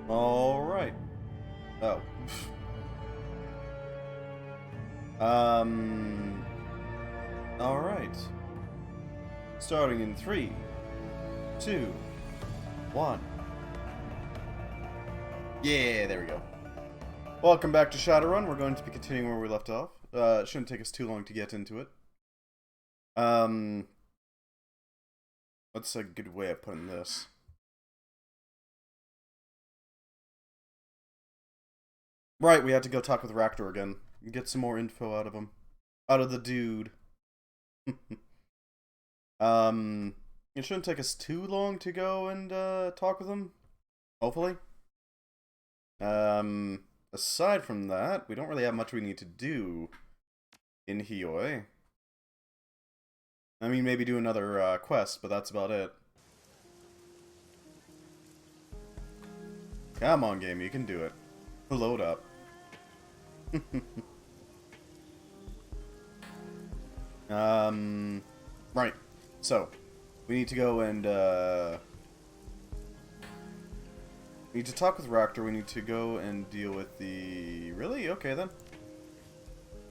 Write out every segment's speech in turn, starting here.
Alright. Oh. Alright. Starting in 3, 2, 1. Yeah, there we go. Welcome back to Shadowrun. We're going to be continuing where we left off. It shouldn't take us too long to get into it. What's a good way of putting this? Right, we had to go talk with Raptor again. Get some more info out of him. Out of the dude. It shouldn't take us too long to go and, talk with him. Hopefully. Aside from that, we don't really have much we need to do in Hioi. I mean, maybe do another, quest, but that's about it. Come on, game, you can do it. Load up. Right. So, we need to go and, we need to talk with Raptor. We need to go and deal with the... Really? Okay, then.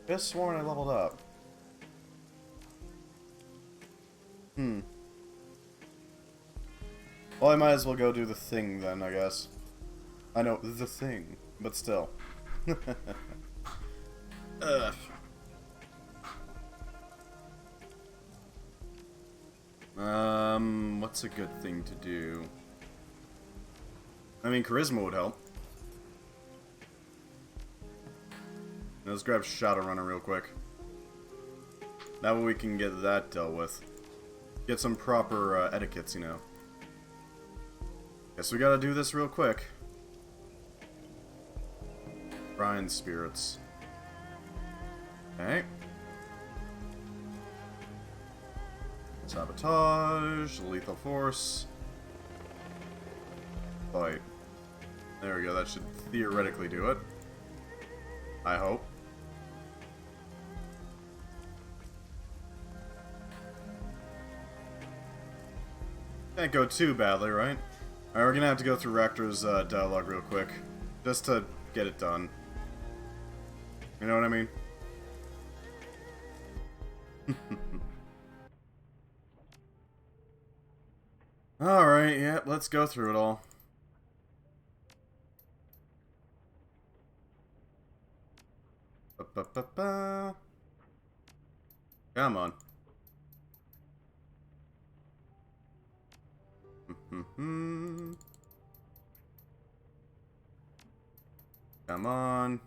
I just sworn I leveled up. Well, I might as well go do the thing, then, I guess. I know, the thing. But still. Ugh. What's a good thing to do? I mean, charisma would help. Let's grab Shadowrunner real quick. That way we can get that dealt with. Get some proper etiquettes, you know. Guess we gotta do this real quick. Brian spirits. Okay. Sabotage, lethal force. Fight. There we go, that should theoretically do it. I hope. Can't go too badly, right? Alright, we're gonna have to go through Raptor's dialogue real quick. Just to get it done. You know what I mean? Alright, yeah, let's go through it all. Ba-ba-ba-ba. Come on. Come on.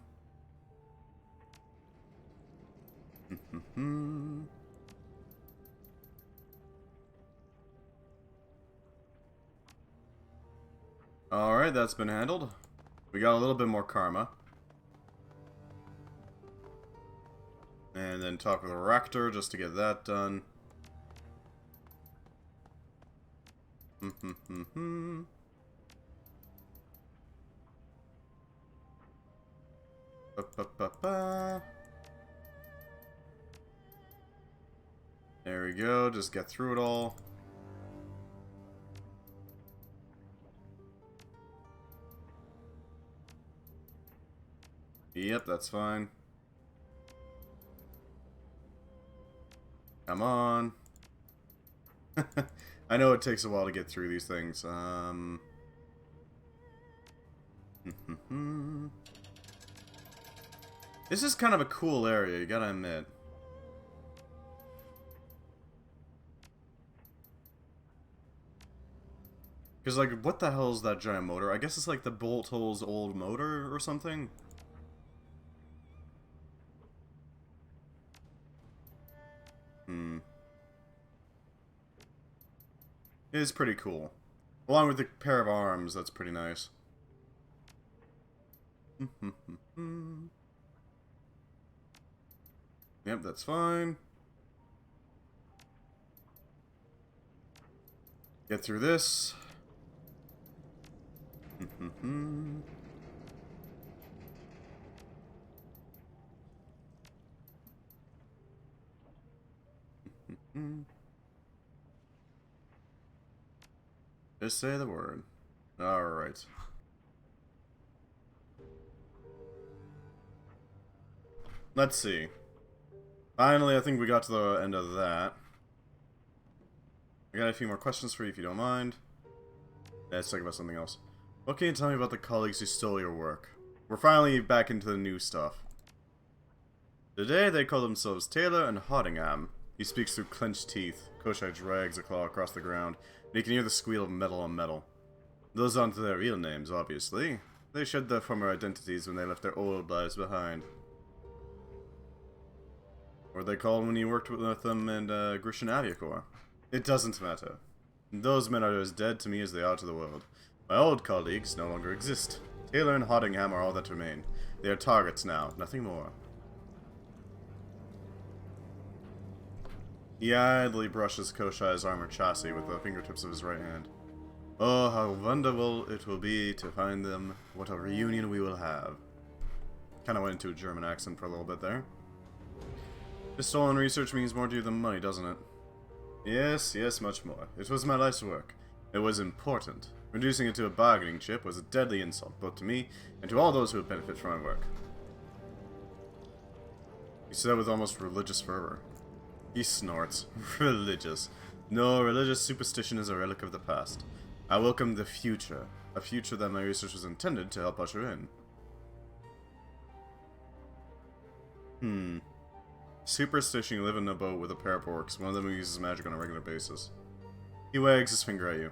Alright, that's been handled. We got a little bit more karma. And then talk with Raptor just to get that done. Ba-ba-ba-ba. There we go, just get through it all. Yep, that's fine. Come on. I know it takes a while to get through these things. This is kind of a cool area, you gotta admit. Because, like, what the hell is that giant motor? I guess it's like the bolt hole's old motor or something? It is pretty cool. Along with the pair of arms, that's pretty nice. Yep, that's fine. Get through this. Just say the word. Alright. Let's see. Finally, I think we got to the end of that. I got a few more questions for you if you don't mind. Let's talk about something else. What can you tell me about the colleagues who stole your work? We're finally back into the new stuff. Today, they call themselves Taylor and Hoddingham. He speaks through clenched teeth. Koschei drags a claw across the ground, and you can hear the squeal of metal on metal. Those aren't their real names, obviously. They shed their former identities when they left their old lives behind. What were they called when you worked with them in Grisham Aviacor? It doesn't matter. Those men are as dead to me as they are to the world. My old colleagues no longer exist. Taylor and Hoddingham are all that remain. They are targets now, nothing more. He idly brushes Koschei's armored chassis with the fingertips of his right hand. Oh, how wonderful it will be to find them. What a reunion we will have. Kinda went into a German accent for a little bit there. This stolen research means more to you than money, doesn't it? Yes, yes, much more. It was my life's work. It was important. Reducing it to a bargaining chip was a deadly insult, both to me and to all those who would benefit from my work. He said with almost religious fervor. He snorts. Religious. No, religious superstition is a relic of the past. I welcome the future. A future that my research was intended to help usher in. Superstition, you live in a boat with a pair of orcs. One of them uses magic on a regular basis. He wags his finger at you.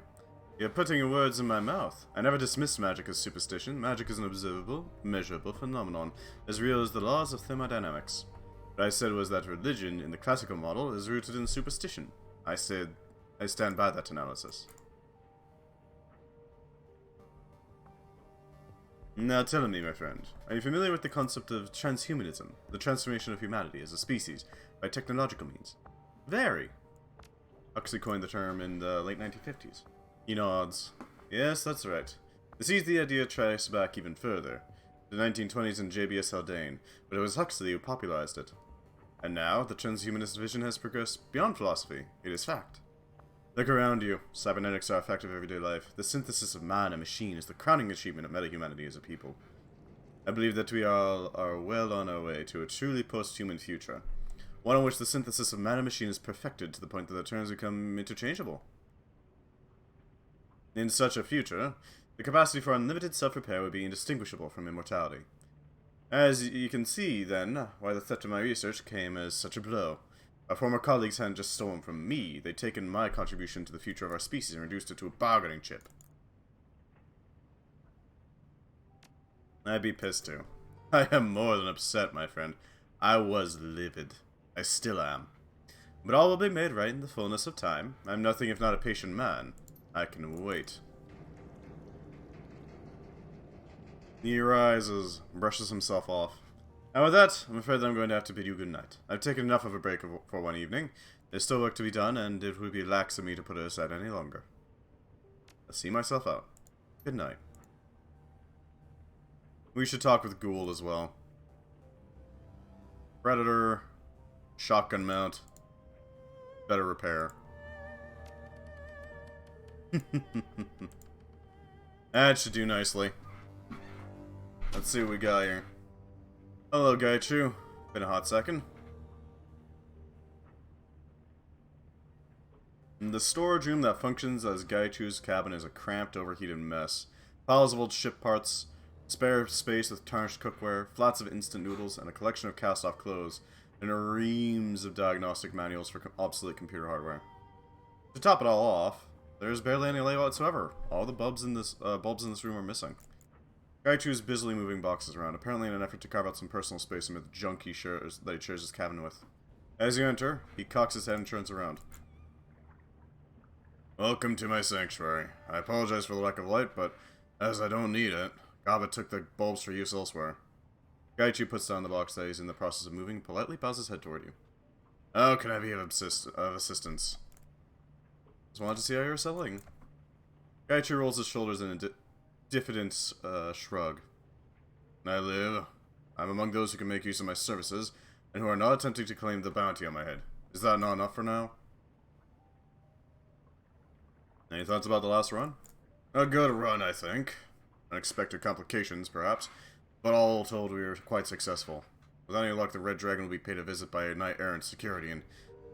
You're putting your words in my mouth. I never dismissed magic as superstition. Magic is an observable, measurable phenomenon, as real as the laws of thermodynamics. What I said was that religion, in the classical model, is rooted in superstition. I stand by that analysis. Now tell me, my friend, are you familiar with the concept of transhumanism, the transformation of humanity as a species by technological means? Very. Huxley coined the term in the late 1950s. He nods. Yes, that's right. To seize the idea traced back even further, the 1920s in JBS Haldane, but it was Huxley who popularized it. And now, the transhumanist vision has progressed beyond philosophy. It is fact. Look around you. Cybernetics are a fact of everyday life. The synthesis of man and machine is the crowning achievement of meta-humanity as a people. I believe that we all are well on our way to a truly post-human future. One in which the synthesis of man and machine is perfected to the point that the terms become interchangeable. In such a future, the capacity for unlimited self-repair would be indistinguishable from immortality. As you can see, then, why the theft of my research came as such a blow. Our former colleagues hadn't just stolen from me, they'd taken my contribution to the future of our species and reduced it to a bargaining chip. I'd be pissed too. I am more than upset, my friend. I was livid. I still am. But all will be made right in the fullness of time. I'm nothing if not a patient man. I can wait. He rises, brushes himself off. And with that, I'm afraid that I'm going to have to bid you good night. I've taken enough of a break for one evening. There's still work to be done, and it would be lax of me to put it aside any longer. I'll see myself out. Good night. We should talk with Gould as well. Predator, shotgun mount, better repair. That should do nicely. Let's see what we got here. Hello, Gaichu. Been a hot second. The storage room that functions as Gaichu's cabin is a cramped, overheated mess. Piles of old ship parts, spare space with tarnished cookware, flats of instant noodles, and a collection of cast-off clothes, and reams of diagnostic manuals for obsolete computer hardware. To top it all off, there's barely any light whatsoever. All the bulbs in this room are missing. Gaichu is busily moving boxes around, apparently in an effort to carve out some personal space amid the junk he shares his cabin with. As you enter, he cocks his head and turns around. Welcome to my sanctuary. I apologize for the lack of light, but as I don't need it, Gaba took the bulbs for use elsewhere. Gaichu puts down the box that he's in the process of moving and politely bows his head toward you. How can I be of assistance? Just wanted to see how you're settling. Gaichu rolls his shoulders in a diffident shrug. I'm among those who can make use of my services, and who are not attempting to claim the bounty on my head. Is that not enough for now? Any thoughts about the last run? A good run, I think. Unexpected complications, perhaps, but all told we were quite successful. With any luck, the Red Dragon will be paid a visit by a knight-errant security,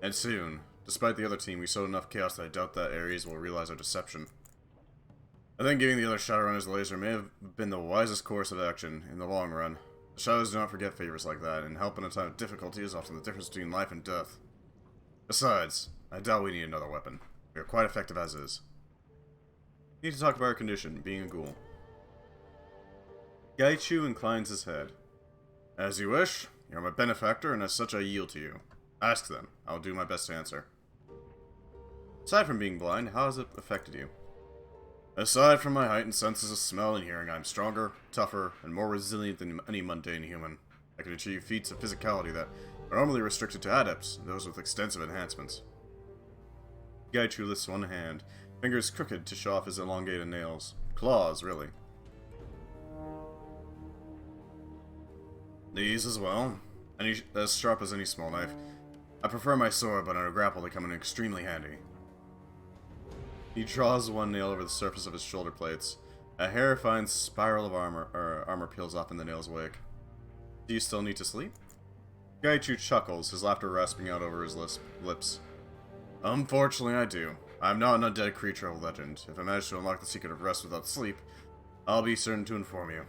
and soon. Despite the other team, we sowed enough chaos that I doubt that Ares will realize our deception. I think giving the other Shadowrunners the laser may have been the wisest course of action in the long run. The Shadows do not forget favors like that, and help in a time of difficulty is often the difference between life and death. Besides, I doubt we need another weapon. We are quite effective as is. Need to talk about our condition, being a ghoul. Gaichu inclines his head. As you wish. You're my benefactor, and as such I yield to you. Ask them. I'll do my best to answer. Aside from being blind, how has it affected you? Aside from my heightened senses of smell and hearing, I'm stronger, tougher, and more resilient than any mundane human. I can achieve feats of physicality that are normally restricted to adepts, those with extensive enhancements. Gaichu lifts one hand, fingers crooked to show off his elongated nails. Claws, really. These as well. As sharp as any small knife. I prefer my sword, but on a grapple they come in extremely handy. He draws one nail over the surface of his shoulder plates. A hair-fine spiral of armor peels off in the nail's wake. Do you still need to sleep? Gaichu chuckles, his laughter rasping out over his lips. Unfortunately, I do. I am not an undead creature of legend. If I manage to unlock the secret of rest without sleep, I'll be certain to inform you.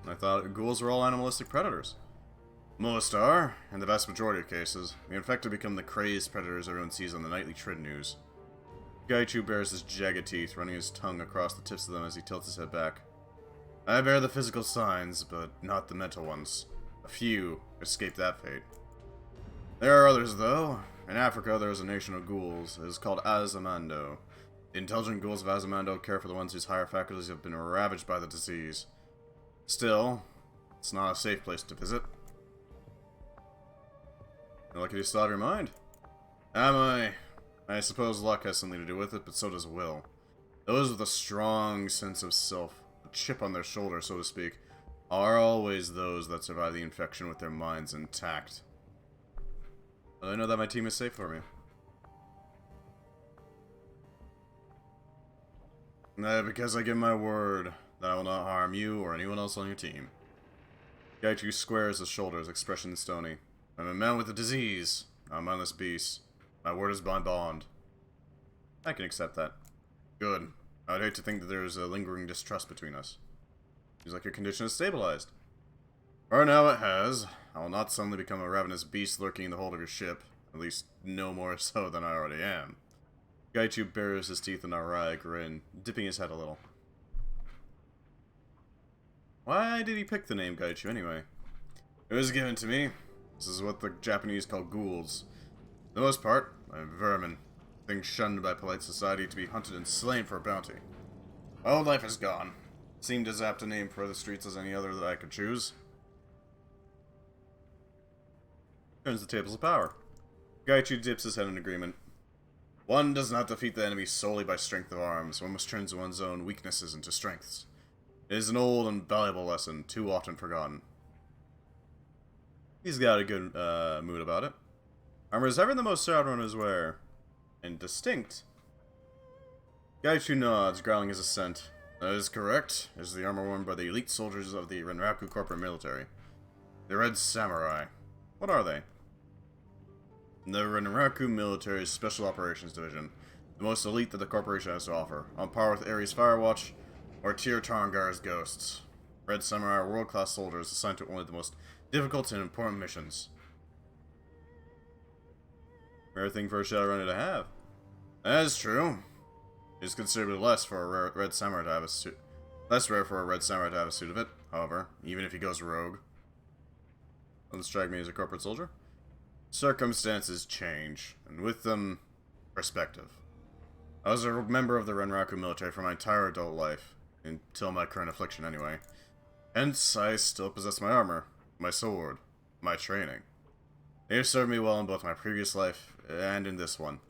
I thought ghouls were all animalistic predators. Most are. In the vast majority of cases, the infected become the crazed predators everyone sees on the nightly Trid news. Gaichu bares his jagged teeth, running his tongue across the tips of them as he tilts his head back. I bear the physical signs, but not the mental ones. A few escape that fate. There are others, though. In Africa, there is a nation of ghouls. It is called Azamando. The intelligent ghouls of Azamando care for the ones whose higher faculties have been ravaged by the disease. Still, it's not a safe place to visit. You're lucky to still have your mind. Am I? I suppose luck has something to do with it, but so does will. Those with a strong sense of self, a chip on their shoulder, so to speak, are always those that survive the infection with their minds intact. But I know that my team is safe for me. Because I give my word that I will not harm you or anyone else on your team. Gaichu squares his shoulders, expression stony. I'm a man with a disease. I'm a mindless beast. My word is my bond. I can accept that. Good. I would hate to think that there is a lingering distrust between us. Seems like your condition is stabilized. For now it has. I will not suddenly become a ravenous beast lurking in the hold of your ship. At least, no more so than I already am. Gaichu bares his teeth in a wry grin, dipping his head a little. Why did he pick the name Gaichu anyway? It was given to me. This is what the Japanese call ghouls. For the most part, I'm vermin. Things shunned by polite society to be hunted and slain for a bounty. My old life is gone. Seemed as apt a name for the streets as any other that I could choose. Turns the tables of power. Gaichu dips his head in agreement. One does not defeat the enemy solely by strength of arms. One must turn one's own weaknesses into strengths. It is an old and valuable lesson, too often forgotten. He's got a good mood about it. Armor is ever the most Shadowrunners wear. And distinct. Gaichu nods, growling his assent. That is correct. It is the armor worn by the elite soldiers of the Renraku corporate military. The Red Samurai. What are they? The Renraku Military's Special Operations Division. The most elite that the corporation has to offer. On par with Ares Firewatch or Tyr Tarangar's Ghosts. Red Samurai are world-class soldiers assigned to only the most difficult and important missions. Rare thing for a Shadowrunner to have. That is true. It is considerably less for a Red Samurai to have a suit. Less rare for a Red Samurai to have a suit of it, however, even if he goes rogue. Doesn't strike me as a corporate soldier. Circumstances change, and with them, perspective. I was a member of the Renraku military for my entire adult life, until my current affliction anyway. Hence, I still possess my armor, my sword, my training. They have served me well in both my previous life and in this one.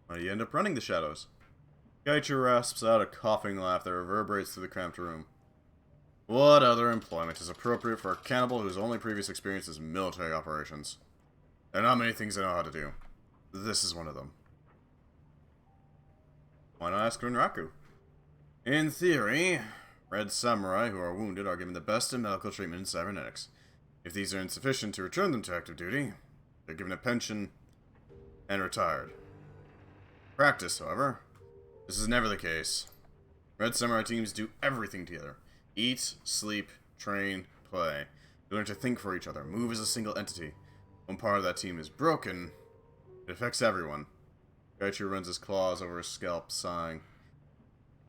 Why do you end up running the shadows? Gaichu rasps out a coughing laugh that reverberates through the cramped room. What other employment is appropriate for a cannibal whose only previous experience is military operations? There are not many things I know how to do. This is one of them. Why not ask Renraku? In theory, Red Samurai who are wounded are given the best in medical treatment in cybernetics. If these are insufficient to return them to active duty, they're given a pension and retired. Practice, however, this is never the case. Red Samurai teams do everything together. Eat, sleep, train, play. They learn to think for each other, move as a single entity. One part of that team is broken, it affects everyone. Gaichu runs his claws over his scalp, sighing.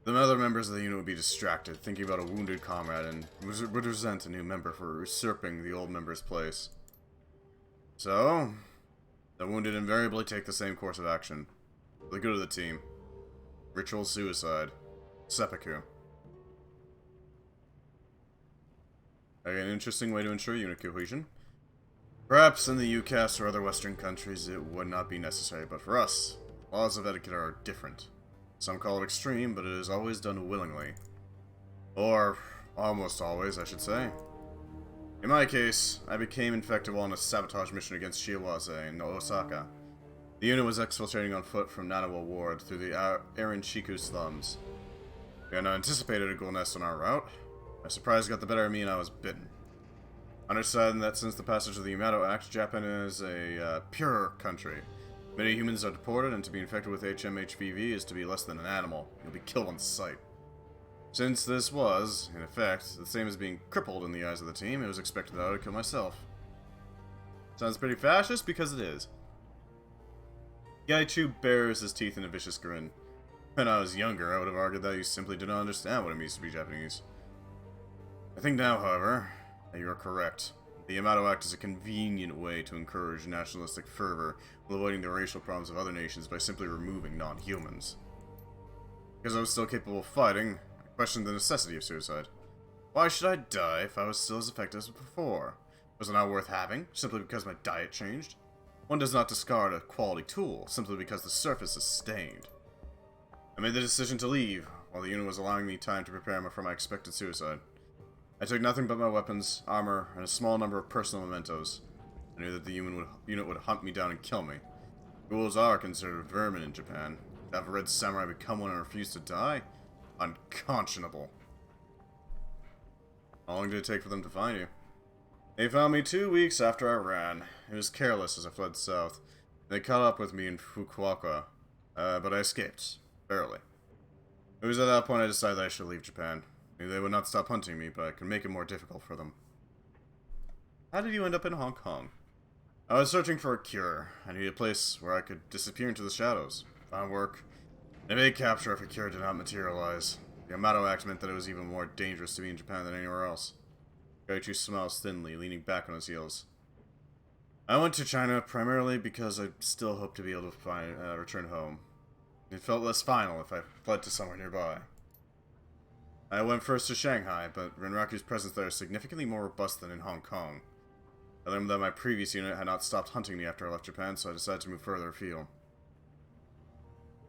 The other members of the unit would be distracted, thinking about a wounded comrade, and would resent a new member for usurping the old member's place. So, the wounded invariably take the same course of action. For the good of the team. Ritual suicide. Seppuku. An interesting way to ensure unit cohesion. Perhaps in the UCAS or other Western countries it would not be necessary, but for us, laws of etiquette are different. Some call it extreme, but it is always done willingly. Or, almost always, I should say. In my case, I became infected while on a sabotage mission against Shiawase in Osaka. The unit was exfiltrating on foot from Nanawa Ward through the Arinshiku slums. We had not anticipated a ghoul nest on our route. My surprise got the better of me and I was bitten. Understand that since the passage of the Yamato Act, Japan is a pure country. Many humans are deported, and to be infected with HMHPV is to be less than an animal. You'll be killed on sight. Since this was, in effect, the same as being crippled in the eyes of the team, it was expected that I would kill myself. Sounds pretty fascist, because it is. Gaichu bares his teeth in a vicious grin. When I was younger, I would have argued that you simply did not understand what it means to be Japanese. I think now, however, that you are correct. The Yamato Act is a convenient way to encourage nationalistic fervor while avoiding the racial problems of other nations by simply removing non-humans. Because I was still capable of fighting, I questioned the necessity of suicide. Why should I die if I was still as effective as before? Was it not worth having, simply because my diet changed? One does not discard a quality tool, simply because the surface is stained. I made the decision to leave, while the unit was allowing me time to prepare for my expected suicide. I took nothing but my weapons, armor, and a small number of personal mementos. I knew that the unit would hunt me down and kill me. Ghouls are considered vermin in Japan. To have a red samurai become one and refuse to die? Unconscionable. How long did it take for them to find you? They found me 2 weeks after I ran. It was careless as I fled south. They caught up with me in Fukuoka, but I escaped. Barely. It was at that point I decided that I should leave Japan. Maybe they would not stop hunting me, but I could make it more difficult for them. How did you end up in Hong Kong? I was searching for a cure. I needed a place where I could disappear into the shadows. Found work. I made capture if a cure did not materialize. The Yamato Act meant that it was even more dangerous to be in Japan than anywhere else. Gaichu smiles thinly, leaning back on his heels. I went to China primarily because I still hoped to be able to return home. It felt less final if I fled to somewhere nearby. I went first to Shanghai, but Renraku's presence there is significantly more robust than in Hong Kong. I learned that my previous unit had not stopped hunting me after I left Japan, so I decided to move further afield.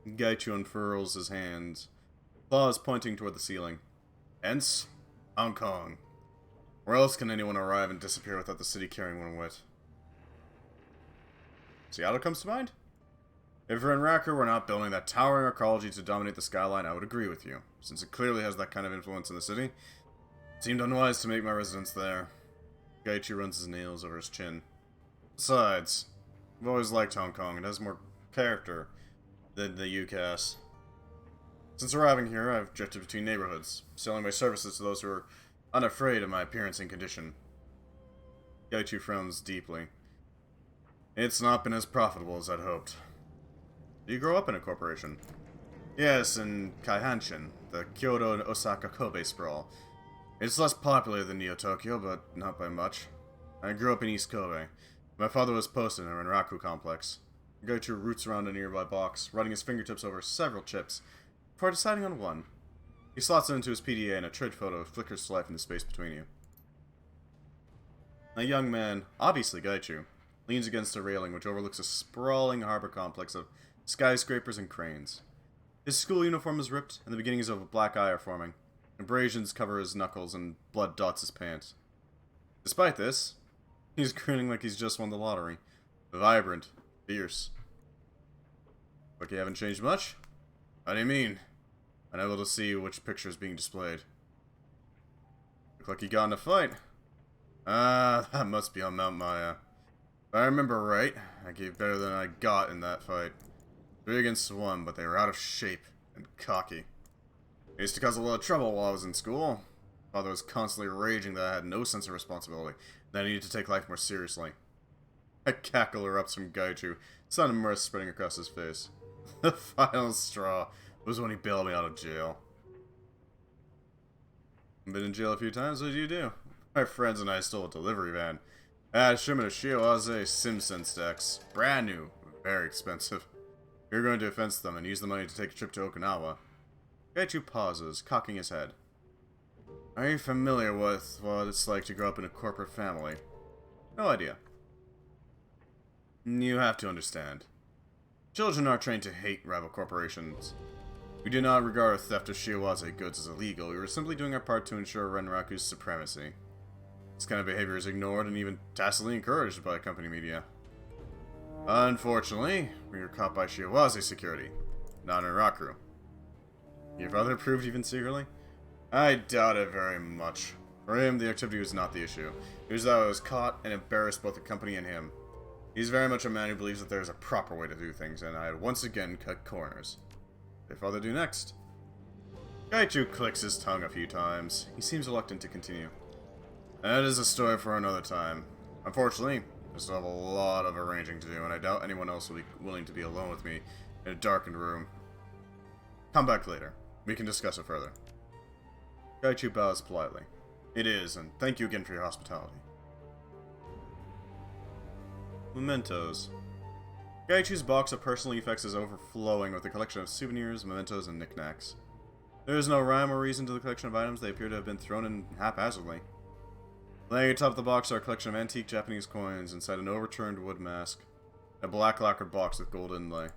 Gaichu unfurls his hands, claws pointing toward the ceiling. Hence, Hong Kong. Where else can anyone arrive and disappear without the city carrying one with? Seattle comes to mind? If Renraku were not building that towering arcology to dominate the skyline, I would agree with you. Since it clearly has that kind of influence in the city, it seemed unwise to make my residence there. Gaichu runs his nails over his chin. Besides, I've always liked Hong Kong. It has more character than the UCAS. Since arriving here, I've drifted between neighborhoods, selling my services to those who are unafraid of my appearance and condition. Gaichu frowns deeply. It's not been as profitable as I'd hoped. Did you grow up in a corporation? Yes, in Kaihanshin, the Kyoto and Osaka Kobe sprawl. It's less popular than Neo-Tokyo, but not by much. I grew up in East Kobe. My father was posted in a Renraku complex. Gaichu roots around a nearby box, running his fingertips over several chips, before deciding on one. He slots it into his PDA and a trid photo flickers to life in the space between you. A young man, obviously Gaichu, leans against a railing which overlooks a sprawling harbor complex of skyscrapers and cranes. His school uniform is ripped, and the beginnings of a black eye are forming. Abrasions cover his knuckles, and blood dots his pants. Despite this, he's grinning like he's just won the lottery. Vibrant. Fierce. But you haven't changed much? How do you mean? Unable to see which picture is being displayed. Look like you got in a fight. Ah, that must be on Mount Maya. If I remember right, I gave better than I got in that fight. 3 against 1, but they were out of shape and cocky. I used to cause a lot of trouble while I was in school. Father was constantly raging that I had no sense of responsibility, that I needed to take life more seriously. A cackle erupts from Gaichu, sound of mirth spreading across his face. The final straw was when he bailed me out of jail. Been in jail a few times, what did you do? My friends and I stole a delivery van. I had a shipment of Shiawaze SimSense decks. Brand new, very expensive. We were going to fence them and use the money to take a trip to Okinawa. Gaichu pauses, cocking his head. Are you familiar with what it's like to grow up in a corporate family? No idea. You have to understand. Children are trained to hate rival corporations. We do not regard theft of Shiawaze goods as illegal. We were simply doing our part to ensure Renraku's supremacy. This kind of behavior is ignored and even tacitly encouraged by company media. Unfortunately, we were caught by Shiawaze security, not Renraku. Your father approved even secretly? I doubt it very much. For him, the activity was not the issue. It was that I was caught and embarrassed both the company and him. He's very much a man who believes that there is a proper way to do things, and I had once again cut corners. What did father do next? Gaichu clicks his tongue a few times. He seems reluctant to continue. That is a story for another time. Unfortunately, I still have a lot of arranging to do, and I doubt anyone else will be willing to be alone with me in a darkened room. Come back later. We can discuss it further. Gaichu bows politely. It is, and thank you again for your hospitality. Mementos. Gaichu's box of personal effects is overflowing with a collection of souvenirs, mementos, and knickknacks. There is no rhyme or reason to the collection of items. They appear to have been thrown in haphazardly. Laying atop the box are a collection of antique Japanese coins inside an overturned wood mask. A black lacquered box with gold inlay.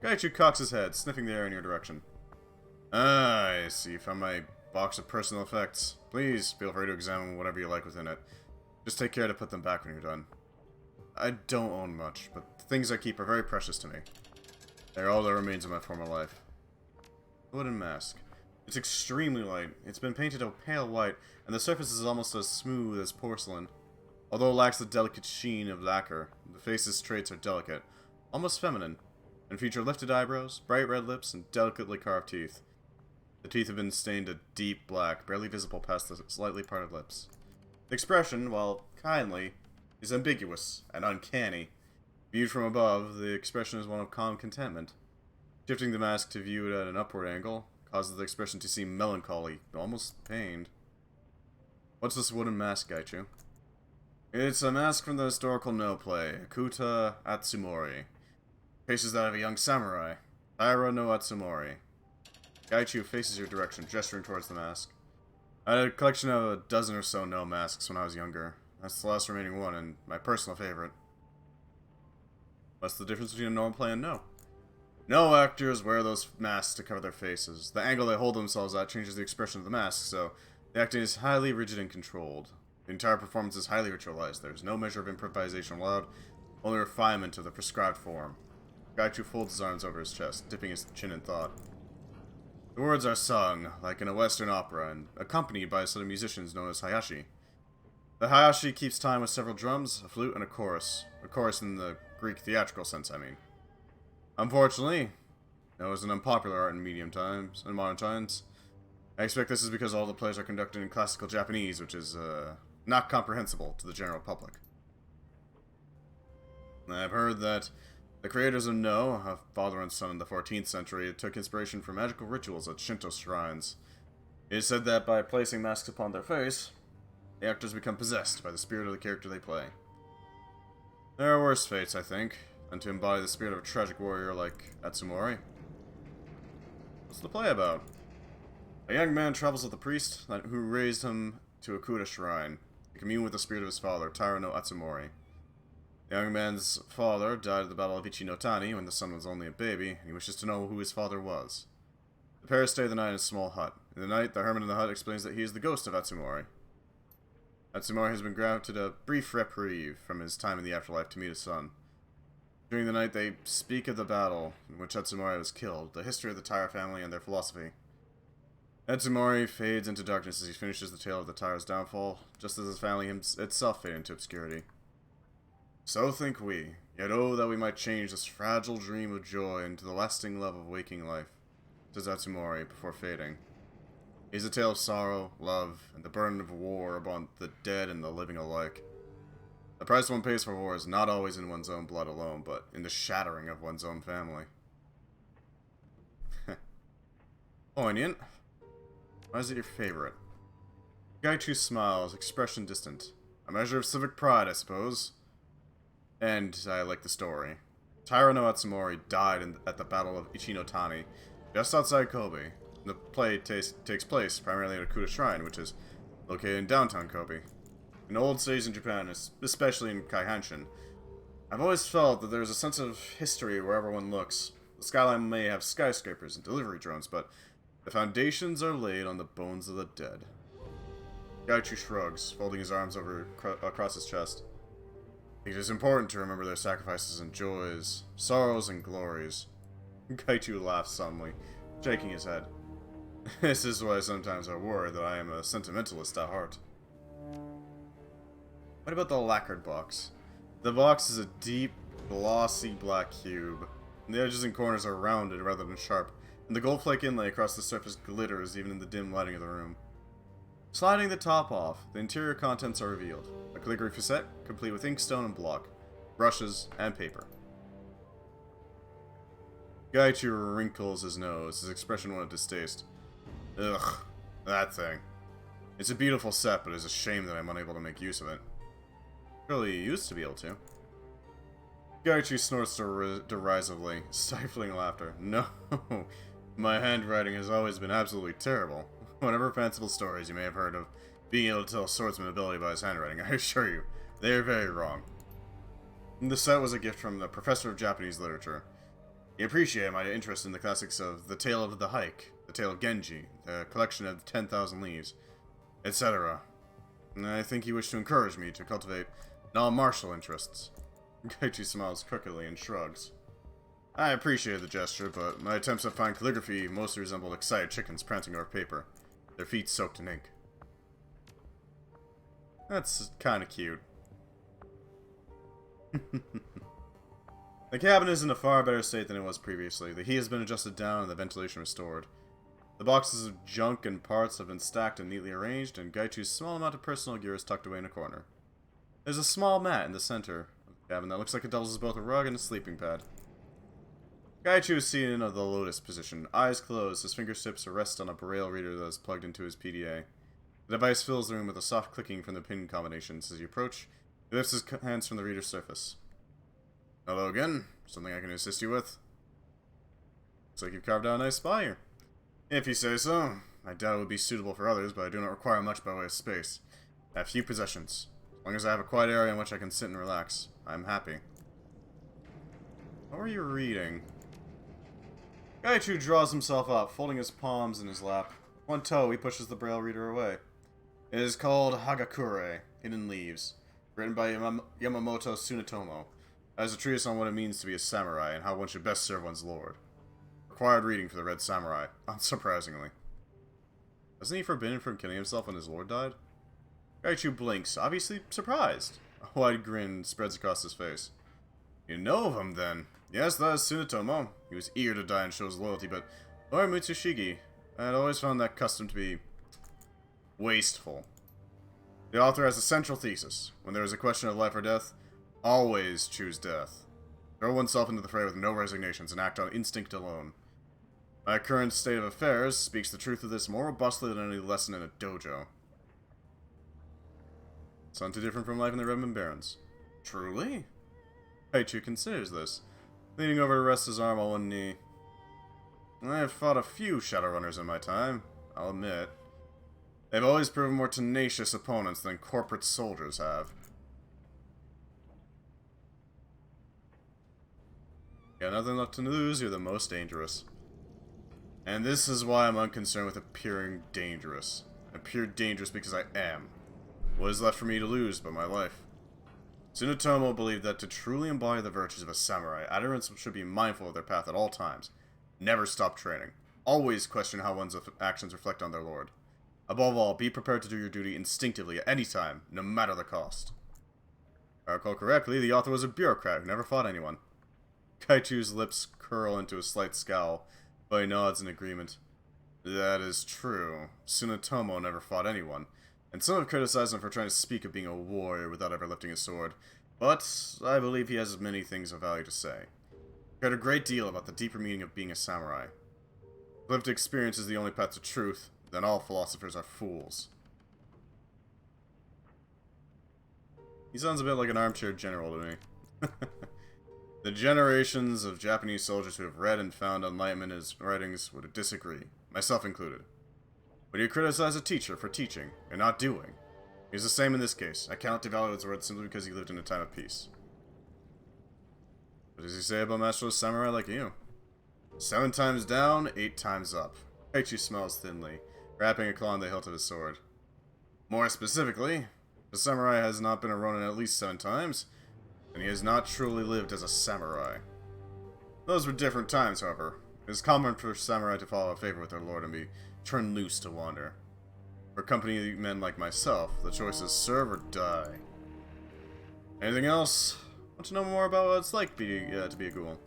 Gaichu cocks his head, sniffing the air in your direction. Ah, I see. You found my box of personal effects. Please feel free to examine whatever you like within it. Just take care to put them back when you're done. I don't own much, but the things I keep are very precious to me. They're all that remains of my former life. Wooden mask. It's extremely light. It's been painted a pale white, and the surface is almost as smooth as porcelain. Although it lacks the delicate sheen of lacquer, the face's traits are delicate, almost feminine, and feature lifted eyebrows, bright red lips, and delicately carved teeth. The teeth have been stained a deep black, barely visible past the slightly parted lips. The expression, while kindly, is ambiguous and uncanny. Viewed from above, the expression is one of calm contentment. Shifting the mask to view it at an upward angle causes the expression to seem melancholy, almost pained. What's this wooden mask, Gaichu? It's a mask from the historical no play, Akuta Atsumori. Faces that of a young samurai, Taira no Atsumori. Gaichu faces your direction, gesturing towards the mask. I had a collection of a dozen or so no masks when I was younger. That's the last remaining one, and my personal favorite. What's the difference between a normal play and no? No actors wear those masks to cover their faces. The angle they hold themselves at changes the expression of the mask, so the acting is highly rigid and controlled. The entire performance is highly ritualized. There is no measure of improvisation allowed, only refinement of the prescribed form. Gaichu folds his arms over his chest, dipping his chin in thought. The words are sung, like in a Western opera, and accompanied by a set of musicians known as Hayashi. The Hayashi keeps time with several drums, a flute, and a chorus. A chorus in the Greek theatrical sense, I mean. Unfortunately, it was an unpopular art in modern times. I expect this is because all the plays are conducted in classical Japanese, which is, not comprehensible to the general public. I've heard that the creators of No, a father and son in the 14th century, took inspiration from magical rituals at Shinto shrines. It is said that by placing masks upon their face, the actors become possessed by the spirit of the character they play. There are worse fates, I think, than to embody the spirit of a tragic warrior like Atsumori. What's the play about? A young man travels with a priest who raised him to a Akuta shrine, to commune with the spirit of his father, Taira no Atsumori. The young man's father died at the Battle of Ichinotani when the son was only a baby, and he wishes to know who his father was. The pair stay the night in a small hut. In the night, the hermit in the hut explains that he is the ghost of Atsumori. Atsumori has been granted a brief reprieve from his time in the afterlife to meet his son. During the night, they speak of the battle in which Atsumori was killed, the history of the Taira family, and their philosophy. Etsumori fades into darkness as he finishes the tale of the Tyra's downfall, just as his family itself fade into obscurity. So think we, yet oh that we might change this fragile dream of joy into the lasting love of waking life, says Etsumori before fading. It is a tale of sorrow, love, and the burden of war upon the dead and the living alike. The price one pays for war is not always in one's own blood alone, but in the shattering of one's own family. Poignant. Why is it your favorite? Gaichu smiles, expression distant. A measure of civic pride, I suppose. And I like the story. Taira no Etsumori died at the Battle of Ichinotani, just outside Kobe. The play takes place primarily at Akuta Shrine, which is located in downtown Kobe. In old cities in Japan, especially in Kaihanshin, I've always felt that there's a sense of history wherever one looks. The skyline may have skyscrapers and delivery drones, but the foundations are laid on the bones of the dead. Gaichu shrugs, folding his arms across his chest. It is important to remember their sacrifices and joys, sorrows and glories. Gaichu laughs solemnly, shaking his head. This is why sometimes I worry that I am a sentimentalist at heart. What about the lacquered box? The box is a deep, glossy black cube. The edges and corners are rounded rather than sharp, and the gold-flake inlay across the surface glitters even in the dim lighting of the room. Sliding the top off, the interior contents are revealed. A calligraphy set, complete with inkstone and block, brushes, and paper. Gaichu wrinkles his nose, his expression one of distaste. Ugh, that thing. It's a beautiful set, but it's a shame that I'm unable to make use of it. Surely you used to be able to. Gaichu snorts derisively, stifling laughter. No, my handwriting has always been absolutely terrible. Whatever fanciful stories you may have heard of being able to tell a swordsman's ability by his handwriting, I assure you, they are very wrong. The set was a gift from the professor of Japanese literature. He appreciated my interest in the classics of The Tale of the Hike, The Tale of Genji, The Collection of 10,000 Leaves, etc. And I think he wished to encourage me to cultivate non-martial interests. Gaichu smiles crookedly and shrugs. I appreciated the gesture, but my attempts at fine calligraphy mostly resembled excited chickens prancing over paper, their feet soaked in ink. That's kinda cute. The cabin is in a far better state than it was previously. The heat has been adjusted down and the ventilation restored. The boxes of junk and parts have been stacked and neatly arranged, and Gaichu's small amount of personal gear is tucked away in a corner. There's a small mat in the center of the cabin that looks like it doubles as both a rug and a sleeping pad. Gaichu is seated in the lotus position, eyes closed, his fingertips rest on a braille reader that is plugged into his PDA. The device fills the room with a soft clicking from the pin combinations. As you approach, he lifts his hands from the reader's surface. Hello again. Something I can assist you with? Looks like you've carved out a nice spire. If you say so. I doubt it would be suitable for others, but I do not require much by way of space. I have few possessions. As long as I have a quiet area in which I can sit and relax, I am happy. What were you reading? Gaichu draws himself up, folding his palms in his lap. With one toe, he pushes the braille reader away. It is called Hagakure, Hidden Leaves, written by Yamamoto Tsunetomo. As a treatise on what it means to be a samurai and how one should best serve one's lord. Required reading for the Red Samurai, unsurprisingly. Wasn't he forbidden from killing himself when his lord died? Gaichu blinks, obviously surprised. A wide grin spreads across his face. You know of him, then? Yes, that is Tsunetomo. He was eager to die and show his loyalty, but Lord Mitsushigi had always found that custom to be wasteful. The author has a central thesis. When there is a question of life or death, always choose death. Throw oneself into the fray with no resignations and act on instinct alone. My current state of affairs speaks the truth of this more robustly than any lesson in a dojo. It's not too different from life in the Redmond Barrens. Truly? Gaichu considers this, leaning over to rest his arm on one knee. I have fought a few Shadowrunners in my time, I'll admit. They've always proven more tenacious opponents than corporate soldiers have. Got nothing left to lose, you're the most dangerous. And this is why I'm unconcerned with appearing dangerous. I appear dangerous because I am. What is left for me to lose but my life? Tsunetomo believed that to truly embody the virtues of a samurai, adherents should be mindful of their path at all times. Never stop training. Always question how one's actions reflect on their lord. Above all, be prepared to do your duty instinctively at any time, no matter the cost. If I recall correctly, the author was a bureaucrat who never fought anyone. Kaichu's lips curl into a slight scowl, but he nods in agreement. That is true. Tsunetomo never fought anyone, and some have criticized him for trying to speak of being a warrior without ever lifting a sword, but I believe he has many things of value to say. He heard a great deal about the deeper meaning of being a samurai. If lived experience is the only path to truth, then all philosophers are fools. He sounds a bit like an armchair general to me. The generations of Japanese soldiers who have read and found enlightenment in his writings would disagree, myself included. Would you criticize a teacher for teaching and not doing? He's the same in this case. I cannot devalue his words simply because he lived in a time of peace. What does he say about masterless samurai like you? 7 times down, 8 times up. Kaichi smiles thinly, wrapping a claw on the hilt of his sword. More specifically, the samurai has not been a ronin at least 7 times, and he has not truly lived as a samurai. Those were different times, however. It is common for samurai to fall out of favor with their lord and be turned loose to wander. For company men like myself, the choice is serve or die. Anything else? Want to know more about what it's like to be a ghoul?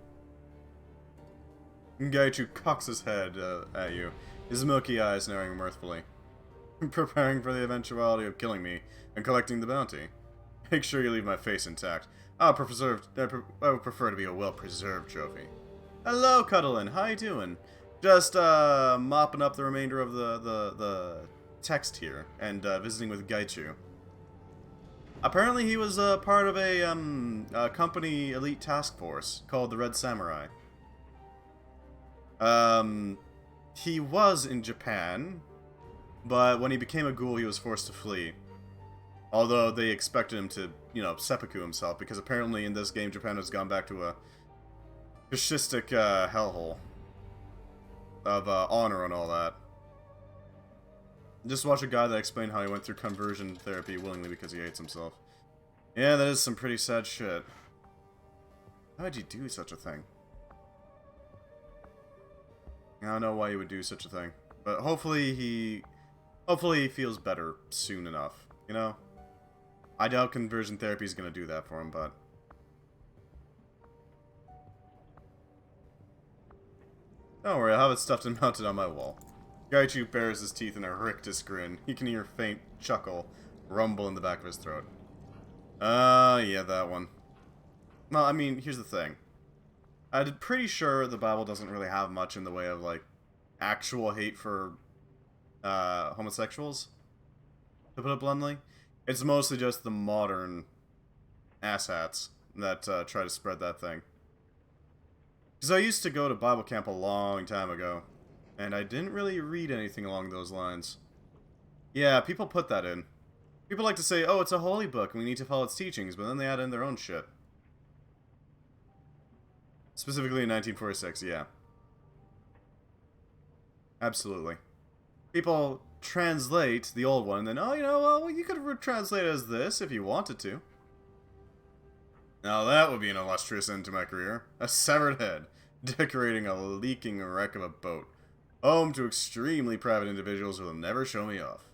Gaichu cocks his head at you, his milky eyes narrowing mirthfully. Preparing for the eventuality of killing me and collecting the bounty. Make sure you leave my face intact. I would prefer to be a well-preserved trophy. Hello, Cuddlin. How you doing? Just mopping up the remainder of the text here and visiting with Gaichu. Apparently, he was part of a company elite task force called the Red Samurai. He was in Japan, but when he became a ghoul, he was forced to flee. Although they expected him to, seppuku himself, because apparently in this game, Japan has gone back to a fascistic hellhole of honor and all that. Just watch a guy that explained how he went through conversion therapy willingly because he hates himself. Yeah, that is some pretty sad shit. How would you do such a thing? I don't know why he would do such a thing, but hopefully he feels better soon enough, you know? I doubt conversion therapy is going to do that for him, but... Don't worry, I'll have it stuffed and mounted on my wall. Gaichu bares his teeth in a rictus grin. He can hear a faint chuckle rumble in the back of his throat. Yeah, that one. Well, I mean, here's the thing. I'm pretty sure the Bible doesn't really have much in the way of, like, actual hate for homosexuals, to put it bluntly. It's mostly just the modern asshats that try to spread that thing. Because I used to go to Bible camp a long time ago, and I didn't really read anything along those lines. Yeah, people put that in. People like to say, oh, it's a holy book, and we need to follow its teachings, but then they add in their own shit. Specifically in 1946, yeah. Absolutely. People translate the old one, and then, oh, well, you could translate it as this if you wanted to. Now that would be an illustrious end to my career. A severed head, decorating a leaking wreck of a boat. Home to extremely private individuals who will never show me off.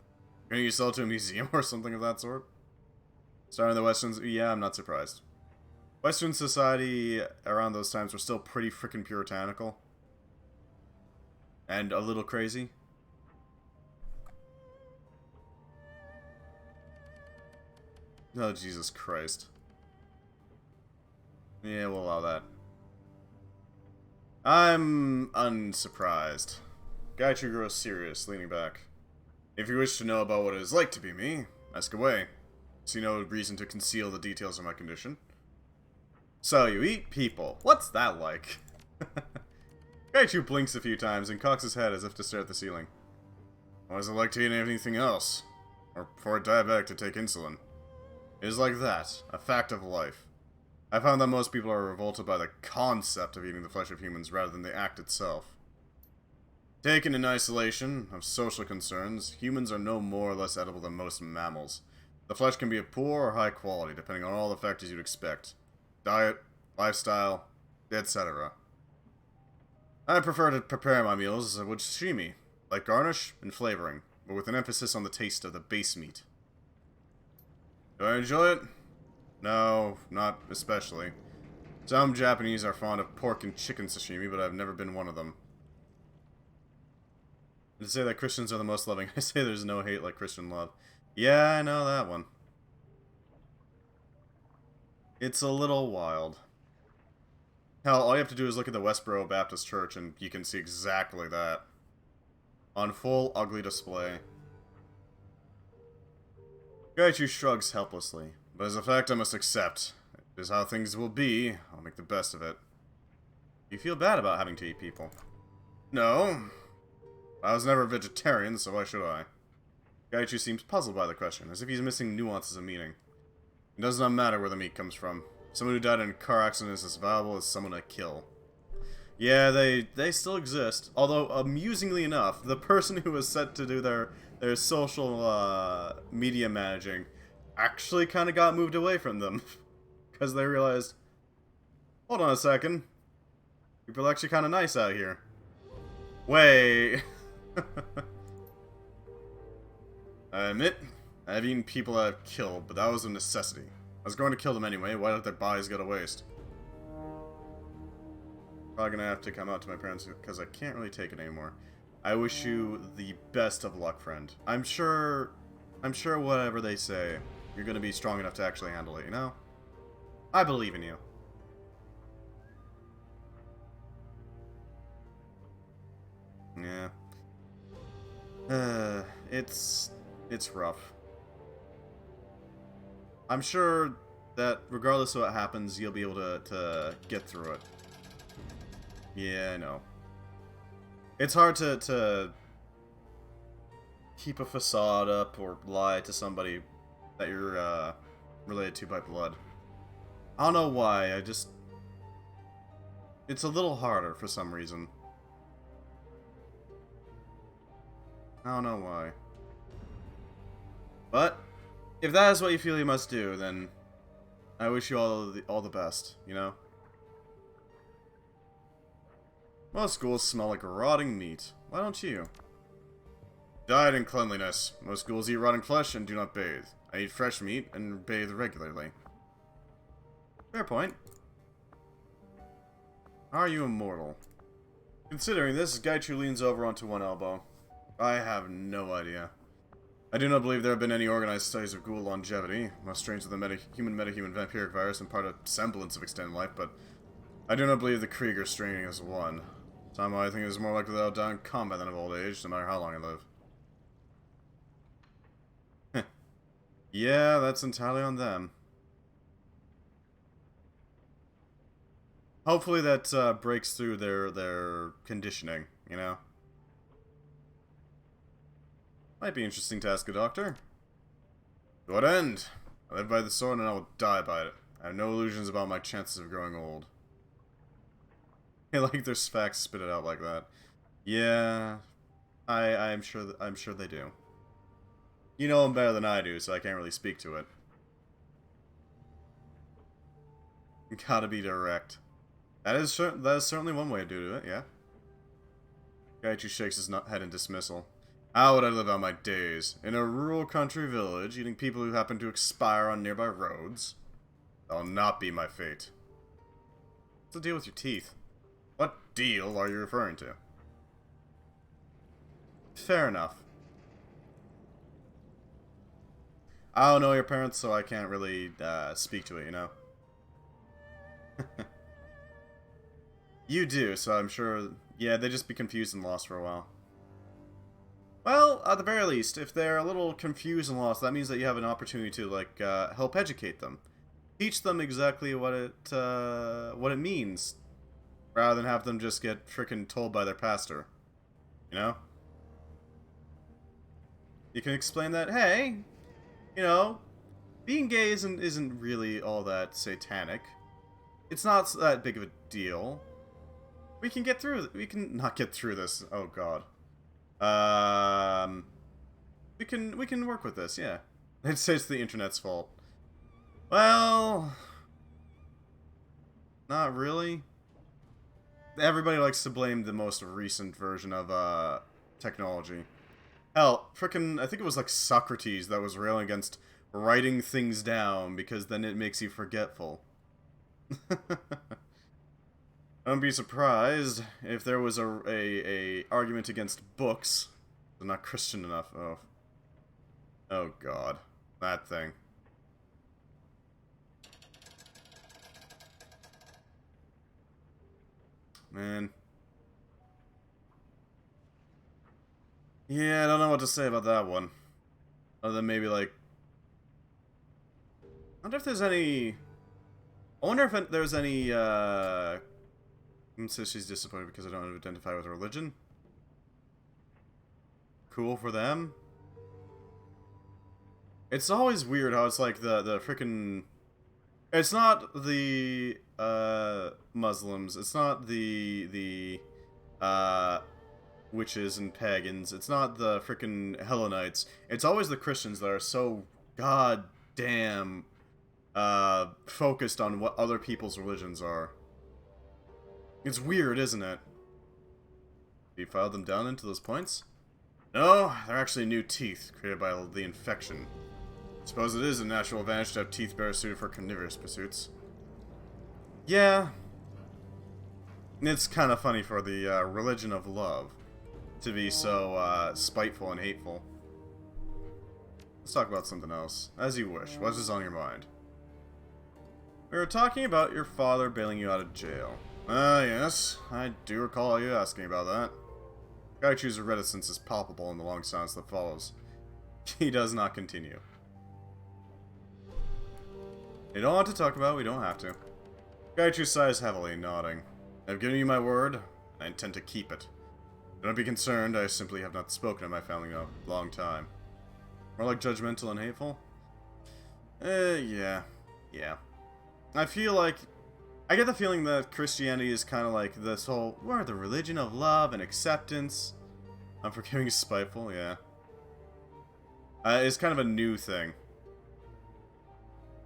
Gonna you sell to a museum or something of that sort? Starting the Westerns, yeah, I'm not surprised. Western society around those times were still pretty frickin' puritanical. And a little crazy. Oh, Jesus Christ. Yeah, we'll allow that. I'm unsurprised. Gaichu grows serious, leaning back. If you wish to know about what it is like to be me, ask away. See no reason to conceal the details of my condition. So, you eat people. What's that like? Gaichu blinks a few times and cocks his head as if to stare at the ceiling. What is it like to eat anything else? Or for a diabetic to take insulin? It is like that, a fact of life. I found that most people are revolted by the concept of eating the flesh of humans rather than the act itself. Taken in isolation of social concerns, humans are no more or less edible than most mammals. The flesh can be of poor or high quality, depending on all the factors you'd expect. Diet, lifestyle, etc. I prefer to prepare my meals as I would sashimi, like garnish and flavoring, but with an emphasis on the taste of the base meat. Do I enjoy it? No, not especially. Some Japanese are fond of pork and chicken sashimi, but I've never been one of them. To say that Christians are the most loving, I say there's no hate like Christian love. Yeah, I know that one. It's a little wild. Hell, all you have to do is look at the Westboro Baptist Church and you can see exactly that. On full ugly display. Gaichu shrugs helplessly, but as a fact I must accept. It is how things will be. I'll make the best of it. You feel bad about having to eat people? No. I was never a vegetarian, so why should I? Gaichu seems puzzled by the question, as if he's missing nuances of meaning. It does not matter where the meat comes from. Someone who died in a car accident is as valuable as someone I kill. Yeah, they still exist. Although, amusingly enough, the person who was set to do their social media managing actually kind of got moved away from them. Because they realized, hold on a second, people are actually kind of nice out here. Wait. I admit, I've eaten people I've killed, but that was a necessity. I was going to kill them anyway, why let their bodies go to waste? Probably gonna have to come out to my parents because I can't really take it anymore. I wish you the best of luck, friend. I'm sure whatever they say, you're gonna be strong enough to actually handle it, you know? I believe in you. Yeah. It's rough. I'm sure that regardless of what happens, you'll be able to get through it. Yeah, I know. It's hard to keep a facade up or lie to somebody that you're related to by blood. I don't know why, it's a little harder for some reason. I don't know why. But, if that is what you feel you must do, then I wish you all the best, you know? Most schools smell like rotting meat. Why don't you? Diet and cleanliness. Most schools eat rotten flesh and do not bathe. I eat fresh meat and bathe regularly. Fair point. Are you immortal? Considering this, Gaichu leans over onto one elbow. I have no idea. I do not believe there have been any organized studies of ghoul longevity. Most strange of the human vampiric virus impart a semblance of extended life, but I do not believe the Krieger strain is one. Somehow I think it is more likely that I'll die in combat than of old age, no matter how long I live. Yeah, that's entirely on them. Hopefully that breaks through their conditioning, you know? Might be interesting to ask a doctor. To what end? I live by the sword and I will die by it. I have no illusions about my chances of growing old. I like their facts spit it out like that. Yeah, I'm sure they do. You know them better than I do, so I can't really speak to it. Gotta be direct. That is certainly one way to do it, yeah. Gaichu shakes his head in dismissal. How would I live out my days? In a rural country village, eating people who happen to expire on nearby roads? That'll not be my fate. What's the deal with your teeth? What deal are you referring to? Fair enough. I don't know your parents, so I can't really speak to it, you know? You do, so I'm sure... Yeah, they'd just be confused and lost for a while. Well, at the very least, if they're a little confused and lost, that means that you have an opportunity to, like, help educate them. Teach them exactly what it means, rather than have them just get frickin' told by their pastor. You know? You can explain that, hey, you know, being gay isn't really all that satanic. It's not that big of a deal. We can get through. We can not get through this. Oh God. We can work with this. Yeah. It says the internet's fault. Well, not really. everybody likes to blame the most recent version of technology. Hell, frickin' I think it was like Socrates that was railing against writing things down because then it makes you forgetful. Don't be surprised if there was a argument against books. They're not Christian enough. Oh god. That thing. Man. Yeah, I don't know what to say about that one. Other than maybe like... I wonder if there's any... I wonder if there's any, so she's disappointed because I don't identify with religion. Cool for them. It's always weird how it's like the frickin'... It's not the, Muslims. It's not the witches and pagans. It's not the frickin' Hellenites. It's always the Christians that are so goddamn, focused on what other people's religions are. It's weird, isn't it? You filed them down into those points? No, they're actually new teeth created by the infection. Suppose it is a natural advantage to have teeth better suited for carnivorous pursuits. Yeah. It's kind of funny for the religion of love to be so spiteful and hateful. Let's talk about something else. As you wish. What is on your mind? We were talking about your father bailing you out of jail. Yes. I do recall you asking about that. Gaichu's reticence is palpable in the long silence that follows. He does not continue. You don't want to talk about it, we don't have to. Gaichu sighs heavily, nodding. I've given you my word. I intend to keep it. Don't be concerned, I simply have not spoken to my family in a long time. More like judgmental and hateful? Yeah. I feel like... I get the feeling that Christianity is kind of like this whole, we're the religion of love and acceptance. Unforgiving is spiteful, yeah. It's kind of a new thing.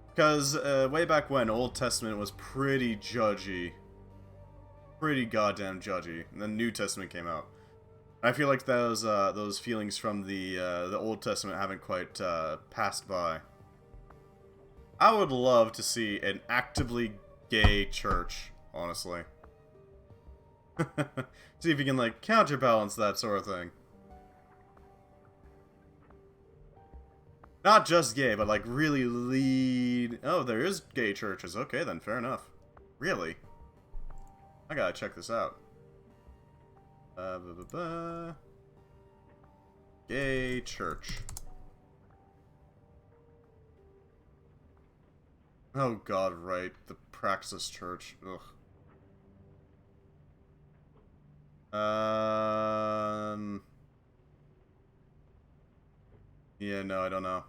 Because way back when, Old Testament was pretty judgy. Pretty goddamn judgy. And then New Testament came out. I feel like those feelings from the Old Testament haven't quite passed by. I would love to see an actively gay church, honestly. See if you can, like, counterbalance that sort of thing. Not just gay, but, like, really lead... Oh, there is gay churches. Okay, then, fair enough. Really? I gotta check this out. Gay church. Oh god, right. The Praxis Church. Ugh. Yeah, no, I don't know.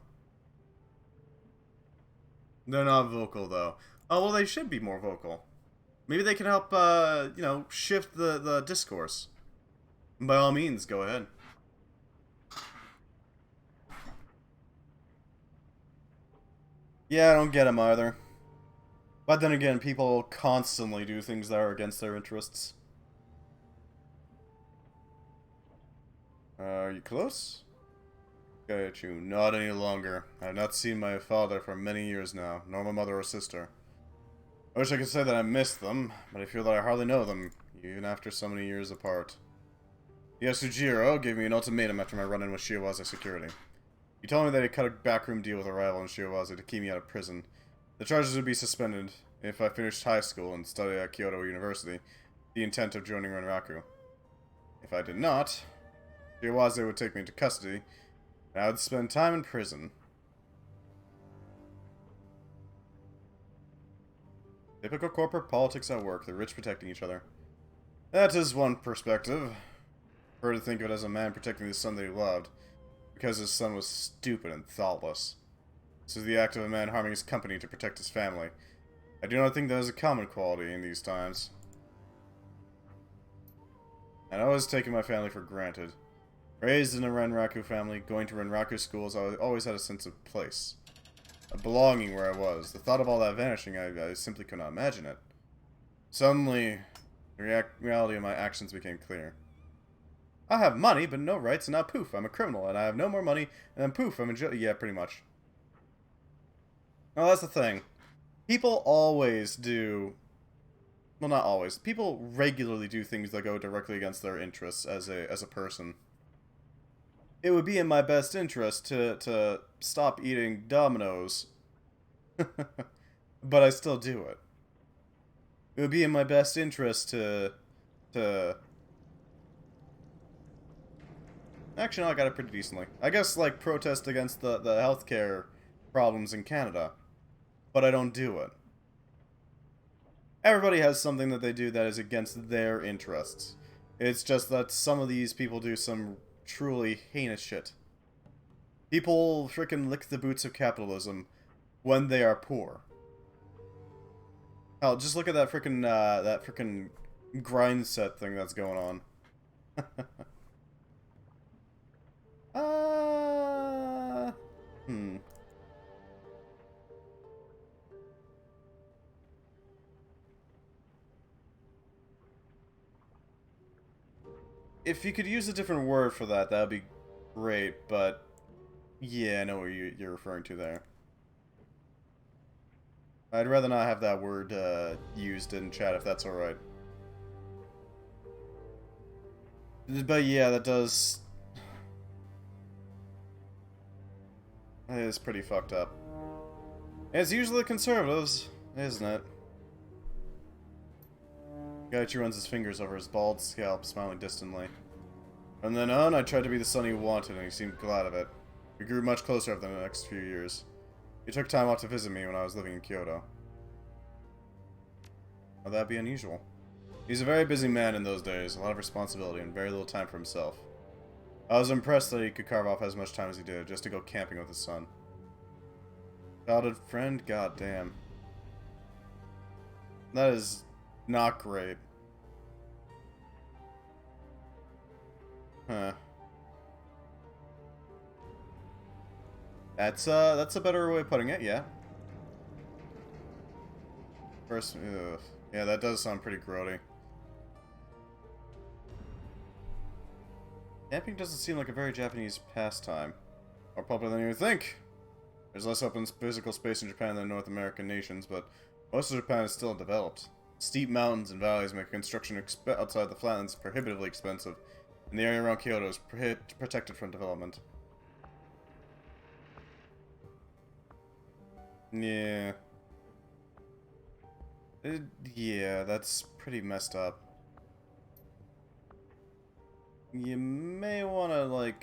They're not vocal, though. Oh, well, they should be more vocal. Maybe they can help, you know, shift the discourse. By all means, go ahead. Yeah, I don't get them either. But then again, people constantly do things that are against their interests. Are you close? Got you. Not any longer. I have not seen my father for many years now, nor my mother or sister. I wish I could say that I miss them, but I feel that I hardly know them, even after so many years apart. Yasujiro gave me an ultimatum after my run-in with Shiawase security. He told me that he cut a backroom deal with a rival in Shiawase to keep me out of prison. The charges would be suspended if I finished high school and studied at Kyoto University, the intent of joining Renraku. If I did not, Shiawase would take me into custody, and I would spend time in prison. Typical corporate politics at work, the rich protecting each other. That is one perspective. Prefer to think of it as a man protecting the son that he loved, because his son was stupid and thoughtless. This is the act of a man harming his company to protect his family. I do not think that is a common quality in these times. And I always taken my family for granted. Raised in a Renraku family, going to Renraku schools, I always had a sense of place. A belonging where I was. The thought of all that vanishing, I simply could not imagine it. Suddenly, The reality of my actions became clear. I have money, but no rights, and now poof, I'm a criminal, and I have no more money, and then poof, I'm in jail. Yeah, pretty much. Well, that's the thing. People always do... Well, not always. People regularly do things that go directly against their interests as a person. It would be in my best interest to stop eating Dominoes. But I still do it. It would be in my best interest to... Actually, no, I got it pretty decently. I guess, like, protest against the healthcare problems in Canada. But I don't do it. Everybody has something that they do that is against their interests. It's just that some of these people do some truly heinous shit. People frickin' lick the boots of capitalism when they are poor. Hell, just look at that frickin' grind set thing that's going on. Hmm. If you could use a different word for that, that would be great, but... Yeah, I know what you're referring to there. I'd rather not have that word used in chat, if that's alright. But yeah, that does... That is pretty fucked up. It's usually the conservatives, isn't it? Gaichi runs his fingers over his bald scalp, smiling distantly. From then on, I tried to be the son he wanted, and he seemed glad of it. We grew much closer over the next few years. He took time off to visit me when I was living in Kyoto. Well, that'd be unusual. He's a very busy man in those days, a lot of responsibility, and very little time for himself. I was impressed that he could carve off as much time as he did, just to go camping with his son. Childhood friend? God damn. That is not great. Huh. That's a better way of putting it, yeah. First, ugh. Yeah, that does sound pretty grody. Camping doesn't seem like a very Japanese pastime. More popular than you would think. There's less open physical space in Japan than North American nations, but most of Japan is still undeveloped. Steep mountains and valleys make construction outside the flatlands prohibitively expensive, and the area around Kyoto is protected from development. Yeah. Yeah, that's pretty messed up. You may want to, like,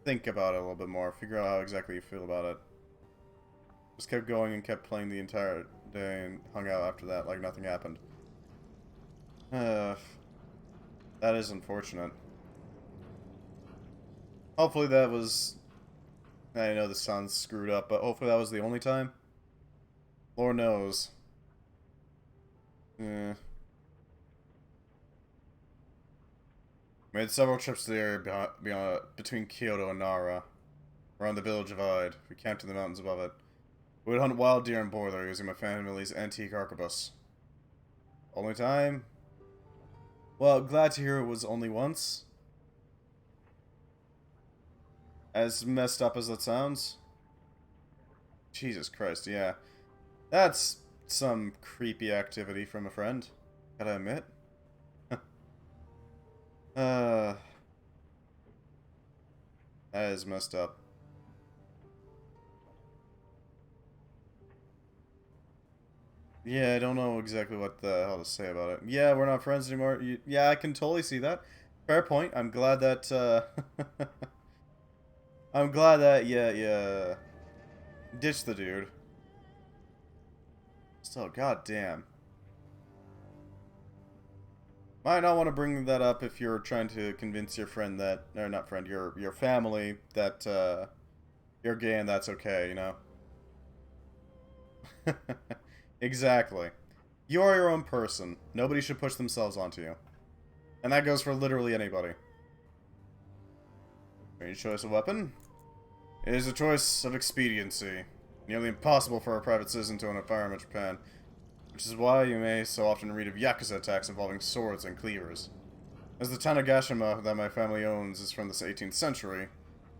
think about it a little bit more. Figure out how exactly you feel about it. Just kept going and kept playing the entire day and hung out after that like nothing happened. That is unfortunate. Hopefully that was... I know this sounds screwed up, but hopefully that was the only time. Lord knows. Yeah. Made several trips to the area between Kyoto and Nara. Around the village of Ide. We camped in the mountains above it. We would hunt wild deer and boar there using my family's antique arquebus. Only time? Well, glad to hear it was only once. As messed up as that sounds. Jesus Christ, yeah. That's some creepy activity from a friend. Gotta admit. That is messed up. Yeah, I don't know exactly what the hell to say about it. Yeah, we're not friends anymore. Yeah, I can totally see that. Fair point. I'm glad that, I'm glad that, yeah, ditched the dude. Still, goddamn. Might not want to bring that up if you're trying to convince your friend that, or not friend, your family that, you're gay and that's okay, you know? Exactly. You are your own person. Nobody should push themselves onto you. And that goes for literally anybody. Any choice of weapon? It is a choice of expediency. Nearly impossible for a private citizen to own a firearm in Japan. which is why you may so often read of Yakuza attacks involving swords and cleavers. As the Tanagashima that my family owns is from the 18th century,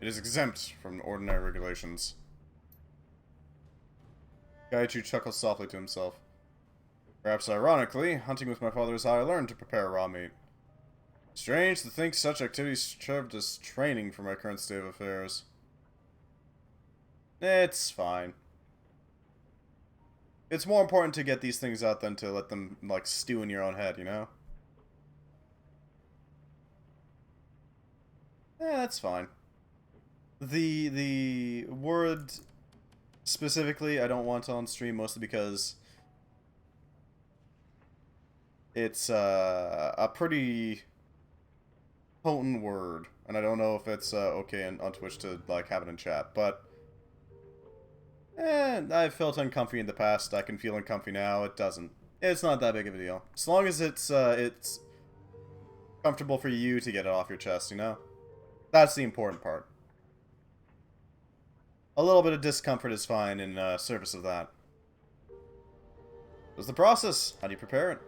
it is exempt from ordinary regulations. Gaichu chuckles softly to himself. Perhaps ironically, hunting with my father is how I learned to prepare raw meat. Strange to think such activities served as training for my current state of affairs. It's fine. It's more important to get these things out than to let them, like, stew in your own head, you know? That's fine. The word specifically I don't want on stream, mostly because it's a pretty potent word, and I don't know if it's okay on Twitch to like have it in chat, but I've felt uncomfy in the past. I can feel uncomfy now. It doesn't. It's not that big of a deal. As long as it's comfortable for you to get it off your chest, you know? That's the important part. A little bit of discomfort is fine in service of that. What's the process? How do you prepare it?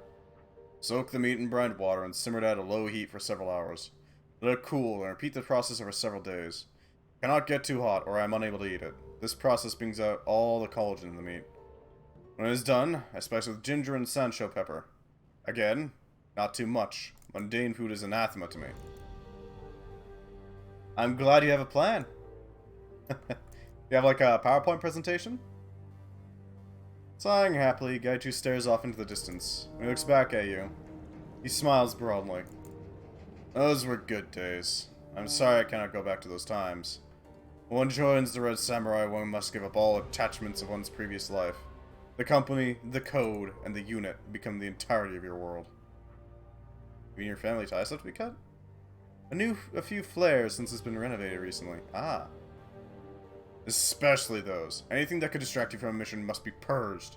Soak the meat in brine water and simmer it at a low heat for several hours. Let it cool and repeat the process over several days. It cannot get too hot or I am unable to eat it. This process brings out all the collagen in the meat. When it is done, I spice it with ginger and sansho pepper. Again, not too much. Mundane food is anathema to me. I'm glad you have a plan. You have like a PowerPoint presentation? Sighing happily, Gaichu stares off into the distance. He looks back at you. He smiles broadly. Those were good days. I'm sorry I cannot go back to those times. When one joins the Red Samurai, one must give up all attachments of one's previous life. The company, the code, and the unit become the entirety of your world. You and your family ties have to be cut? A few flares since it's been renovated recently. Ah. Especially those. Anything that could distract you from a mission must be purged.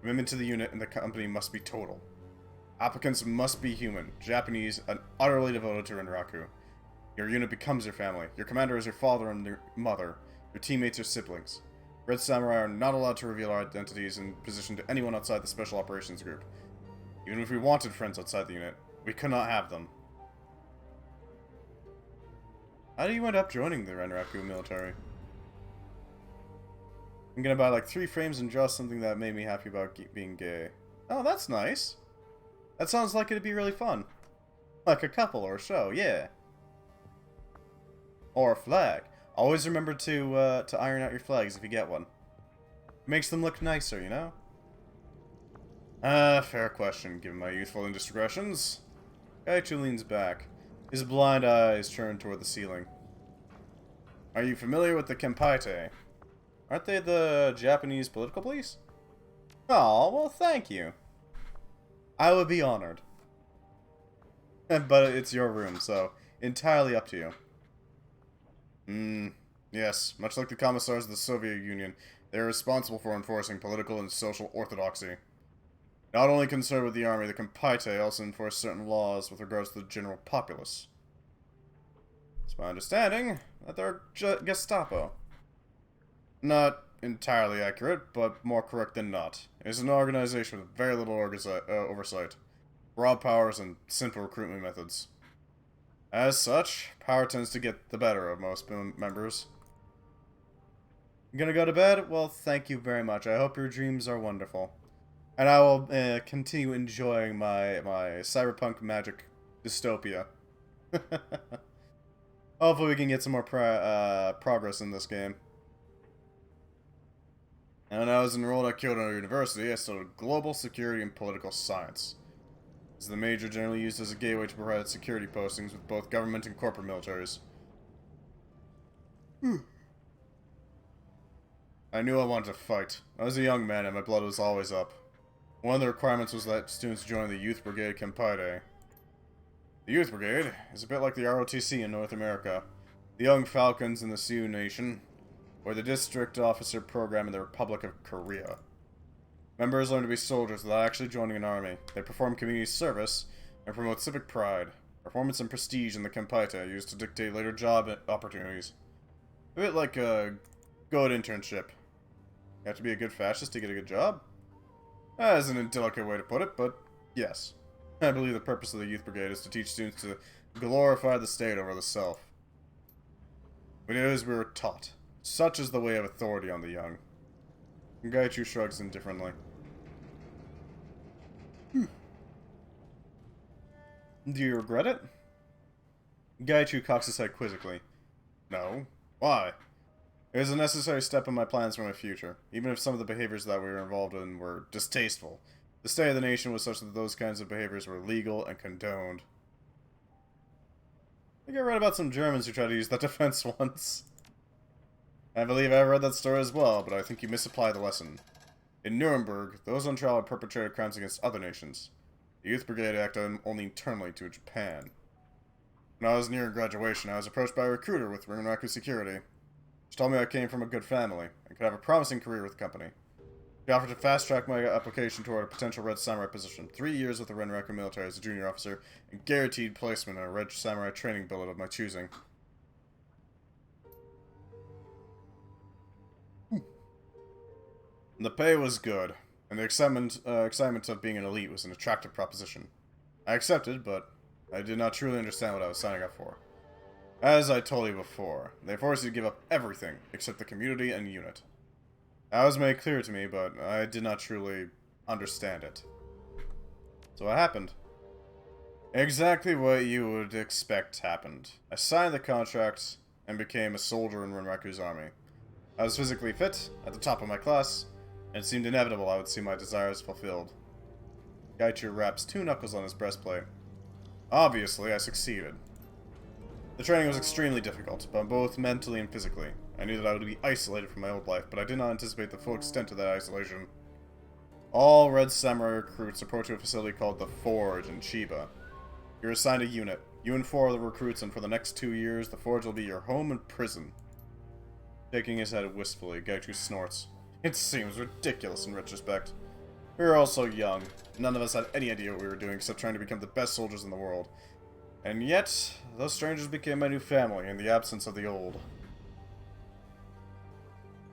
Commitment to the unit and the company must be total. Applicants must be human, Japanese, and utterly devoted to Renraku. Your unit becomes your family. Your commander is your father and your mother. Your teammates are siblings. Red Samurai are not allowed to reveal our identities and position to anyone outside the Special Operations Group. Even if we wanted friends outside the unit, we could not have them. How do you end up joining the Renraku military? I'm gonna buy like 3 frames and draw something that made me happy about being gay. Oh, that's nice. That sounds like it'd be really fun. Like a couple or a show, yeah. Or a flag. Always remember to iron out your flags if you get one. Makes them look nicer, you know? Fair question, given my youthful indiscretions. Gaichu leans back. His blind eyes turn toward the ceiling. Are you familiar with the Kenpaite? Aren't they the Japanese political police? Oh, well, thank you. I would be honored. But it's your room, so entirely up to you. Yes. Much like the commissars of the Soviet Union, they are responsible for enforcing political and social orthodoxy. Not only concerned with the army, the Kenpaite also enforce certain laws with regards to the general populace. It's my understanding that they're Gestapo. Not entirely accurate, but more correct than not. It is an organization with very little oversight, broad powers, and simple recruitment methods. As such, power tends to get the better of most members. You gonna go to bed? Well, thank you very much. I hope your dreams are wonderful. And I will continue enjoying my cyberpunk magic dystopia. Hopefully we can get some more progress in this game. And when I was enrolled at Kyoto University, I studied global security and political science. This is the major generally used as a gateway to provide security postings with both government and corporate militaries. I knew I wanted to fight. I was a young man and my blood was always up. One of the requirements was that students join the Youth Brigade Kenpaite. The Youth Brigade is a bit like the ROTC in North America, the Young Falcons in the Sioux Nation, or the District Officer Program in the Republic of Korea. Members learn to be soldiers without actually joining an army. They perform community service and promote civic pride. Performance and prestige in the Kenpaite are used to dictate later job opportunities. A bit like a good internship. You have to be a good fascist to get a good job? That is an indelicate way to put it, but yes. I believe the purpose of the Youth Brigade is to teach students to glorify the state over the self. We do as we were taught. Such is the way of authority on the young. Gaichu shrugs indifferently. Do you regret it? Gaichu cocks his head quizzically. No. Why? It is a necessary step in my plans for my future, even if some of the behaviors that we were involved in were distasteful. The state of the nation was such that those kinds of behaviors were legal and condoned. I think I read about some Germans who tried to use that defense once. I believe I read that story as well, but I think you misapplied the lesson. In Nuremberg, those on trial had perpetrated crimes against other nations. The Youth Brigade acted only internally to Japan. When I was near graduation, I was approached by a recruiter with Rinraku Security. She told me I came from a good family and could have a promising career with the company. She offered to fast-track my application toward a potential Red Samurai position, 3 years with the Renraku military as a junior officer, and guaranteed placement in a Red Samurai training billet of my choosing. The pay was good, and the excitement of being an elite was an attractive proposition. I accepted, but I did not truly understand what I was signing up for. As I told you before, they forced you to give up everything except the community and unit. That was made clear to me, but I did not truly understand it. So what happened? Exactly what you would expect happened. I signed the contract and became a soldier in Renraku's army. I was physically fit, at the top of my class, and it seemed inevitable I would see my desires fulfilled. Gaichu wraps 2 knuckles on his breastplate. Obviously, I succeeded. The training was extremely difficult, both mentally and physically. I knew that I would be isolated from my old life, but I did not anticipate the full extent of that isolation. All Red Samurai recruits report to a facility called the Forge in Chiba. You're assigned a unit. You and 4 of the recruits, and for the next 2 years, the Forge will be your home and prison. Shaking his head wistfully, Gaichu snorts. It seems ridiculous in retrospect. We were all so young. None of us had any idea what we were doing except trying to become the best soldiers in the world. And yet, those strangers became my new family in the absence of the old.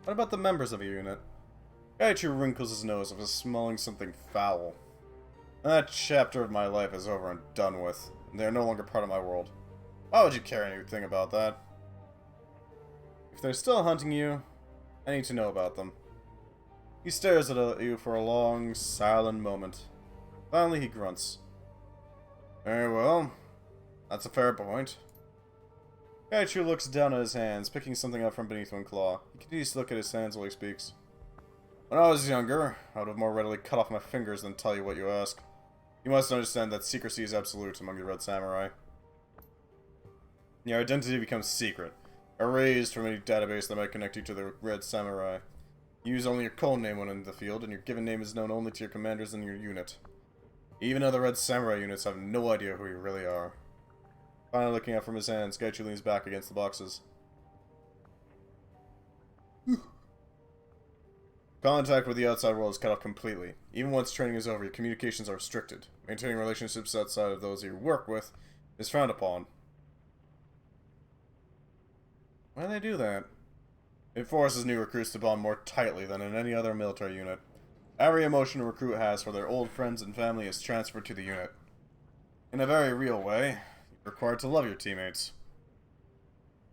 What about the members of your unit? Gaichu wrinkles his nose as if smelling something foul. That chapter of my life is over and done with, and they are no longer part of my world. Why would you care anything about that? If they're still hunting you, I need to know about them. He stares at you for a long, silent moment. Finally, he grunts. Very well. That's a fair point. Gaichu looks down at his hands, picking something up from beneath one claw. He continues to look at his hands while he speaks. When I was younger, I would have more readily cut off my fingers than tell you what you ask. You must understand that secrecy is absolute among the Red Samurai. Your identity becomes secret, erased from any database that might connect you to the Red Samurai. You use only your code name when in the field, and your given name is known only to your commanders and your unit. Even other Red Samurai units have no idea who you really are. Finally looking up from his hands, Gaichu leans back against the boxes. Contact with the outside world is cut off completely. Even once training is over, your communications are restricted. Maintaining relationships outside of those you work with is frowned upon. Why do they do that? It forces new recruits to bond more tightly than in any other military unit. Every emotion a recruit has for their old friends and family is transferred to the unit. In a very real way, you're required to love your teammates.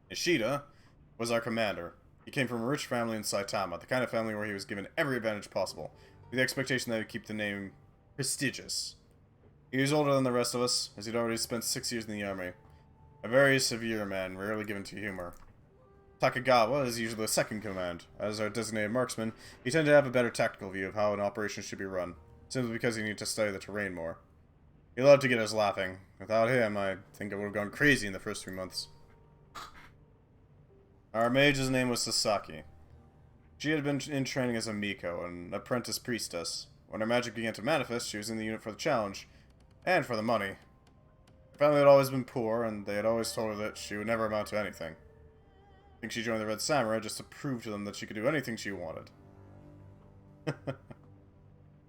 Ishida was our commander. He came from a rich family in Saitama, the kind of family where he was given every advantage possible, with the expectation that he would keep the name prestigious. He was older than the rest of us, as he'd already spent 6 years in the army. A very severe man, rarely given to humor. Takagawa is usually the second command. As our designated marksman, he tended to have a better tactical view of how an operation should be run, simply because he needed to study the terrain more. He loved to get us laughing. Without him, I think I would have gone crazy in the first 3 months. Our mage's name was Sasaki. She had been in training as a Miko, an apprentice priestess. When her magic began to manifest, she was in the unit for the challenge, and for the money. Her family had always been poor, and they had always told her that she would never amount to anything. I think she joined the Red Samurai just to prove to them that she could do anything she wanted.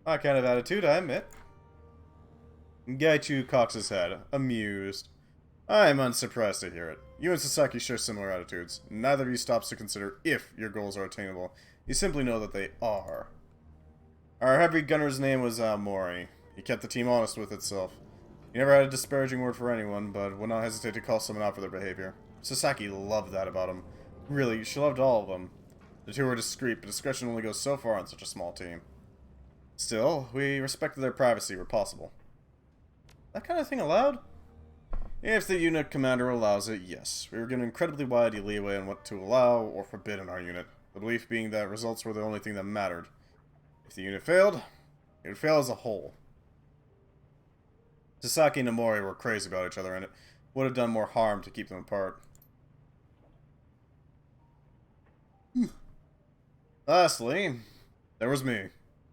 My kind of attitude, I admit. Gaichu cocks his head, amused. I am unsurprised to hear it. You and Sasaki share similar attitudes. Neither of you stops to consider if your goals are attainable. You simply know that they are. Our heavy gunner's name was Mori. He kept the team honest with itself. He never had a disparaging word for anyone, but would not hesitate to call someone out for their behavior. Sasaki loved that about him. Really, she loved all of them. The two were discreet, but discretion only goes so far on such a small team. Still, we respected their privacy where possible. That kind of thing allowed? If the unit commander allows it, yes. We were given incredibly wide leeway on what to allow or forbid in our unit. The belief being that results were the only thing that mattered. If the unit failed, it would fail as a whole. Sasaki and Nomori were crazy about each other, and it would have done more harm to keep them apart. Lastly, there was me.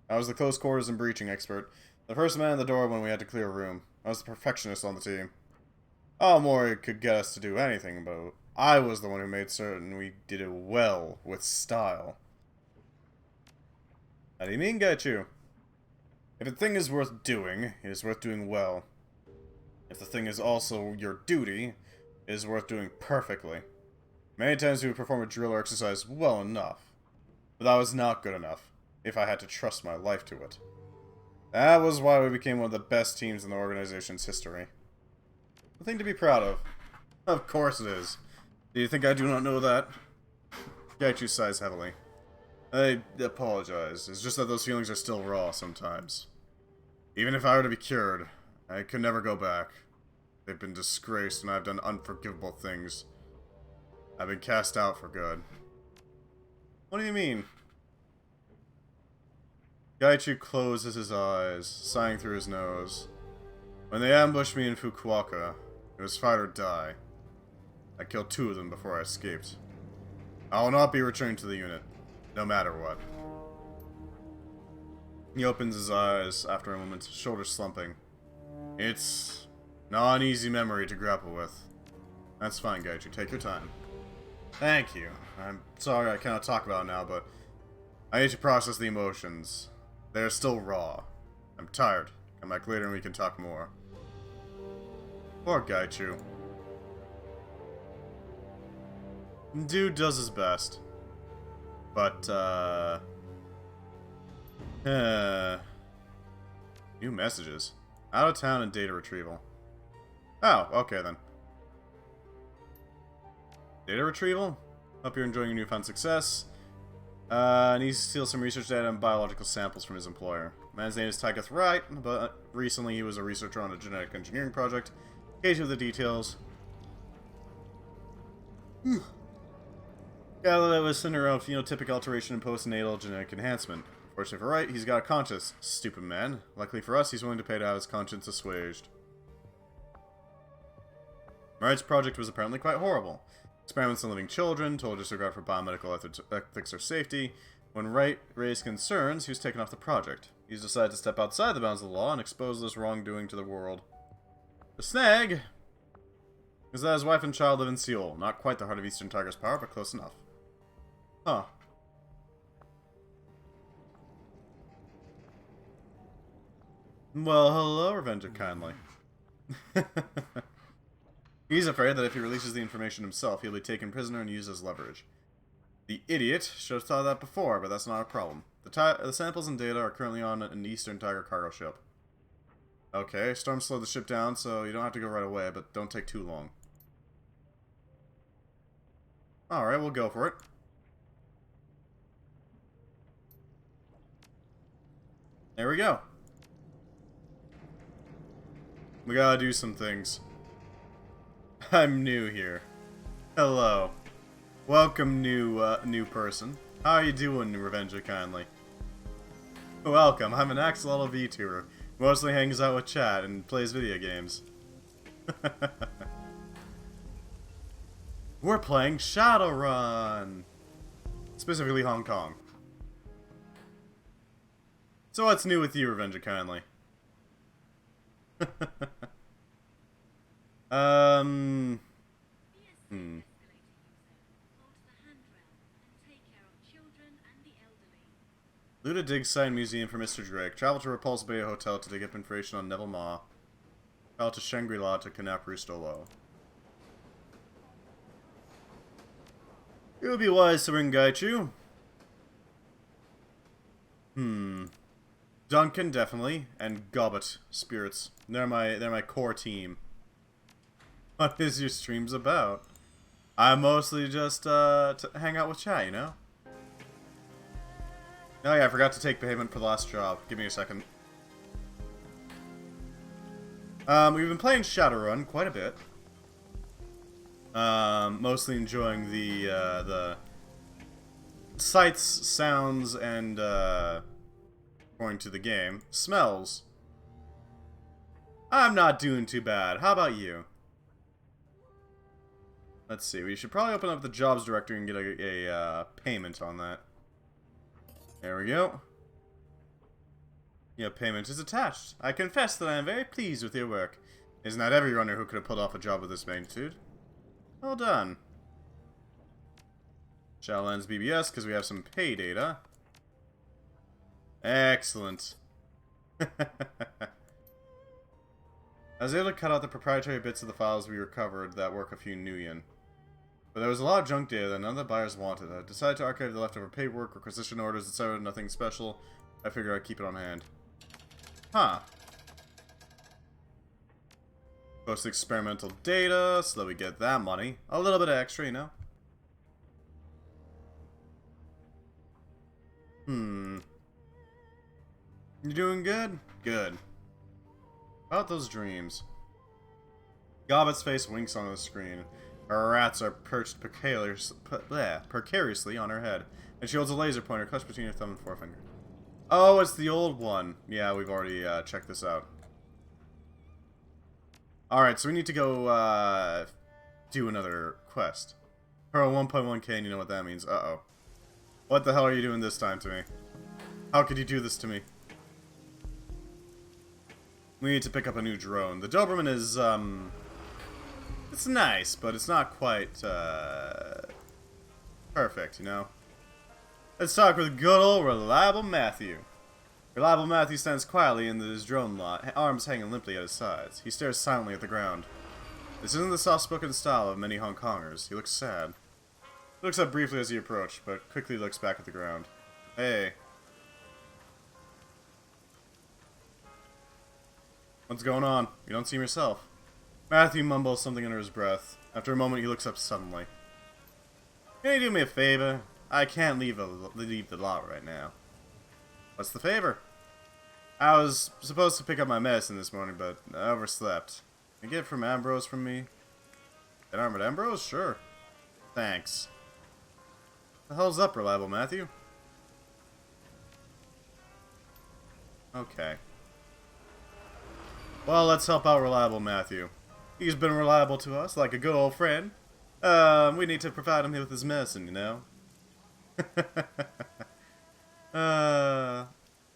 I was the close quarters and breaching expert. The first man in the door when we had to clear a room. I was the perfectionist on the team. Mori could get us to do anything, but I was the one who made certain we did it well, with style. How do you mean, Gaichu? If a thing is worth doing, it is worth doing well. If the thing is also your duty, it is worth doing perfectly. Many times we would perform a drill or exercise well enough, but that was not good enough, if I had to trust my life to it. That was why we became one of the best teams in the organization's history. A thing to be proud of. Of course it is. Do you think I do not know that? Gaichu sighs heavily. I apologize. It's just that those feelings are still raw sometimes. Even if I were to be cured, I could never go back. They've been disgraced and I've done unforgivable things. I've been cast out for good. What do you mean? Gaichu closes his eyes, sighing through his nose. When they ambushed me in Fukuoka, it was fight or die. I killed 2 of them before I escaped. I will not be returning to the unit, no matter what. He opens his eyes after a moment, shoulders slumping. It's not an easy memory to grapple with. That's fine, Gaichu. Take your time. Thank you. I'm sorry I cannot talk about it now, but I need to process the emotions. They are still raw. I'm tired. Come back later and we can talk more. Poor Gaichu. Dude does his best. But, new messages. Out of town and data retrieval. Oh, okay then. Data retrieval? Hope you're enjoying your newfound success. Needs to steal some research data and biological samples from his employer. Man's name is Tycheth Wright, but recently he was a researcher on a genetic engineering project. Gauge with the details. Gather that was center of phenotypic alteration and postnatal genetic enhancement. Fortunately for Wright, he's got a conscience, stupid man. Luckily for us, he's willing to pay to have his conscience assuaged. Wright's project was apparently quite horrible. Experiments on living children, total disregard for biomedical ethics or safety. When Wright raised concerns, he was taken off the project. He's decided to step outside the bounds of the law and expose this wrongdoing to the world. The snag is that his wife and child live in Seoul. Not quite the heart of Eastern Tiger's power, but close enough. Huh. Well, hello, Revenge of Kindly. He's afraid that if he releases the information himself, he'll be taken prisoner and used as leverage. The idiot should have thought of that before, but that's not a problem. The samples and data are currently on an Eastern Tiger cargo ship. Okay, Storm slowed the ship down, so you don't have to go right away, but don't take too long. Alright, we'll go for it. There we go. We gotta do some things. I'm new here. Hello. Welcome, new person. How are you doing, Revenge of Kindly? Welcome, I'm an axolotl VTuber. Mostly hangs out with chat and plays video games. We're playing Shadowrun! Specifically Hong Kong. So what's new with you, Revenge of Kindly? Loot a dig site museum for Mr. Drake. Travel to Repulse Bay Hotel to dig up information on Neville Ma. Travel to Shangri-La to kidnap Rustolo. It would be wise to bring Gaichu. Duncan, definitely, and Gobbet Spirits. They're my core team. What is your streams about? I mostly just to hang out with chat, you know? Oh yeah, I forgot to take payment for the last job. Give me a second. We've been playing Shadowrun quite a bit. Mostly enjoying the sights, sounds, and according to the game, smells. I'm not doing too bad. How about you? Let's see. We should probably open up the jobs directory and get a payment on that. There we go. Your payment is attached. I confess that I am very pleased with your work. Isn't that every runner who could have pulled off a job of this magnitude? Well done. Shadowlands BBS, because we have some pay data. Excellent. I was able to cut out the proprietary bits of the files we recovered that work a few Nuyen. But there was a lot of junk data that none of the buyers wanted. I decided to archive the leftover paperwork, requisition orders, etc. Nothing special. I figured I'd keep it on hand. Huh. Post experimental data, so that we get that money. A little bit of extra, you know? You doing good? Good. About those dreams. Gobbet's face winks on the screen. Her rats are perched precariously on her head, and she holds a laser pointer clutched between her thumb and forefinger. Oh, it's the old one. Yeah, we've already checked this out. Alright, so we need to go do another quest. Pearl 1.1k, and you know what that means. Uh-oh. What the hell are you doing this time to me? How could you do this to me? We need to pick up a new drone. The Doberman is, it's nice, but it's not quite, perfect, you know? Let's talk with good old Reliable Matthew. Reliable Matthew stands quietly in his drone lot, arms hanging limply at his sides. He stares silently at the ground. This isn't the soft-spoken style of many Hong Kongers. He looks sad. He looks up briefly as he approached, but quickly looks back at the ground. Hey. What's going on? You don't seem yourself. Matthew mumbles something under his breath. After a moment, he looks up suddenly. Can you do me a favor? I can't leave the lot right now. What's the favor? I was supposed to pick up my medicine this morning, but I overslept. Can you get it from Ambrose from me? An armored Ambrose? Sure. Thanks. The hell's up, Reliable Matthew? Okay. Well, let's help out Reliable Matthew. He's been reliable to us, like a good old friend. We need to provide him with his medicine, you know?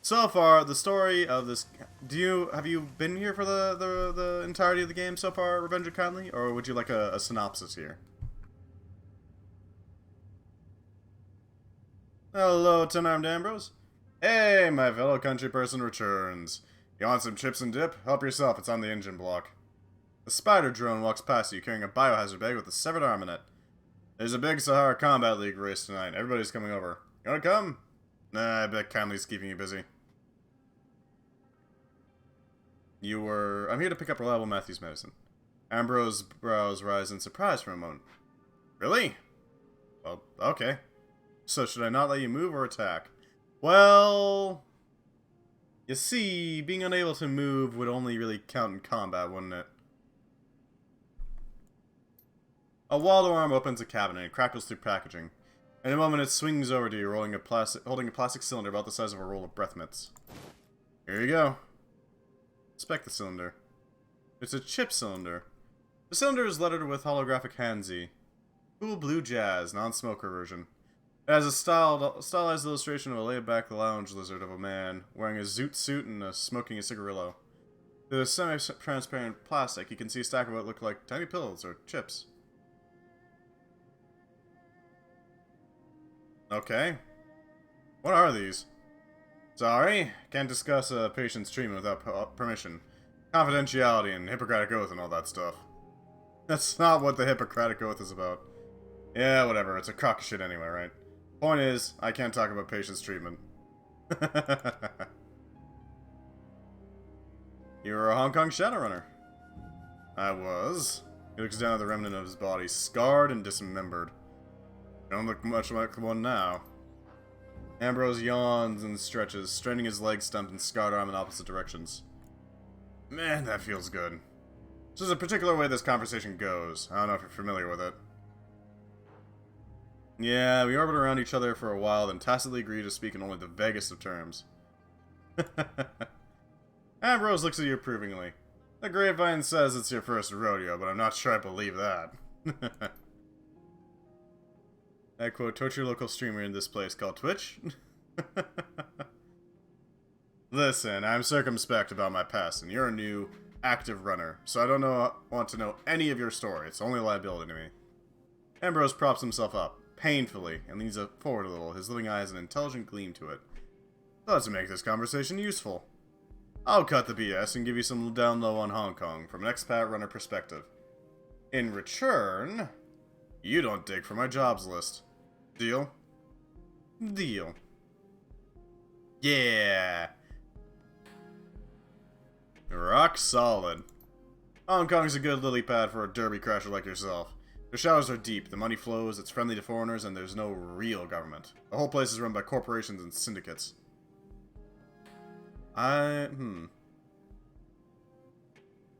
So far, the story of this... Have you been here for the entirety of the game so far, Revenge of Kindly? Or would you like a synopsis here? Hello, Ten-Armed Ambrose. Hey, my fellow country person returns. You want some chips and dip? Help yourself, it's on the engine block. The spider drone walks past you carrying a biohazard bag with a severed arm in it. There's a big Sahara Combat League race tonight. Everybody's coming over. You wanna come? Nah, I bet Kindly's keeping you busy. I'm here to pick up Reliable Matthew's medicine. Ambrose's brows rise in surprise for a moment. Really? Well, okay. So should I not let you move or attack? Well... You see, being unable to move would only really count in combat, wouldn't it? A Waldo arm opens a cabinet and crackles through packaging. In a moment, it swings over to you, holding a plastic cylinder about the size of a roll of breath mints. Here you go. Inspect the cylinder. It's a chip cylinder. The cylinder is lettered with holographic Hanzi. Cool blue jazz, non-smoker version. It has a stylized illustration of a laid-back lounge lizard of a man wearing a zoot suit and smoking a cigarillo. Through the semi-transparent plastic, you can see a stack of what look like tiny pills or chips. Okay. What are these? Sorry, can't discuss a patient's treatment without permission. Confidentiality and Hippocratic Oath and all that stuff. That's not what the Hippocratic Oath is about. Yeah, whatever, it's a crock of shit anyway, right? Point is, I can't talk about patient's treatment. You were a Hong Kong Shadowrunner. I was. He looks down at the remnant of his body, scarred and dismembered. Don't look much like one now. Ambrose yawns and stretches, straining his leg stump and scarred arm in opposite directions. Man, that feels good. This is a particular way this conversation goes. I don't know if you're familiar with it. Yeah, we orbit around each other for a while, then tacitly agree to speak in only the vaguest of terms. Ambrose looks at you approvingly. The grapevine says it's your first rodeo, but I'm not sure I believe that. I quote, torch your local streamer in this place called Twitch. Listen, I'm circumspect about my past, and you're a new, active runner, so I don't want to know any of your story. It's only a liability to me. Ambrose props himself up, painfully, and leans forward a little. His living eye has an intelligent gleam to it. Let's make this conversation useful. I'll cut the BS and give you some down low on Hong Kong from an expat runner perspective. In return, you don't dig for my jobs list. Deal? Deal. Yeah. Rock solid. Hong Kong's a good lily pad for a derby crasher like yourself. The showers are deep, the money flows, it's friendly to foreigners, and there's no real government. The whole place is run by corporations and syndicates. That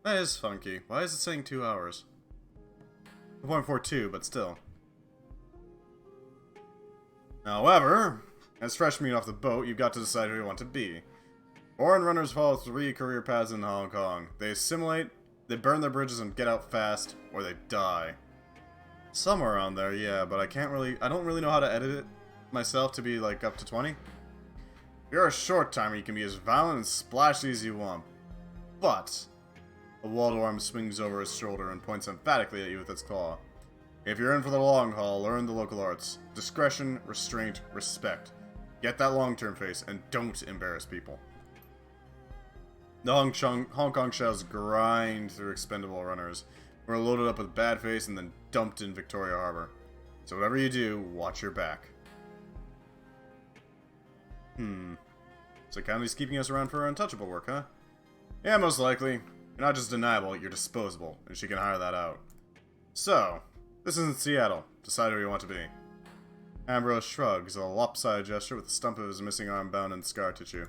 is funky. Why is it saying 2 hours? 1.42, but still. However, as fresh meat off the boat, you've got to decide who you want to be. Foreign runners follow 3 career paths in Hong Kong. They assimilate, they burn their bridges and get out fast, or they die. Somewhere around there, yeah, but I don't really know how to edit it myself to be, like, up to 20. If you're a short timer, you can be as violent and splashy as you want. But a walled arm swings over his shoulder and points emphatically at you with its claw. If you're in for the long haul, learn the local arts. Discretion, restraint, respect. Get that long-term face, and don't embarrass people. The Hong Kong shells grind through expendable runners, who are loaded up with bad face and then dumped in Victoria Harbor. So whatever you do, watch your back. So County's keeping us around for untouchable work, huh? Yeah, most likely. You're not just deniable, you're disposable, and she can hire that out. So, this isn't Seattle. Decide who you want to be. Ambrose shrugs, a lopsided gesture with the stump of his missing arm bound in scar tissue.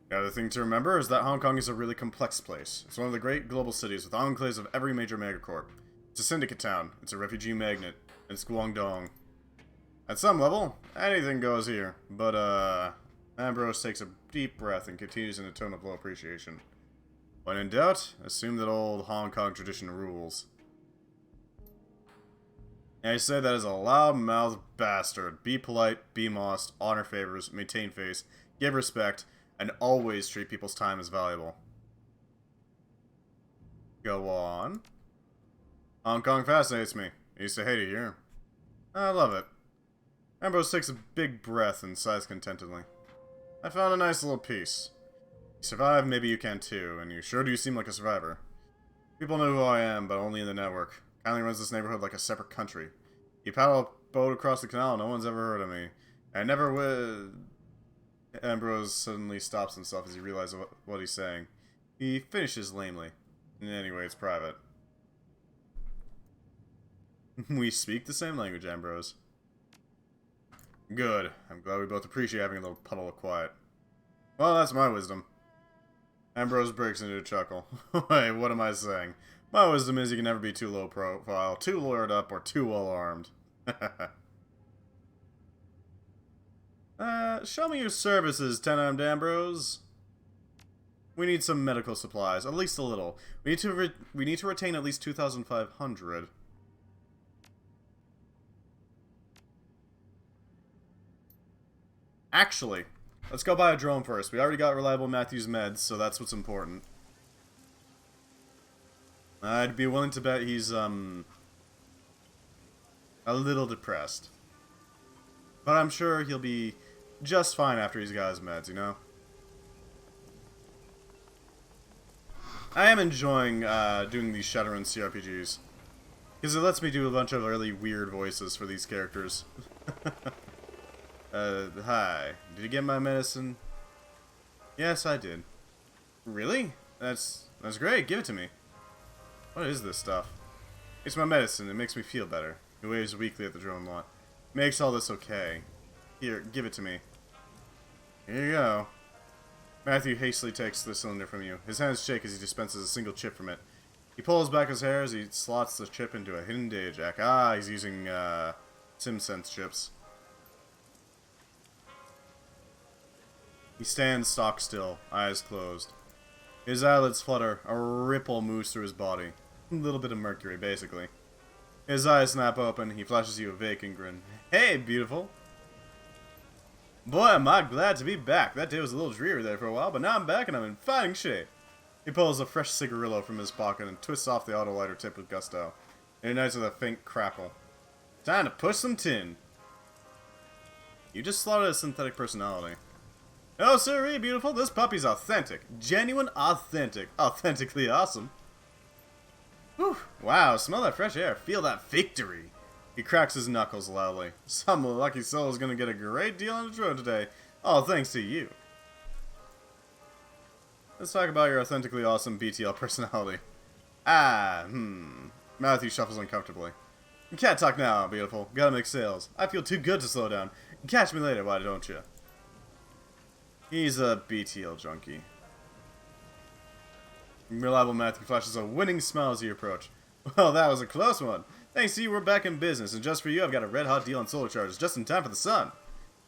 The other thing to remember is that Hong Kong is a really complex place. It's one of the great global cities with enclaves of every major megacorp. It's a syndicate town, it's a refugee magnet, and it's Guangdong. At some level, anything goes here, but Ambrose takes a deep breath and continues in a tone of low appreciation. When in doubt, assume that old Hong Kong tradition rules. And I say that as a loud-mouthed bastard. Be polite, be mossed, honor favors, maintain face, give respect, and always treat people's time as valuable. Go on. Hong Kong fascinates me. I used to hate it here. I love it. Ambrose takes a big breath and sighs contentedly. I found a nice little piece. You survived, maybe you can too, and you sure do seem like a survivor. People know who I am, but only in the network. Kindly runs this neighborhood like a separate country. You paddle a boat across the canal, no one's ever heard of me. I never would... Ambrose suddenly stops himself as he realizes what he's saying. He finishes lamely. Anyway, it's private. We speak the same language, Ambrose. Good. I'm glad we both appreciate having a little puddle of quiet. Well, that's my wisdom. Ambrose breaks into a chuckle. Wait, what am I saying? My wisdom is you can never be too low profile, too lawyered up, or too well armed. Show me your services, 10-armed Ambrose. We need some medical supplies, at least a little. We need to retain at least 2,500. Actually, let's go buy a drone first. We already got reliable Matthews meds, so that's what's important. I'd be willing to bet he's, a little depressed. But I'm sure he'll be just fine after he's got his meds, you know? I am enjoying, doing these Shadowrun CRPGs. Because it lets me do a bunch of really weird voices for these characters. Hi. Did you get my medicine? Yes, I did. Really? That's great. Give it to me. What is this stuff? It's my medicine. It makes me feel better. He waves weakly at the drone lot. Makes all this okay. Here, give it to me. Here you go. Matthew hastily takes the cylinder from you. His hands shake as he dispenses a single chip from it. He pulls back his hair as he slots the chip into a hidden data jack. Ah, he's using SimSense chips. He stands stock still, eyes closed. His eyelids flutter, a ripple moves through his body. A little bit of mercury, basically. His eyes snap open, he flashes you a vacant grin. Hey, beautiful! Boy, am I glad to be back. That day was a little dreary there for a while, but now I'm back and I'm in fighting shape. He pulls a fresh cigarillo from his pocket and twists off the auto-lighter tip with gusto. It ignites with a faint crackle. Time to push some tin. You just slaughtered a synthetic personality. Oh, sirree, beautiful. This puppy's authentic. Genuine, authentic. Authentically awesome. Whew. Wow, smell that fresh air. Feel that victory. He cracks his knuckles loudly. Some lucky soul is going to get a great deal on the drone today. All thanks to you. Let's talk about your authentically awesome BTL personality. Matthew shuffles uncomfortably. You can't talk now, beautiful. Gotta make sales. I feel too good to slow down. Catch me later, why don't you? He's a BTL junkie. Reliable Matthew flashes a winning smile as you approach. Well, that was a close one. Thanks to you, we're back in business, and just for you, I've got a red-hot deal on solar charges, just in time for the sun.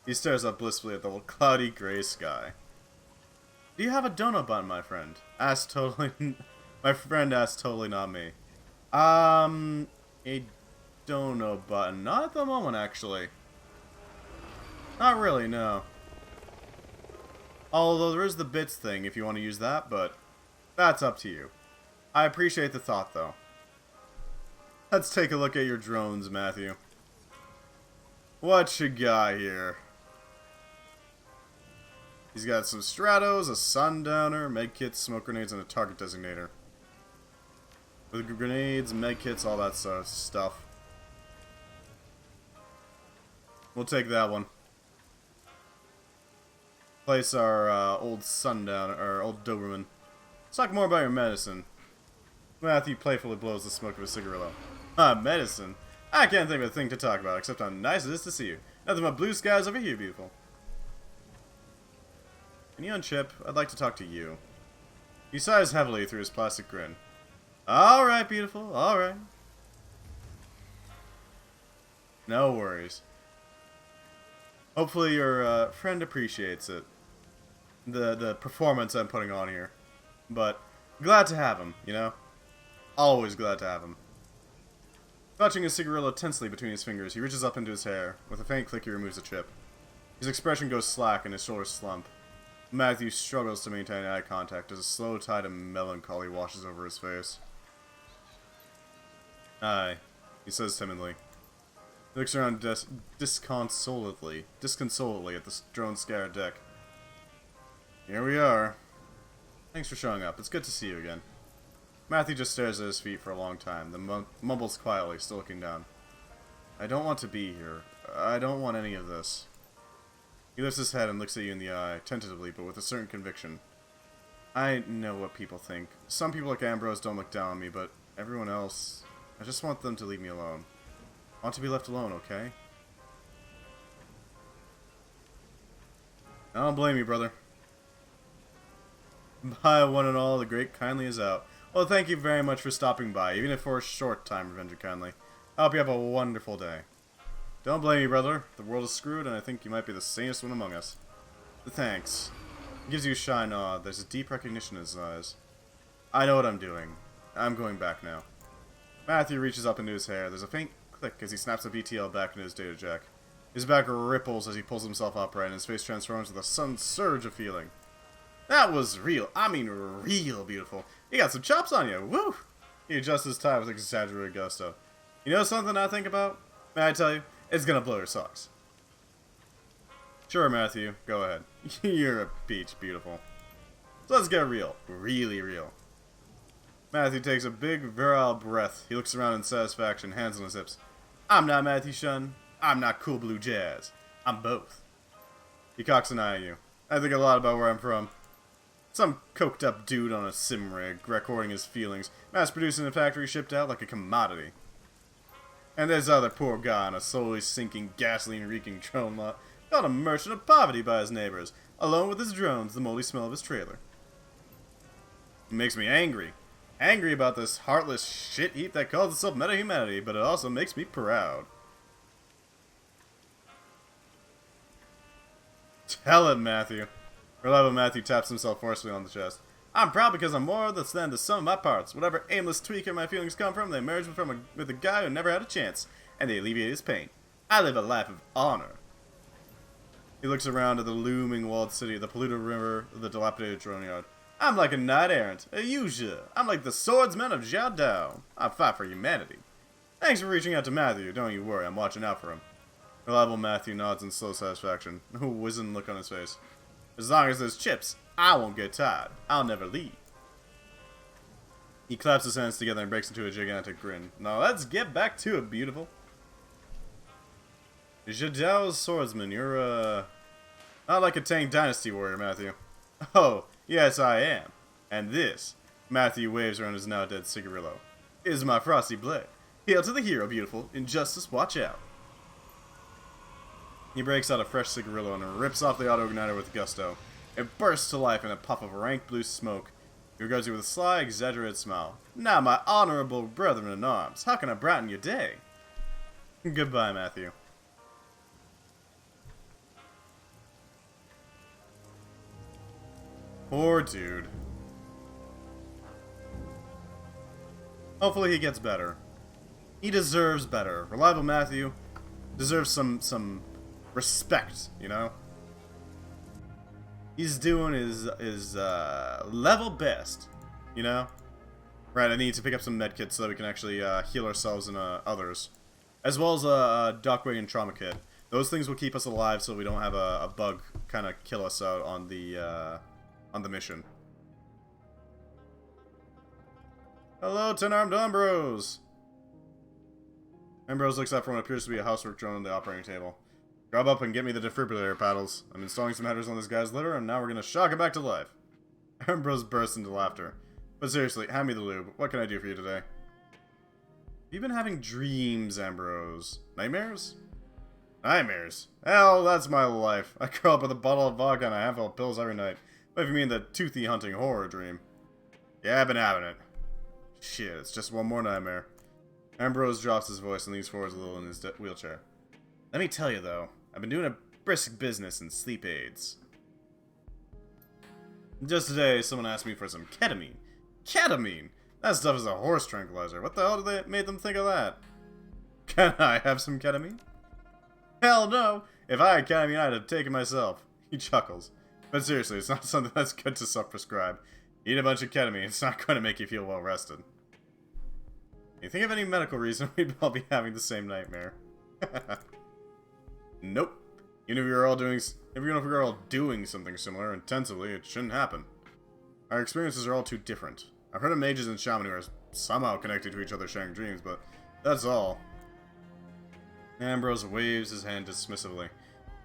He stares up blissfully at the cloudy gray sky. Do you have a donut button, my friend? Asked totally... My friend asked totally not me. A donut button. Not at the moment, actually. Not really, no. Although there is the bits thing, if you want to use that, but... That's up to you. I appreciate the thought, though. Let's take a look at your drones, Matthew. What you got here? He's got some Stratos, a Sundowner, medkits, smoke grenades, and a target designator. With grenades, medkits, all that sort of stuff. We'll take that one. Place our old Sundowner, or old Doberman. Let's talk more about your medicine. Matthew playfully blows the smoke of a cigarillo. Medicine? I can't think of a thing to talk about except how nice it is to see you. Nothing but blue skies over here, beautiful. Can you unchip? I'd like to talk to you. He sighs heavily through his plastic grin. Alright, beautiful, alright. No worries. Hopefully your friend appreciates it. The performance I'm putting on here. But, glad to have him, you know? Always glad to have him. Clutching a cigarillo tensely between his fingers, he reaches up into his hair. With a faint click, he removes the chip. His expression goes slack and his shoulders slump. Matthew struggles to maintain eye contact as a slow tide of melancholy washes over his face. Aye, he says timidly. He looks around disconsolately at the drone scarred deck. Here we are. Thanks for showing up. It's good to see you again. Matthew just stares at his feet for a long time, then mumbles quietly, still looking down. I don't want to be here. I don't want any of this. He lifts his head and looks at you in the eye, tentatively, but with a certain conviction. I know what people think. Some people like Ambrose don't look down on me, but everyone else... I just want them to leave me alone. I want to be left alone, okay? I don't blame you, brother. Bye, one and all. The great kindly is out. Well, thank you very much for stopping by, even if for a short time, Revenger Kindly. I hope you have a wonderful day. Don't blame me, brother. The world is screwed, and I think you might be the sanest one among us. Thanks. He gives you a shy nod. There's a deep recognition in his eyes. I know what I'm doing. I'm going back now. Matthew reaches up into his hair. There's a faint click as he snaps the BTL back into his data jack. His back ripples as he pulls himself upright, and his face transforms with a sudden surge of feeling. That was real. I mean, real beautiful. You got some chops on you. Woo! He adjusts his tie with exaggerated gusto. You know something I think about? May I tell you? It's gonna blow your socks. Sure, Matthew. Go ahead. You're a peach, beautiful. So let's get real. Really real. Matthew takes a big, virile breath. He looks around in satisfaction, hands on his hips. I'm not Matthew Shun. I'm not Cool Blue Jazz. I'm both. He cocks an eye at you. I think a lot about where I'm from. Some coked up dude on a sim rig, recording his feelings, mass produced in a factory, shipped out like a commodity. And there's other poor guy on a slowly sinking, gasoline-reeking drone lot, called a merchant of poverty by his neighbors, alone with his drones, the moldy smell of his trailer. It makes me angry. Angry about this heartless shit heap that calls itself meta-humanity, but it also makes me proud. Tell it, Matthew. Reliable Matthew taps himself forcefully on the chest. I'm proud because I'm more than the sum of my parts. Whatever aimless tweaker my feelings come from, they emerge with a guy who never had a chance, and they alleviate his pain. I live a life of honor. He looks around at the looming walled city, the polluted river, the dilapidated drone yard. I'm like a knight errant, a Yuja. I'm like the swordsman of Jiao. I fight for humanity. Thanks for reaching out to Matthew. Don't you worry, I'm watching out for him. Reliable Matthew nods in slow satisfaction, a wizened look on his face. As long as there's chips, I won't get tired. I'll never leave. He claps his hands together and breaks into a gigantic grin. Now let's get back to it, beautiful. Jiao's swordsman, you're, not like a Tang Dynasty warrior, Matthew. Oh, yes I am. And this, Matthew waves around his now dead cigarillo, is my frosty blade. Hail to the hero, beautiful. Injustice, watch out. He breaks out a fresh cigarillo and rips off the auto-igniter with gusto. It bursts to life in a puff of rank blue smoke. He regards you with a sly, exaggerated smile. Now, my honorable brethren in arms, how can I brighten your day? Goodbye, Matthew. Poor dude. Hopefully he gets better. He deserves better. Reliable Matthew deserves some respect, you know? He's doing his level best, you know? Right, I need to pick up some med kits so that we can actually heal ourselves and others. As well as a Dockwing and Trauma Kit. Those things will keep us alive so we don't have a bug kind of kill us out on the mission. Hello, 10-armed Ambrose! Ambrose looks up from what appears to be a housework drone on the operating table. Grab up and get me the defibrillator paddles. I'm installing some headers on this guy's liver, and now we're gonna shock it back to life. Ambrose bursts into laughter. But seriously, hand me the lube. What can I do for you today? Have you been having dreams, Ambrose? Nightmares? Nightmares? Hell, that's my life. I curl up with a bottle of vodka and a handful of pills every night. But if you mean the toothy hunting horror dream. Yeah, I've been having it. Shit, it's just one more nightmare. Ambrose drops his voice and leans forwards a little in his wheelchair. Let me tell you, though, I've been doing a brisk business in sleep aids. Just today, someone asked me for some ketamine. Ketamine? That stuff is a horse tranquilizer. What the hell did they made them think of that? Can I have some ketamine? Hell no! If I had ketamine, I'd have taken myself. He chuckles. But seriously, it's not something that's good to self-prescribe. Eat a bunch of ketamine, it's not going to make you feel well rested. You think of any medical reason we'd all be having the same nightmare? Nope. Even if we were all doing something similar intensively, it shouldn't happen. Our experiences are all too different. I've heard of mages and shaman who are somehow connected to each other sharing dreams, but that's all. Ambrose waves his hand dismissively.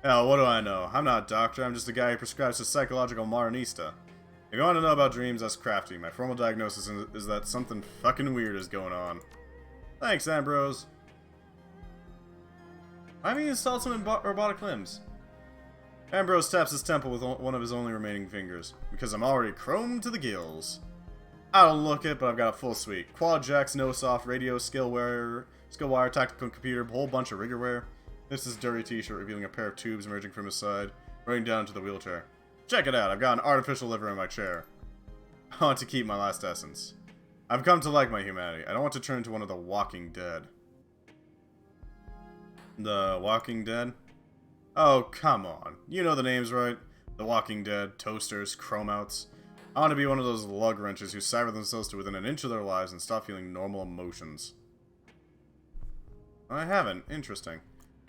Hell, what do I know? I'm not a doctor, I'm just a guy who prescribes to psychological modernista. If you want to know about dreams, that's crafty. My formal diagnosis is that something fucking weird is going on. Thanks, Ambrose. Why have you installed some robotic limbs? Ambrose taps his temple with one of his only remaining fingers. Because I'm already chromed to the gills. I don't look it, but I've got a full suite. Quad jacks, no-soft, radio, skill wire, tactical computer, a whole bunch of rigger wear. This is dirty t-shirt revealing a pair of tubes emerging from his side, running down to the wheelchair. Check it out, I've got an artificial liver in my chair. I want to keep my last essence. I've come to like my humanity. I don't want to turn into one of the Walking Dead. The Walking Dead? Oh, come on. You know the names, right? The Walking Dead, Toasters, Chromouts. I want to be one of those lug wrenches who cyber themselves to within an inch of their lives and stop feeling normal emotions. I haven't. Interesting.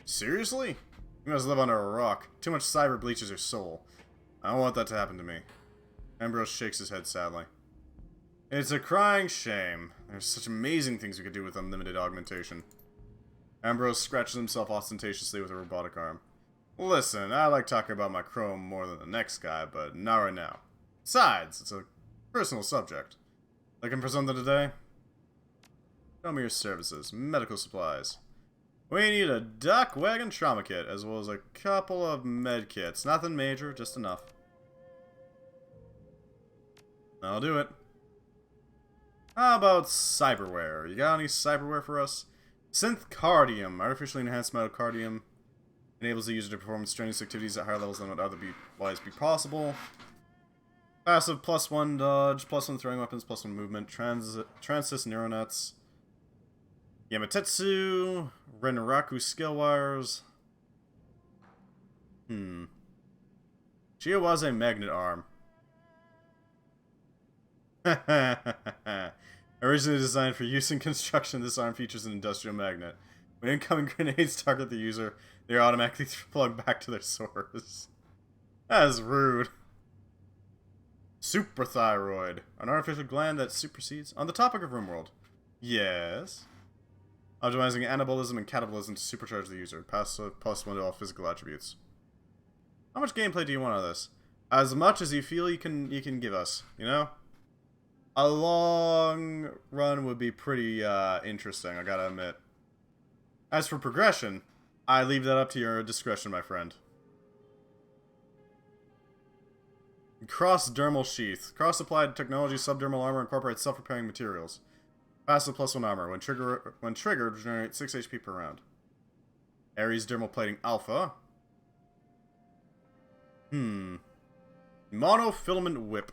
Seriously? You must live under a rock. Too much cyber bleaches your soul. I don't want that to happen to me. Ambrose shakes his head sadly. It's a crying shame. There's such amazing things we could do with unlimited augmentation. Ambrose scratches himself ostentatiously with a robotic arm. Listen, I like talking about my chrome more than the next guy, but not right now. Besides, it's a personal subject. Looking for something today? Show me your services. Medical supplies. We need a duck wagon trauma kit, as well as a couple of med kits. Nothing major, just enough. I'll do it. How about cyberware? You got any cyberware for us? Synthcardium, artificially enhanced myocardium, enables the user to perform strenuous activities at higher levels than would otherwise be possible. Passive +1 dodge, +1 throwing weapons, +1 movement, transist neuronets. Yamatetsu, Renraku skill wires. Chiawaze magnet arm. Originally designed for use in construction, this arm features an industrial magnet. When incoming grenades target the user, they are automatically plugged back to their source. That is rude. Superthyroid, an artificial gland that supersedes. On the topic of RimWorld. Yes. Optimizing anabolism and catabolism to supercharge the user. Passive +1 to all physical attributes. How much gameplay do you want out of this? As much as you feel you can give us, you know? A long run would be pretty interesting, I gotta admit. As for progression, I leave that up to your discretion, my friend. Cross-dermal sheath. Cross-applied technology subdermal armor incorporates self-repairing materials. Passive +1 armor. When triggered, regenerate 6 HP per round. Ares dermal plating alpha. Monofilament whip.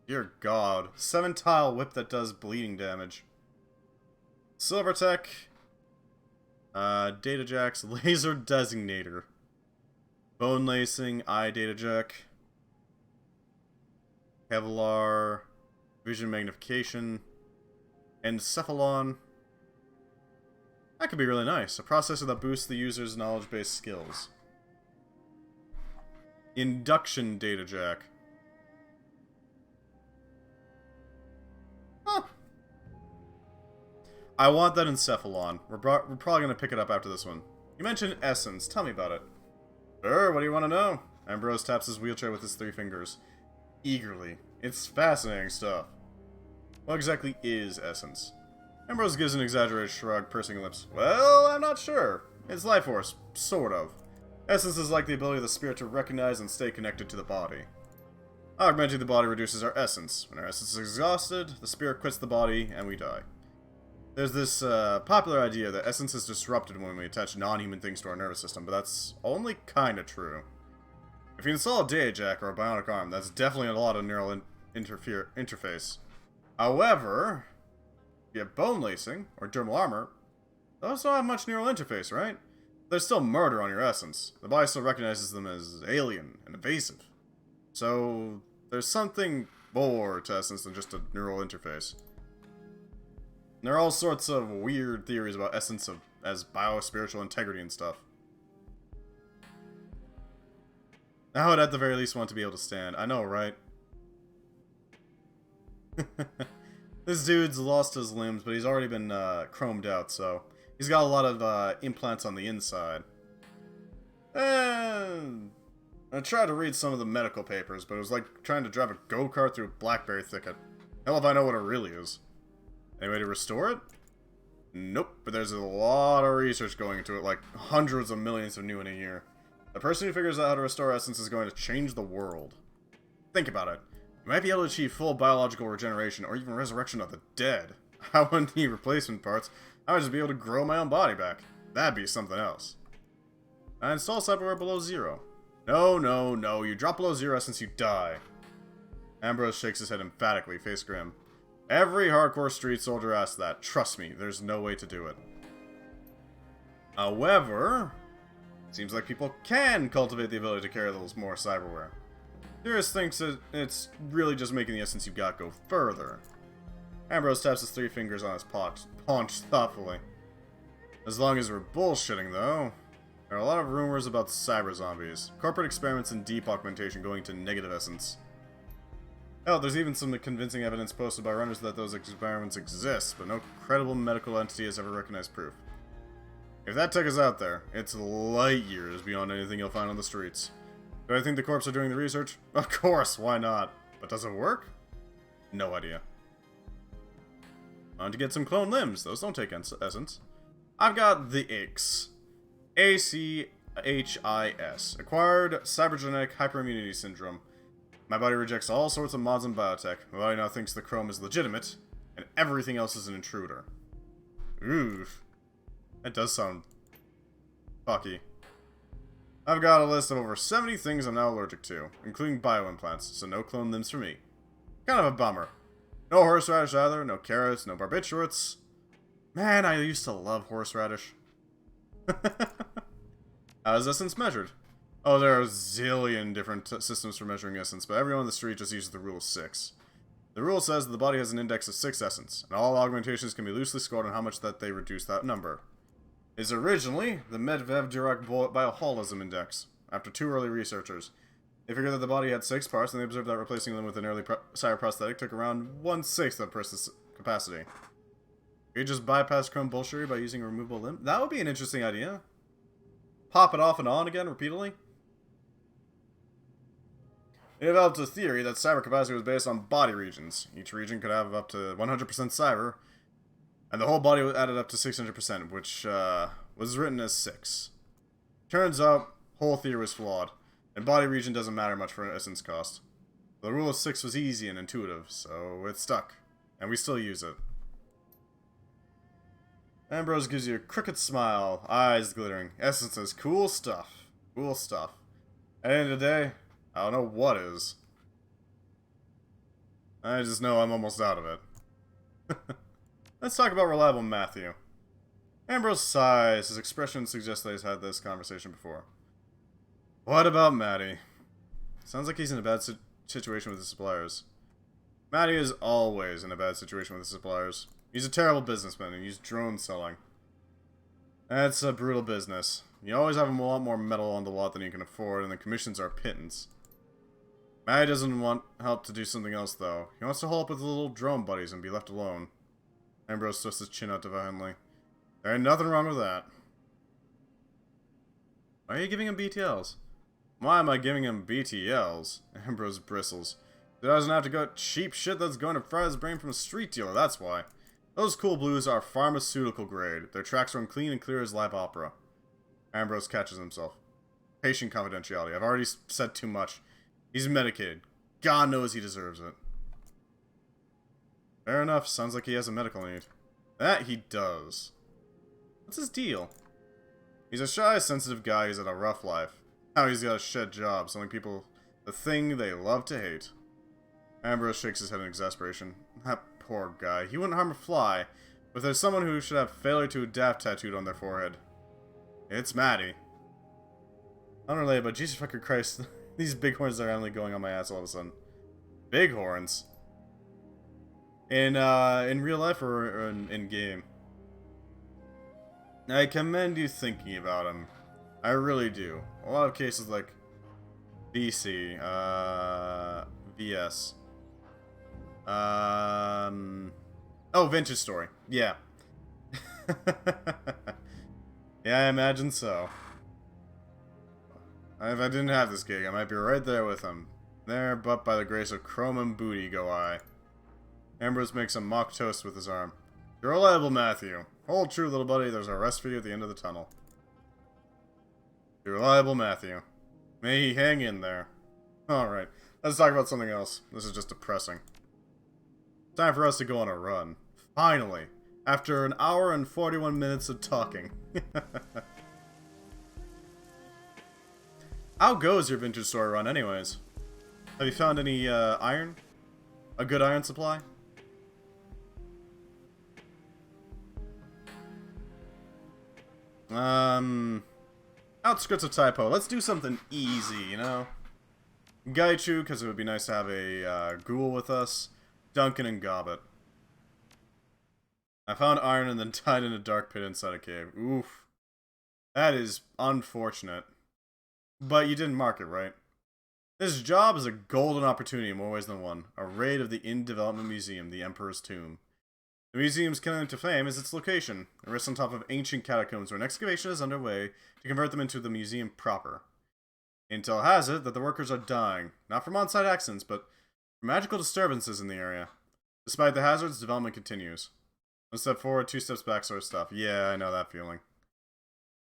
Dear God. 7-tile whip that does bleeding damage. Silvertech. Data jacks. Laser designator. Bone lacing. Eye data jack. Kevlar. Vision magnification. Encephalon. That could be really nice. A processor that boosts the user's knowledge-based skills. Induction data jack. Huh. I want that Encephalon. We're probably going to pick it up after this one. You mentioned Essence. Tell me about it. Sure, what do you want to know? Ambrose taps his wheelchair with his 3 fingers. Eagerly. It's fascinating stuff. What exactly is Essence? Ambrose gives an exaggerated shrug, pursing lips. Well, I'm not sure. It's life force. Sort of. Essence is like the ability of the spirit to recognize and stay connected to the body. Augmenting the body reduces our essence. When our essence is exhausted, the spirit quits the body, and we die. There's this popular idea that essence is disrupted when we attach non-human things to our nervous system, but that's only kinda true. If you install a data jack or a bionic arm, that's definitely a lot of neural interface. However, if you have bone lacing, or dermal armor, those don't have much neural interface, right? There's still murder on your essence. The body still recognizes them as alien and invasive. So, there's something more to essence than just a neural interface. And there are all sorts of weird theories about essence as bio-spiritual integrity and stuff. I would at the very least want to be able to stand. I know, right? This dude's lost his limbs, but he's already been chromed out, so he's got a lot of implants on the inside. And I tried to read some of the medical papers, but it was like trying to drive a go-kart through a blackberry thicket. Hell if I know what it really is. Any way to restore it? Nope, but there's a lot of research going into it, like hundreds of millions of new in a year. The person who figures out how to restore essence is going to change the world. Think about it. You might be able to achieve full biological regeneration, or even resurrection of the dead. I wouldn't need replacement parts. I would just be able to grow my own body back. That'd be something else. I install cyberware below 0. No, no, no. You drop below 0 essence, you die. Ambrose shakes his head emphatically, face grim. Every hardcore street soldier asks that. Trust me, there's no way to do it. However, seems like people can cultivate the ability to carry those more cyberware. Dearest thinks that it's really just making the essence you've got go further. Ambrose taps his 3 fingers on his paunch thoughtfully. As long as we're bullshitting, though, there are a lot of rumors about cyber zombies, corporate experiments in deep augmentation going to negative essence. Hell, there's even some convincing evidence posted by runners that those experiments exist, but no credible medical entity has ever recognized proof. If that tech is out there, it's light years beyond anything you'll find on the streets. Do I think the corps are doing the research? Of course, why not? But does it work? No idea. On to get some clone limbs. Those don't take essence. I've got the ACHIS. ACHIS. Acquired Cybergenetic Hyperimmunity Syndrome. My body rejects all sorts of mods and biotech. My body now thinks the chrome is legitimate, and everything else is an intruder. Oof. That does sound fucky. I've got a list of over 70 things I'm now allergic to, including bioimplants, so no clone limbs for me. Kind of a bummer. No horseradish either, no carrots, no barbiturates. Man, I used to love horseradish. How is essence measured? Oh, there are a zillion different systems for measuring essence, but everyone on the street just uses the rule of 6. The rule says that the body has an index of 6 essence, and all augmentations can be loosely scored on how much that they reduce that number. It is originally the Medvedev-Dirac Bioholism Index. After 2 early researchers, they figured that the body had 6 parts, and they observed that replacing them with an early cyberprosthetic took around 1/6 of a person's capacity. You could just bypass chrome bullshit by using a removable limb? That would be an interesting idea. Pop it off and on again repeatedly? They developed a theory that cyber capacity was based on body regions. Each region could have up to 100% cyber, and the whole body was added up to 600%, which was written as 6. Turns out, whole theory was flawed, and body region doesn't matter much for essence cost. The rule of 6 was easy and intuitive, so it stuck, and we still use it. Ambrose gives you a crooked smile, eyes glittering. Essence is cool stuff. Cool stuff. At the end of the day, I don't know what is. I just know I'm almost out of it. Let's talk about Reliable Matthew. Ambrose sighs. His expression suggests that he's had this conversation before. What about Matty? Sounds like he's in a bad situation with his suppliers. Matty is always in a bad situation with his suppliers. He's a terrible businessman and he's drone selling. That's a brutal business. You always have a lot more metal on the lot than you can afford, and the commissions are pittance. Matty doesn't want help to do something else, though. He wants to hole up with his little drone buddies and be left alone. Ambrose twists his chin out defiantly. There ain't nothing wrong with that. Why are you giving him BTLs? Why am I giving him BTLs? Ambrose bristles. He doesn't have to go cheap shit that's going to fry his brain from a street dealer, that's why. Those cool blues are pharmaceutical grade. Their tracks run clean and clear as live opera. Ambrose catches himself. Patient confidentiality. I've already said too much. He's medicated. God knows he deserves it. Fair enough. Sounds like he has a medical need. That he does. What's his deal? He's a shy, sensitive guy who's had a rough life. Now he's got a shed job, selling people the thing they love to hate. Ambrose shakes his head in exasperation. That poor guy. He wouldn't harm a fly, but there's someone who should have failure to adapt tattooed on their forehead. It's Matty. Unrelated, but Jesus fucking Christ, these bighorns are only going on my ass all of a sudden. Bighorns? In real life or in game? I commend you thinking about him. I really do. A lot of cases like VC, VS. Oh, Vintage Story. Yeah. Yeah, I imagine so. If I didn't have this gig, I might be right there with him. There, but by the grace of Chrome and Booty go I. Ambrose makes a mock toast with his arm. You're reliable, Matthew. Hold true, little buddy. There's a rest for you at the end of the tunnel. You're reliable, Matthew. May he hang in there. Alright, let's talk about something else. This is just depressing. Time for us to go on a run. Finally. After an hour and 41 minutes of talking. How goes your Vintage Story run anyways? Have you found any iron? A good iron supply? Outskirts of Typo. Let's do something easy, you know? Gaichu, because it would be nice to have a ghoul with us. Duncan and Gobbet. I found iron and then died in a dark pit inside a cave. Oof. That is unfortunate. But you didn't mark it, right? This job is a golden opportunity in more ways than one. A raid of the in-development museum, the Emperor's Tomb. The museum's claim to fame is its location. It rests on top of ancient catacombs where an excavation is underway to convert them into the museum proper. Intel has it that the workers are dying, not from on-site accidents, but from magical disturbances in the area. Despite the hazards, development continues. 1 step forward, 2 steps back sort of stuff. Yeah, I know that feeling.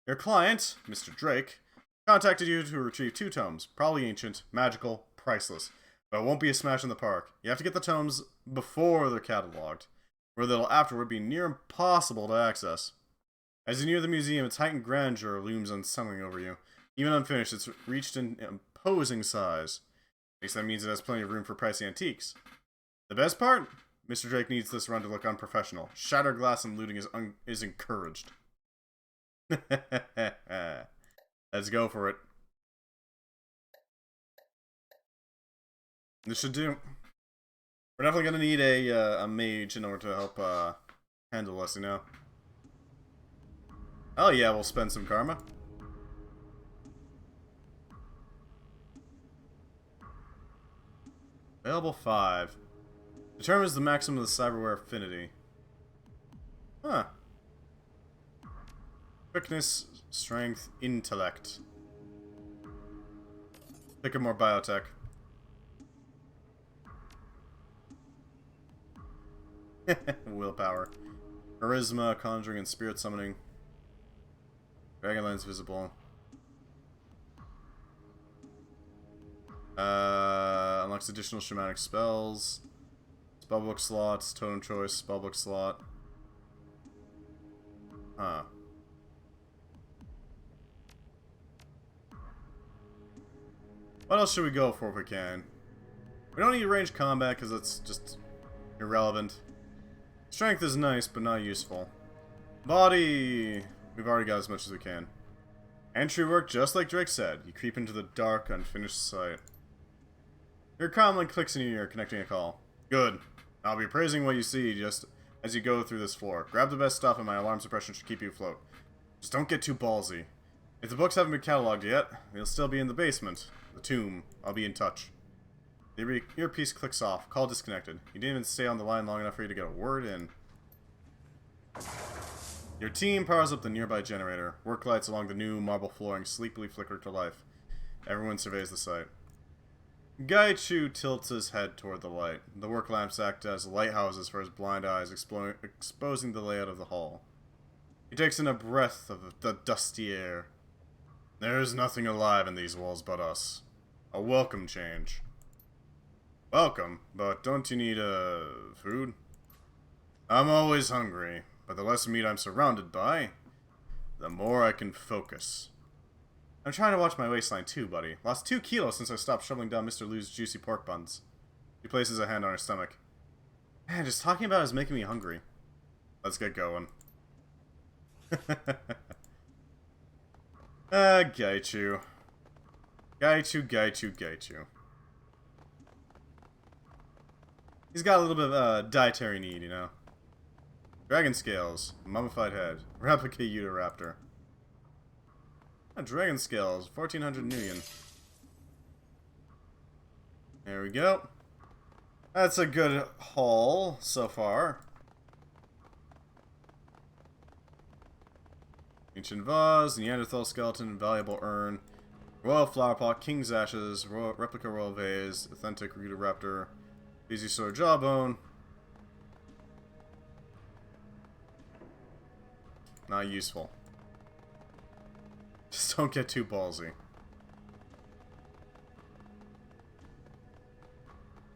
Your client, Mr. Drake, contacted you to retrieve 2 tomes. Probably ancient, magical, priceless. But it won't be a smash in the park. You have to get the tomes before they're cataloged, where they'll afterward be near impossible to access. As you near the museum, its heightened grandeur looms unsettling over you. Even unfinished, it's reached an imposing size. At least that means it has plenty of room for pricey antiques. The best part? Mr. Drake needs this run to look unprofessional. Shattered glass and looting is encouraged. Let's go for it. This should do. We're definitely gonna need a mage in order to help handle us, you know. Oh yeah, we'll spend some karma. Available 5. Determines the maximum of the cyberware affinity. Huh. Quickness, strength, intellect. Pick up more biotech. Willpower. Charisma, conjuring, and spirit summoning. Dragonlance visible. Unlocks additional shamanic spells. Spellbook slots, totem choice, spellbook slot. Huh. What else should we go for if we can? We don't need ranged combat because that's just irrelevant. Strength is nice, but not useful. Body! We've already got as much as we can. Entry work, just like Drake said. You creep into the dark, unfinished site. Your comlink clicks in your ear, connecting a call. Good. I'll be appraising what you see just as you go through this floor. Grab the best stuff and my alarm suppression should keep you afloat. Just don't get too ballsy. If the books haven't been cataloged yet, they'll still be in the basement. The tomb. I'll be in touch. The earpiece clicks off. Call disconnected. You didn't even stay on the line long enough for you to get a word in. Your team powers up the nearby generator. Work lights along the new marble flooring sleepily flicker to life. Everyone surveys the site. Gaichu tilts his head toward the light. The work lamps act as lighthouses for his blind eyes, exposing the layout of the hall. He takes in a breath of the dusty air. There is nothing alive in these walls but us. A welcome change. Welcome, but don't you need, food? I'm always hungry, but the less meat I'm surrounded by, the more I can focus. I'm trying to watch my waistline too, buddy. Lost 2 kilos since I stopped shoveling down Mr. Lou's juicy pork buns. He places a hand on her stomach. Man, just talking about it is making me hungry. Let's get going. Gaichu. Gaichu. He's got a little bit of dietary need, you know. Dragon scales, mummified head, replica Utahraptor. Dragon scales, 1400 million. There we go. That's a good haul so far. Ancient vase, Neanderthal skeleton, valuable urn, royal flower pot, king's ashes, replica royal vase, authentic Utahraptor, easy sword jawbone. Not useful. Just don't get too ballsy.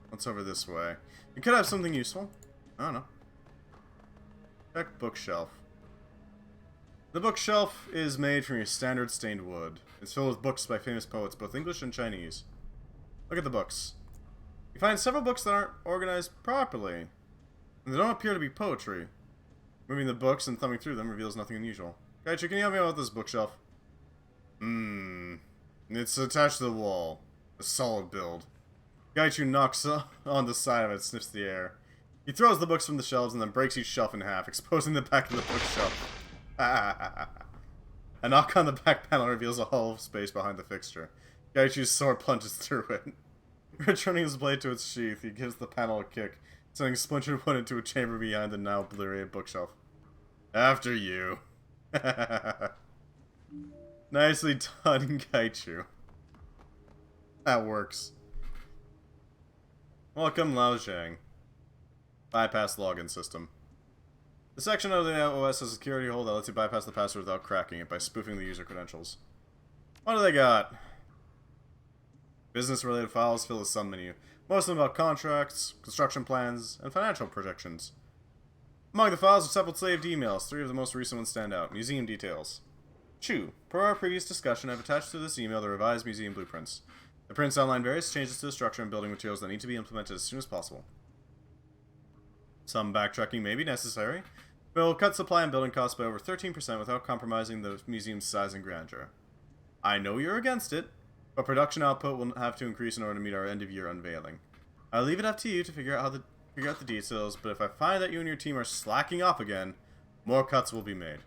What's over this way? You could have something useful. I don't know. Check bookshelf. The bookshelf is made from your standard stained wood. It's filled with books by famous poets, both English and Chinese. Look at the books. You find several books that aren't organized properly, and they don't appear to be poetry. Moving the books and thumbing through them reveals nothing unusual. Gaichu, can you help me out with this bookshelf? It's attached to the wall. A solid build. Gaichu knocks on the side of it, sniffs the air. He throws the books from the shelves and then breaks each shelf in half, exposing the back of the bookshelf. A knock on the back panel reveals a hollow space behind the fixture. Gaichu's sword plunges through it. Returning his blade to its sheath, he gives the panel a kick, sending splintered wood into a chamber behind the now obliterated bookshelf. After you. Nicely done, Gaichu. That works. Welcome, Lao Zhang. Bypass login system. The section of the OS has a security hole that lets you bypass the password without cracking it by spoofing the user credentials. What do they got? Business-related files fill the sum menu. Most of them about contracts, construction plans, and financial projections. Among the files are several saved emails. 3 of the most recent ones stand out. Museum details. Chew. Per our previous discussion, I've attached to this email the revised museum blueprints. The prints outline various changes to the structure and building materials that need to be implemented as soon as possible. Some backtracking may be necessary, but it will cut supply and building costs by over 13% without compromising the museum's size and grandeur. I know you're against it, but production output will have to increase in order to meet our end-of-year unveiling. I'll leave it up to you to figure out the details, but if I find that you and your team are slacking off again, more cuts will be made.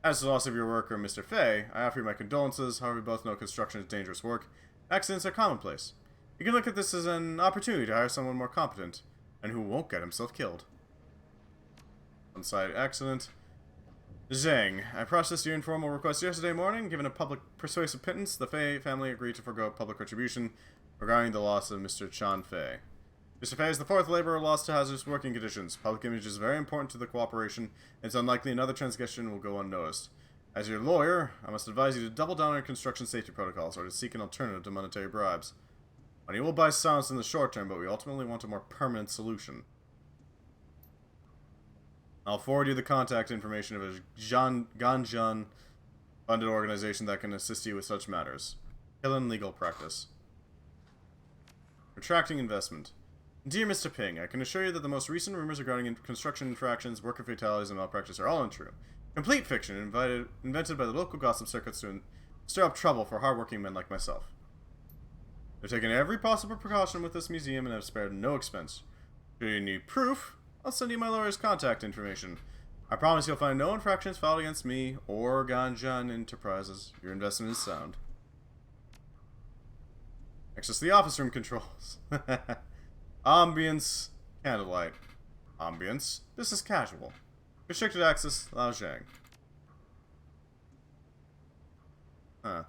As to the loss of your worker, Mr. Fay, I offer you my condolences. However, we both know construction is dangerous work. Accidents are commonplace. You can look at this as an opportunity to hire someone more competent, and who won't get himself killed. On-site accident. Zhang, I processed your informal request yesterday morning. Given a public persuasive pittance, the Fay family agreed to forego public retribution regarding the loss of Mr. Chan Fay. Mr. Fay is the 4th laborer lost to hazardous working conditions. Public image is very important to the cooperation, and it's unlikely another transgression will go unnoticed. As your lawyer, I must advise you to double down on your construction safety protocols or to seek an alternative to monetary bribes. Money will buy silence in the short term, but we ultimately want a more permanent solution. I'll forward you the contact information of a Ganjan funded organization that can assist you with such matters. Killen Legal Practice. Retracting investment. Dear Mr. Ping, I can assure you that the most recent rumors regarding construction infractions, worker fatalities, and malpractice are all untrue. Complete fiction invented by the local gossip circuits to stir up trouble for hardworking men like myself. They've taken every possible precaution with this museum and have spared no expense. Should you need proof, I'll send you my lawyer's contact information. I promise you'll find no infractions filed against me or Ganjan Enterprises. Your investment is sound. Access the office room controls. Ambience, candlelight. Ambience, business casual. Restricted access, Lao Zhang. Huh.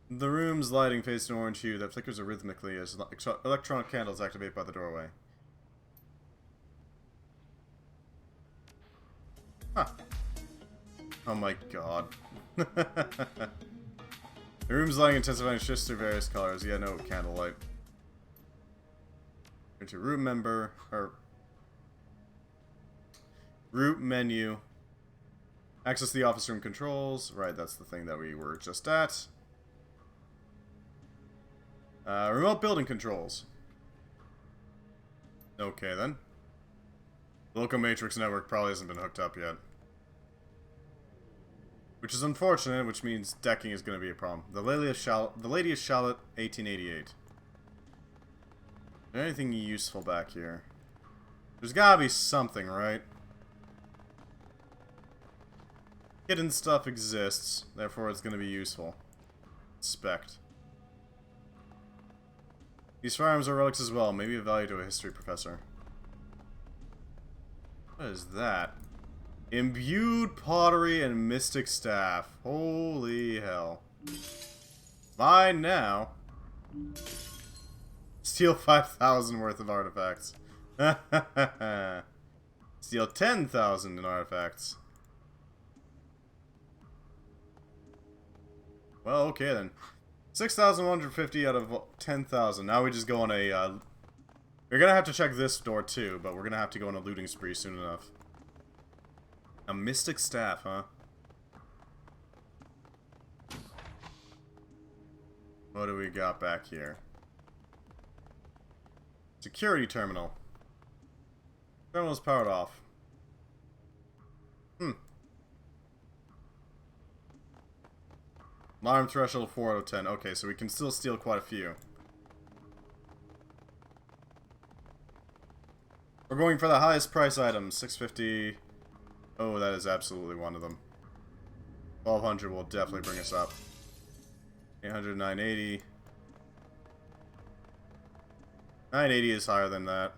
The room's lighting fades to an orange hue that flickers rhythmically as electronic candles activate by the doorway. Huh. Oh my god. The room's lighting intensifying shifts through various colors. Yeah, no candlelight. Into room member, or root menu. Access the office room controls. Right, that's the thing that we were just at. Remote building controls. Okay, then. The local matrix network probably hasn't been hooked up yet. Which is unfortunate, which means decking is going to be a problem. The Lady of Charlotte, 1888. Is there anything useful back here? There's gotta be something, right? Hidden stuff exists, therefore it's gonna be useful. Inspect. These firearms are relics as well, maybe of value to a history professor. What is that? Imbued pottery and mystic staff. Holy hell. Mine now. Steal 5,000 worth of artifacts. Steal 10,000 in artifacts. Well, okay then. 6,150 out of 10,000. Now we just go on a... we're gonna have to check this door too, but we're gonna have to go on a looting spree soon enough. A mystic staff, huh? What do we got back here? Security terminal. Terminal's powered off. Alarm threshold 4 out of 10. Okay, so we can still steal quite a few. We're going for the highest price items. 650. Oh, that is absolutely one of them. 1,200 will definitely bring us up. 800, 980. 980 is higher than that.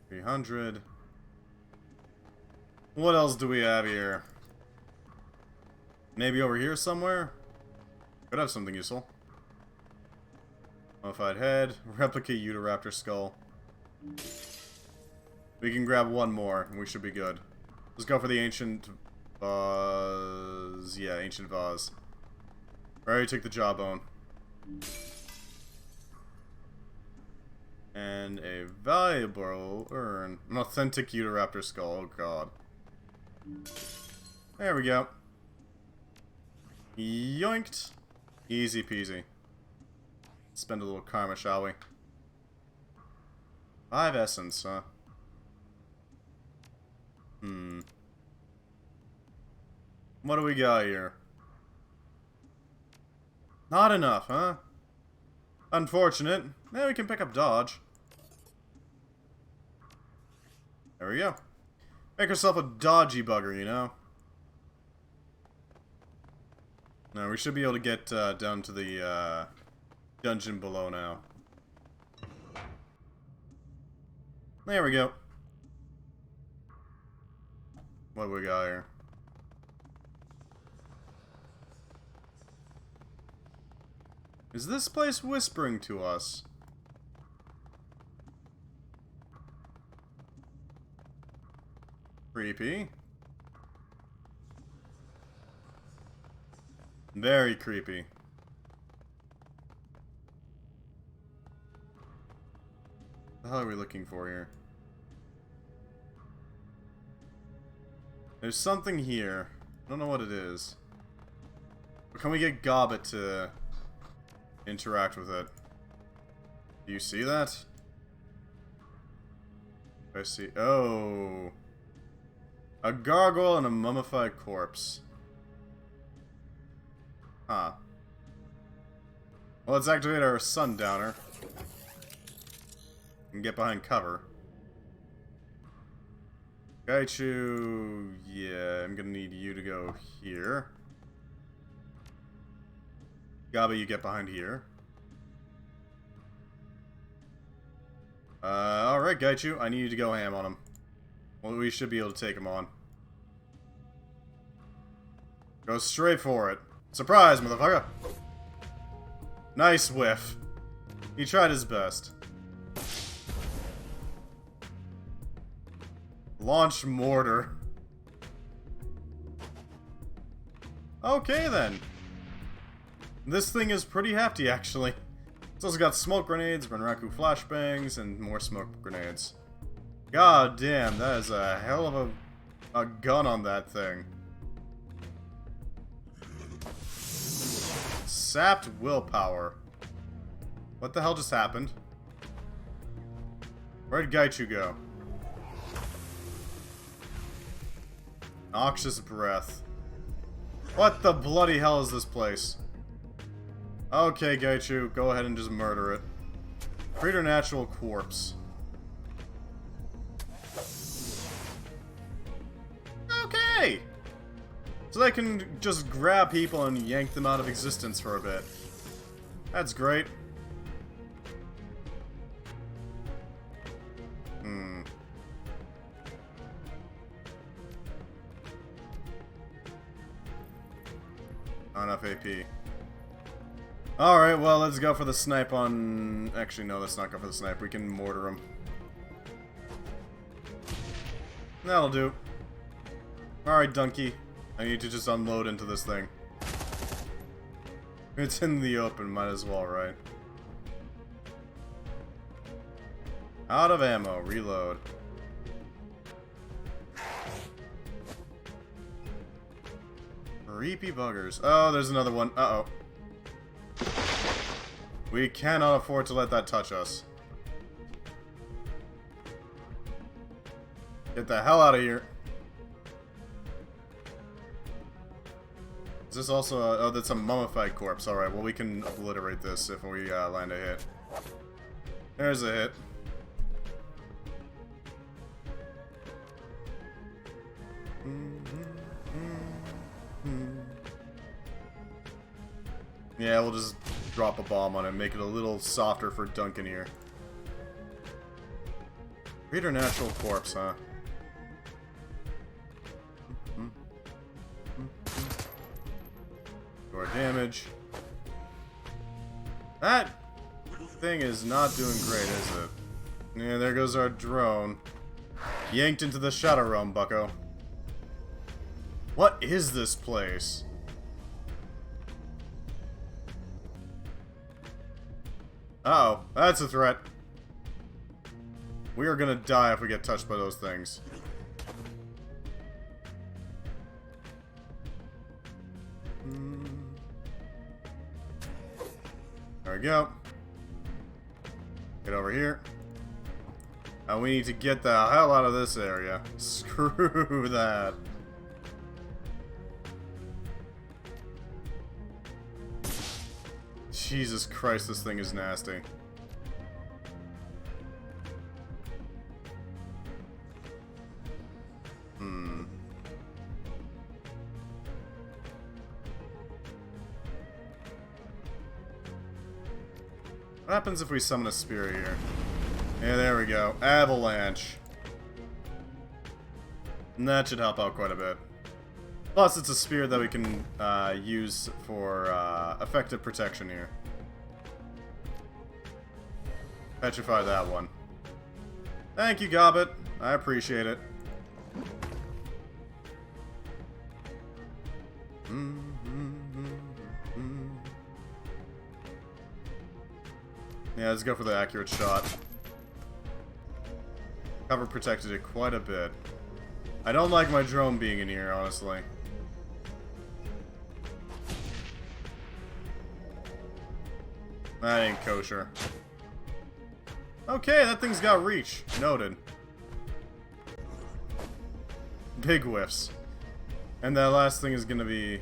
300. What else do we have here? Maybe over here somewhere? Could have something useful. Mummified head. Replica Utahraptor skull. We can grab one more, and we should be good. Let's go for the ancient vase. Yeah, ancient vase. Alright, take the jawbone. And a valuable urn. An authentic Utahraptor skull. Oh god. There we go. Yoinked. Easy peasy. Spend a little karma, shall we? 5 essence, huh? What do we got here? Not enough, huh? Unfortunate. Yeah, we can pick up dodge. There we go. Make yourself a dodgy bugger, you know? Now, we should be able to get down to the dungeon below now. There we go. What do we got here? Is this place whispering to us? Creepy. Very creepy. What the hell are we looking for here? There's something here. I don't know what it is. But can we get Gobbet to interact with it? Do you see that? I see. Oh. A gargoyle and a mummified corpse. Huh. Well, let's activate our sundowner. And get behind cover. Gaichu, yeah, I'm gonna need you to go here. Gabi, you get behind here. Alright, Gaichu, I need you to go ham on him. Well, we should be able to take him on. Go straight for it. Surprise, motherfucker! Nice whiff. He tried his best. Launch mortar. Okay then. This thing is pretty hefty, actually. It's also got smoke grenades, Renraku flashbangs, and more smoke grenades. God damn, that is a hell of a gun on that thing. Sapped willpower. What the hell just happened? Where'd Gaichu go? Noxious breath. What the bloody hell is this place? Okay, Gaichu, go ahead and just murder it. Preternatural corpse. Okay! So they can just grab people and yank them out of existence for a bit. That's great. Not enough AP. Alright, well, let's go for the snipe on... Actually, no, let's not go for the snipe. We can mortar him. That'll do. Alright, Donkey. I need to just unload into this thing. It's in the open, might as well, right? Out of ammo. Reload. Creepy buggers. Oh, there's another one. Uh-oh. We cannot afford to let that touch us. Get the hell out of here. Is this also a... Oh, that's a mummified corpse. Alright, well, we can obliterate this if we land a hit. There's a hit. Yeah, we'll just drop a bomb on it, make it a little softer for Duncan here. Preternatural corpse, huh? More damage. That thing is not doing great, is it? Yeah, there goes our drone. Yanked into the Shadowrun, bucko. What is this place? Uh-oh, that's a threat. We are gonna die if we get touched by those things. There we go. Get over here. And we need to get the hell out of this area. Screw that. Jesus Christ, this thing is nasty. What happens if we summon a spear here? Yeah, there we go. Avalanche. And that should help out quite a bit. Plus, it's a spear that we can use for effective protection here. Petrify that one. Thank you, Gobbet. I appreciate it. Yeah, let's go for the accurate shot. Cover protected it quite a bit. I don't like my drone being in here, honestly. That ain't kosher. Okay, that thing's got reach. Noted. Big whiffs. And that last thing is gonna be...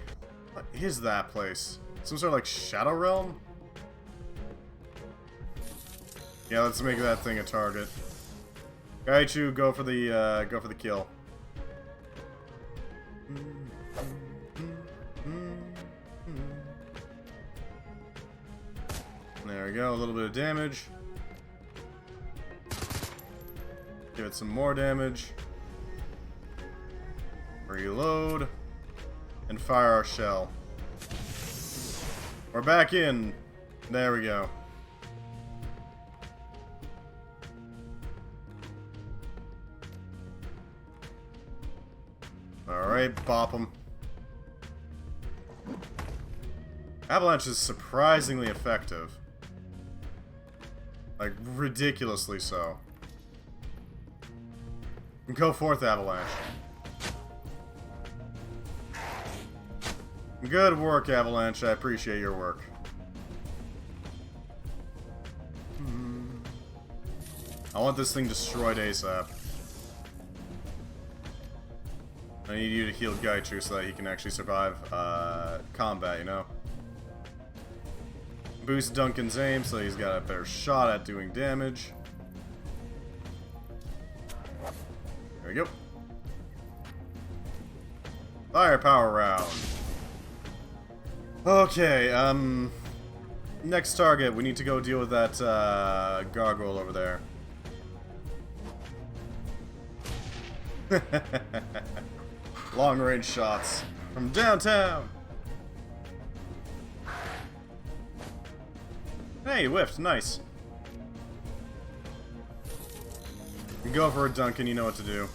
What is that place? Some sort of like Shadow Realm? Yeah, let's make that thing a target. Gaichu, go for the kill. There we go, a little bit of damage. Give it some more damage. Reload. And fire our shell. We're back in. There we go. Alright, bop him. Avalanche is surprisingly effective. Like, ridiculously so. Go forth, Avalanche. Good work, Avalanche. I appreciate your work. I want this thing destroyed ASAP. I need you to heal Gaichu so that he can actually survive combat, you know? Boost Duncan's aim so he's got a better shot at doing damage. There we go. Firepower round. Okay, next target, we need to go deal with that gargoyle over there. Long range shots from downtown. Hey, whiffed, nice. You go for a Duncan, you know what to do.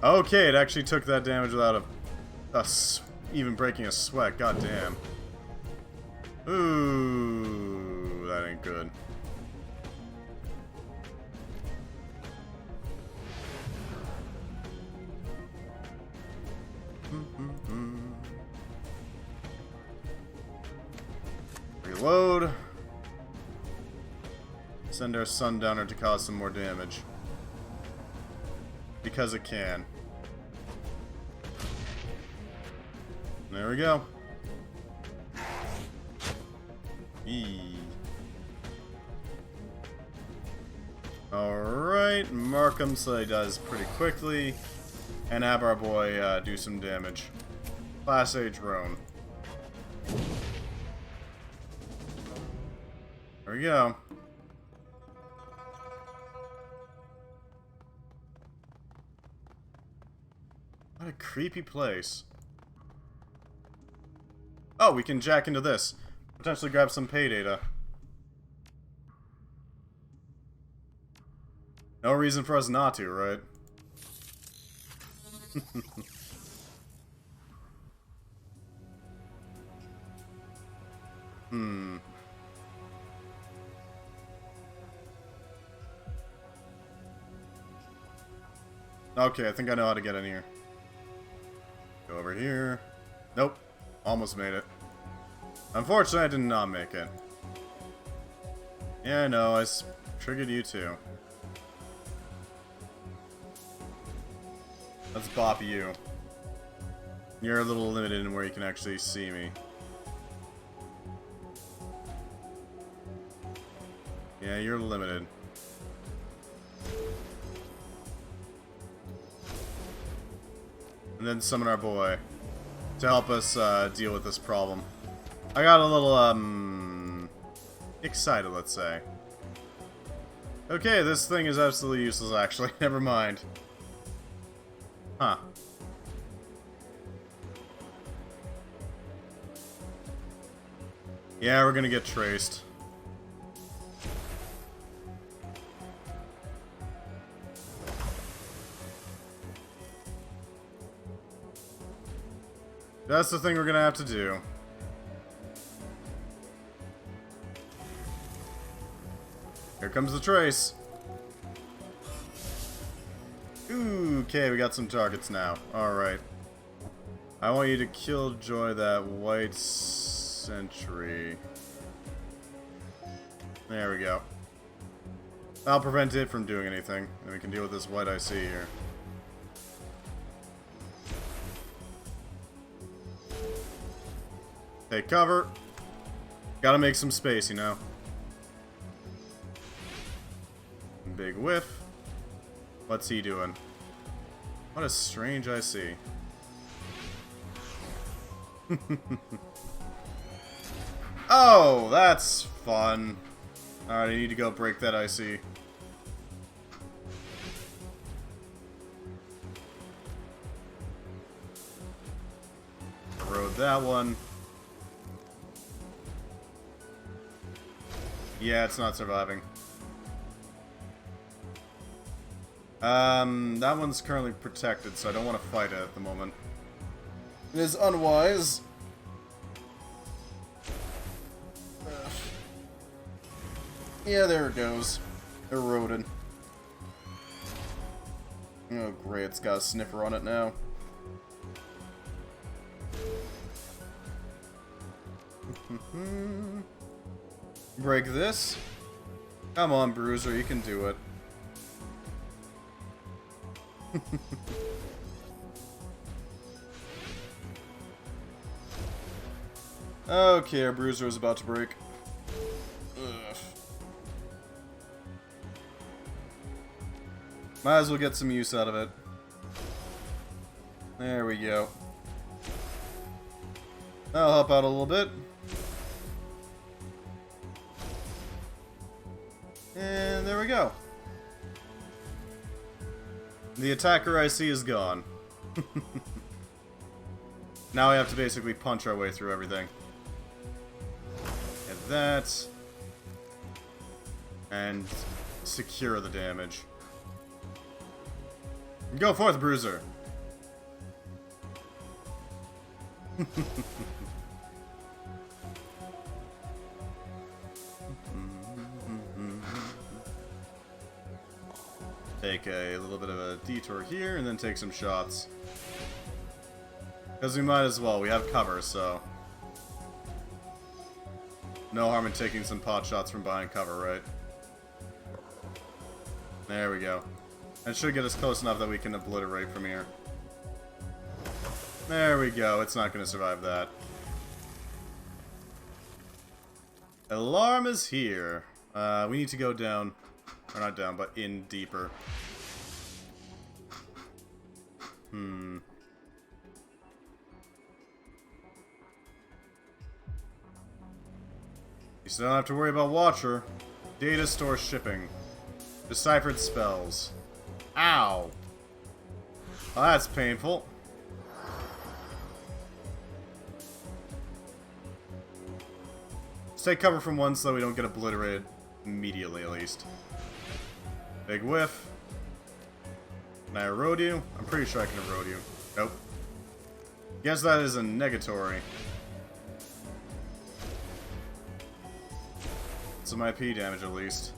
Okay, it actually took that damage without even breaking a sweat. God damn. Ooh, that ain't good. Reload. Send our Sundowner to cause some more damage. Because it can. There we go. Eee. Alright, mark him so he does pretty quickly. And have our boy do some damage. Class A drone. There we go. What a creepy place. Oh, we can jack into this. Potentially grab some pay data. No reason for us not to, right? Okay, I think I know how to get in here. Go over here. Nope. Almost made it. Unfortunately, I did not make it. Yeah, no, I triggered you too. Let's bop you. You're a little limited in where you can actually see me. Yeah, you're limited. And then summon our boy to help us deal with this problem. I got a little, excited, let's say. Okay, this thing is absolutely useless, actually. Never mind. Huh. Yeah, we're gonna get traced. That's the thing we're gonna have to do. Here comes the trace. Ooh, okay, we got some targets now. Alright. I want you to killjoy that white sentry. There we go. I'll prevent it from doing anything, and we can deal with this white IC here. Take cover. Gotta make some space, you know. Big whiff. What's he doing? What a strange IC. Oh, that's fun. Alright, I need to go break that IC. Rode that one. Yeah, it's not surviving. That one's currently protected, so I don't want to fight it at the moment. It is unwise. Yeah, there it goes. Eroded. Oh, great, it's got a sniffer on it now. Break this. Come on, Bruiser, you can do it. Okay, our Bruiser is about to break. Ugh. Might as well get some use out of it. There we go. That'll help out a little bit. And there we go. The attacker IC is gone. Now we have to basically punch our way through everything. Get that. And secure the damage. Go forth, Bruiser! Take a little bit of a detour here, and then take some shots. Because we might as well, we have cover, so... No harm in taking some pot shots from behind cover, right? There we go. That should get us close enough that we can obliterate from here. There we go, it's not going to survive that. Alarm is here. We need to go down. Or not down, but in deeper. You still don't have to worry about Watcher. Data store shipping. Deciphered spells. Ow! Well, that's painful. Just take cover from one so that we don't get obliterated immediately, at least. Big whiff. Can I erode you? I'm pretty sure I can erode you. Nope. Guess that is a negatory. Some IP damage, at least.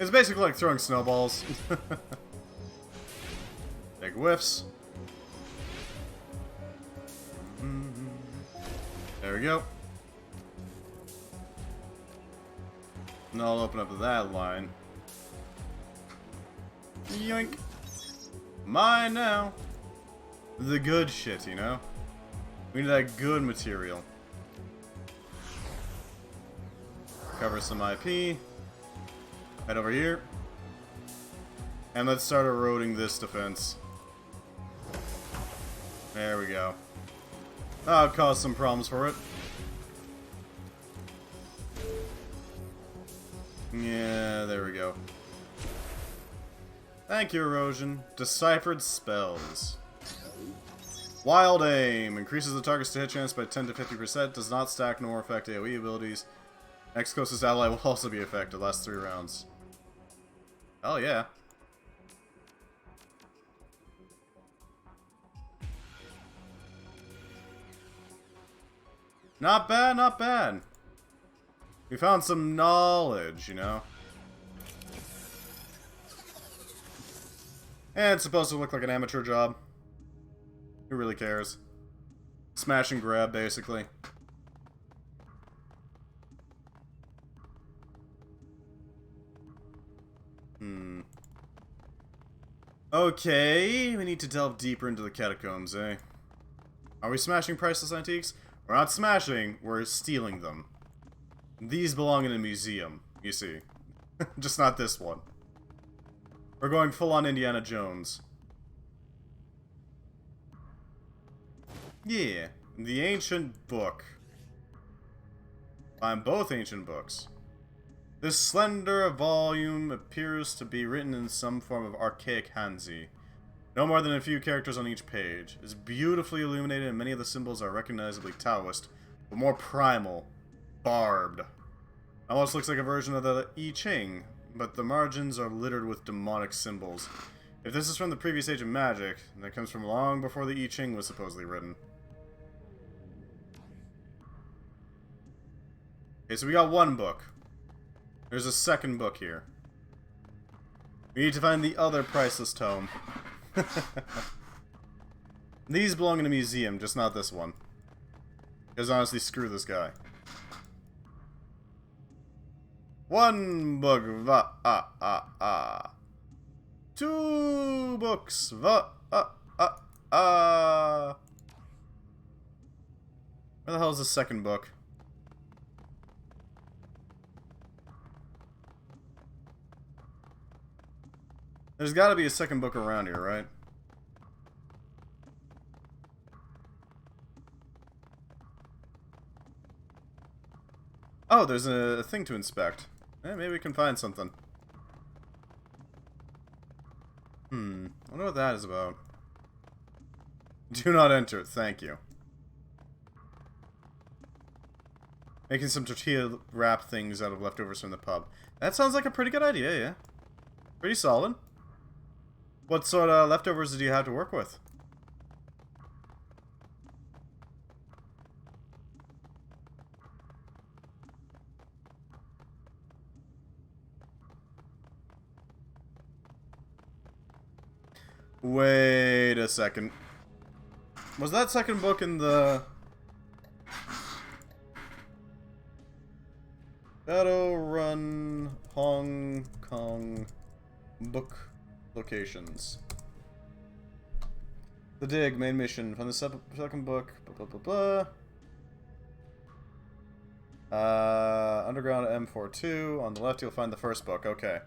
It's basically like throwing snowballs. Big whiffs. There we go. And I'll open up that line. Yoink. Mine now. The good shit, you know? We need that good material. Cover some IP. Head over here. And let's start eroding this defense. There we go. That'll cause some problems for it. Yeah, there we go. Thank you, erosion. Deciphered spells. Wild aim. Increases the target's hit chance by 10 to 50%. Does not stack nor affect AoE abilities. Next closest ally will also be affected. Last 3 rounds. Oh yeah. Not bad, not bad. We found some knowledge, you know? And it's supposed to look like an amateur job. Who really cares? Smash and grab, basically. Okay, we need to delve deeper into the catacombs, eh? Are we smashing priceless antiques? We're not smashing, we're stealing them. These belong in a museum, you see. Just not this one. We're going full-on Indiana Jones. Yeah, the ancient book. Find both ancient books. This slender volume appears to be written in some form of archaic Hanzi. No more than a few characters on each page. It's beautifully illuminated and many of the symbols are recognizably Taoist, but more primal, barbed. Almost looks like a version of the I Ching, but the margins are littered with demonic symbols. If this is from the previous age of magic, then it comes from long before the I Ching was supposedly written. Okay, so we got one book. There's a second book here. We need to find the other priceless tome. These belong in a museum, just not this one. Because honestly, screw this guy. One book, Two books, Where the hell is the second book? There's gotta be a second book around here, right? Oh, there's a thing to inspect. Maybe we can find something. I wonder what that is about. Do not enter, thank you. Making some tortilla wrap things out of leftovers from the pub. That sounds like a pretty good idea, yeah. Pretty solid. What sort of leftovers did you have to work with? Wait a second. Was that second book in the Shadowrun Hong Kong book locations? The Dig, main mission, from the second book, blah blah blah. Underground M42, on the left you'll find the first book, okay.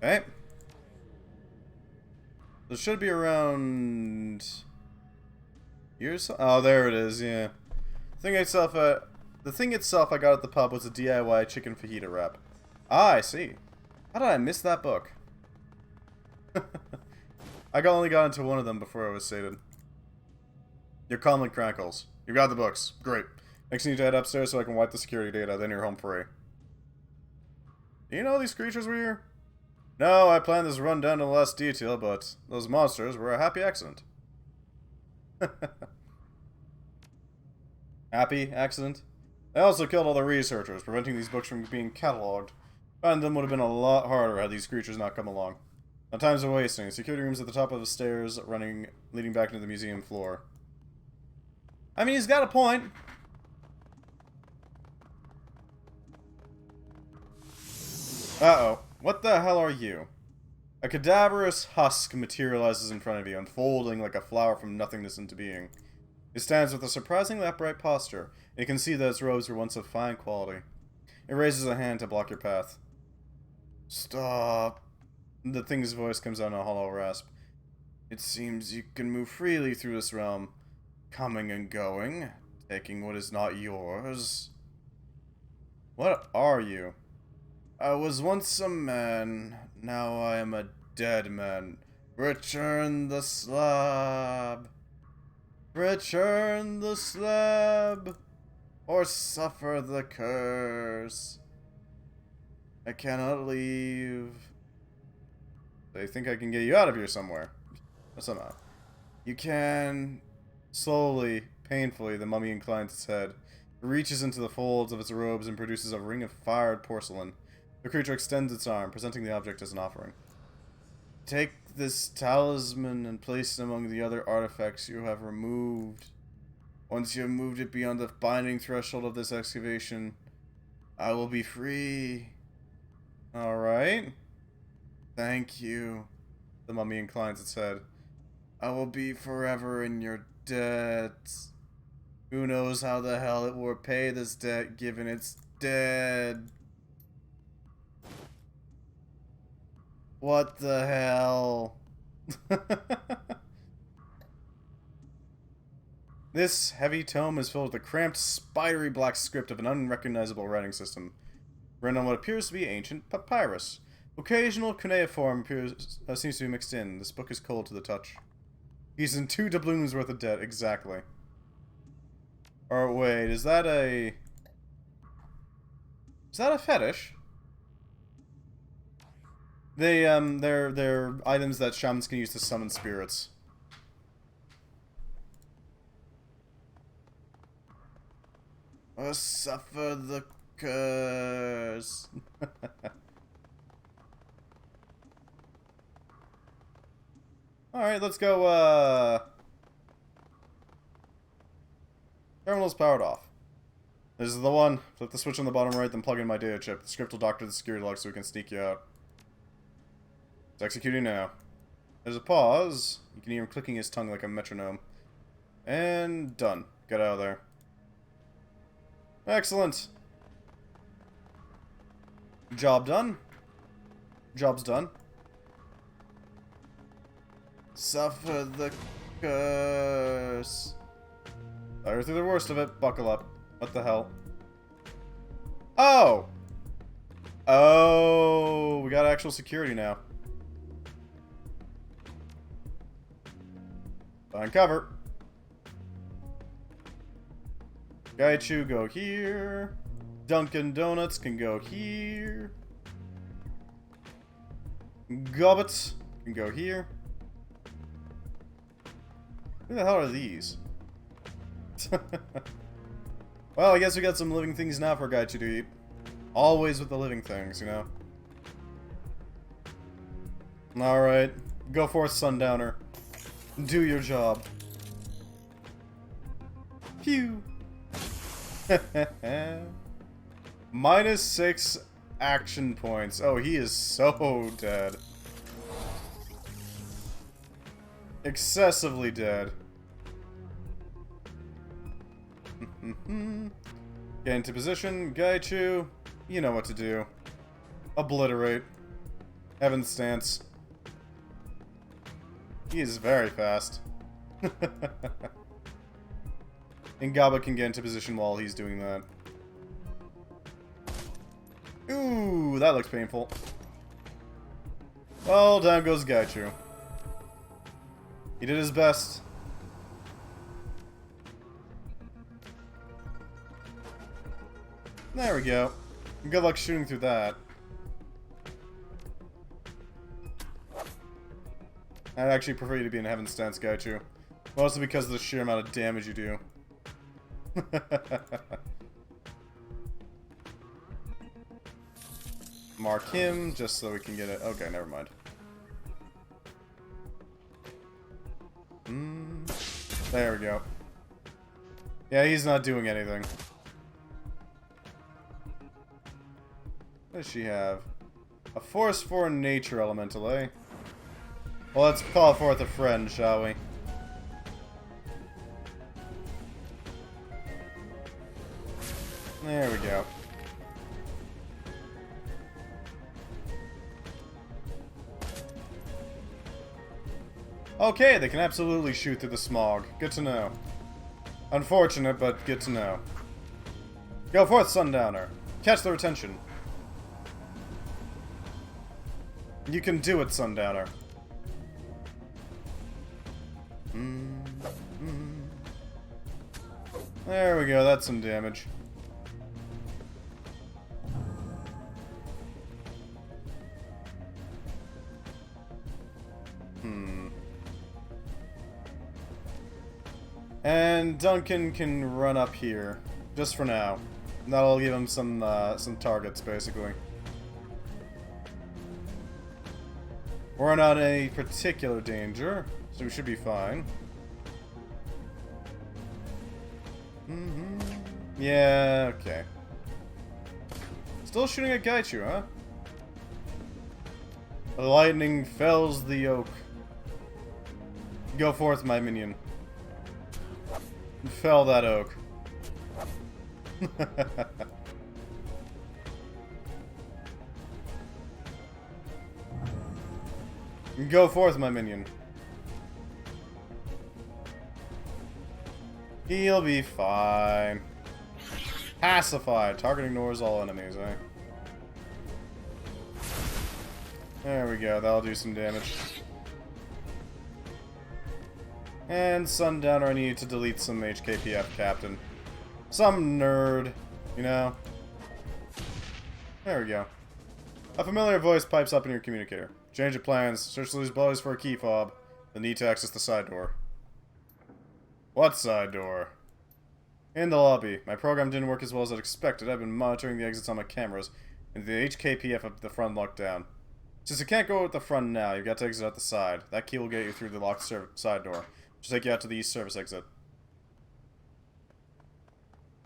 Okay. There should be around here. Oh, there it is. Yeah. The thing itself I got at the pub was a DIY chicken fajita wrap. Ah, I see. How did I miss that book? I only got into one of them before I was sated. Your Comlink Chronicles. You got the books. Great. Next you need to head upstairs so I can wipe the security data, then you're home free. Do you know these creatures were here? No, I planned this run down to less detail, but those monsters were a happy accident. Happy accident? They also killed all the researchers, preventing these books from being catalogued. Finding them would have been a lot harder had these creatures not come along. Now times are wasting. Security rooms at the top of the stairs leading back into the museum floor. I mean, he's got a point. Uh-oh. What the hell are you? A cadaverous husk materializes in front of you, unfolding like a flower from nothingness into being. It stands with a surprisingly upright posture, and you can see that its robes were once of fine quality. It raises a hand to block your path. Stop. The thing's voice comes out in a hollow rasp. It seems you can move freely through this realm, coming and going, taking what is not yours. What are you? I was once a man, now I am a dead man. Return the slab. Return the slab, or suffer the curse. I cannot leave. They think I can get you out of here somewhere. Somehow. You can. Slowly, painfully, the mummy inclines its head. It reaches into the folds of its robes and produces a ring of fired porcelain. The creature extends its arm, presenting the object as an offering. Take this talisman and place it among the other artifacts you have removed. Once you have moved it beyond the binding threshold of this excavation, I will be free. Alright. Thank you. The mummy inclines its head. I will be forever in your debt. Who knows how the hell it will repay this debt given it's dead. What the hell? This heavy tome is filled with the cramped, spidery black script of an unrecognizable writing system, written on what appears to be ancient papyrus. Occasional cuneiform seems to be mixed in. This book is cold to the touch. He's in 2 doubloons worth of debt, exactly. Or wait, is that a fetish? They're items that shamans can use to summon spirits. Or suffer the curse. Alright, let's go, Terminal's powered off. This is the one. Flip the switch on the bottom right, then plug in my data chip. The script will doctor the security lock so we can sneak you out. It's executing now. There's a pause. You can hear him clicking his tongue like a metronome. And done. Get out of there. Excellent. Job done. Job's done. Suffer the curse. Fire through the worst of it. Buckle up. What the hell? Oh! Oh, we got actual security now. Find cover. Gaichu go here. Dunkin' Donuts can go here. Gobbets can go here. Who the hell are these? Well, I guess we got some living things now for Gaichu to eat. Always with the living things, you know? Alright. Go forth, Sundowner. Do your job. Phew. -6 action points. Oh, he is so dead. Excessively dead. Get into position, Gaichu. You know what to do. Obliterate. Heaven's Stance. He is very fast. And Gaba can get into position while he's doing that. Ooh, that looks painful. Well, down goes Gaichu. He did his best. There we go. Good luck shooting through that. I'd actually prefer you to be in Heaven's stance, Gaichu. Mostly because of the sheer amount of damage you do. Mark him, just so we can get it. Okay, never mind. There we go. Yeah, he's not doing anything. What does she have? A Force 4 Nature Elemental, eh? Well, let's call forth a friend, shall we? There we go. Okay, they can absolutely shoot through the smog. Good to know. Unfortunate, but good to know. Go forth, Sundowner. Catch their attention. You can do it, Sundowner. There we go, that's some damage. And Duncan can run up here, just for now. That'll give him some targets, basically. We're not in any particular danger, so we should be fine. Yeah, okay. Still shooting at Gaichu, huh? The lightning fells the oak. Go forth, my minion. Fell that oak. Go forth, my minion. He'll be fine. Pacified. Target ignores all enemies, eh? There we go. That'll do some damage. And Sundowner, I need to delete some HKPF captain. Some nerd, you know? There we go. A familiar voice pipes up in your communicator. Change of plans. Search these boys for a key fob. The need to access the side door. What side door? In the lobby. My program didn't work as well as I'd expected. I've been monitoring the exits on my cameras, and the HKPF up the front locked down. Since you can't go at the front now, you've got to exit out the side. That key will get you through the locked side door. Just take you out to the east service exit.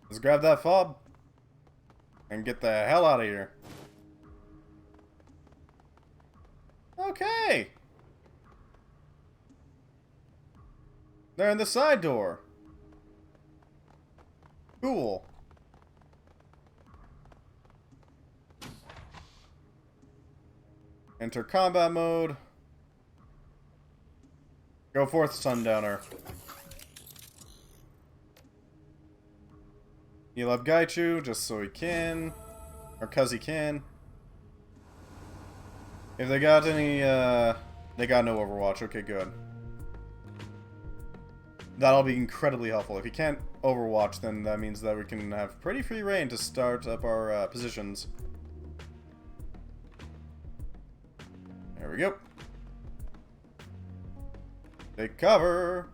Let's grab that fob and get the hell out of here. Okay. They're in the side door. Cool. Enter combat mode. Go forth, Sundowner. Heal up Gaichu, just so he can. Or cause he can. If they got any, they got no Overwatch. Okay, good. That'll be incredibly helpful. If you can't Overwatch, then that means that we can have pretty free reign to start up our positions. There we go. Take cover.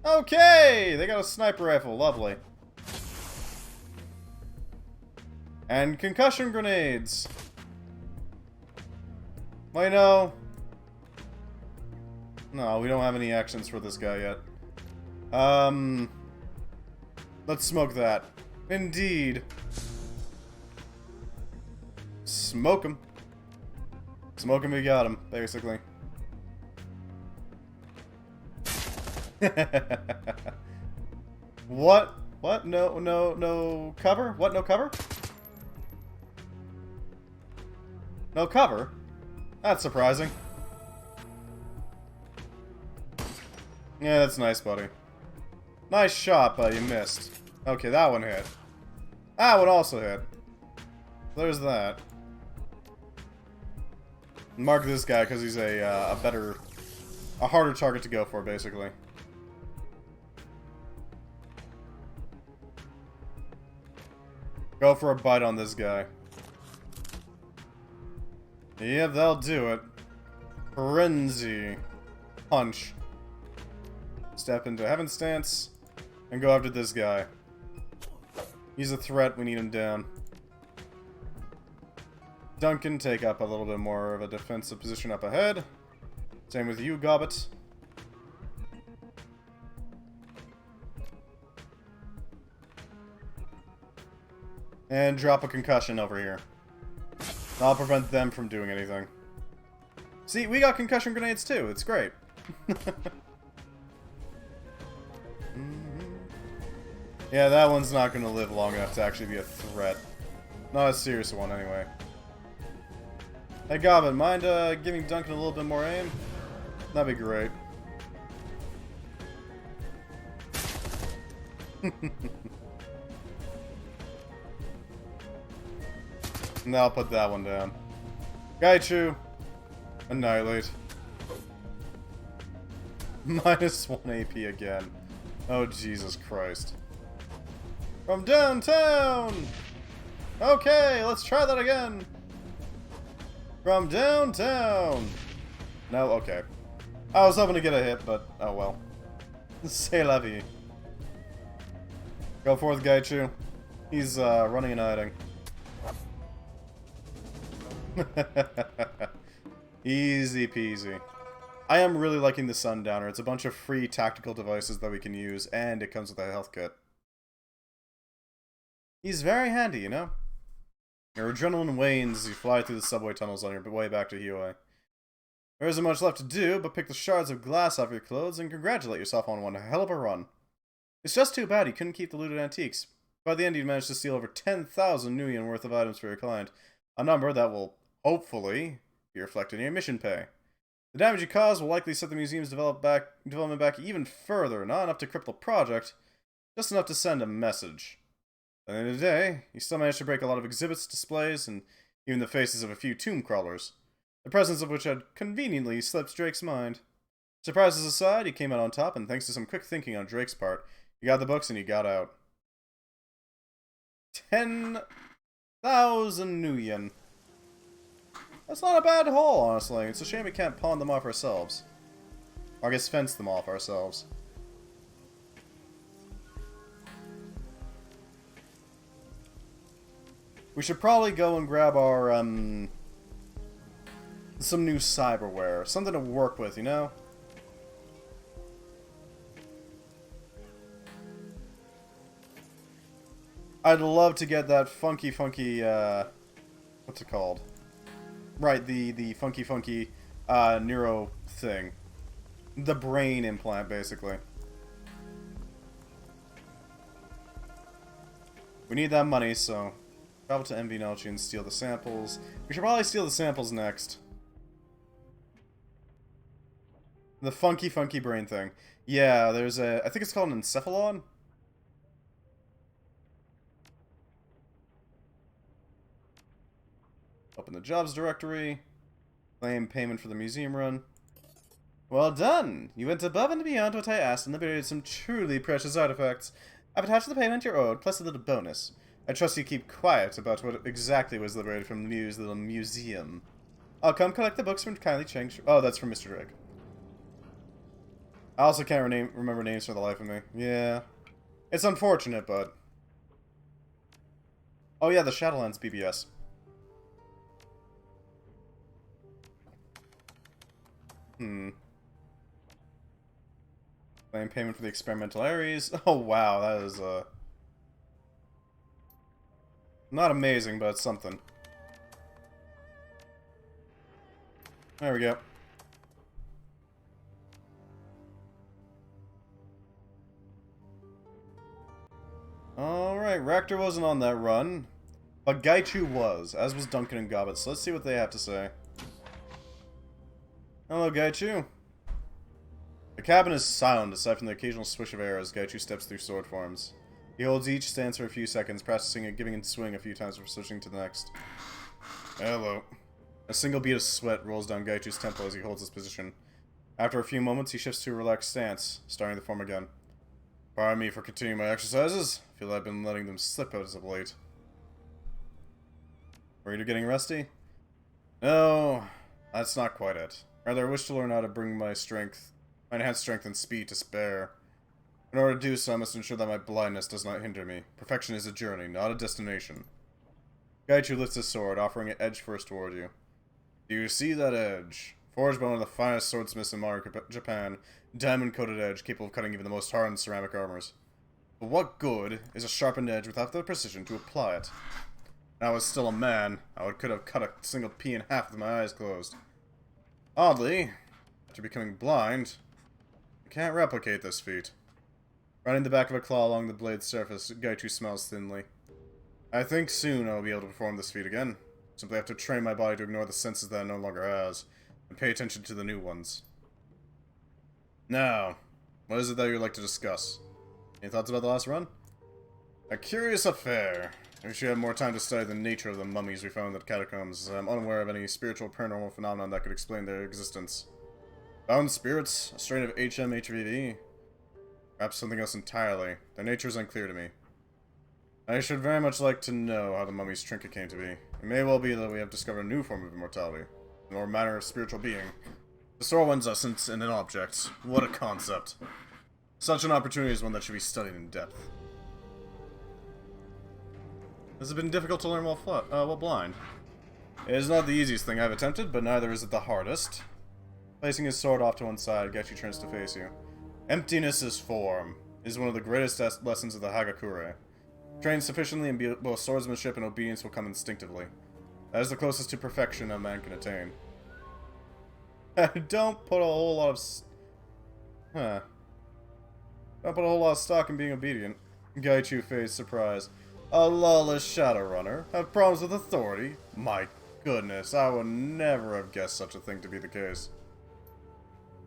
Okay, they got a sniper rifle. Lovely. And concussion grenades. Wait, no. No, we don't have any actions for this guy yet. Let's smoke that. Indeed. Smoke him. Smoke him, we got him, basically. What? What? No cover? What, no cover? No cover? That's surprising. Yeah, that's nice, buddy. Nice shot, but you missed. Okay, that one hit. That one also hit. There's that. Mark this guy because he's a harder target to go for, basically. Go for a bite on this guy. Yep, that'll do it. Frenzy. Punch. Step into Heaven Stance. And go after this guy. He's a threat, we need him down. Duncan, take up a little bit more of a defensive position up ahead. Same with you, Gobbet. And drop a concussion over here. I'll prevent them from doing anything. See, we got concussion grenades too. It's great. Yeah, that one's not going to live long enough to actually be a threat. Not a serious one, anyway. Hey, Goblin, mind giving Duncan a little bit more aim? That'd be great. Now I'll put that one down. Gaichu! Annihilate. Minus 1 AP again. Oh, Jesus Christ. From downtown! Okay, let's try that again! From downtown! No, okay. I was hoping to get a hit, but oh well. C'est la vie. Go forth, Gaichu. He's running and hiding. Easy peasy. I am really liking the Sundowner. It's a bunch of free tactical devices that we can use, and it comes with a health kit. He's very handy, you know? Your adrenaline wanes as you fly through the subway tunnels on your way back to Hue. There isn't much left to do, but pick the shards of glass off your clothes and congratulate yourself on one hell of a run. It's just too bad you couldn't keep the looted antiques. By the end, you managed to steal over 10,000 Nuyen worth of items for your client, a number that will, hopefully, be reflected in your mission pay. The damage you caused will likely set the museum's development back even further, not enough to cripple the project, just enough to send a message. At the end of the day, you still managed to break a lot of exhibits, displays, and even the faces of a few tomb crawlers, the presence of which had conveniently slipped Drake's mind. Surprises aside, you came out on top, and thanks to some quick thinking on Drake's part, you got the books and you got out. 10,000 Nuyen. That's not a bad haul, honestly. It's a shame we can't pawn them off ourselves. Or I guess fence them off ourselves. We should probably go and grab our, some new cyberware. Something to work with, you know? I'd love to get that funky, what's it called? Right, the funky, neuro thing. The brain implant, basically. We need that money, so travel to MV Nelchi and steal the samples. We should probably steal the samples next. The funky brain thing. Yeah, there's a, I think it's called an encephalon. Open the jobs directory. Claim payment for the museum run. Well done! You went above and beyond what I asked and liberated some truly precious artifacts. I've attached the payment you're owed, plus a little bonus. I trust you keep quiet about what exactly was liberated from Liu's little museum. I'll come collect the books from kindly Cheng. Oh, that's from Mr. Drake. I also can't remember names for the life of me. Yeah. It's unfortunate, but... Oh yeah, the Shadowlands BBS. Claim payment for the experimental Ares. Oh wow, that is not amazing, but it's something. There we go. Alright, Rector wasn't on that run, but Gaichu was, as was Duncan and Gobbet, so let's see what they have to say. Hello, Gaichu. The cabin is silent, aside from the occasional swish of air as Gaichu steps through sword forms. He holds each stance for a few seconds, practicing a giving and swing a few times before switching to the next. Hello. A single bead of sweat rolls down Gaichu's temple as he holds his position. After a few moments, he shifts to a relaxed stance, starting to form again. Pardon me for continuing my exercises. I feel I've been letting them slip out as of late. Worried you're getting rusty? No, that's not quite it. Rather, I wish to learn how to bring my enhanced strength and speed to spare. In order to do so, I must ensure that my blindness does not hinder me. Perfection is a journey, not a destination. Gaichu lifts his sword, offering it edge first toward you. Do you see that edge? Forged by one of the finest swordsmiths in modern Japan, diamond-coated edge capable of cutting even the most hardened ceramic armors. But what good is a sharpened edge without the precision to apply it? When I was still a man, I could have cut a single pea in half with my eyes closed. Oddly, after becoming blind, I can't replicate this feat. Running the back of a claw along the blade's surface, Gaichu smiles thinly. I think soon I will be able to perform this feat again. Simply have to train my body to ignore the senses that it no longer has, and pay attention to the new ones. Now, what is it that you'd like to discuss? Any thoughts about the last run? A curious affair. I wish you had more time to study the nature of the mummies we found in the catacombs, as I am unaware of any spiritual paranormal phenomenon that could explain their existence. Bound spirits? A strain of HMHVV? Perhaps something else entirely. Their nature is unclear to me. I should very much like to know how the mummy's trinket came to be. It may well be that we have discovered a new form of immortality, or manner of spiritual being. To store one's essence in an object. What a concept. Such an opportunity is one that should be studied in depth. This has been difficult to learn while blind. It is not the easiest thing I've attempted, but neither is it the hardest. Placing his sword off to one side, Gaichu turns to face you. Emptiness is form. It is one of the greatest lessons of the Hagakure. Trained sufficiently in both swordsmanship and obedience will come instinctively. That is the closest to perfection a man can attain. Don't put a whole lot of... Don't put a whole lot of stock in being obedient. Gaichu faced surprise. A lawless Shadowrunner? Have problems with authority? My goodness, I would never have guessed such a thing to be the case.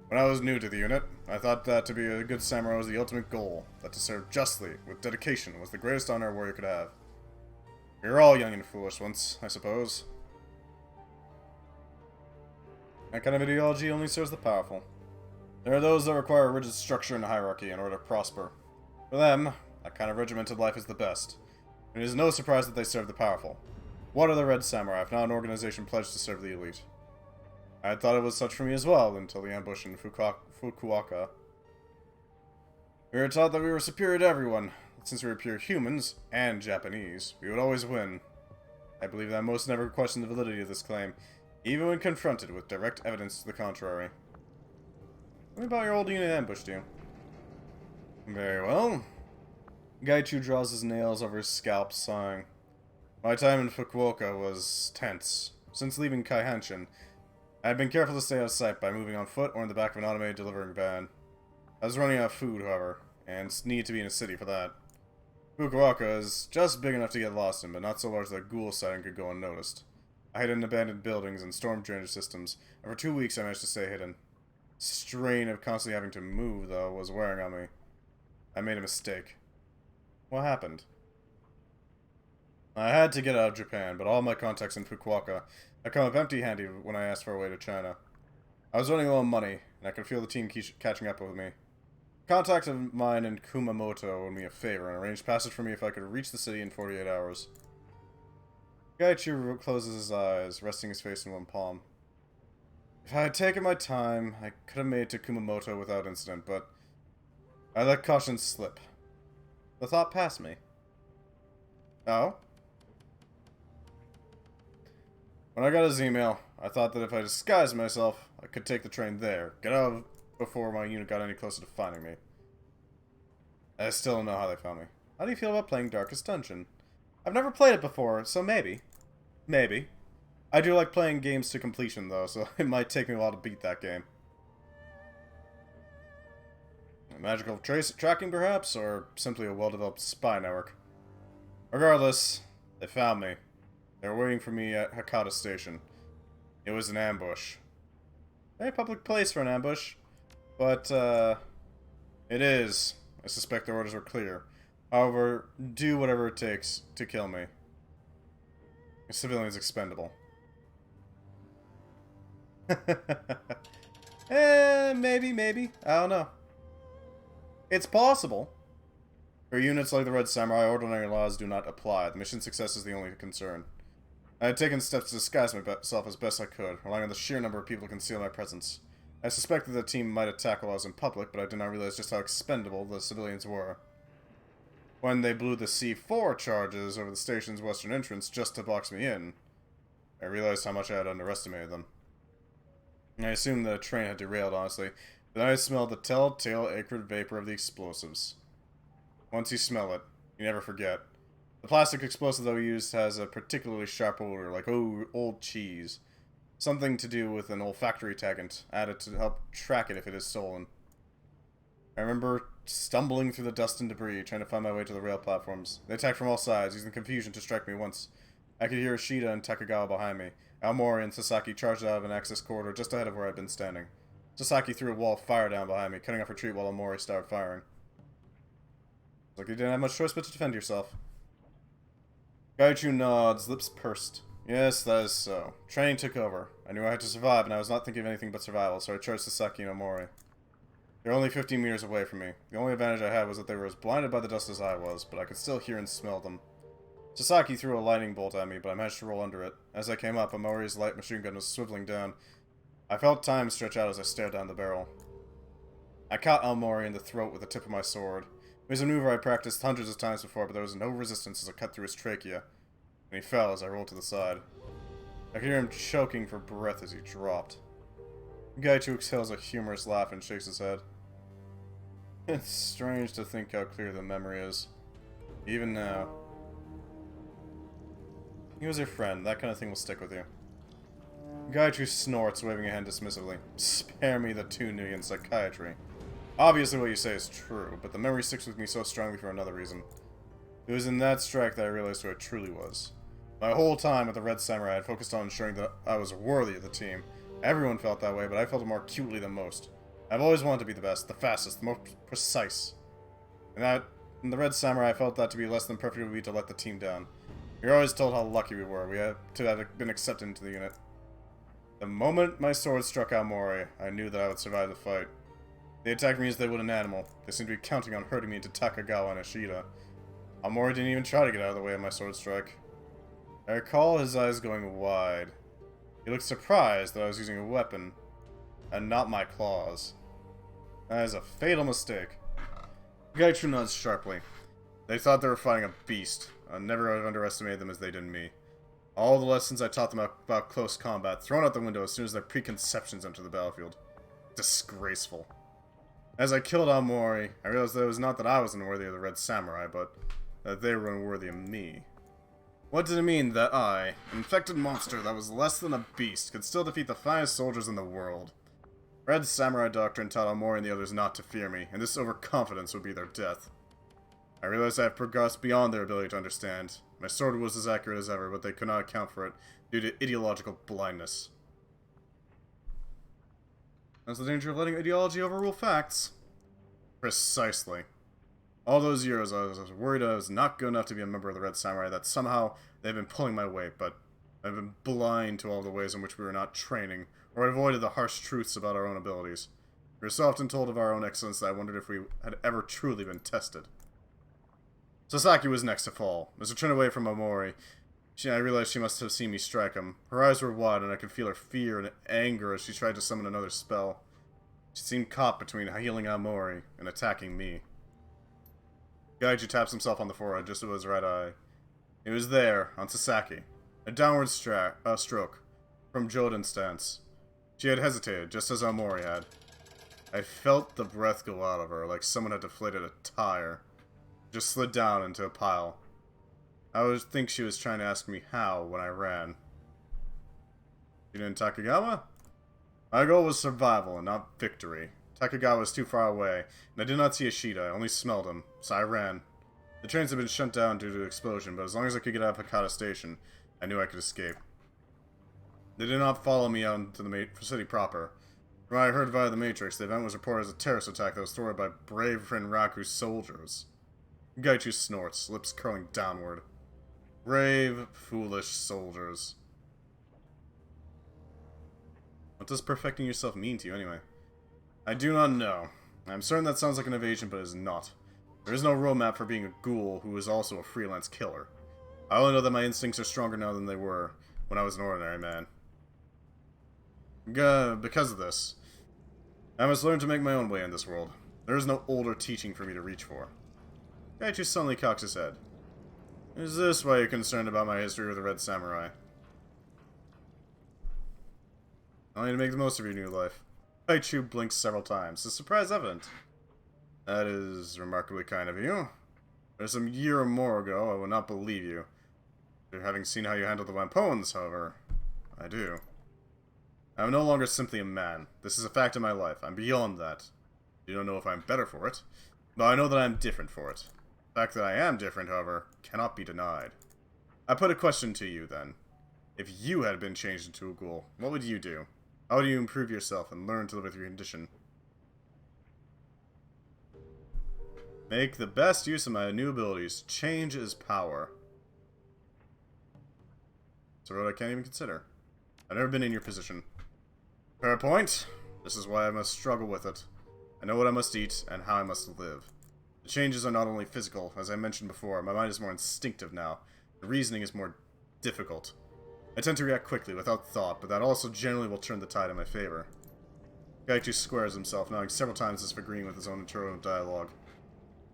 When I was new to the unit, I thought that to be a good samurai was the ultimate goal. That to serve justly, with dedication, was the greatest honor a warrior could have. We were all young and foolish once, I suppose. That kind of ideology only serves the powerful. There are those that require a rigid structure and hierarchy in order to prosper. For them, that kind of regimented life is the best. It is no surprise that they serve the powerful. What are the Red Samurai if not an organization pledged to serve the elite? I had thought it was such for me as well, until the ambush in Fukuoka. We were taught that we were superior to everyone. Since we were pure humans, and Japanese, we would always win. I believe that most never questioned the validity of this claim, even when confronted with direct evidence to the contrary. What about your old unit ambushed you? Very well. Gaichu draws his nails over his scalp, sighing. My time in Fukuoka was tense. Since leaving Kaihanshin, I had been careful to stay out of sight by moving on foot or in the back of an automated delivering van. I was running out of food, however, and needed to be in a city for that. Fukuoka is just big enough to get lost in, but not so large that a ghoul sighting could go unnoticed. I hid in abandoned buildings and storm drainage systems, and for 2 weeks I managed to stay hidden. The strain of constantly having to move, though, was wearing on me. I made a mistake. What happened? I had to get out of Japan, but all my contacts in Fukuoka had come up empty-handed when I asked for a way to China. I was running low on money, and I could feel the team catching up with me. A contact of mine in Kumamoto owed me a favor and arranged passage for me if I could reach the city in 48 hours. Gaichu closes his eyes, resting his face in one palm. If I had taken my time, I could have made it to Kumamoto without incident, but I let caution slip. The thought passed me. Oh? When I got his email, I thought that if I disguised myself, I could take the train there, get out before my unit got any closer to finding me. I still don't know how they found me. How do you feel about playing Darkest Dungeon? I've never played it before, so maybe. Maybe. I do like playing games to completion, though, so it might take me a while to beat that game. A magical tracking, perhaps, or simply a well-developed spy network. Regardless, they found me. They were waiting for me at Hakata Station. It was an ambush. Very public place for an ambush, but, it is. I suspect their orders were clear. However, do whatever it takes to kill me. A civilian is expendable. Maybe. I don't know. It's possible. For units like the Red Samurai, ordinary laws do not apply. The mission success is the only concern. I had taken steps to disguise myself as best I could, relying on the sheer number of people to conceal my presence. I suspected the team might attack while I was in public, but I did not realize just how expendable the civilians were. When they blew the C4 charges over the station's western entrance just to box me in, I realized how much I had underestimated them. I assumed the train had derailed, honestly, but then I smelled the telltale acrid vapor of the explosives. Once you smell it, you never forget. The plastic explosive that we used has a particularly sharp odor, like old cheese. Something to do with an olfactory taggant added to help track it if it is stolen. I remember stumbling through the dust and debris, trying to find my way to the rail platforms. They attacked from all sides, using confusion to strike me once. I could hear Ishida and Takagawa behind me. Aomori and Sasaki charged out of an access corridor just ahead of where I'd been standing. Sasaki threw a wall of fire down behind me, cutting off retreat while Aomori started firing. Like you didn't have much choice but to defend yourself. Gaichu nods, lips pursed. Yes, that is so. Training took over. I knew I had to survive, and I was not thinking of anything but survival, so I charged Sasaki and Aomori. They were only 15 meters away from me. The only advantage I had was that they were as blinded by the dust as I was, but I could still hear and smell them. Sasaki threw a lightning bolt at me, but I managed to roll under it. As I came up, Aomori's light machine gun was swiveling down. I felt time stretch out as I stared down the barrel. I caught Aomori in the throat with the tip of my sword. It was a maneuver I practiced hundreds of times before, but there was no resistance as I cut through his trachea, and he fell as I rolled to the side. I could hear him choking for breath as he dropped. Gaichu exhales a humorous laugh and shakes his head. It's strange to think how clear the memory is. Even now. He was your friend. That kind of thing will stick with you. Gaichu snorts, waving a hand dismissively. Spare me the tuning in psychiatry. Obviously what you say is true, but the memory sticks with me so strongly for another reason. It was in that strike that I realized who I truly was. My whole time at the Red Samurai, I had focused on ensuring that I was worthy of the team. Everyone felt that way, but I felt it more acutely than most. I've always wanted to be the best, the fastest, the most precise. In the Red Samurai, I felt that to be less than perfect would be to let the team down. We were always told how lucky we were. We had to have been accepted into the unit. The moment my sword struck Aomori, I knew that I would survive the fight. They attacked me as they would an animal. They seemed to be counting on hurting me into Takagawa and Ishida. Aomori didn't even try to get out of the way of my sword strike. I recall his eyes going wide. He looked surprised that I was using a weapon, and not my claws. That is a fatal mistake. Gaichu nods sharply. They thought they were fighting a beast. I never have underestimated them as they did me. All the lessons I taught them about close combat thrown out the window as soon as their preconceptions entered the battlefield. Disgraceful. As I killed Aomori, I realized that it was not that I was unworthy of the Red Samurai, but that they were unworthy of me. What did it mean that I, an infected monster that was less than a beast, could still defeat the finest soldiers in the world? Red Samurai Doctrine taught Aomori and the others not to fear me, and this overconfidence would be their death. I realized I have progressed beyond their ability to understand. My sword was as accurate as ever, but they could not account for it due to ideological blindness. That's the danger of letting ideology overrule facts. Precisely. All those years I was worried I was not good enough to be a member of the Red Samurai, that somehow they've been pulling my weight, but I've been blind to all the ways in which we were not training, or avoided the harsh truths about our own abilities. We were so often told of our own excellence that I wondered if we had ever truly been tested. Sasaki was next to fall. As I turned away from Aomori, I realized she must have seen me strike him. Her eyes were wide, and I could feel her fear and anger as she tried to summon another spell. She seemed caught between healing Aomori and attacking me. Gaichu taps himself on the forehead just above his right eye. It was there, on Sasaki. A downward stroke, from Joden's stance. She had hesitated, just as Aomori had. I felt the breath go out of her, like someone had deflated a tire. Just slid down into a pile. I would think she was trying to ask me how when I ran. You didn't Takagawa? My goal was survival and not victory. Takagawa was too far away, and I did not see Ishida, I only smelled him, so I ran. The trains had been shut down due to the explosion, but as long as I could get out of Hakata Station, I knew I could escape. They did not follow me out into the city proper. From what I heard via the Matrix, the event was reported as a terrorist attack that was thwarted by brave Rinraku soldiers. Gaichu snorts, lips curling downward. Brave, foolish soldiers. What does perfecting yourself mean to you, anyway? I do not know. I'm certain that sounds like an evasion, but it is not. There is no roadmap for being a ghoul who is also a freelance killer. I only know that my instincts are stronger now than they were when I was an ordinary man. Because of this, I must learn to make my own way in this world. There is no older teaching for me to reach for. Gaichu suddenly cocks his head. Is this why you're concerned about my history with the Red Samurai? I need to make the most of your new life. Gaichu blinks several times, his surprise evident. That is remarkably kind of you. But some year or more ago, I would not believe you. After having seen how you handled the Wampons, however, I do. I am no longer simply a man. This is a fact in my life. I'm beyond that. You don't know if I'm better for it, but I know that I am different for it. The fact that I am different, however, cannot be denied. I put a question to you, then. If you had been changed into a ghoul, what would you do? How would you improve yourself and learn to live with your condition? Make the best use of my new abilities. Change is power. It's a road I can't even consider. I've never been in your position. Fair point. This is why I must struggle with it. I know what I must eat and how I must live. The changes are not only physical, as I mentioned before, my mind is more instinctive now. The reasoning is more difficult. I tend to react quickly, without thought, but that also generally will turn the tide in my favor. Gaichu squares himself, nodding several times as if agreeing with his own internal dialogue.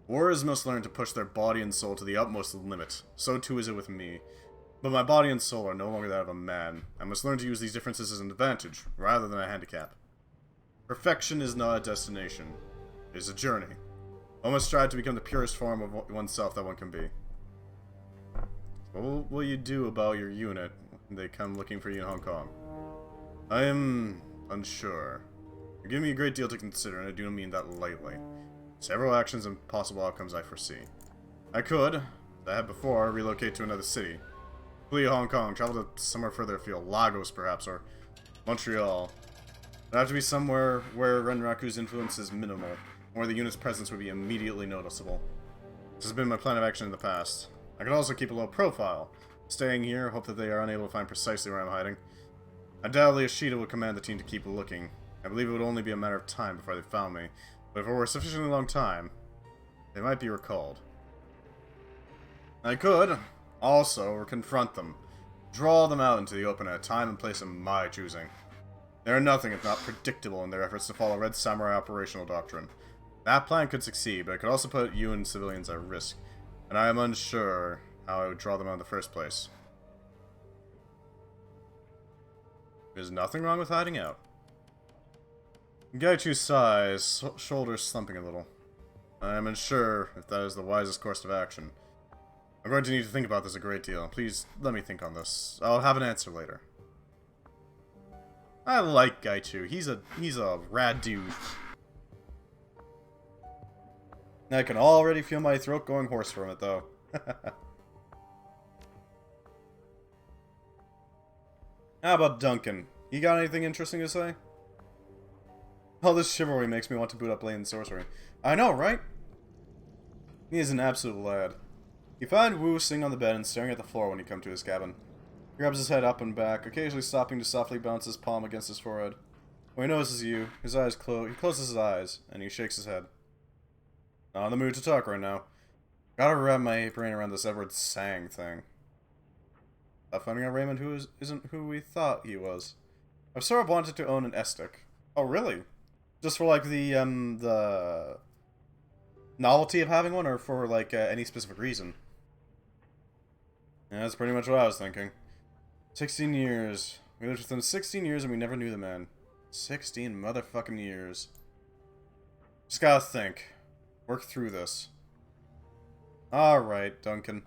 Warriors must learn to push their body and soul to the utmost limit. So too is it with me. But my body and soul are no longer that of a man. I must learn to use these differences as an advantage, rather than a handicap. Perfection is not a destination. It is a journey. One must strive to become the purest form of oneself that one can be. What will you do about your unit when they come looking for you in Hong Kong? I am unsure. You're giving me a great deal to consider, and I do not mean that lightly. Several actions and possible outcomes I foresee. I could, as I have before, relocate to another city. Flee Hong Kong, travel to somewhere further afield, Lagos perhaps, or Montreal. It'd have to be somewhere where Renraku's influence is minimal, where the unit's presence would be immediately noticeable. This has been my plan of action in the past. I could also keep a low profile. Staying here, hope that they are unable to find precisely where I'm hiding. Undoubtedly, Ashita would command the team to keep looking. I believe it would only be a matter of time before they found me, but if it were a sufficiently long time, they might be recalled. I could also confront them, draw them out into the open at a time and place of my choosing. They are nothing if not predictable in their efforts to follow Red Samurai operational doctrine. That plan could succeed, but it could also put you and civilians at risk, and I am unsure how I would draw them out in the first place. There's nothing wrong with hiding out. Gaichu sighs, shoulders slumping a little. I am unsure if that is the wisest course of action. I'm going to need to think about this a great deal. Please, let me think on this. I'll have an answer later. I like Gaichu. He's a rad dude. I can already feel my throat going hoarse from it, though. How about Duncan? You got anything interesting to say? All this chivalry makes me want to boot up Lane Sorcery. I know, right? He is an absolute lad. You find Wu sitting on the bed and staring at the floor when you come to his cabin. He grabs his head up and back, occasionally stopping to softly bounce his palm against his forehead. When he notices you, his eyes he closes his eyes, and he shakes his head. Not in the mood to talk right now. Gotta wrap my brain around this Edward Sang thing. Not finding out Raymond isn't who we thought he was. I've sort of wanted to own an Estic. Oh, really? Just for, like, the novelty of having one, or for, like, any specific reason? Yeah, that's pretty much what I was thinking. 16 years. We lived with him 16 years and we never knew the man. 16 motherfucking years. Just gotta think. Work through this. Alright, Duncan.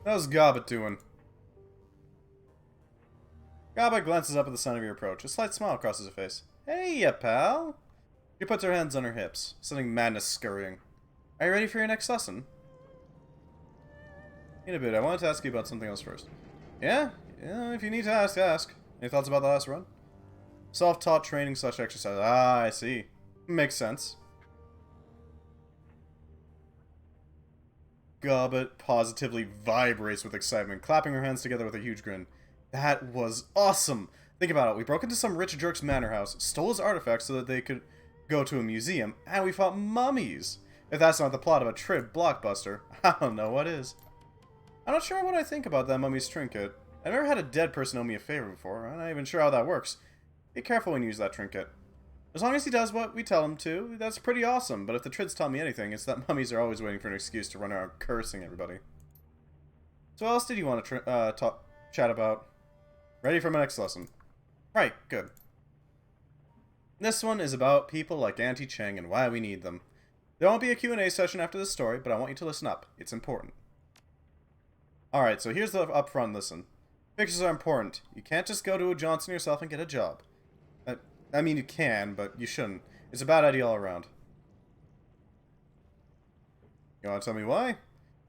How's Gobbet doing? Gobbet glances up at the sound of your approach. A slight smile crosses her face. Hey, ya pal. She puts her hands on her hips, sending madness scurrying. Are you ready for your next lesson? In a bit, I wanted to ask you about something else first. Yeah? Yeah, if you need to ask, ask. Any thoughts about the last run? Self-taught training / exercise. Ah, I see. Makes sense. Gobbet positively vibrates with excitement, clapping her hands together with a huge grin. That was awesome! Think about it, we broke into some rich jerk's manor house, stole his artifacts so that they could go to a museum, and we fought mummies! If that's not the plot of a trib blockbuster, I don't know what is. I'm not sure what I think about that mummy's trinket. I've never had a dead person owe me a favor before, I'm not even sure how that works. Be careful when you use that trinket. As long as he does what we tell him to, that's pretty awesome, but if the trids taught me anything, it's that mummies are always waiting for an excuse to run around cursing everybody. So what else did you want to chat about? Ready for my next lesson. Right, good. This one is about people like Auntie Cheng and why we need them. There won't be a Q&A session after this story, but I want you to listen up. It's important. Alright, so here's the upfront listen. Pictures are important. You can't just go to a Johnson yourself and get a job. I mean, you can, but you shouldn't. It's a bad idea all around. You want to tell me why?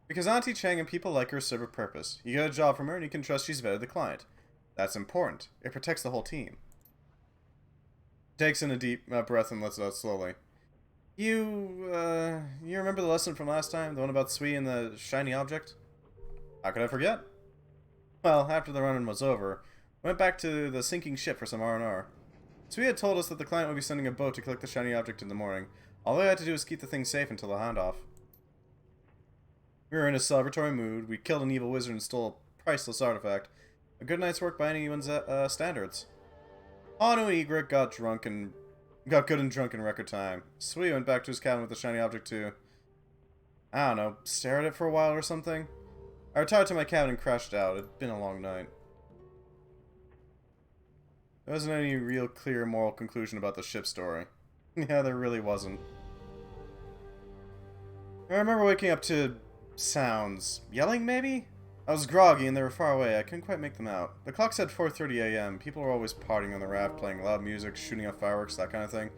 Because Auntie Cheng and people like her serve a purpose. You get a job from her and you can trust she's vetted the client. That's important. It protects the whole team. Takes in a deep breath and lets it out slowly. You remember the lesson from last time? The one about Sui and the shiny object? How could I forget? Well, after the run-in was over, we went back to the sinking ship for some R&R. Sui had told us that the client would be sending a boat to collect the shiny object in the morning. All we had to do was keep the thing safe until the handoff. We were in a celebratory mood. We killed an evil wizard and stole a priceless artifact. A good night's work by anyone's standards. Anu and Egret got good and drunk in record time. Sui went back to his cabin with the shiny object to, I don't know, stare at it for a while or something. I retired to my cabin and crashed out. It'd been a long night. There wasn't any real clear moral conclusion about the ship story. Yeah, there really wasn't. I remember waking up to sounds. Yelling, maybe? I was groggy and they were far away. I couldn't quite make them out. The clock said 4:30 a.m. People were always partying on the raft, playing loud music, shooting off fireworks, that kind of thing.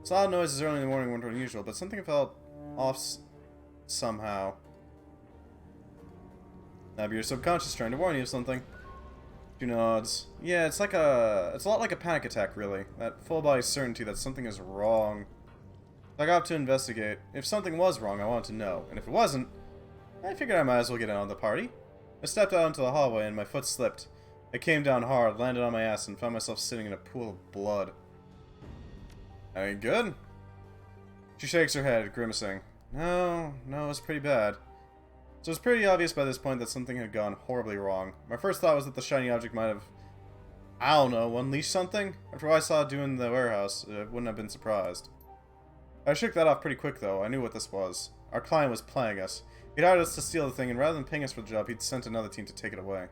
Loud noises early in the morning weren't unusual, but something felt off somehow. Maybe your subconscious trying to warn you of something. Two nods. Yeah, it's a lot like a panic attack, really. That full-body certainty that something is wrong. I got up to investigate. If something was wrong, I wanted to know. And if it wasn't, I figured I might as well get in on the party. I stepped out into the hallway and my foot slipped. I came down hard, landed on my ass, and found myself sitting in a pool of blood. I ain't good? She shakes her head, grimacing. No, it was pretty bad. So it was pretty obvious by this point that something had gone horribly wrong. My first thought was that the shiny object might have, I don't know, unleashed something? After what I saw doing in the warehouse, I wouldn't have been surprised. I shook that off pretty quick though. I knew what this was. Our client was playing us. He'd hired us to steal the thing, and rather than paying us for the job, he'd sent another team to take it away.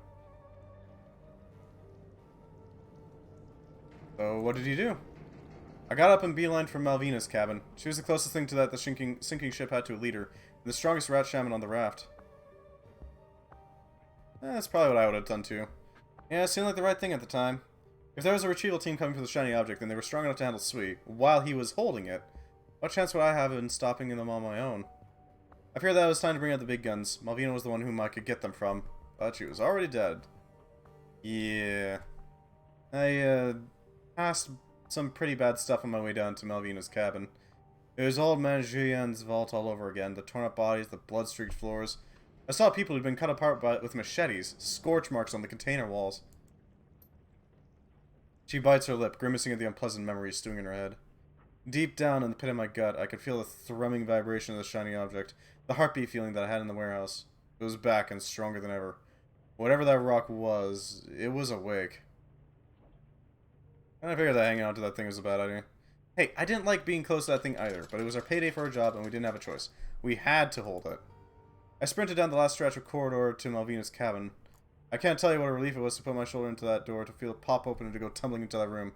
So what did he do? I got up and beelined for Malvina's cabin. She was the closest thing to that the sinking ship had to a leader, and the strongest rat shaman on the raft. That's probably what I would have done too. Yeah, it seemed like the right thing at the time. If there was a retrieval team coming for the shiny object, then they were strong enough to handle Sui, while he was holding it. What chance would I have in stopping them on my own? I feared that it was time to bring out the big guns. Malvina was the one whom I could get them from, but she was already dead. Yeah. I, passed some pretty bad stuff on my way down to Malvina's cabin. It was old man Julien's vault all over again, the torn up bodies, the blood-streaked floors. I saw people who'd been cut apart with machetes, scorch marks on the container walls. She bites her lip, grimacing at the unpleasant memories stewing in her head. Deep down in the pit of my gut, I could feel the thrumming vibration of the shiny object, the heartbeat feeling that I had in the warehouse. It was back and stronger than ever. Whatever that rock was, it was awake. And I figured that hanging on to that thing was a bad idea. Hey, I didn't like being close to that thing either, but it was our payday for our job and we didn't have a choice. We had to hold it. I sprinted down the last stretch of corridor to Malvina's cabin. I can't tell you what a relief it was to put my shoulder into that door, to feel it pop open and to go tumbling into that room.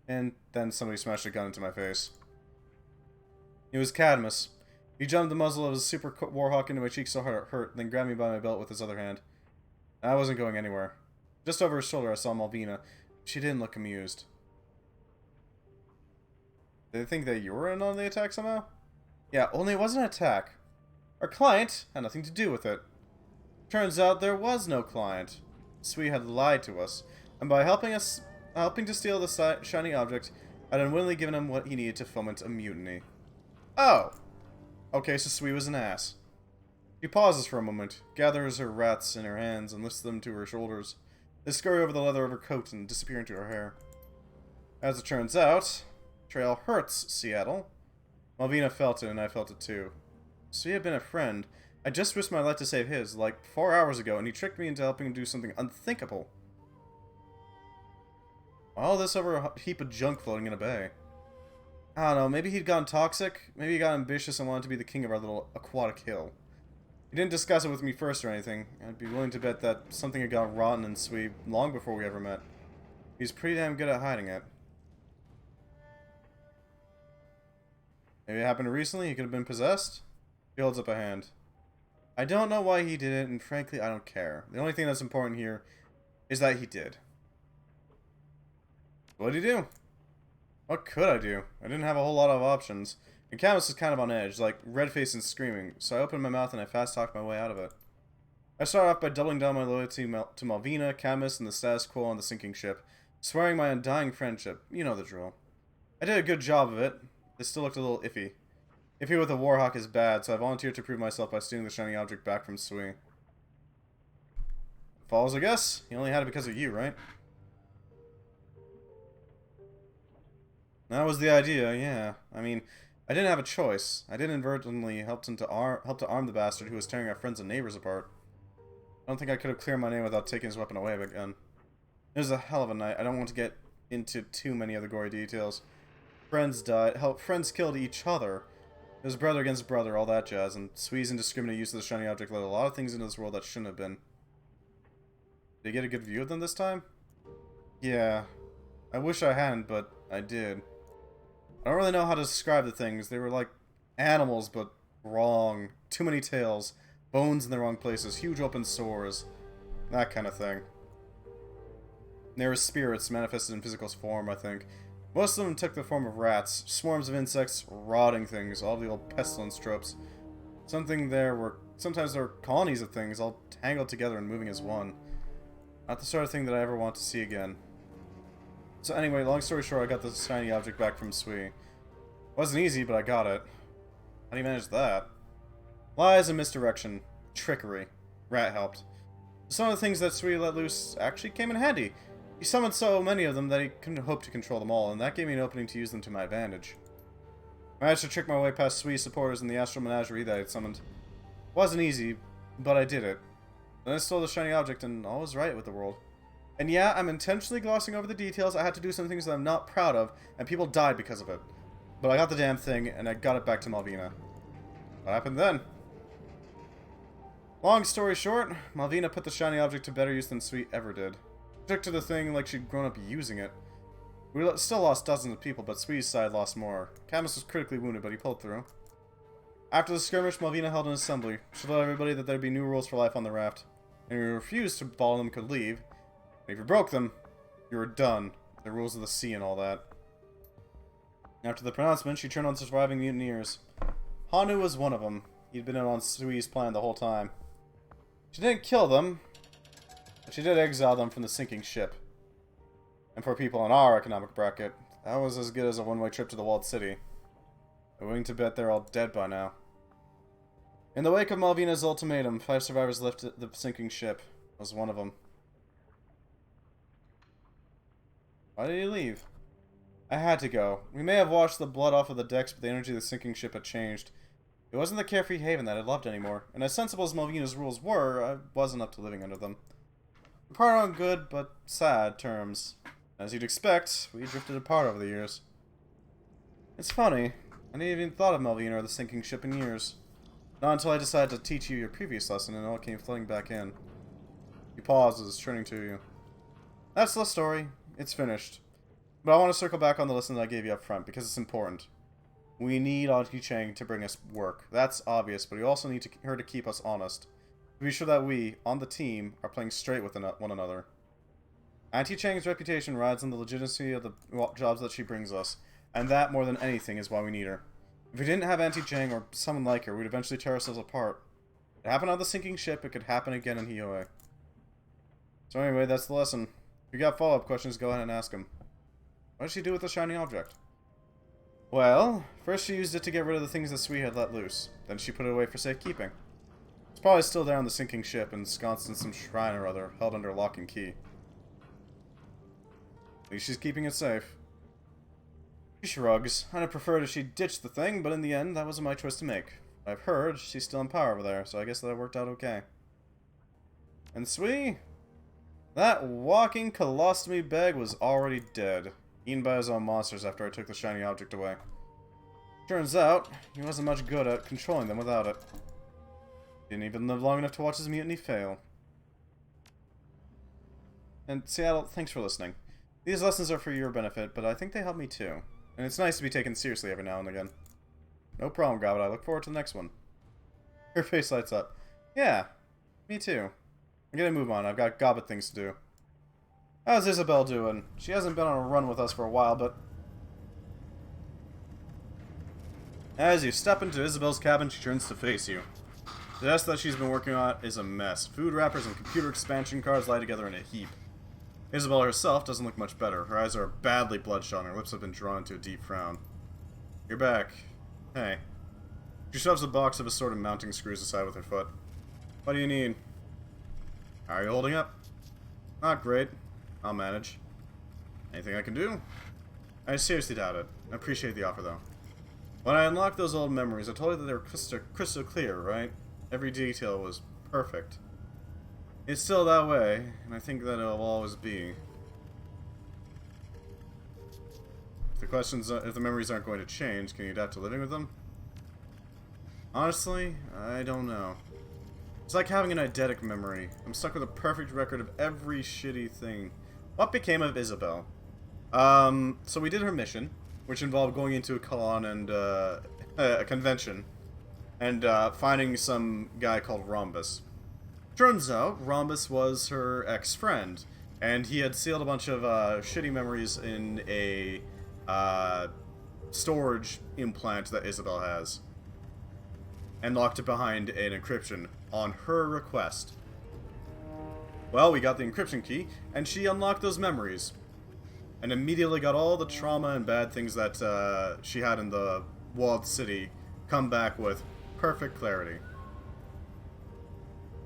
And then somebody smashed a gun into my face. It was Cadmus. He jammed the muzzle of his super warhawk into my cheek so hard it hurt, then grabbed me by my belt with his other hand. I wasn't going anywhere. Just over his shoulder I saw Malvina. She didn't look amused. Did they think that you were in on the attack somehow? Yeah, only it wasn't an attack. Our client had nothing to do with it. Turns out there was no client. Sui had lied to us, and by helping to steal the shiny object, I'd unwillingly given him what he needed to foment a mutiny. Oh! Okay, so Sui was an ass. She pauses for a moment, gathers her rats in her hands, and lifts them to her shoulders. They scurry over the leather of her coat and disappear into her hair. As it turns out, betrayal hurts, Seattle. Malvina felt it, and I felt it too. So he had been a friend. I just risked my life to save his, like 4 hours ago, and he tricked me into helping him do something unthinkable. All this over a heap of junk floating in a bay. I don't know, maybe he'd gone toxic, maybe he got ambitious and wanted to be the king of our little aquatic hill. He didn't discuss it with me first or anything. I'd be willing to bet that something had gone rotten in Sui long before we ever met. He's pretty damn good at hiding it. Maybe it happened recently, he could have been possessed? He holds up a hand. I don't know why he did it, and frankly, I don't care. The only thing that's important here is that he did. What did he do? What could I do? I didn't have a whole lot of options. And Camus is kind of on edge, like red-faced and screaming, so I opened my mouth and I fast-talked my way out of it. I started off by doubling down my loyalty to Malvina, Camus, and the status quo on the sinking ship, swearing my undying friendship. You know the drill. I did a good job of it. They still looked a little iffy. Iffy with a warhawk is bad, so I volunteered to prove myself by stealing the shiny object back from Sui. Follows, I guess? He only had it because of you, right? That was the idea, yeah. I mean, I didn't have a choice. I inadvertently helped to arm the bastard who was tearing our friends and neighbors apart. I don't think I could have cleared my name without taking his weapon away again. It was a hell of a night. I don't want to get into too many of the gory details. Friends died. Hell, friends killed each other. It was brother against brother, all that jazz, and Sui's indiscriminate use of the shiny object let a lot of things into this world that shouldn't have been. Did you get a good view of them this time? Yeah. I wish I hadn't, but I did. I don't really know how to describe the things. They were like animals, but wrong. Too many tails. Bones in the wrong places. Huge open sores. That kind of thing. They were spirits manifested in physical form, I think. Most of them took the form of rats, swarms of insects, rotting things, all the old pestilence tropes. Sometimes there were colonies of things, all tangled together and moving as one. Not the sort of thing that I ever want to see again. So anyway, long story short, I got this shiny object back from Sui. Wasn't easy, but I got it. How do you manage that? Lies and misdirection. Trickery. Rat helped. Some of the things that Sui let loose actually came in handy. He summoned so many of them that he couldn't hope to control them all, and that gave me an opening to use them to my advantage. I managed to trick my way past Sui's supporters and the astral menagerie that I had summoned. Wasn't easy, but I did it. Then I stole the shiny object, and all was right with the world. And yeah, I'm intentionally glossing over the details. I had to do some things that I'm not proud of, and people died because of it. But I got the damn thing, and I got it back to Malvina. What happened then? Long story short, Malvina put the shiny object to better use than Sui ever did. She took to the thing like she'd grown up using it. We still lost dozens of people, but Sui's side lost more. Camus was critically wounded, but he pulled through. After the skirmish, Malvina held an assembly. She told everybody that there'd be new rules for life on the raft. And who refused to follow them could leave. And if you broke them, you were done. The rules of the sea and all that. After the pronouncement, she turned on surviving mutineers. Hanu was one of them. He'd been in on Sui's plan the whole time. She didn't kill them, but she did exile them from the sinking ship. And for people in our economic bracket, that was as good as a one-way trip to the walled city. I'm willing to bet they're all dead by now. In the wake of Malvina's ultimatum, 5 survivors left the sinking ship. I was one of them. Why did he leave? I had to go. We may have washed the blood off of the decks, but the energy of the sinking ship had changed. It wasn't the carefree haven that I loved anymore, and as sensible as Malvina's rules were, I wasn't up to living under them. We parted on good, but sad terms. As you'd expect, we drifted apart over the years. It's funny, I didn't even thought of Malvina or the sinking ship in years. Not until I decided to teach you your previous lesson and it all came flooding back in. He pauses, turning to you. That's the story. It's finished. But I want to circle back on the lesson that I gave you up front, because it's important. We need Auntie Chang to bring us work. That's obvious, but we also need her to keep us honest. To be sure that we, on the team, are playing straight with one another. Auntie Chang's reputation rides on the legitimacy of the jobs that she brings us, and that, more than anything, is why we need her. If we didn't have Auntie Chang or someone like her, we'd eventually tear ourselves apart. It happened on the sinking ship, it could happen again in Hioe. So anyway, that's the lesson. If you got follow-up questions, go ahead and ask them. What did she do with the shiny object? Well, first she used it to get rid of the things that Sui had let loose. Then she put it away for safekeeping. probably still there on the sinking ship, ensconced in some shrine or other, held under lock and key. At least she's keeping it safe. She shrugs. I'd have preferred if she ditched the thing, but in the end, that wasn't my choice to make. I've heard she's still in power over there, so I guess that worked out okay. And Sweetie? That walking colostomy bag was already dead, eaten by his own monsters after I took the shiny object away. Turns out, he wasn't much good at controlling them without it. Didn't even live long enough to watch his mutiny fail. And Seattle, thanks for listening. These lessons are for your benefit, but I think they help me too. And it's nice to be taken seriously every now and again. No problem, Gobbet. I look forward to the next one. Her face lights up. Yeah, me too. I'm gonna move on. I've got Gobbet things to do. How's Isabel doing? She hasn't been on a run with us for a while, but... As you step into Isabel's cabin, she turns to face you. The desk that she's been working on is a mess. Food wrappers and computer expansion cards lie together in a heap. Isabel herself doesn't look much better. Her eyes are badly bloodshot and her lips have been drawn into a deep frown. You're back. Hey. She shoves a box of assorted mounting screws aside with her foot. What do you need? How are you holding up? Not great. I'll manage. Anything I can do? I seriously doubt it. I appreciate the offer, though. When I unlocked those old memories, I told you that they were crystal clear, right? Every detail was perfect. It's still that way, and I think that it'll always be. If the memories aren't going to change, can you adapt to living with them? Honestly, I don't know. It's like having an eidetic memory. I'm stuck with a perfect record of every shitty thing. What became of Isabel? So we did her mission, which involved going into a con and, a convention, and, finding some guy called Rhombus. Turns out, Rhombus was her ex-friend, and he had sealed a bunch of, shitty memories in a, storage implant that Isabel has, and locked it behind an encryption on her request. Well, we got the encryption key, and she unlocked those memories, and immediately got all the trauma and bad things that she had in the walled city come back with perfect clarity.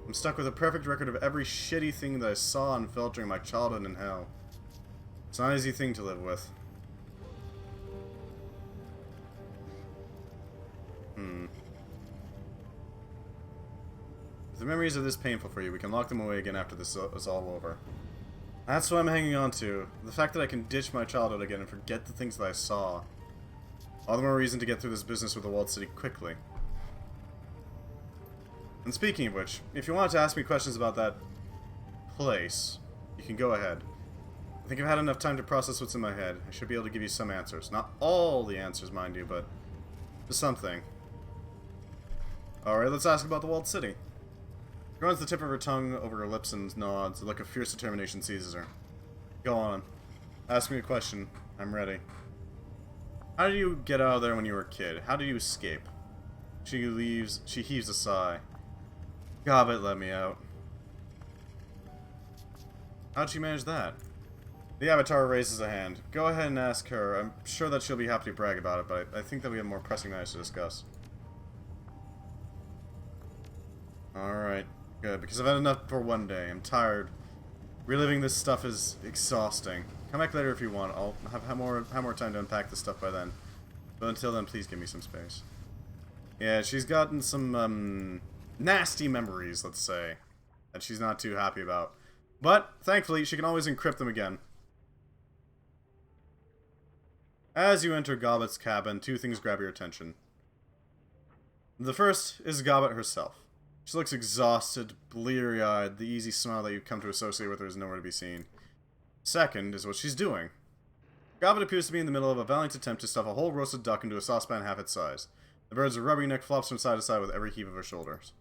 I'm stuck with a perfect record of every shitty thing that I saw and felt during my childhood in hell. It's not an easy thing to live with. If the memories are this painful for you, we can lock them away again after this is all over. That's what I'm hanging on to. The fact that I can ditch my childhood again and forget the things that I saw. All the more reason to get through this business with the walled city quickly. And speaking of which, if you wanted to ask me questions about that place, you can go ahead. I think I've had enough time to process what's in my head. I should be able to give you some answers. Not all the answers, mind you, but just something. Alright, let's ask about the walled city. She runs the tip of her tongue over her lips and nods. A look of fierce determination seizes her. Go on. Ask me a question. I'm ready. How did you get out of there when you were a kid? How did you escape? She heaves a sigh. Gobbet let me out. How'd she manage that? The Avatar raises a hand. Go ahead and ask her. I'm sure that she'll be happy to brag about it, but I think that we have more pressing matters to discuss. Alright, good, because I've had enough for one day. I'm tired. Reliving this stuff is exhausting. Come back later if you want. I'll have more time to unpack this stuff by then. But until then, please give me some space. Yeah, she's gotten some, nasty memories, let's say, that she's not too happy about. But, thankfully, she can always encrypt them again. As you enter Gobbet's cabin, two things grab your attention. The first is Gobbet herself. She looks exhausted, bleary-eyed. The easy smile that you've come to associate with her is nowhere to be seen. Second is what she's doing. Gobbet appears to be in the middle of a valiant attempt to stuff a whole roasted duck into a saucepan half its size. The bird's rubbery neck flops from side to side with every heave of her shoulders.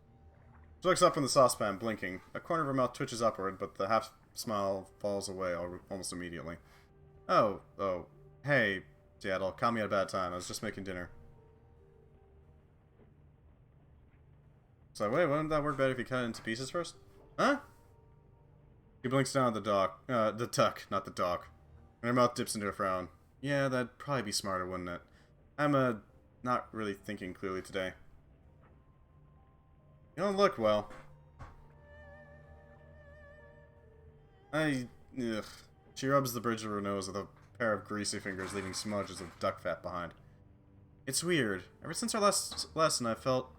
She looks up from the saucepan, blinking. A corner of her mouth twitches upward, but the half-smile falls away almost immediately. Oh, hey, Seattle, caught me at a bad time. I was just making dinner. So, wait, wouldn't that work better if you cut it into pieces first? Huh? He blinks down at the duck, not the dog. And her mouth dips into a frown. Yeah, that'd probably be smarter, wouldn't it? I'm, not really thinking clearly today. You don't look well. Ugh. She rubs the bridge of her nose with a pair of greasy fingers, leaving smudges of duck fat behind. It's weird. Ever since our last lesson, I felt,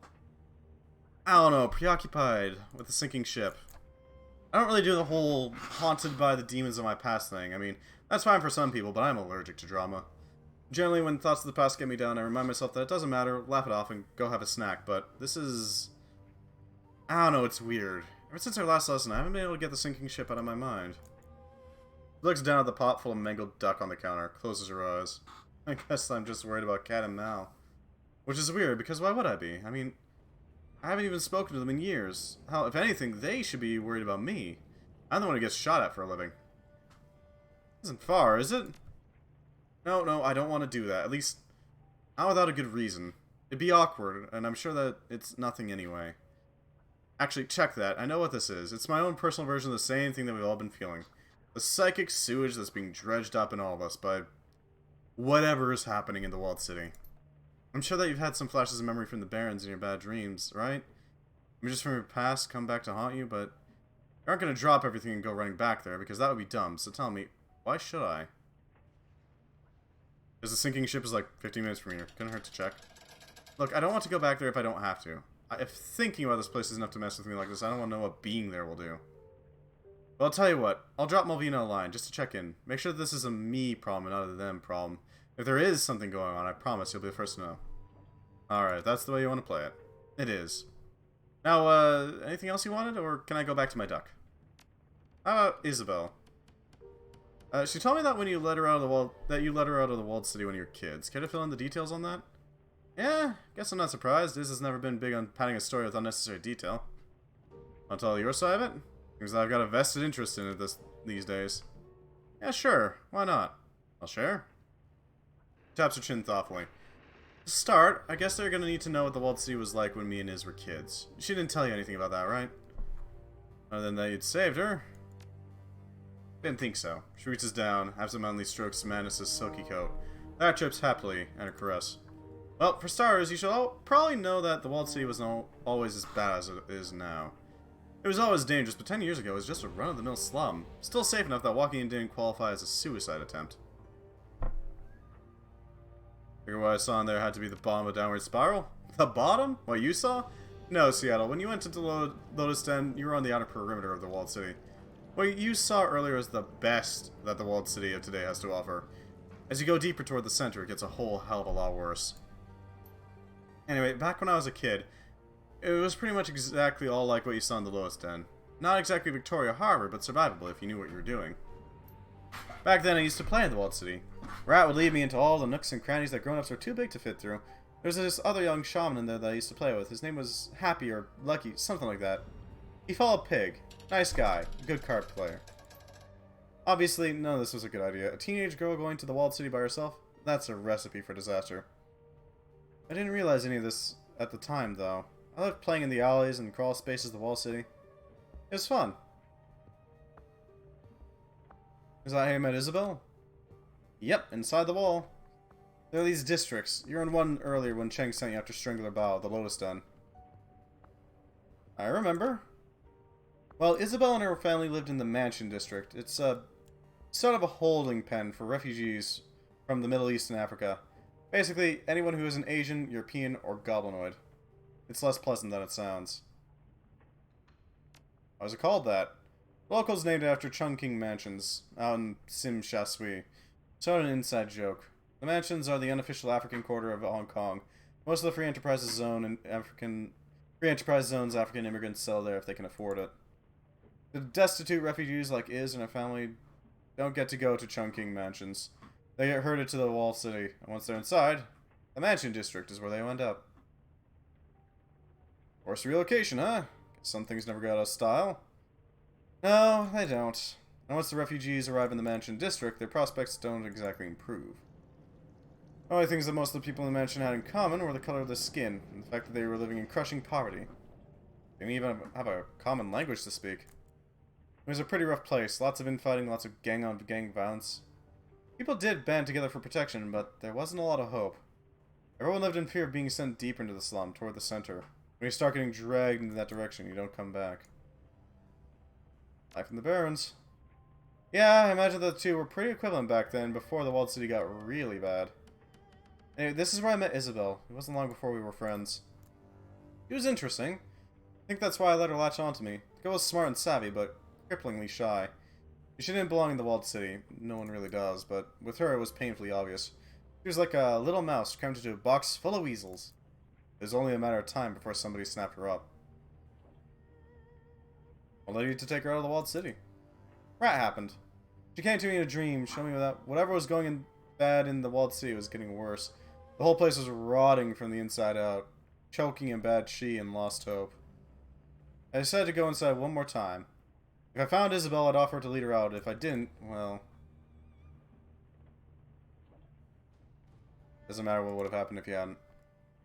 I don't know, preoccupied with the sinking ship. I don't really do the whole haunted by the demons of my past thing. I mean, that's fine for some people, but I'm allergic to drama. Generally, when thoughts of the past get me down, I remind myself that it doesn't matter, laugh it off, and go have a snack, but this is... I don't know, it's weird. Ever since our last lesson, I haven't been able to get the sinking ship out of my mind. She looks down at the pot full of mangled duck on the counter, closes her eyes. I guess I'm just worried about Cat and Mal. Which is weird, because why would I be? I mean, I haven't even spoken to them in years. Hell, if anything, they should be worried about me. I'm the one who gets shot at for a living. Isn't far, is it? No, I don't want to do that. At least, not without a good reason. It'd be awkward, and I'm sure that it's nothing anyway. Actually, check that. I know what this is. It's my own personal version of the same thing that we've all been feeling. The psychic sewage that's being dredged up in all of us by whatever is happening in the walled city. I'm sure that you've had some flashes of memory from the Barrens in your bad dreams, right? Images from your past come back to haunt you, but you aren't going to drop everything and go running back there, because that would be dumb. So tell me, why should I? Because the sinking ship is like 15 minutes from here. Couldn't hurt to check. Look, I don't want to go back there if I don't have to. If thinking about this place is enough to mess with me like this, I don't want to know what being there will do. But I'll tell you what. I'll drop Malvina a line just to check in. Make sure that this is a me problem and not a them problem. If there is something going on, I promise you'll be the first to know. Alright, that's the way you want to play it. It is. Now, anything else you wanted, or can I go back to my duck? How about Isabel? She told me that when you let her out of the walled city when you were kids. Care to fill in the details on that? Yeah, guess I'm not surprised. Iz has never been big on padding a story with unnecessary detail. Want to tell your side of it? Because I've got a vested interest in it these days. Yeah, sure. Why not? I'll share. Taps her chin thoughtfully. To start, I guess they're gonna need to know what the walled city was like when me and Iz were kids. She didn't tell you anything about that, right? Other than that you'd saved her. Didn't think so. She reaches down, absentmindedly strokes Manus' silky coat. That trips happily at her caress. Well, for starters, you should probably know that the walled city wasn't always as bad as it is now. It was always dangerous, but 10 years ago it was just a run-of-the-mill slum. Still safe enough that walking in didn't qualify as a suicide attempt. Figure what I saw in there had to be the bottom of a downward spiral? The bottom? What you saw? No, Seattle. When you went into Lotus Den, you were on the outer perimeter of the walled city. What you saw earlier is the best that the walled city of today has to offer. As you go deeper toward the center, it gets a whole hell of a lot worse. Anyway, back when I was a kid, it was pretty much exactly all like what you saw in the Lotus Den. Not exactly Victoria Harbor, but survivable if you knew what you were doing. Back then, I used to play in the walled city. Rat would lead me into all the nooks and crannies that grown-ups are too big to fit through. There was this other young shaman in there that I used to play with. His name was Happy or Lucky, something like that. He followed Pig. Nice guy. Good card player. Obviously, none of this was a good idea. A teenage girl going to the walled city by herself? That's a recipe for disaster. I didn't realize any of this at the time, though. I loved playing in the alleys and crawl spaces of the walled city. It was fun. Is that how you met Isabel? Yep, inside the wall. There are these districts. You were in one earlier when Cheng sent you after Strangler Bao, the Lotus Den. I remember. Well, Isabel and her family lived in the Mansion District. It's sort of a holding pen for refugees from the Middle East and Africa. Basically, anyone who is an Asian, European, or Goblinoid. It's less pleasant than it sounds. Why is it called that? The locals named it after Chungking Mansions, out in Sim Sha Sui. Sort of an inside joke. The mansions are the unofficial African quarter of Hong Kong. Most of the free enterprise zone's African immigrants settle there if they can afford it. The destitute refugees like Iz and her family don't get to go to Chungking Mansions. They get herded to the walled city, and once they're inside, the Mansion District is where they end up. Forced relocation, huh? Guess some things never go out of style. No, they don't. And once the refugees arrive in the Mansion District, their prospects don't exactly improve. The only things that most of the people in the mansion had in common were the color of their skin, and the fact that they were living in crushing poverty. They didn't even have a common language to speak. It was a pretty rough place, lots of infighting, lots of gang-on-gang violence. People did band together for protection, but there wasn't a lot of hope. Everyone lived in fear of being sent deeper into the slum, toward the center. When you start getting dragged in that direction, you don't come back. Life in the Barrens. Yeah, I imagine the two were pretty equivalent back then, before the walled city got really bad. Anyway, this is where I met Isabel. It wasn't long before we were friends. She was interesting. I think that's why I let her latch onto me. The girl was smart and savvy, but cripplingly shy. She didn't belong in the walled city. No one really does, but with her it was painfully obvious. She was like a little mouse crammed into a box full of weasels. It was only a matter of time before somebody snapped her up. I led you to take her out of the walled city. Rat happened. She came to me in a dream, showing me that whatever was going bad in the walled city was getting worse. The whole place was rotting from the inside out, choking in bad chi and lost hope. I decided to go inside one more time. If I found Isabel, I'd offer to lead her out. If I didn't, well... doesn't matter what would have happened if you hadn't.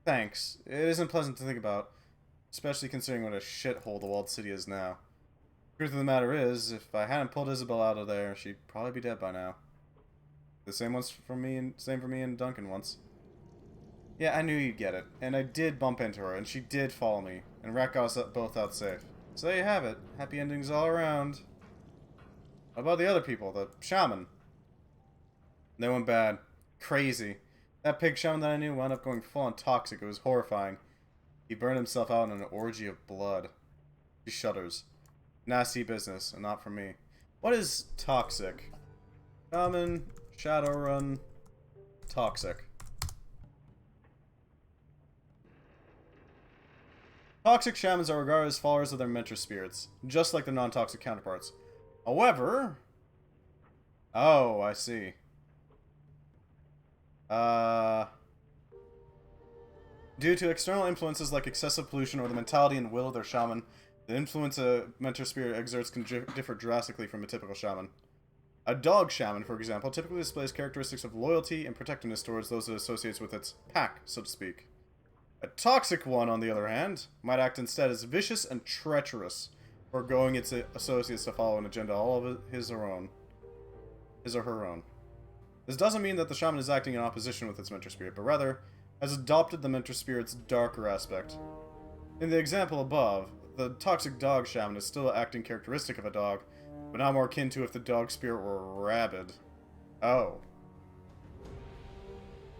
Thanks. It isn't pleasant to think about, especially considering what a shithole the walled city is now. The truth of the matter is, if I hadn't pulled Isabel out of there, she'd probably be dead by now. The same for me and Duncan once. Yeah, I knew you'd get it, and I did bump into her, and she did follow me, and Rat got us both out safe. So there you have it. Happy endings all around. What about the other people? The shaman? They went bad. Crazy. That pig shaman that I knew wound up going full on toxic. It was horrifying. He burned himself out in an orgy of blood. She shudders. Nasty business, and not for me. What is toxic? Shaman, Shadowrun, toxic. Toxic shamans are regarded as followers of their mentor spirits, just like their non-toxic counterparts. However... oh, I see. Due to external influences like excessive pollution or the mentality and will of their shaman, the influence a mentor spirit exerts can differ drastically from a typical shaman. A dog shaman, for example, typically displays characteristics of loyalty and protectiveness towards those it associates with its pack, so to speak. A toxic one, on the other hand, might act instead as vicious and treacherous, foregoing its associates to follow an agenda all of his or her own. This doesn't mean that the shaman is acting in opposition with its mentor spirit, but rather has adopted the mentor spirit's darker aspect. In the example above, the toxic dog shaman is still acting characteristic of a dog, but now more akin to if the dog spirit were rabid. Oh.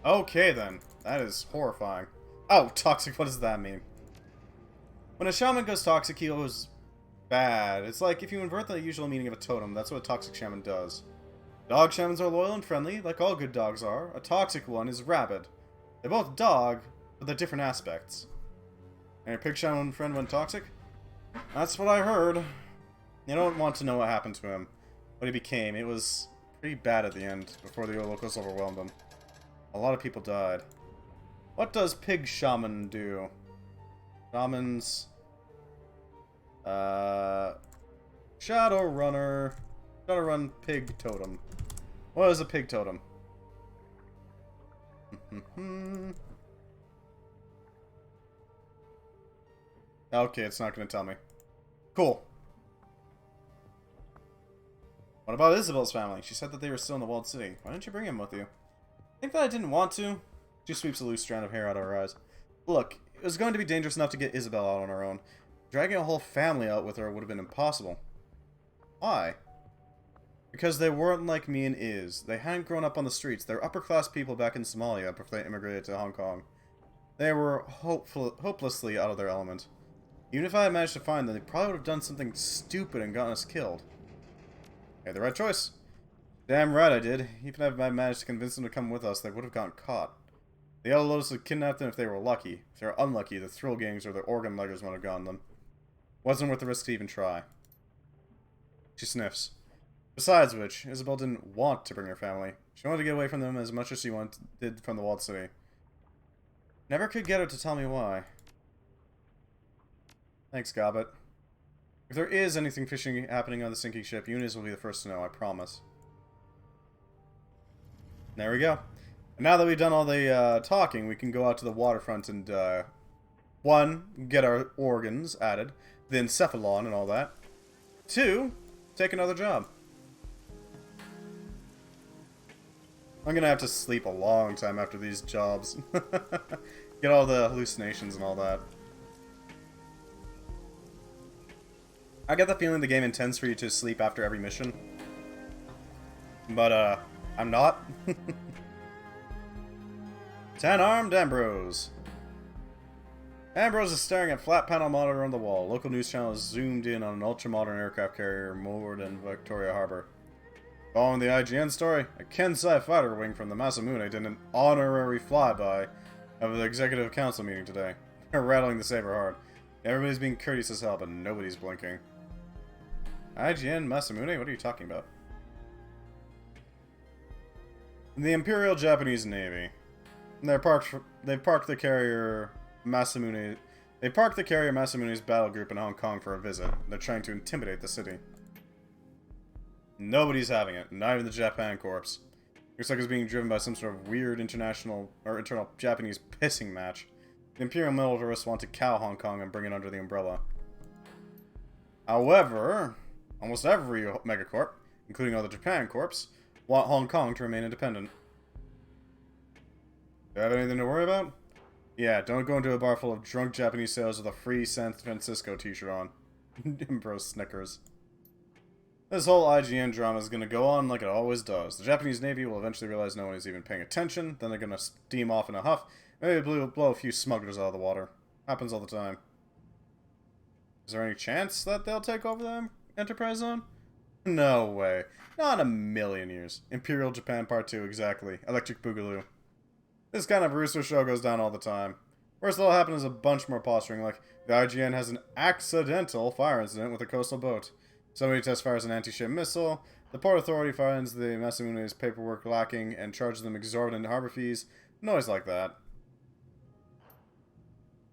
Okay then. That is horrifying. Oh, toxic, what does that mean? When a shaman goes toxic, he goes bad. It's like if you invert the usual meaning of a totem, that's what a toxic shaman does. Dog shamans are loyal and friendly, like all good dogs are. A toxic one is rabid. They're both dog, but they're different aspects. And your pig shaman friend went toxic? That's what I heard. You don't want to know what happened to him. What he became. It was pretty bad at the end, before the locals overwhelmed him. A lot of people died. What does pig shaman do? Shamans... Shadowrunner... Shadowrun pig totem. What is a pig totem? Okay, it's not going to tell me. Cool. What about Isabel's family? She said that they were still in the walled city. Why didn't you bring him with you? Think that I didn't want to? She sweeps a loose strand of hair out of her eyes. Look, it was going to be dangerous enough to get Isabel out on her own. Dragging a whole family out with her would have been impossible. Why? Because they weren't like me and Iz. They hadn't grown up on the streets. They're upper-class people back in Somalia before they immigrated to Hong Kong. They were hopelessly out of their element. Even if I had managed to find them, they probably would have done something stupid and gotten us killed. I had the right choice. Damn right I did. Even if I managed to convince them to come with us, they would have gotten caught. The Yellow Lotus would kidnap them if they were lucky. If they were unlucky, the thrill gangs or the organ leggers would have gotten them. Wasn't worth the risk to even try. She sniffs. Besides which, Isabel didn't want to bring her family. She wanted to get away from them as much as she did from the walled city. Never could get her to tell me why. Thanks, Gobbet. If there is anything fishy happening on the sinking ship, Eunice will be the first to know, I promise. There we go. And now that we've done all the talking, we can go out to the waterfront and, one, get our organs added, the encephalon and all that. Two, take another job. I'm gonna have to sleep a long time after these jobs. Get all the hallucinations and all that. I get the feeling the game intends for you to sleep after every mission. But, I'm not. 10 armed Ambrose. Ambrose is staring at flat panel monitor on the wall. Local news channel is zoomed in on an ultra-modern aircraft carrier moored in Victoria Harbor. Following the IGN story, a Kensei fighter wing from the Masamune did an honorary flyby of the executive council meeting today. They're rattling the saber hard. Everybody's being courteous as hell, but nobody's blinking. IGN Masamune? What are you talking about? The Imperial Japanese Navy. They've parked the carrier Masamune. They parked the carrier Masamune's battle group in Hong Kong for a visit. They're trying to intimidate the city. Nobody's having it, not even the Japan Corps. Looks like it's being driven by some sort of weird international or internal Japanese pissing match. The Imperial militarists want to cow Hong Kong and bring it under the umbrella. However, almost every megacorp, including other Japan Corps, want Hong Kong to remain independent. Do you have anything to worry about? Yeah, don't go into a bar full of drunk Japanese sailors with a free San Francisco t-shirt on. Ambrose snickers. This whole IGN drama is going to go on like it always does. The Japanese Navy will eventually realize no one is even paying attention, then they're going to steam off in a huff, maybe blow a few smugglers out of the water. Happens all the time. Is there any chance that they'll take over the Enterprise Zone? No way. Not in a million years. Imperial Japan Part 2, exactly. Electric Boogaloo. This kind of rooster show goes down all the time. Worst that'll happen is a bunch more posturing, like the IGN has an accidental fire incident with a coastal boat. Somebody test fires an anti-ship missile. The Port Authority finds the Masamune's paperwork lacking and charges them exorbitant harbor fees. Noise like that.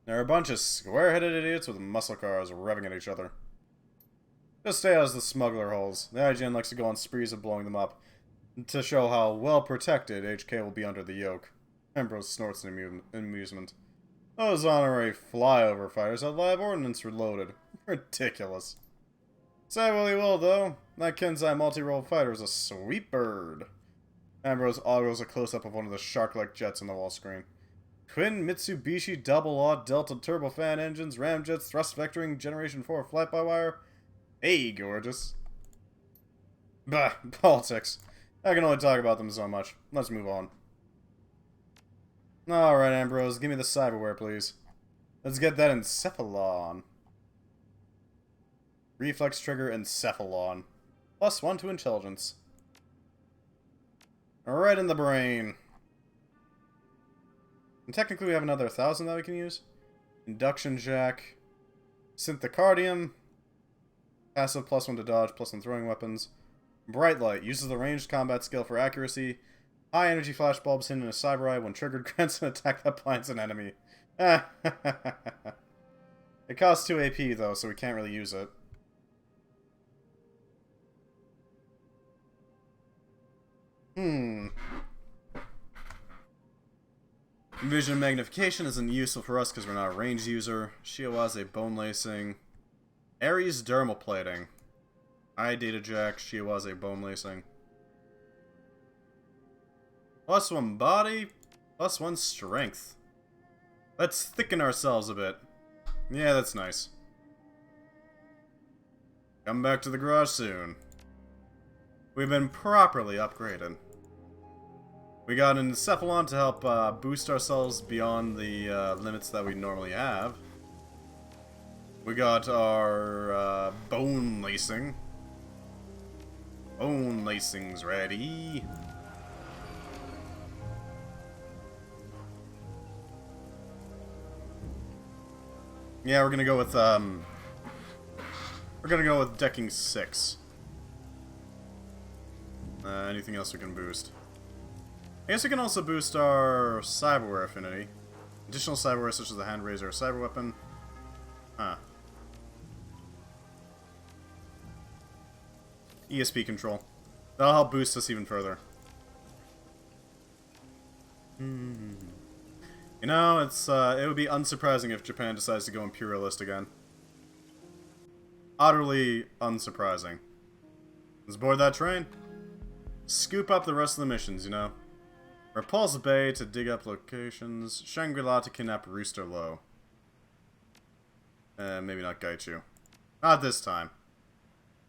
They're a bunch of square-headed idiots with muscle cars revving at each other. Just stay out of the smuggler holes. The IGN likes to go on sprees of blowing them up to show how well protected HK will be under the yoke. Ambrose snorts in amusement. Those honorary flyover fighters have live ordnance reloaded. Ridiculous. Say what he will, though. That Kensei multi-role fighter is a sweet bird. Ambrose ogles a close-up of one of the shark-like jets on the wall screen. Twin Mitsubishi double-aught Delta turbofan engines, ramjets, thrust vectoring, Generation 4 flight-by-wire. Hey, gorgeous. Bah, politics. I can only talk about them so much. Let's move on. Alright, Ambrose, give me the cyberware, please. Let's get that encephalon. Reflex trigger encephalon. +1 to intelligence. Right in the brain. And technically we have another 1,000 that we can use. Induction jack. Synthocardium. Passive +1 to dodge, +1 throwing weapons. Bright light. Uses the ranged combat skill for accuracy. High energy flashbulbs hidden in a cyber eye. When triggered, grants an attack that blinds an enemy. It costs 2 AP though, so we can't really use it. Vision magnification isn't useful for us because we're not a ranged user. Shiawaze bone lacing. Ares dermal plating. Eye data jack. Shiawaze bone lacing. +1 body. +1 strength. Let's thicken ourselves a bit. Yeah, that's nice. Come back to the garage soon. We've been properly upgraded. We got an encephalon to help boost ourselves beyond the limits that we normally have. We got our bone lacing. Bone lacing's ready. Yeah, we're gonna go with decking 6. Anything else we can boost? I guess we can also boost our cyberware affinity. Additional cyberware such as the hand razor or cyber weapon. Huh. ESP control. That'll help boost us even further. You know, it would be unsurprising if Japan decides to go imperialist again. Utterly unsurprising. Let's board that train. Scoop up the rest of the missions, you know. Repulse Bay to dig up locations. Shangri-La to kidnap Rooster Low. Maybe not Gaichu. Not this time.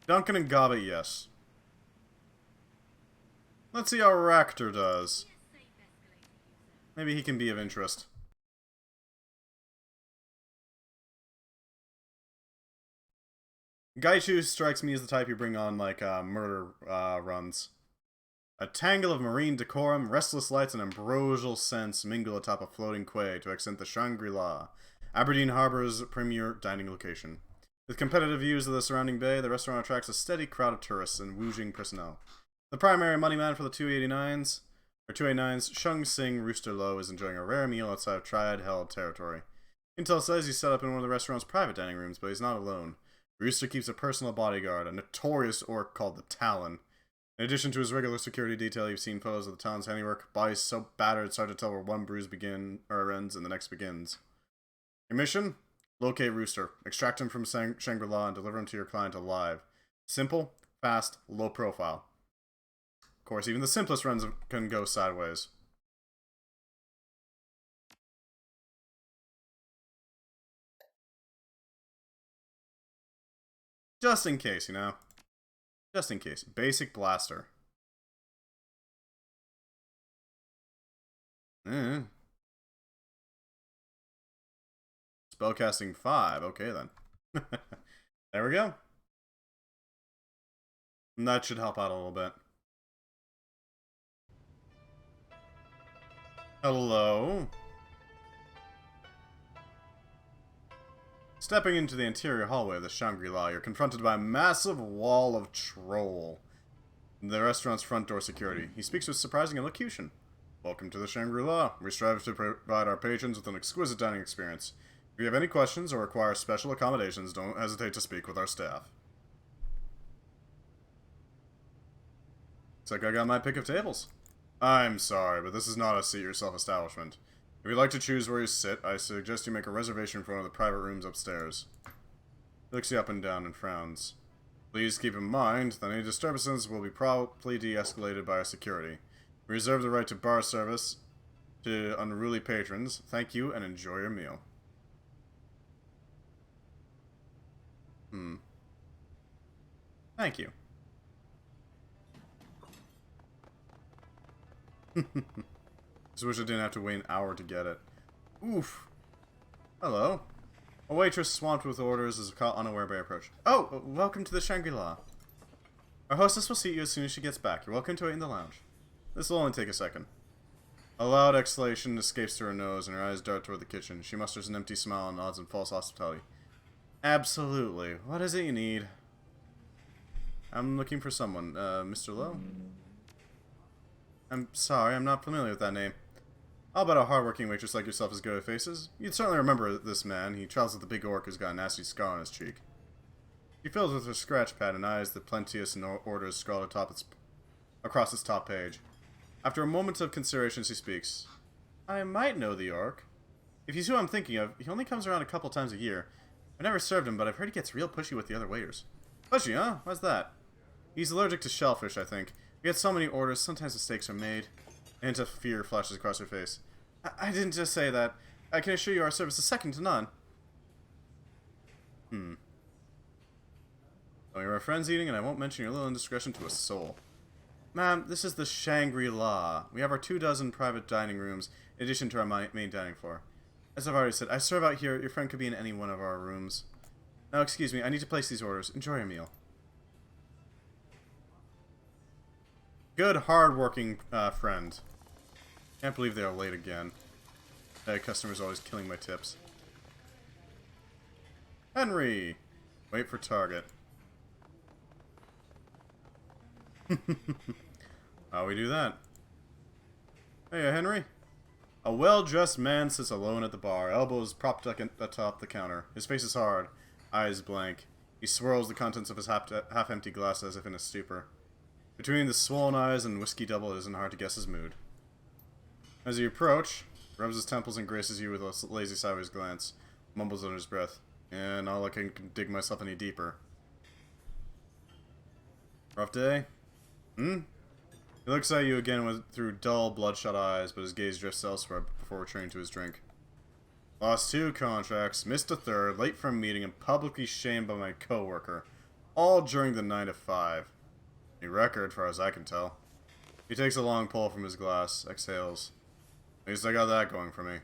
Duncan and Gobbet, yes. Let's see how Ractor does. Maybe he can be of interest. Gaichu strikes me as the type you bring on, like, murder runs. A tangle of marine decorum, restless lights, and ambrosial scents mingle atop a floating quay to accent the Shangri-La, Aberdeen Harbour's premier dining location. With competitive views of the surrounding bay, the restaurant attracts a steady crowd of tourists and woojing personnel. The primary moneyman for the 289s, Shung Sing Rooster Low, is enjoying a rare meal outside of Triad-held territory. Intel says he's set up in one of the restaurant's private dining rooms, but he's not alone. Rooster keeps a personal bodyguard, a notorious orc called the Talon. In addition to his regular security detail, you've seen photos of the Talon's handiwork. Bodies so battered it's hard to tell where one bruise ends and the next begins. Your mission? Locate Rooster. Extract him from Shangri-La and deliver him to your client alive. Simple, fast, low profile. Of course, even the simplest runs can go sideways. Just in case, you know? Just in case. Basic blaster. Spellcasting 5. Okay, then. There we go. And that should help out a little bit. Hello. Stepping into the interior hallway of the Shangri-La, you're confronted by a massive wall of troll. The restaurant's front door security. He speaks with surprising elocution. Welcome to the Shangri-La. We strive to provide our patrons with an exquisite dining experience. If you have any questions or require special accommodations, don't hesitate to speak with our staff. Looks like I got my pick of tables. I'm sorry, but this is not a seat-yourself establishment. If you'd like to choose where you sit, I suggest you make a reservation for one of the private rooms upstairs. He looks you up and down and frowns. Please keep in mind that any disturbances will be promptly de-escalated by our security. We reserve the right to bar service to unruly patrons. Thank you and enjoy your meal. Thank you. Just wish I didn't have to wait an hour to get it. Oof. Hello. A waitress swamped with orders is caught unaware by approach. Oh, welcome to the Shangri-La. Our hostess will seat you as soon as she gets back. You're welcome to wait in the lounge. This will only take a second. A loud exhalation escapes through her nose, and her eyes dart toward the kitchen. She musters an empty smile and nods in false hospitality. Absolutely. What is it you need? I'm looking for someone. Mr. Lowe? I'm sorry, I'm not familiar with that name. I'll bet a hard-working waitress like yourself is good at faces. You'd certainly remember this man. He travels with the big orc who's got a nasty scar on his cheek. She fills with her scratch pad and eyes the plenteous orders scrawled across its top page. After a moment of consideration, she speaks. I might know the orc. If you see who I'm thinking of, he only comes around a couple times a year. I've never served him, but I've heard he gets real pushy with the other waiters. Pushy, huh? Why's that? He's allergic to shellfish, I think. We get so many orders, sometimes mistakes are made. A hint of fear flashes across her face. I didn't just say that. I can assure you our service is second to none. Well, you're our friends eating, and I won't mention your little indiscretion to a soul. Ma'am, this is the Shangri-La. We have our 24 private dining rooms, in addition to our main dining floor. As I've already said, I serve out here. Your friend could be in any one of our rooms. Now, excuse me, I need to place these orders. Enjoy your meal. Good, hard-working friend. Can't believe they are late again. Customers always killing my tips. Henry! Wait for target. How we do that? Hey, Henry. A well-dressed man sits alone at the bar, elbows propped atop the counter. His face is hard, eyes blank. He swirls the contents of his half-empty glass as if in a stupor. Between the swollen eyes and whiskey double, it isn't hard to guess his mood. As you approach, rubs his temples and graces you with a lazy sideways glance, mumbles under his breath. And all I can dig myself any deeper. Rough day? He looks at you again through dull, bloodshot eyes, but his gaze drifts elsewhere before returning to his drink. Lost 2 contracts, missed a third, late for a meeting, and publicly shamed by my coworker. All during the 9 to 5. A record, far as I can tell. He takes a long pull from his glass, exhales. At least I got that going for me.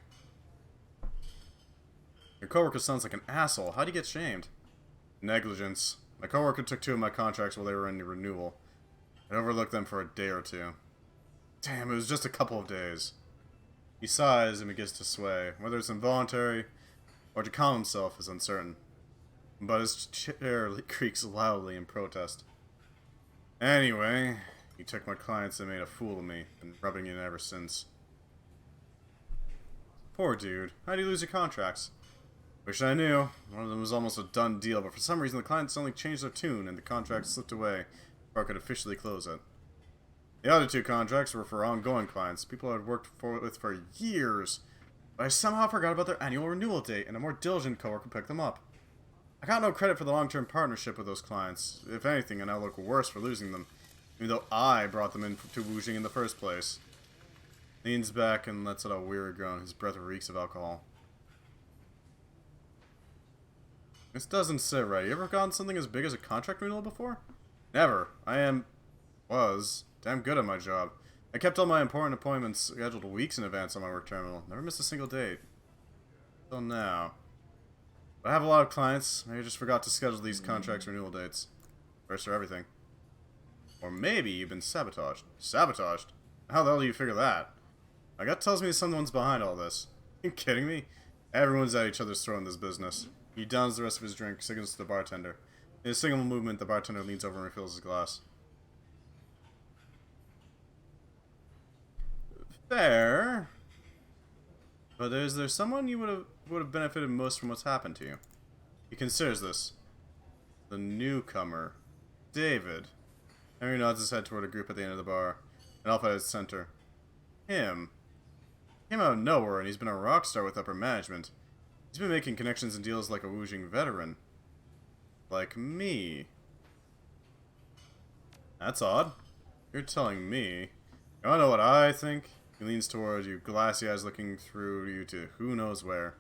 Your coworker sounds like an asshole. How'd he get shamed? Negligence. My coworker took 2 of my contracts while they were in renewal. I overlooked them for a day or 2. Damn, it was just a couple of days. He sighs and begins to sway. Whether it's involuntary or to calm himself is uncertain. But his chair creaks loudly in protest. Anyway, he took my clients and made a fool of me. Been rubbing it ever since. Poor dude. How'd you lose your contracts? Wish I knew. One of them was almost a done deal, but for some reason the clients suddenly changed their tune and the contract slipped away before I could officially close it. The other 2 contracts were for ongoing clients, people I'd worked with for years, but I somehow forgot about their annual renewal date, and a more diligent coworker picked them up. I got no credit for the long-term partnership with those clients. If anything, I now look worse for losing them, even though I brought them into woojing in the first place. Leans back and lets out a weary groan. His breath reeks of alcohol. This doesn't sit right. You ever gotten something as big as a contract renewal before? Never. Was damn good at my job. I kept all my important appointments scheduled weeks in advance on my work terminal. Never missed a single date. Until now. But I have a lot of clients. Maybe I just forgot to schedule these contracts renewal dates. First for everything. Or maybe you've been sabotaged. Sabotaged? How the hell do you figure that? My gut tells me someone's behind all this. Are you kidding me? Everyone's at each other's throat in this business. He downs the rest of his drink, signals to the bartender. In a single movement, the bartender leans over and refills his glass. Fair. But is there someone you would have benefited most from what's happened to you? He considers this. The newcomer. David. Henry nods his head toward a group at the end of the bar. And off at its center. Him. He came out of nowhere and he's been a rock star with upper management. He's been making connections and deals like a woojing veteran. Like me. That's odd. You're telling me. You wanna know what I think? He leans towards you, glassy eyes looking through you to who knows where.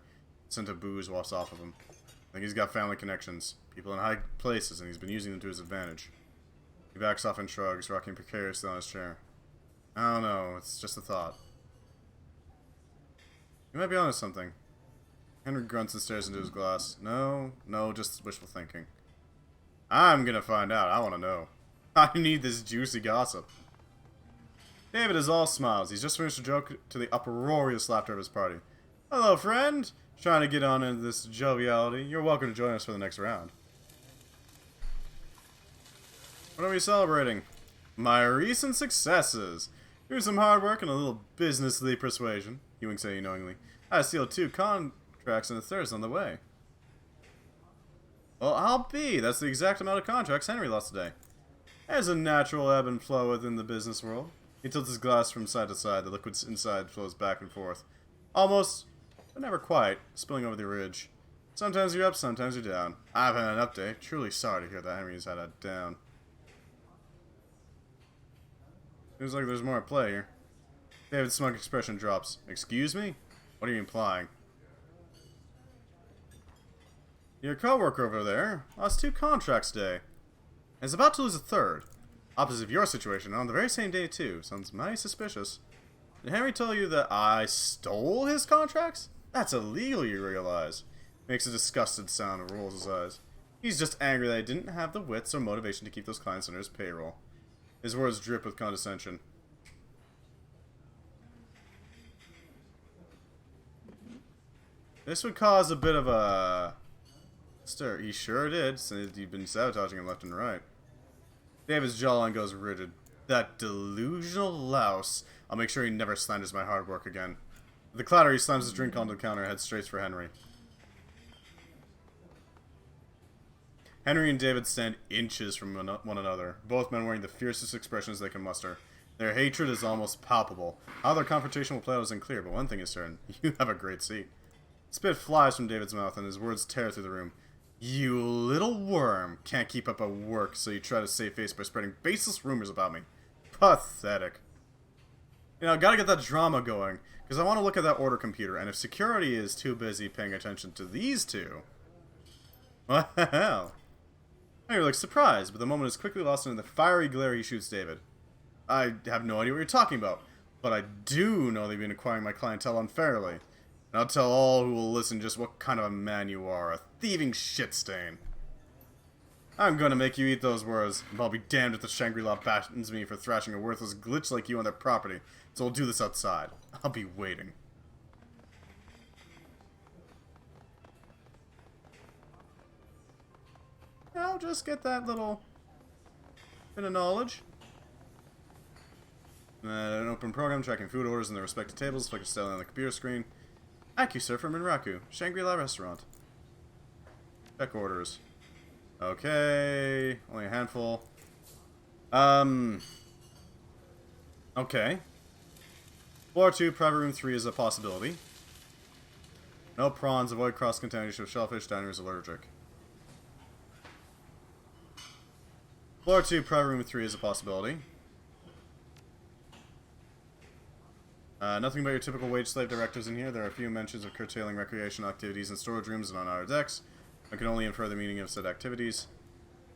The scent of booze wafts off of him. I think he's got family connections. People in high places, and he's been using them to his advantage. He backs off and shrugs, rocking precariously on his chair. I don't know, it's just a thought. You might be onto something. Henry grunts and stares into his glass. No, just wishful thinking. I'm gonna find out. I wanna know. I need this juicy gossip. David is all smiles. He's just finished a joke to the uproarious laughter of his party. Hello, friend. Trying to get on into this joviality. You're welcome to join us for the next round. What are we celebrating? My recent successes. Through some hard work and a little businessly persuasion, you wink say knowingly, I sealed 2 contracts and a third's on the way. Well, I'll be. That's the exact amount of contracts Henry lost today. There's a natural ebb and flow within the business world. He tilts his glass from side to side. The liquid inside flows back and forth. Almost, but never quite, spilling over the ridge. Sometimes you're up, sometimes you're down. I've had an update. Truly sorry to hear that Henry's had a down. Seems like there's more at play here. David's smug expression drops. Excuse me? What are you implying? Your coworker over there lost 2 contracts today. And is about to lose a third. Opposite of your situation, on the very same day too. Sounds mighty suspicious. Did Henry tell you that I stole his contracts? That's illegal, you realize. Makes a disgusted sound and rolls his eyes. He's just angry that I didn't have the wits or motivation to keep those clients under his payroll. His words drip with condescension. This would cause a bit of a stir. He sure did, since you've been sabotaging him left and right. David's jawline goes rigid. That delusional louse. I'll make sure he never slanders my hard work again. With a clatter, he slams his drink onto the counter and heads straight for Henry. Henry and David stand inches from one another, both men wearing the fiercest expressions they can muster. Their hatred is almost palpable. How their confrontation will play out isn't clear, but one thing is certain. You have a great seat. Spit flies from David's mouth and his words tear through the room. You little worm. Can't keep up at work, so you try to save face by spreading baseless rumors about me. Pathetic. You know, gotta get that drama going, because I want to look at that order computer, and if security is too busy paying attention to these 2... Well... Henry looks surprised, but the moment is quickly lost in the fiery glare he shoots David. I have no idea what you're talking about, but I do know they've been acquiring my clientele unfairly. And I'll tell all who will listen just what kind of a man you are, a thieving shit stain. I'm gonna make you eat those words, and I'll be damned if the Shangri-La battens me for thrashing a worthless glitch like you on their property, so we'll do this outside. I'll be waiting. I'll just get that little bit of knowledge. An open program tracking food orders in the respective tables, flicker steadily on the computer screen. AccuSir from Minraku, Shangri-La restaurant. Check orders. Okay, only a handful. Okay. Floor 2, private room 3 is a possibility. No prawns, avoid cross-contamination of shellfish, dining is allergic. Floor 2, private room 3 is a possibility. Nothing but your typical wage slave directives in here. There are a few mentions of curtailing recreational activities in storage rooms and on our decks. I can only infer the meaning of said activities.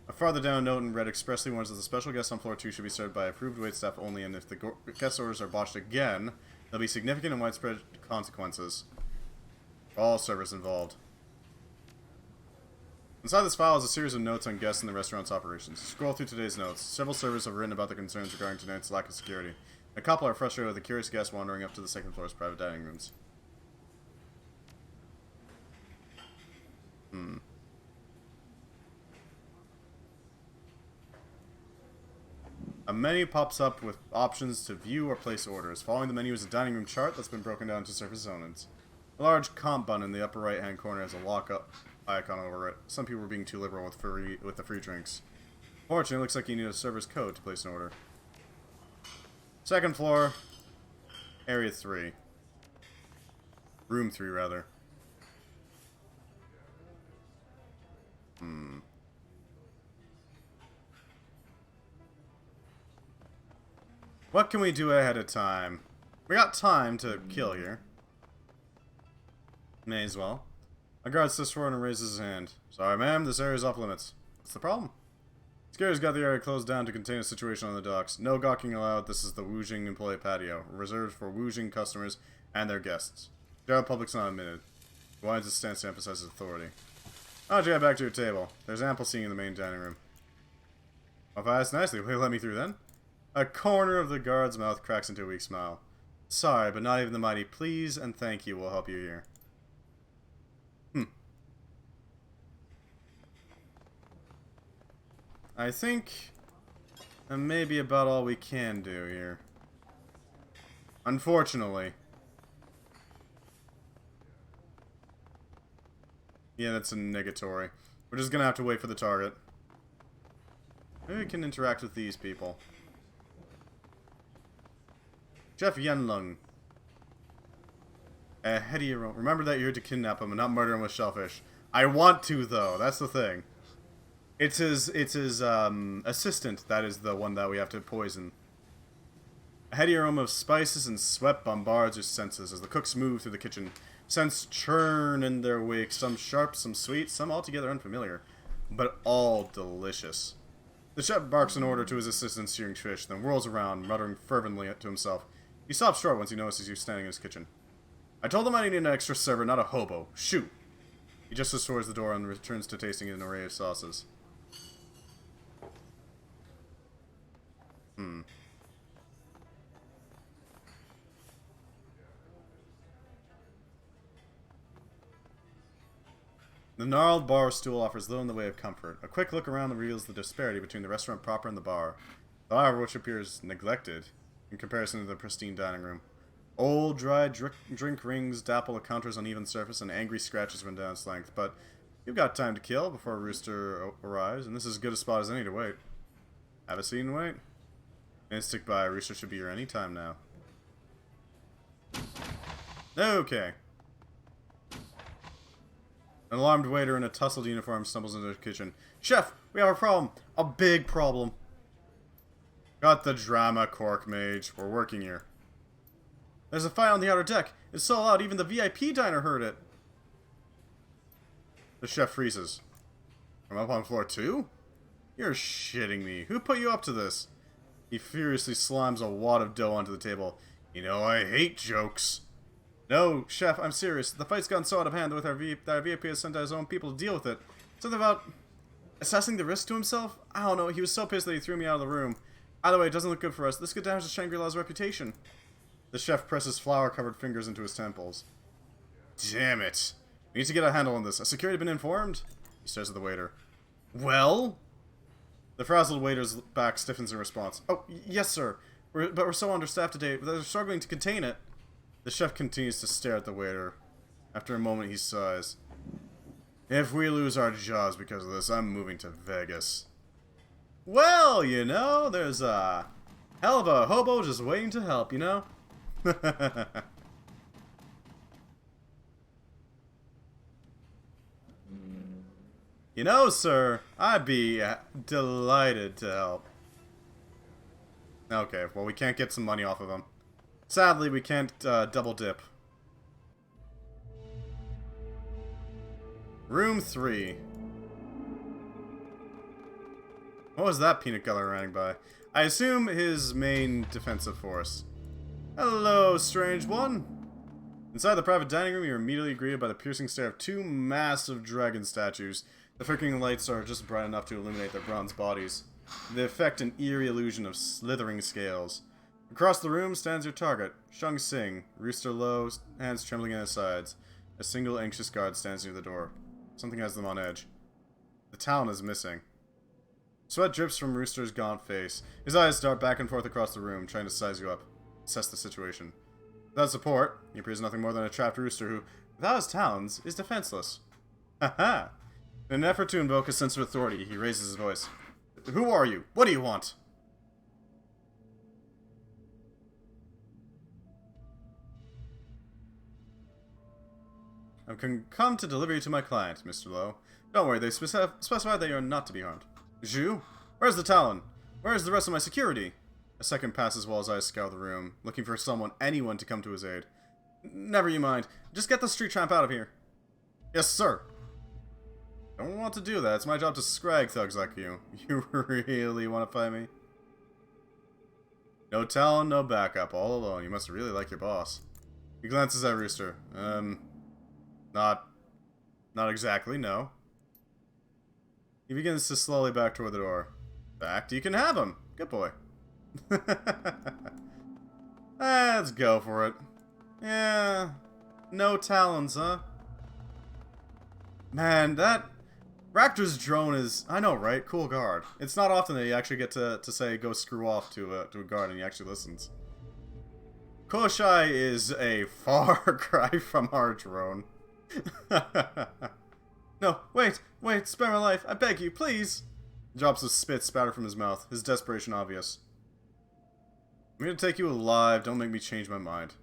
A farther down a note in red expressly warns that the special guests on floor 2 should be served by approved waitstaff only, and if the guest orders are botched again, there'll be significant and widespread consequences for all servers involved. Inside this file is a series of notes on guests and the restaurant's operations. Scroll through today's notes. Several servers have written about their concerns regarding tonight's lack of security. A couple are frustrated with the curious guests wandering up to the second floor's private dining rooms. A menu pops up with options to view or place orders. Following the menu is a dining room chart that's been broken down into surface zones. A large comp button in the upper right-hand corner has a lock-up icon over it. Some people were being too liberal with the free drinks. Fortunately, it looks like you need a server's code to place an order. Second floor, area 3. Room 3, rather. What can we do ahead of time? We got time to kill here. May as well. A guard steps forward and raises his hand. Sorry, ma'am, this area's off limits. What's the problem? Scary's got the area closed down to contain a situation on the docks. No gawking allowed. This is the Woojing employee patio, reserved for Woojing customers and their guests. General public's not admitted. He winds his stance to emphasize his authority. Why don't you get back to your table? There's ample seating in the main dining room. Well, if I ask nicely, will you let me through then? A corner of the guard's mouth cracks into a weak smile. Sorry, but not even the mighty please and thank you will help you here. I think that may be about all we can do here. Unfortunately. Yeah, that's a negatory. We're just gonna have to wait for the target. Maybe we can interact with these people. Jeff Yenlung. Remember that you're here to kidnap him and not murder him with shellfish. I want to, though. That's the thing. It's his assistant that is the one that we have to poison. A heady aroma of spices and sweat bombards your senses as the cooks move through the kitchen. Scents churn in their wake, some sharp, some sweet, some altogether unfamiliar, but all delicious. The chef barks an order to his assistant searing fish, then whirls around, muttering fervently to himself. He stops short once he notices you standing in his kitchen. I told him I needed an extra server, not a hobo. Shoot! He gestures towards the door and returns to tasting an array of sauces. The gnarled bar stool offers little in the way of comfort. A quick look around reveals the disparity between the restaurant proper and the bar, however, which appears neglected in comparison to the pristine dining room. Old, dry drink rings dapple the counter's uneven surface, and angry scratches run down its length, but you've got time to kill before Rooster arrives, and this is as good a spot as any to wait. Have a seat and wait. And stick by. Rooster should be here any time now. Okay. An alarmed waiter in a tussled uniform stumbles into the kitchen. Chef, we have a problem. A big problem. Got the drama, Cork Mage. We're working here. There's a fight on the outer deck. It's so loud, even the VIP diner heard it. The chef freezes. I'm up on floor 2? You're shitting me. Who put you up to this? He furiously slams a wad of dough onto the table. You know, I hate jokes. No, Chef, I'm serious. The fight's gotten so out of hand with our VIP has sent out his own people to deal with it. Something about assessing the risk to himself? I don't know. He was so pissed that he threw me out of the room. Either way, it doesn't look good for us. This could damage the Shangri-La's reputation. The chef presses flour-covered fingers into his temples. Damn it. We need to get a handle on this. Has security been informed? He stares at the waiter. Well? The frazzled waiter's back stiffens in response. Oh, yes, sir. But we're so understaffed today that they're struggling to contain it. The chef continues to stare at the waiter. After a moment, he sighs. If we lose our jobs because of this, I'm moving to Vegas. Well, you know, there's a hell of a hobo just waiting to help, you know? You know, sir, I'd be delighted to help. Okay, well, we can't get some money off of him. Sadly, we can't double dip. Room 3. What was that peanut gallery running by? I assume his main defensive force. Hello, strange one. Inside the private dining room, you're immediately greeted by the piercing stare of two massive dragon statues. The flickering lights are just bright enough to illuminate their bronze bodies. They effect an eerie illusion of slithering scales. Across the room stands your target, Shung Sing, rooster low, hands trembling at his sides. A single anxious guard stands near the door. Something has them on edge. The talon is missing. Sweat drips from Rooster's gaunt face. His eyes dart back and forth across the room, trying to size you up, assess the situation. Without support, he appears nothing more than a trapped rooster who, without his talons, is defenseless. Ha-ha! In an effort to invoke a sense of authority, he raises his voice. Who are you? What do you want? I've come to deliver you to my client, Mr. Lowe. Don't worry, they specified that you are not to be harmed. Zhu? Where's the talon? Where's the rest of my security? A second passes while his eyes scour the room, looking for anyone to come to his aid. Never you mind. Just get the street tramp out of here. Yes, sir. Don't want to do that. It's my job to scrag thugs like you. You really want to fight me? No talon, no backup. All alone. You must really like your boss. He glances at Rooster. Not exactly, no. He begins to slowly back toward the door. Backed? You can have him. Good boy. Let's go for it. Yeah. No talons, huh? Man, that Raptor's drone is... I know, right? Cool guard. It's not often that you actually get to say go screw off to a guard and he actually listens. Koschei is a far cry from our drone. No, wait, spare my life. I beg you, please. He drops a spit spatter from his mouth, his desperation obvious. I'm gonna take you alive, don't make me change my mind.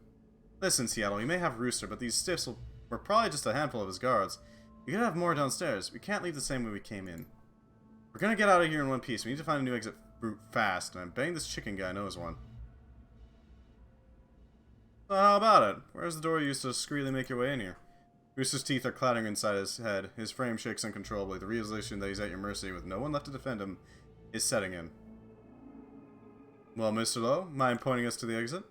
Listen, Seattle, you may have Rooster, but these stiffs were probably just a handful of his guards. We gotta have more downstairs. We can't leave the same way we came in. We're gonna get out of here in one piece. We need to find a new exit route fast, and I'm betting this chicken guy knows one. So how about it? Where's the door you used to discreetly make your way in here? Rooster's teeth are clattering inside his head. His frame shakes uncontrollably. The realization that he's at your mercy with no one left to defend him is setting in. Well, Mr. Lowe, mind pointing us to the exit?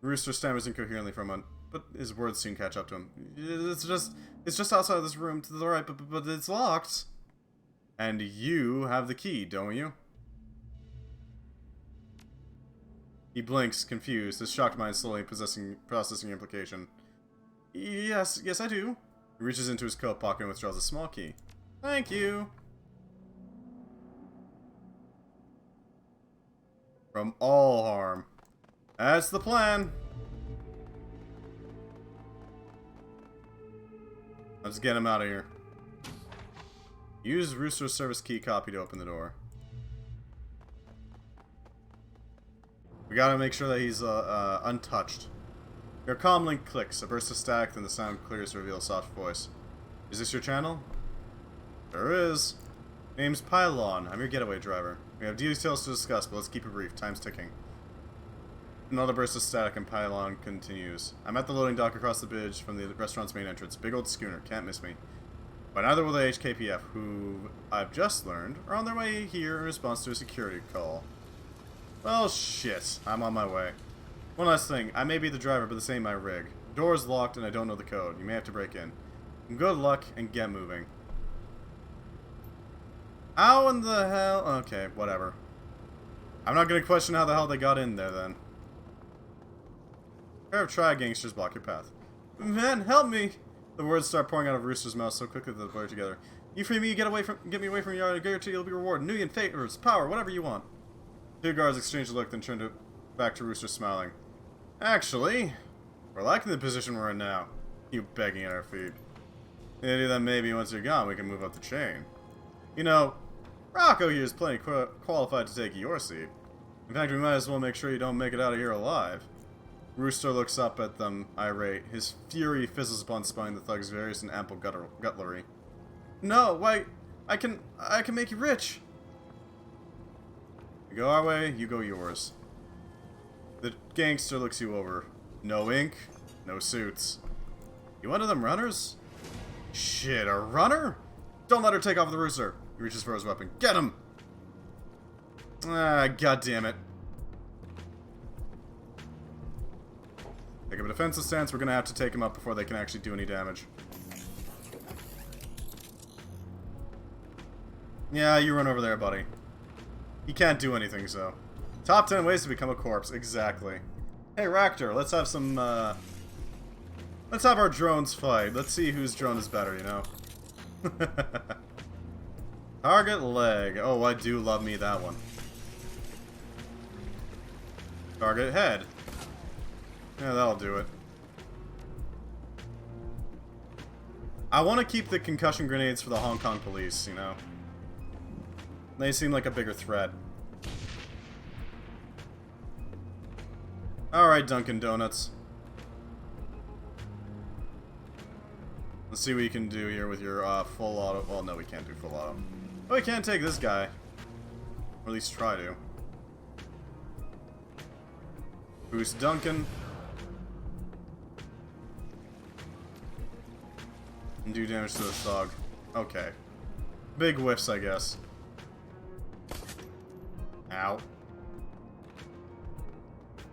Rooster stammers incoherently for a moment, but his words soon catch up to him. It's just outside this room to the right, but it's locked. And you have the key, don't you? He blinks, confused, his shocked mind slowly processing implication. Yes, I do. He reaches into his coat pocket and withdraws a small key. Thank you. From all harm. That's the plan. Let's get him out of here. Use Rooster's service key copy to open the door. We gotta make sure that he's untouched. Your comm link clicks, a burst of static, then the sound clears to reveal a soft voice. Is this your channel? Sure is. Name's Pylon. I'm your getaway driver. We have details to discuss, but let's keep it brief. Time's ticking. Another burst of static and Pylon continues. I'm at the loading dock across the bridge from the restaurant's main entrance. Big old schooner. Can't miss me. But neither will the HKPF, who I've just learned are on their way here in response to a security call. Well, shit. I'm on my way. One last thing. I may be the driver, but this ain't my rig. The door is locked and I don't know the code. You may have to break in. Good luck and get moving. How in the hell? Okay, whatever. I'm not gonna question how the hell they got in there then. A pair of tri-gangsters block your path. Man, help me! The words start pouring out of Rooster's mouth so quickly that they blur together. You free me, you get me away from your yard, I guarantee you'll be rewarded. Nuyen, favors, power, whatever you want. Two guards exchange a look, then turned back to Rooster, smiling. Actually, we're liking the position we're in now. You begging at our feet. The idea that maybe once you're gone, we can move up the chain. You know, Rocco here is plenty qualified to take your seat. In fact, we might as well make sure you don't make it out of here alive. Rooster looks up at them, irate. His fury fizzles upon spying the thug's various and ample gutlery. No, why? I can make you rich. We go our way, you go yours. The gangster looks you over. No ink, no suits. You one of them runners? Shit, a runner? Don't let her take off with the Rooster. He reaches for his weapon. Get him! Ah, goddammit. Take up a defensive stance. We're gonna have to take him up before they can actually do any damage. Yeah, you run over there, buddy. He can't do anything, so. Top 10 ways to become a corpse. Exactly. Hey, Raptor, let's have some, let's have our drones fight. Let's see whose drone is better, you know? Target leg. Oh, I do love me that one. Target head. Yeah, that'll do it. I want to keep the concussion grenades for the Hong Kong police, you know? They seem like a bigger threat. Alright, Dunkin' Donuts. Let's see what you can do here with your full auto. Well, no, we can't do full auto. But we can take this guy. Or at least try to. Boost Duncan. And do damage to the thug. Okay. Big whiffs, I guess. Ow.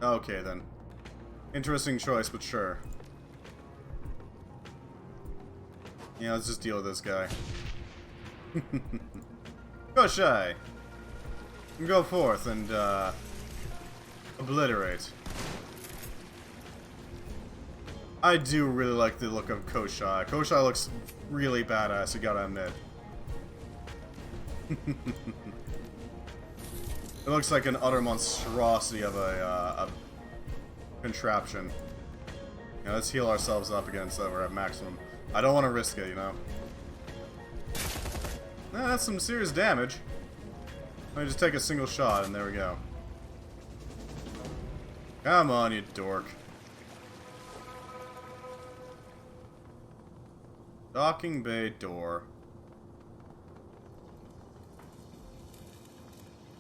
Okay, then. Interesting choice, but sure. Yeah, let's just deal with this guy. Koschei! Go forth and, obliterate. I do really like the look of Koschei. Koschei looks really badass, you gotta admit. It looks like an utter monstrosity of a contraption. Yeah, let's heal ourselves up again so that we're at maximum. I don't want to risk it, you know. That's some serious damage. Let me just take a single shot, and there we go. Come on, you dork. Docking bay door.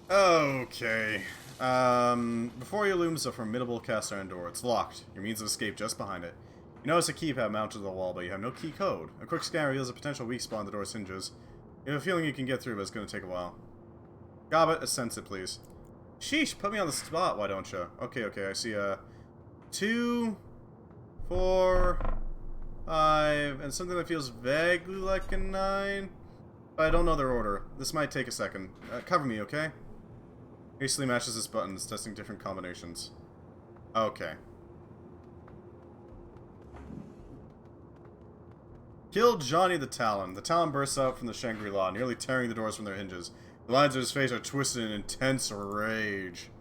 Okay. Before you looms a formidable cast iron door. It's locked. Your means of escape just behind it. You notice a keypad mounted to the wall, but you have no key code. A quick scan reveals a potential weak spot on the door's hinges. You have a feeling you can get through, but it's going to take a while. Gobbet, assense it, please. Sheesh, put me on the spot, why don't you? Okay, I see a 2, 4, 5, and something that feels vaguely like a 9. But I don't know their order. This might take a second. Cover me, okay? Hastily matches his buttons, testing different combinations. Okay. Kill Johnny the Talon. The Talon bursts out from the Shangri-La, nearly tearing the doors from their hinges. The lines of his face are twisted in intense rage.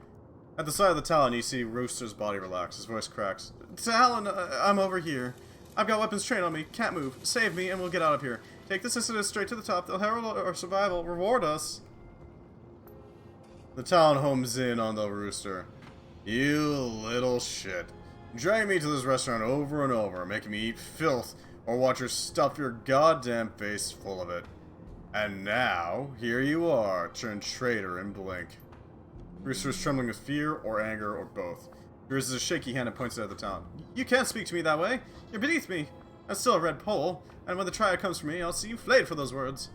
At the side of the Talon, you see Rooster's body relax. His voice cracks. Talon, I'm over here. I've got weapons trained on me. Can't move. Save me, and we'll get out of here. Take this incident straight to the top. They'll herald our survival. Reward us. The Talon homes in on the Rooster. You little shit. Drag me to this restaurant over and over, making me eat filth, or watch her stuff your goddamn face full of it. And now, here you are, turned traitor in blink. Rooster is trembling with fear, or anger, or both. He raises a shaky hand and points it at the Talon. You can't speak to me that way! You're beneath me! That's still a red pole, and when the triad comes for me, I'll see you flayed for those words.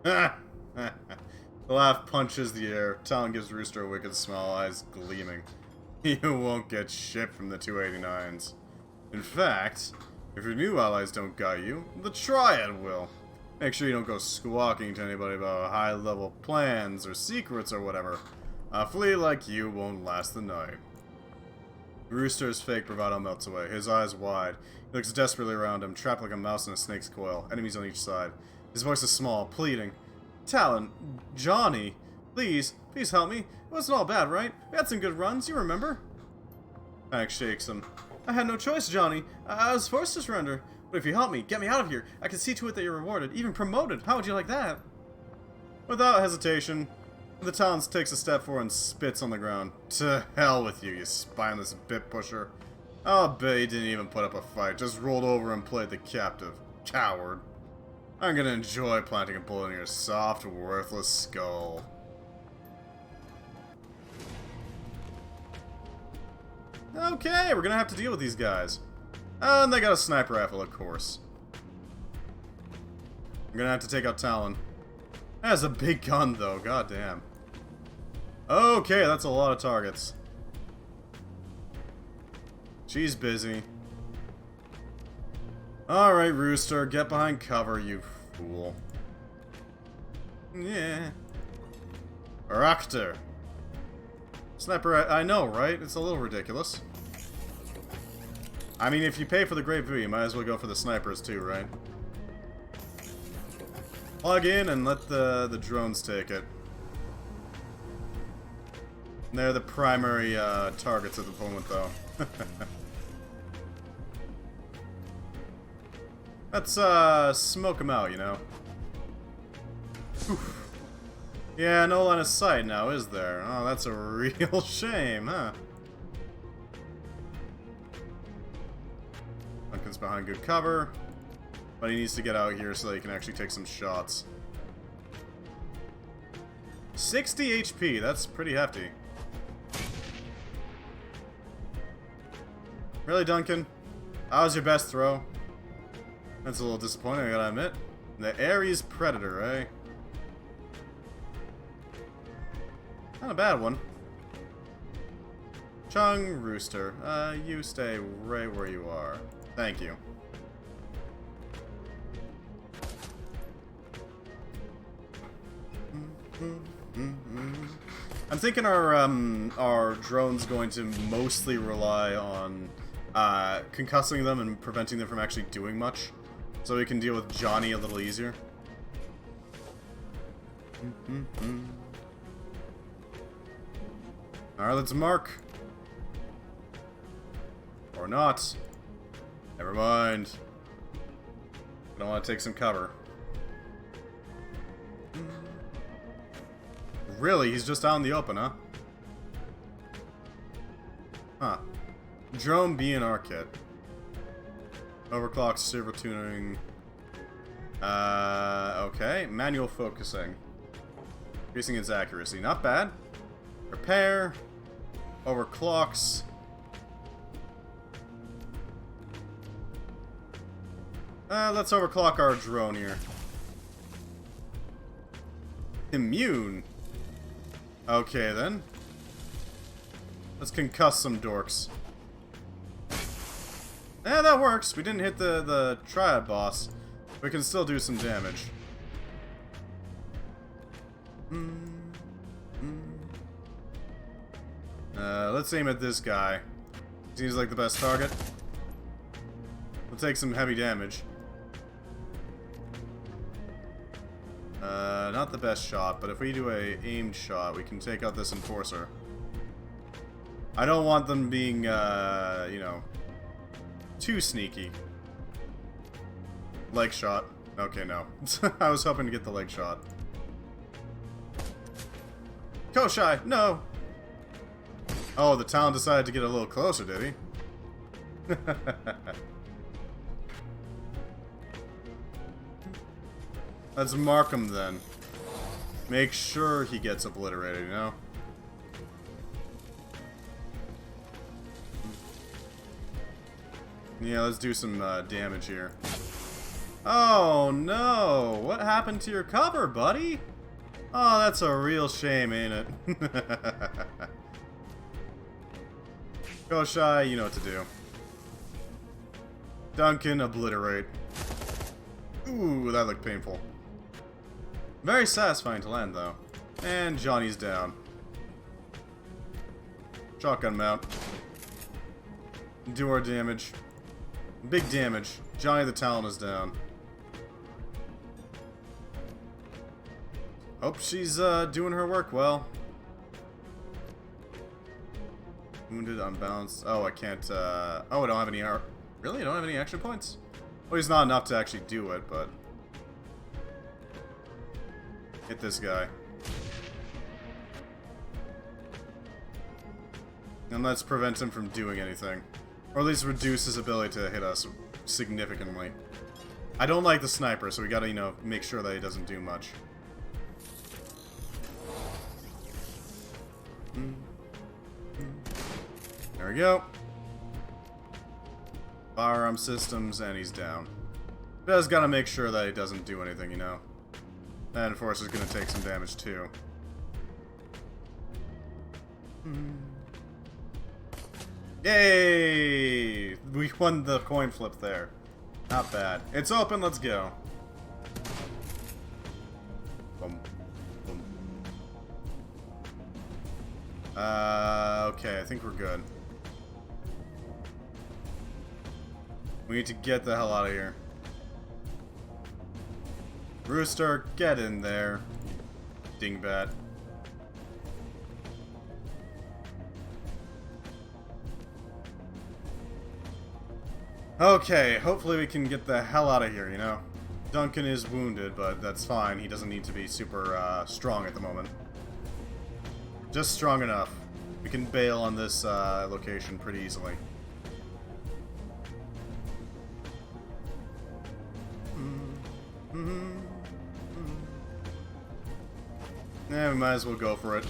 The laugh punches the air. Talon gives Rooster a wicked smile, eyes gleaming. You won't get shit from the 289s. In fact, if your new allies don't got you, the triad will. Make sure you don't go squawking to anybody about high-level plans or secrets or whatever. A flea like you won't last the night. Rooster's fake bravado melts away, his eyes wide. He looks desperately around him, trapped like a mouse in a snake's coil, enemies on each side. His voice is small, pleading. Talon, Johnny, please help me. It wasn't all bad, right? We had some good runs, you remember? Panic shakes him. I had no choice, Johnny. I was forced to surrender. But if you help me, get me out of here, I can see to it that you're rewarded, even promoted. How would you like that? Without hesitation, the Talon takes a step forward and spits on the ground. To hell with you, you spineless bit pusher. I'll bet you didn't even put up a fight, just rolled over and played the captive. Coward. I'm gonna enjoy planting a bullet in your soft, worthless skull. Okay, we're gonna have to deal with these guys. And they got a sniper rifle, of course. I'm gonna have to take out Talon. That's a big gun, though. God damn. Okay, that's a lot of targets. She's busy. Alright, Rooster, get behind cover, you fool. Yeah. Rakter. Sniper, I know, right? It's a little ridiculous. I mean, if you pay for the Great View, you might as well go for the snipers too, right? Plug in and let the drones take it. They're the primary targets at the moment, though. Let's smoke them out, you know. Oof. Yeah, no line of sight now, is there? Oh, that's a real shame, huh? Duncan's behind good cover, but he needs to get out here so that he can actually take some shots. 60 HP, that's pretty hefty. Really, Duncan? That was your best throw? That's a little disappointing, I gotta admit. The Ares Predator, eh? Not a bad one. Chung Rooster, you stay right where you are. Thank you. I'm thinking our drone's going to mostly rely on concussing them and preventing them from actually doing much, so we can deal with Johnny a little easier. Alright, let's mark. Or not. Never mind. I don't want to take some cover. Really? He's just out in the open, huh? Huh. Drone BNR kit. Overclock, servo tuning. Okay. Manual focusing. Increasing its accuracy. Not bad. Repair. Overclocks. Let's overclock our drone here. Immune. Okay, then. Let's concuss some dorks. Yeah, that works. We didn't hit the triad boss. We can still do some damage. Let's aim at this guy. Seems like the best target. We'll take some heavy damage. Not the best shot, but if we do a aimed shot, we can take out this enforcer. I don't want them being, you know, too sneaky. Leg shot. Okay, no. I was hoping to get the leg shot. Koschei, no! Oh, the Talon decided to get a little closer, did he? Let's mark him then. Make sure he gets obliterated, you know? Yeah, let's do some damage here. Oh no! What happened to your cover, buddy? Oh, that's a real shame, ain't it? Koschei, you know what to do. Duncan, obliterate. Ooh, that looked painful. Very satisfying to land, though. And Johnny's down. Shotgun mount. Do our damage. Big damage. Johnny the Talon is down. Hope she's doing her work well. Wounded, unbalanced. Oh, I can't. Oh, I don't have any. Really? I don't have any action points? Well, he's not enough to actually do it, but. Hit this guy. And let's prevent him from doing anything. Or at least reduce his ability to hit us significantly. I don't like the sniper, so we gotta, you know, make sure that he doesn't do much. There we go. Firearm systems, and he's down. Just gotta make sure that he doesn't do anything, you know. And of course, he's gonna take some damage too. Yay! We won the coin flip there. Not bad. It's open, let's go. Boom. Boom. Okay, I think we're good. We need to get the hell out of here. Rooster, get in there. Dingbat. Okay, hopefully we can get the hell out of here, you know? Duncan is wounded, but that's fine. He doesn't need to be super strong at the moment. Just strong enough. We can bail on this location pretty easily. Yeah, we might as well go for it.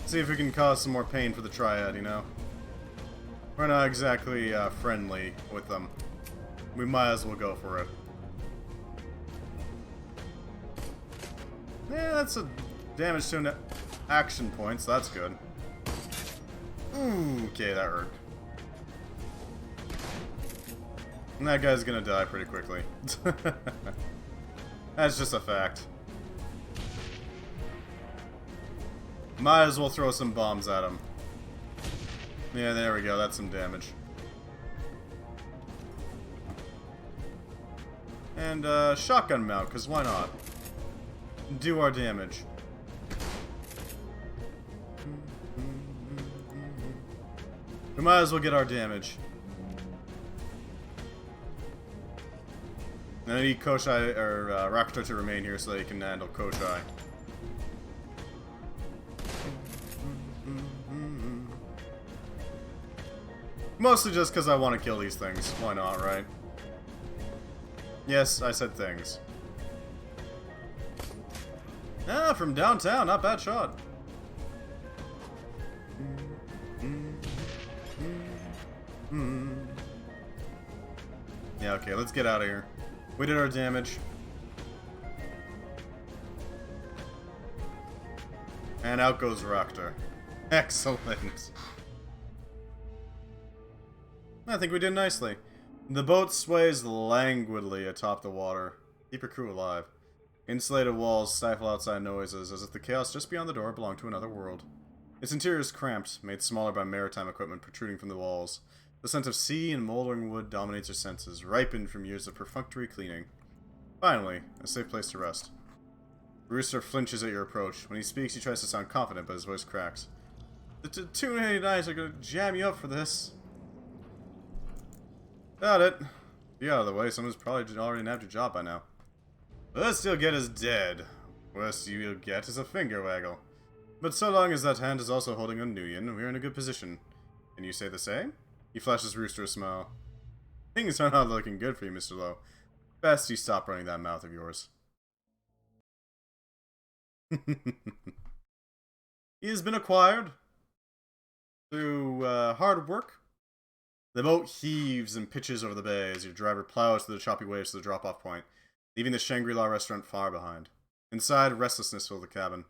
See if we can cause some more pain for the Triad, you know? We're not exactly friendly with them. We might as well go for it. Yeah, that's a damage to an action point, so that's good. Ooh, okay, that hurt. And that guy's gonna die pretty quickly. That's just a fact. Might as well throw some bombs at him. Yeah, there we go. That's some damage. And shotgun mount, because why not? Do our damage. We might as well get our damage. And I need Koschei, or Rakuto to remain here so they can handle Koschei. Mostly just because I want to kill these things. Why not, right? Yes, I said things. Ah, from downtown. Not bad shot. Yeah, okay, let's get out of here. We did our damage. And out goes Rakuto. Excellent. I think we did nicely. The boat sways languidly atop the water. Keep your crew alive. Insulated walls stifle outside noises, as if the chaos just beyond the door belonged to another world. Its interior is cramped, made smaller by maritime equipment protruding from the walls. The scent of sea and moldering wood dominates your senses, ripened from years of perfunctory cleaning. Finally, a safe place to rest. Rooster flinches at your approach. When he speaks, he tries to sound confident, but his voice cracks. The 289s are gonna jam you up for this. Got it. Be out of the way, someone's probably already nabbed your job by now. The best you'll get is dead. Worst you'll get is a finger waggle. But so long as that hand is also holding a Nuyen, we're in a good position. Can you say the same? He flashes Rooster a smile. Things are not looking good for you, Mr. Lowe. Best you stop running that mouth of yours. He has been acquired through hard work. The boat heaves and pitches over the bay as your driver plows through the choppy waves to the drop-off point, leaving the Shangri-La restaurant far behind. Inside, restlessness filled the cabin.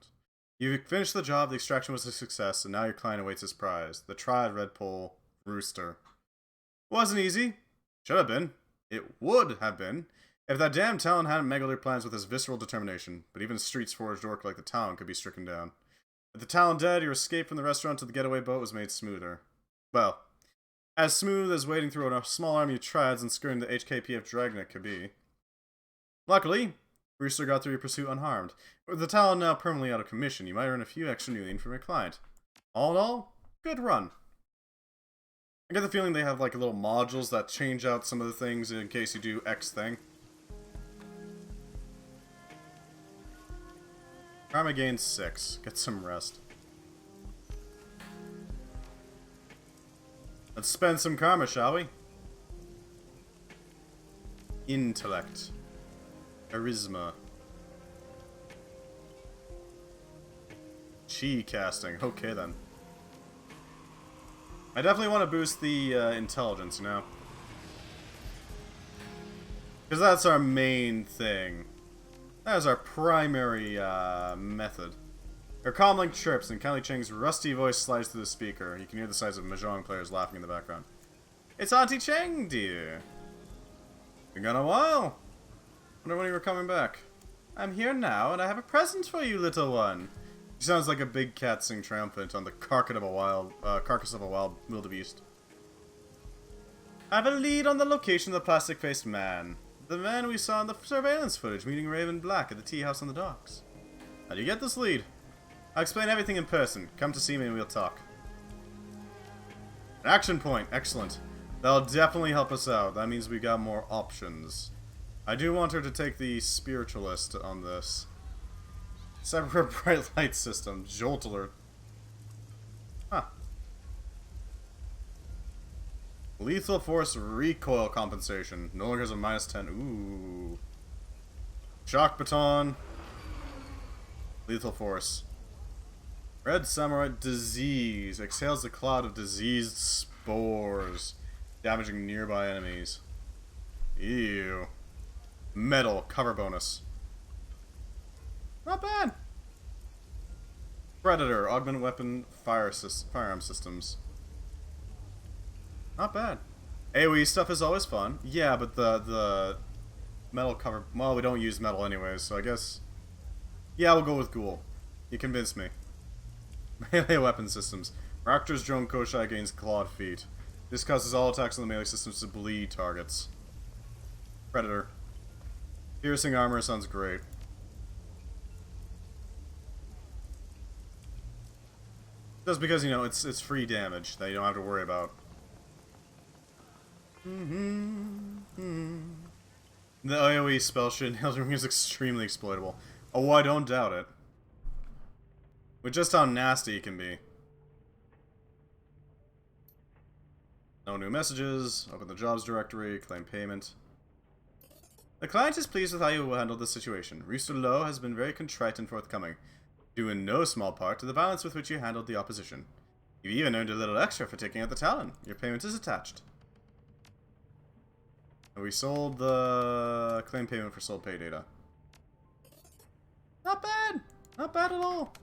You finished the job, the extraction was a success, and now your client awaits his prize, the tried red pole rooster. Wasn't easy. Should have been. It would have been, if that damn Talon hadn't mangled their plans with his visceral determination, but even a streets-forged orc like the Talon could be stricken down. With the Talon dead, your escape from the restaurant to the getaway boat was made smoother. Well, as smooth as wading through a small army of triads and skirting the HKPF Dragnet could be. Luckily, Rooster got through your pursuit unharmed. With the Talon now permanently out of commission, you might earn a few extra new from your client. All in all, good run. I get the feeling they have like little modules that change out some of the things in case you do X thing. Karma gains 6. Get some rest. Let's spend some karma, shall we? Intellect. Charisma. Chi casting. Okay then. I definitely want to boost the intelligence, you know? Because that's our main thing. That is our primary method. Her comlink chirps and Kylie Cheng's rusty voice slides through the speaker. You can hear the sides of mahjong players laughing in the background. It's Auntie Cheng, dear. Been gone a while. Wonder when you were coming back. I'm here now, and I have a present for you, little one. She sounds like a big cat sing triumphant on the carcass of a wild wildebeest. I have a lead on the location of the plastic-faced man. The man we saw in the surveillance footage meeting Raven Black at the tea house on the docks. How do you get this lead? I'll explain everything in person. Come to see me and we'll talk. An action point. Excellent. That'll definitely help us out. That means we got more options. I do want her to take the spiritualist on this. Separate bright light system. Jolt alert. Huh. Lethal force recoil compensation. No longer has a -10. Ooh. Shock baton. Lethal force. Red samurai disease. Exhales a cloud of diseased spores, damaging nearby enemies. Ew. Metal cover bonus. Not bad. Predator, augment weapon, firearm systems. Not bad. AoE stuff is always fun. Yeah, but the metal cover... Well, we don't use metal anyways, so I guess... Yeah, we'll go with Ghoul. You convinced me. Melee weapon systems. Raptor's drone koschei gains clawed feet. This causes all attacks on the melee systems to bleed targets. Predator. Piercing armor sounds great. Just because, you know, it's free damage that you don't have to worry about. The AoE spell shit in Elden Ring is extremely exploitable. Oh, I don't doubt it. With just how nasty it can be. No new messages. Open the jobs directory. Claim payment. The client is pleased with how you handled the situation. Rooster Lowe has been very contrite and forthcoming, due in no small part to the violence with which you handled the opposition. You even earned a little extra for taking out the Talon. Your payment is attached. And we sold the claim payment for sold pay data. Not bad. Not bad at all.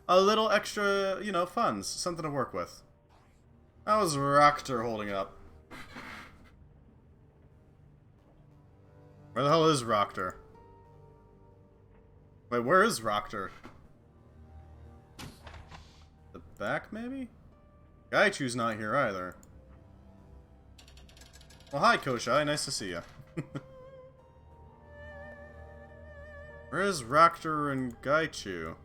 A little extra, you know, funds. Something to work with. That was Raptor holding up. Where the hell is Raptor? Wait, where is Raptor? The back, maybe? Gaichu's not here either. Well, hi, Koschei. Nice to see you. Where is Raptor and Gaichu?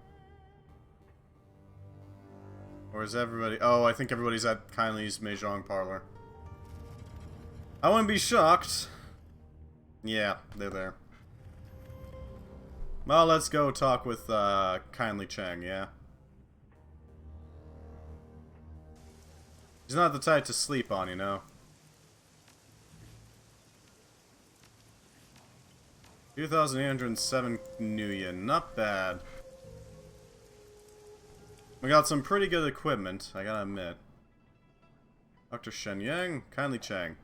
Or is everybody... Oh, I think everybody's at Kindly's Mahjong parlor. I wouldn't be shocked. Yeah, they're there. Well, let's go talk with Kindly Cheng, yeah? He's not the type to sleep on, you know? 2,807 Nuyen, not bad. We got some pretty good equipment, I gotta admit. Dr. Shen Yang, kindly Chang.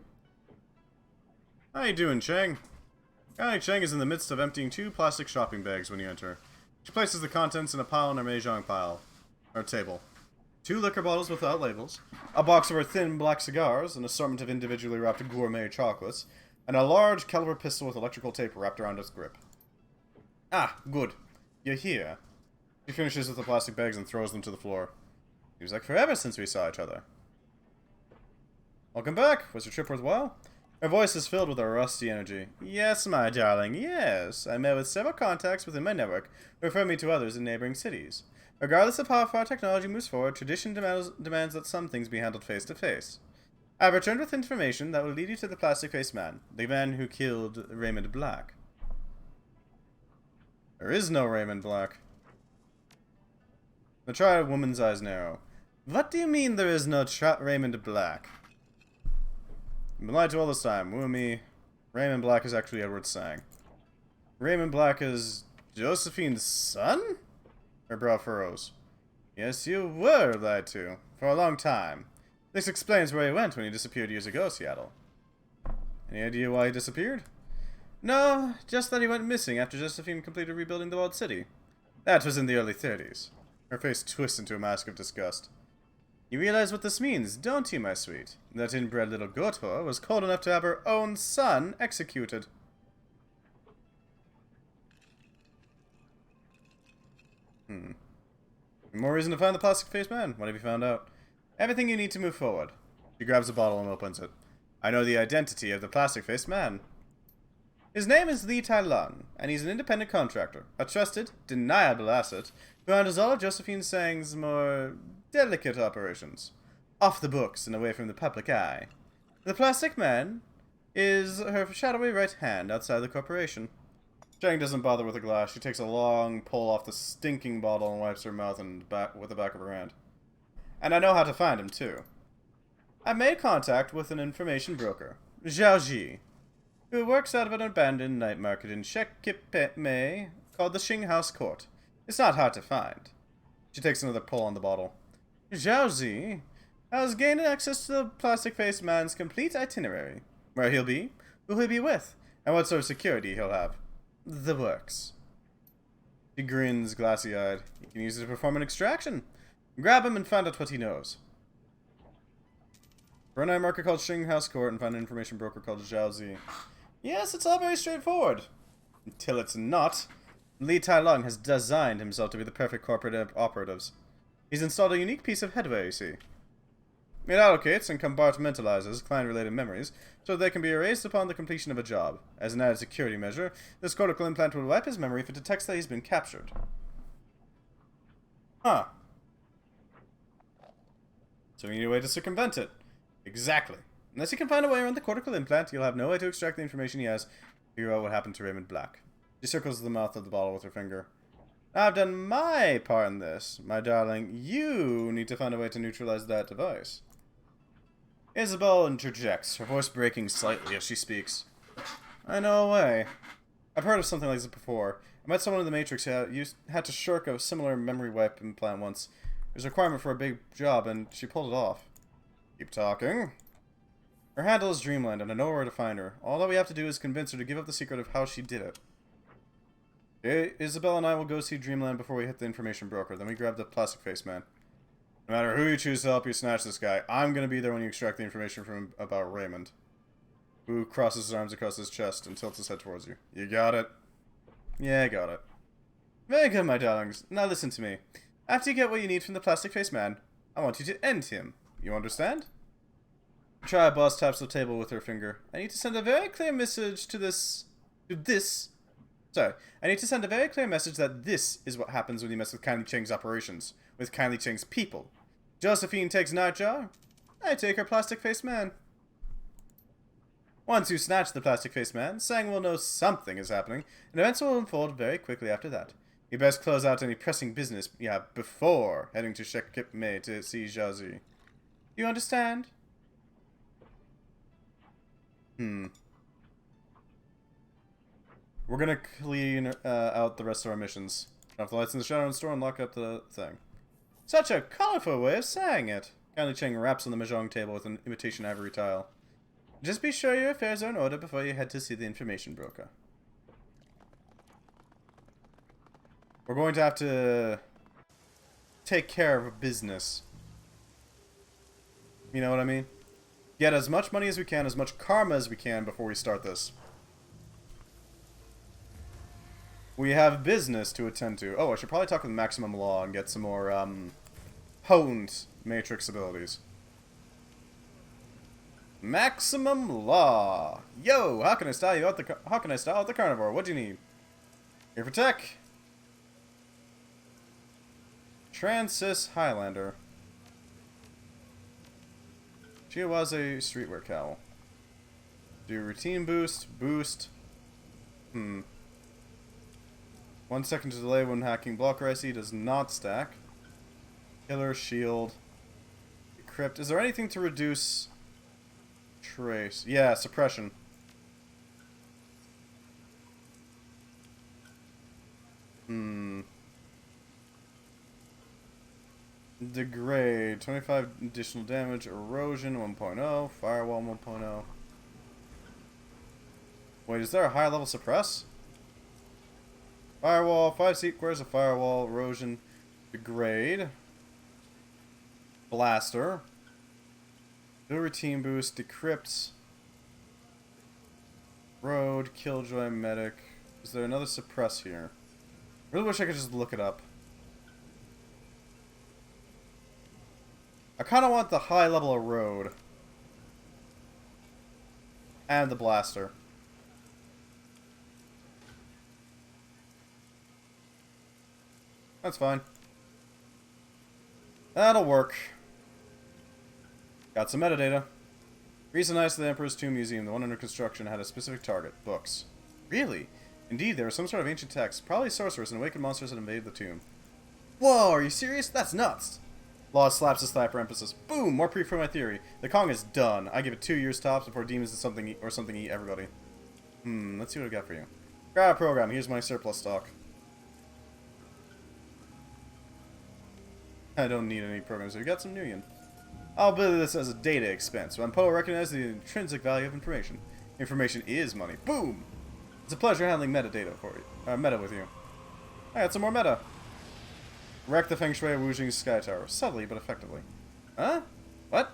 How you doing, Chang? Kindly Chang is in the midst of emptying 2 plastic shopping bags when you enter. She places the contents in a pile on her mahjong pile. Or table. 2 liquor bottles without labels, a box of her thin black cigars, an assortment of individually wrapped gourmet chocolates, and a large caliber pistol with electrical tape wrapped around its grip. Ah, good. You're here. She finishes with the plastic bags and throws them to the floor. Seems like forever since we saw each other. Welcome back. Was your trip worthwhile? Her voice is filled with a rusty energy. Yes, my darling, yes. I met with several contacts within my network who refer me to others in neighboring cities. Regardless of how far technology moves forward, tradition demands that some things be handled face to face. I have returned with information that will lead you to the plastic-faced man, the man who killed Raymond Black. There is no Raymond Black. The tried woman's eyes narrow. What do you mean there is no Raymond Black? I've been lied to all this time. Woo me. Raymond Black is actually Edward Sang. Raymond Black is Josephine's son? Her brow furrows. Yes, you were lied to. For a long time. This explains where he went when he disappeared years ago, Seattle. Any idea why he disappeared? No, just that he went missing after Josephine completed rebuilding the walled city. That was in the early 30s. Her face twists into a mask of disgust. You realize what this means, don't you, my sweet? That inbred little goat whore was cold enough to have her own son executed. More reason to find the plastic-faced man. What have you found out? Everything you need to move forward. She grabs a bottle and opens it. I know the identity of the plastic-faced man. His name is Li Tai-Lung, and he's an independent contractor, a trusted, deniable asset, who handles all of Josephine Sang's more delicate operations. Off the books and away from the public eye. The plastic man is her shadowy right hand outside the corporation. Chang doesn't bother with a glass. She takes a long pull off the stinking bottle and wipes her mouth with the back of her hand. And I know how to find him, too. I made contact with an information broker, Zhao Ji, who works out of an abandoned night market in Shekipei called the Xing House Court. It's not hard to find. She takes another pull on the bottle. Zhao Ji has gained access to the plastic-faced man's complete itinerary. Where he'll be, who he'll be with, and what sort of security he'll have. The works. He grins, glassy-eyed. You can use it to perform an extraction. Grab him and find out what he knows. For a night market called Xing House Court and find an information broker called Zhao Zi. Yes, it's all very straightforward. Until it's not. Li Tai-Lung has designed himself to be the perfect corporate operatives. He's installed a unique piece of headwear, you see. It allocates and compartmentalizes client-related memories so they can be erased upon the completion of a job. As an added security measure, this cortical implant will wipe his memory if it detects that he's been captured. Huh. So we need a way to circumvent it. Exactly. Unless you can find a way around the cortical implant, you'll have no way to extract the information he has to figure out what happened to Raymond Black. She circles the mouth of the bottle with her finger. I've done my part in this, my darling. You need to find a way to neutralize that device. Isabel interjects, her voice breaking slightly as she speaks. I know a way. I've heard of something like this before. I met someone in the Matrix who had to shirk a similar memory wipe implant once. It was a requirement for a big job, and she pulled it off. Keep talking. Her handle is Dreamland, and I know where to find her. All that we have to do is convince her to give up the secret of how she did it. Okay, Isabel and I will go see Dreamland before we hit the information broker. Then we grab the plastic-faced man. No matter who you choose to help you snatch this guy, I'm going to be there when you extract the information from him about Raymond. Who crosses his arms across his chest and tilts his head towards you. You got it? Yeah, I got it. Very good, my darlings. Now listen to me. After you get what you need from the plastic-faced man, I want you to end him. You understand? Tribe boss taps the table with her finger. I need to send a very clear message I need to send a very clear message that this is what happens when you mess with Kindly Cheng's operations. With Kindly Cheng's people. Josephine takes Nightjar. I take her plastic-faced man. Once you snatch the plastic-faced man, Sang will know something is happening, and events will unfold very quickly after that. You best close out any pressing business you have before heading to Shekipei to see Zhao Zi. Do you understand? We're gonna clean out the rest of our missions. Turn off the lights in the Shadowrun store and lock up the thing. Such a colorful way of saying it. Kindly Cheng raps on the mahjong table with an imitation ivory tile. Just be sure your affairs are in order before you head to see the information broker. We're going to have to take care of business. You know what I mean? Get as much money as we can, as much karma as we can before we start this. We have business to attend to. Oh, I should probably talk with Maximum Law and get some more, potent Matrix abilities. Maximum Law! Yo, how can I style you out the carnivore? What do you need? Here for tech. Transis Highlander. Chiawaze Streetwear Cowl. Do routine boost. 1 second to delay when hacking. Blocker IC does not stack. Killer Shield. Decrypt. Is there anything to reduce trace? Yeah, suppression. Degrade. 25 additional damage. Erosion 1.0. Firewall 1.0. Wait, is there a high level suppress? Firewall. 5 squares of firewall. Erosion. Degrade. Blaster. No routine boost. Decrypt. Road. Killjoy. Medic. Is there another suppress here? Really wish I could just look it up. I kind of want the high level of road. And the blaster. That's fine. That'll work. Got some metadata. Recent Knights of the Emperor's Tomb Museum, the one under construction, had a specific target. Books. Really? Indeed, there was some sort of ancient text. Probably sorcerers and awakened monsters had invaded the tomb. Whoa, are you serious? That's nuts! Law slaps his thigh for emphasis. Boom! More proof for my theory. The Kong is done. I give it 2 years tops before demons do something eat everybody. Let's see what I got for you. Grab a program. Here's my surplus stock. I don't need any programs. We got some Nuyen. I'll bill this as a data expense. When Poe recognizes the intrinsic value of information. Information is money. Boom! It's a pleasure handling metadata for you. Meta with you. I got some more meta. Wreck the Feng Shui of Wujing's Sky Tower. Subtly, but effectively. Huh? What?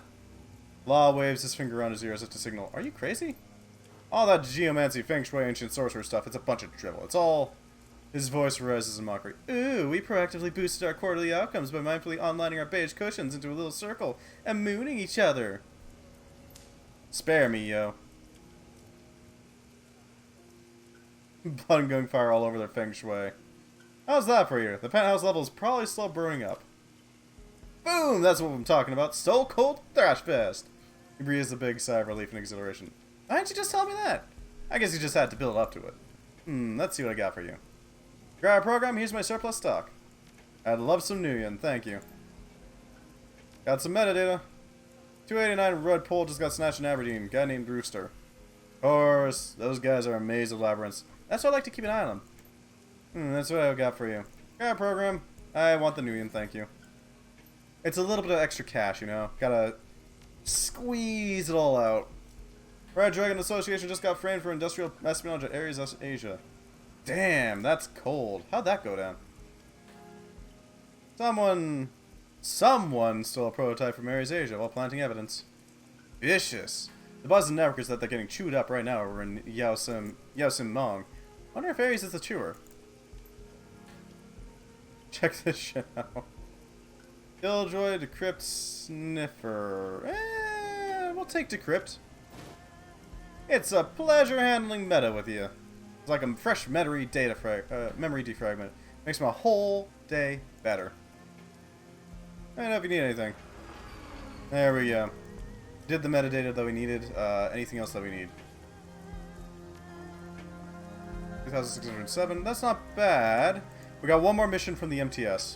Law waves his finger around his ear as if to signal. Are you crazy? All that geomancy, Feng Shui, ancient sorcerer stuff, it's a bunch of drivel. It's all... His voice rises in mockery. Ooh, we proactively boosted our quarterly outcomes by mindfully onlining our beige cushions into a little circle and mooning each other. Spare me, yo. Blood and gung fire all over their Feng Shui. How's that for you? The penthouse level is probably still brewing up. Boom! That's what I'm talking about. Stone Cold Thrash Fest! He breathes a big sigh of relief and exhilaration. Why didn't you just tell me that? I guess you just had to build up to it. Let's see what I got for you. Grab a program, here's my surplus stock. I'd love some Nuyen, thank you. Got some metadata. 289 Red Pole just got snatched in Aberdeen. Guy named Brewster. Of course, those guys are a maze of labyrinths. That's why I like to keep an eye on them. That's what I've got for you. Grab a program. I want the Nuyen, thank you. It's a little bit of extra cash, you know. Gotta squeeze it all out. Red Dragon Association just got framed for industrial espionage at Ares, Asia. Damn, that's cold. How'd that go down? Someone stole a prototype from Ares, Asia while planting evidence. Vicious. The buzz in the network is that they're getting chewed up right now over in Yaosim Mong. Wonder if Ares is the chewer. Check this shit out. Killjoy, Decrypt, Sniffer. We'll take Decrypt. It's a pleasure handling meta with you. It's like a fresh memory defragment. Makes my whole day better. I don't know if you need anything. There we go. Did the metadata that we needed. Anything else that we need? 2,607. That's not bad. We got one more mission from the MTS.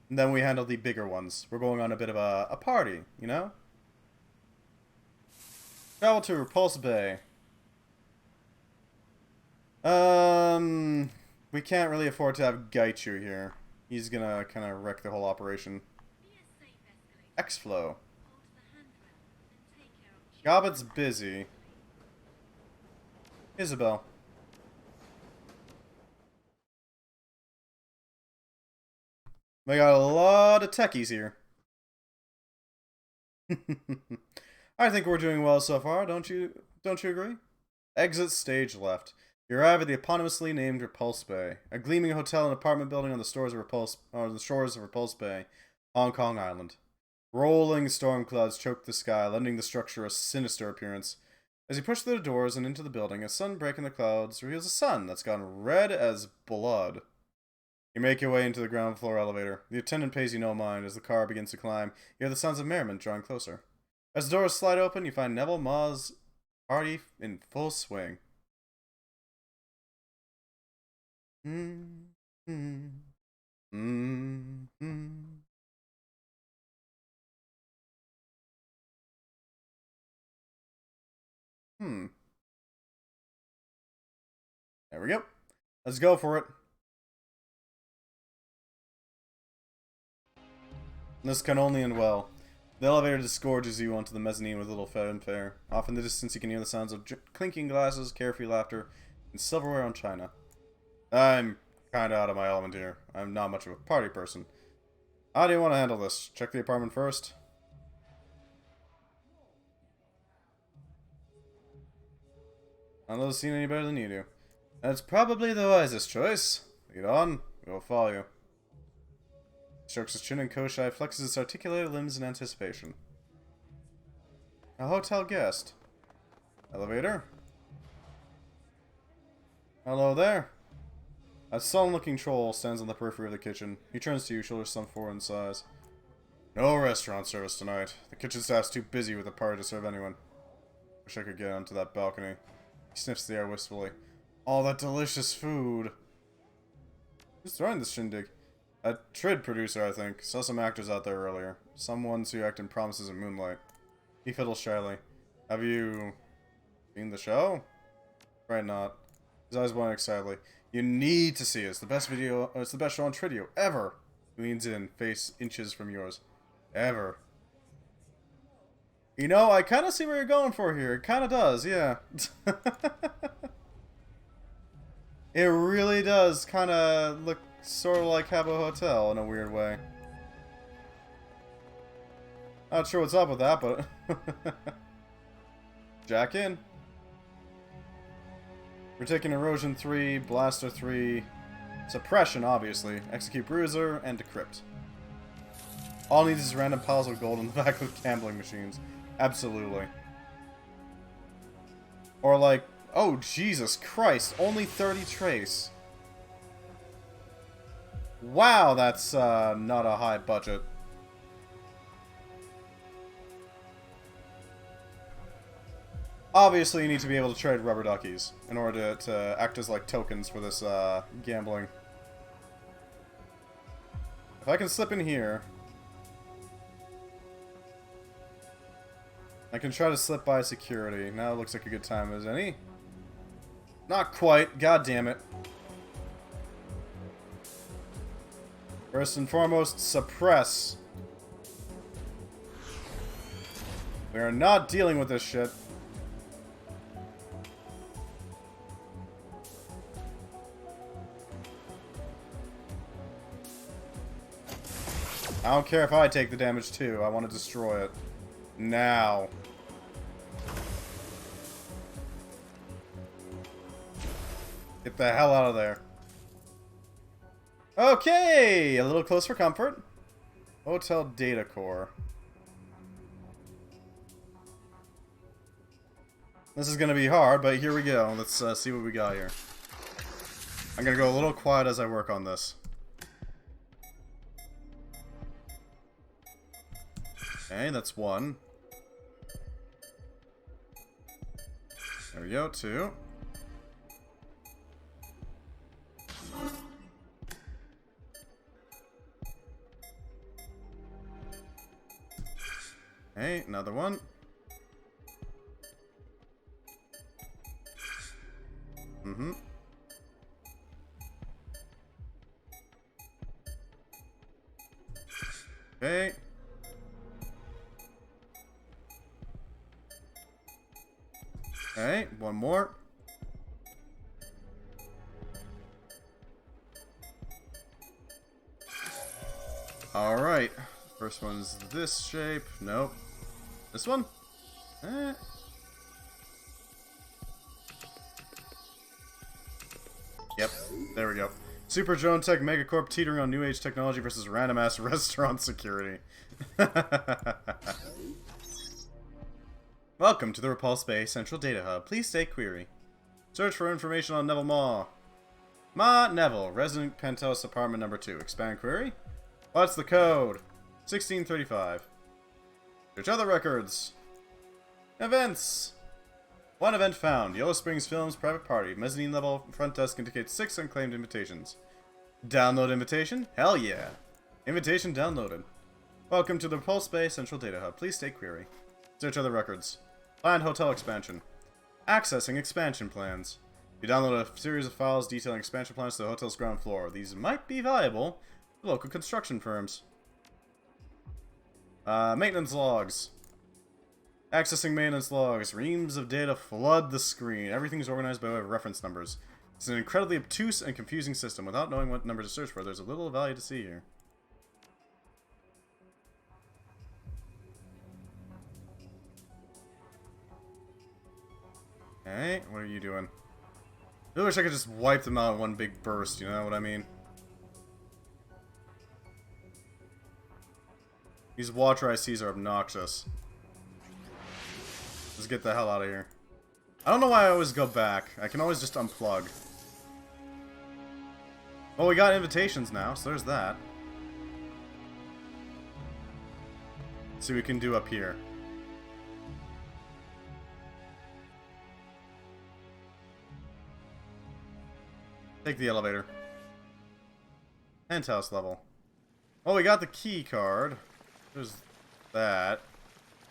And then we handle the bigger ones. We're going on a bit of a party, you know? Travel to Repulse Bay. We can't really afford to have Gaichu here. He's gonna kind of wreck the whole operation. X-Flow. Gobbet's busy. Isabel. We got a lot of techies here. I think we're doing well so far, don't you agree? Exit stage left. You arrive at the eponymously named Repulse Bay, a gleaming hotel and apartment building on the shores of Repulse Bay, Hong Kong Island. Rolling storm clouds choke the sky, lending the structure a sinister appearance. As you push through the doors and into the building, a sun break in the clouds reveals a sun that's gone red as blood. You make your way into the ground floor elevator. The attendant pays you no mind as the car begins to climb. You hear the sounds of merriment drawing closer. As the doors slide open, you find Neville Ma's party in full swing. There we go. Let's go for it. This can only end well. The elevator disgorges you onto the mezzanine with little fanfare. Off in the distance you can hear the sounds of clinking glasses, carefree laughter, and silverware on china. I'm kinda out of my element here. I'm not much of a party person. How do you want to handle this? Check the apartment first? I don't know the scene any better than you do. That's probably the wisest choice. Lead on. We'll follow you. Strokes his chin and koschei, flexes his articulated limbs in anticipation. A hotel guest. Elevator. Hello there. A sullen-looking troll stands on the periphery of the kitchen. He turns to you, shoulders slumped forward in size. No restaurant service tonight. The kitchen staff's too busy with the party to serve anyone. Wish I could get onto that balcony. He sniffs the air wistfully. All that delicious food. Who's throwing this shindig? A Trid producer, I think. Saw some actors out there earlier. Some ones who act in Promises in Moonlight. He fiddles shyly. Have you seen the show? Right not. His eyes widen excitedly. You need to see it. It's the best video. It's the best show on Tridio ever. He leans in, face inches from yours. Ever. You know, I kind of see where you're going for here. It kind of does, yeah. It really does kind of look sort of like Habbo Hotel in a weird way. Not sure what's up with that, but... Jack in. We're taking Erosion 3, Blaster 3, Suppression, obviously, Execute Bruiser, and Decrypt. All needs is random piles of gold in the back of gambling machines. Absolutely. Or like, oh Jesus Christ, only 30 trace. Wow, that's not a high budget. Obviously, you need to be able to trade rubber duckies in order to act as like tokens for this gambling. If I can slip in here, I can try to slip by security. Now it looks like a good time as any. Not quite. God damn it. First and foremost, suppress. We are not dealing with this shit. I don't care if I take the damage too. I want to destroy it. Now. Get the hell out of there. Okay! A little close for comfort. Hotel Data Core. This is going to be hard, but here we go. Let's see what we got here. I'm going to go a little quiet as I work on this. Okay, that's one. There we go, two. Okay, another one. Mm-hmm. Okay. one more. Alright. First one's this shape. Nope. This one? Eh. Yep. There we go. Super Drone Tech Megacorp teetering on new age technology versus random ass restaurant security. Welcome to the Repulse Bay Central Data Hub. Please state query. Search for information on Neville Maw. Ma Neville, resident penthouse apartment number 2. Expand query. What's the code? 1635. Search other records. Events. One event found. Yellow Springs Films private party. Mezzanine level front desk indicates 6 unclaimed invitations. Download invitation? Hell yeah. Invitation downloaded. Welcome to the Repulse Bay Central Data Hub. Please state query. Search other records. Planned hotel expansion. Accessing expansion plans. You download a series of files detailing expansion plans to the hotel's ground floor. These might be valuable to local construction firms. Maintenance logs. Accessing maintenance logs. Reams of data flood the screen. Everything's organized by way of reference numbers. It's an incredibly obtuse and confusing system. Without knowing what number to search for, there's a little value to see here. Hey, what are you doing? I wish I could just wipe them out in one big burst, you know what I mean? These Watcher ICs are obnoxious. Let's get the hell out of here. I don't know why I always go back. I can always just unplug. Well, we got invitations now, so there's that. Let's see what we can do up here. Take the elevator. Penthouse level. Oh, we got the key card. There's that.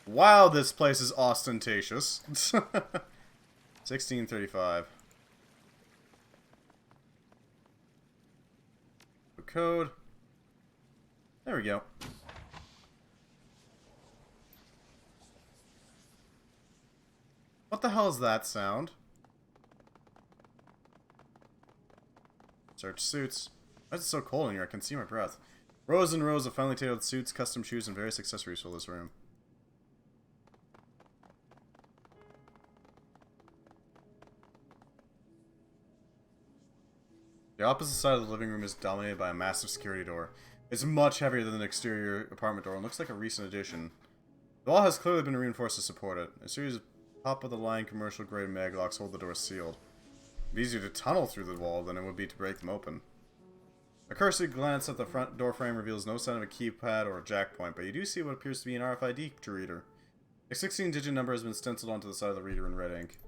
Wow, this place is ostentatious. 1635. The code. There we go. What the hell is that sound? Search suits. Why is it so cold in here? I can see my breath. Rows and rows of finely tailored suits, custom shoes, and various accessories fill this room. The opposite side of the living room is dominated by a massive security door. It's much heavier than the exterior apartment door and looks like a recent addition. The wall has clearly been reinforced to support it. A series of top-of-the-line commercial-grade maglocks hold the door sealed. It's easier to tunnel through the wall than it would be to break them open. A cursory glance at the front door frame reveals no sign of a keypad or a jack point, but you do see what appears to be an RFID reader. A 16-digit number has been stenciled onto the side of the reader in red ink.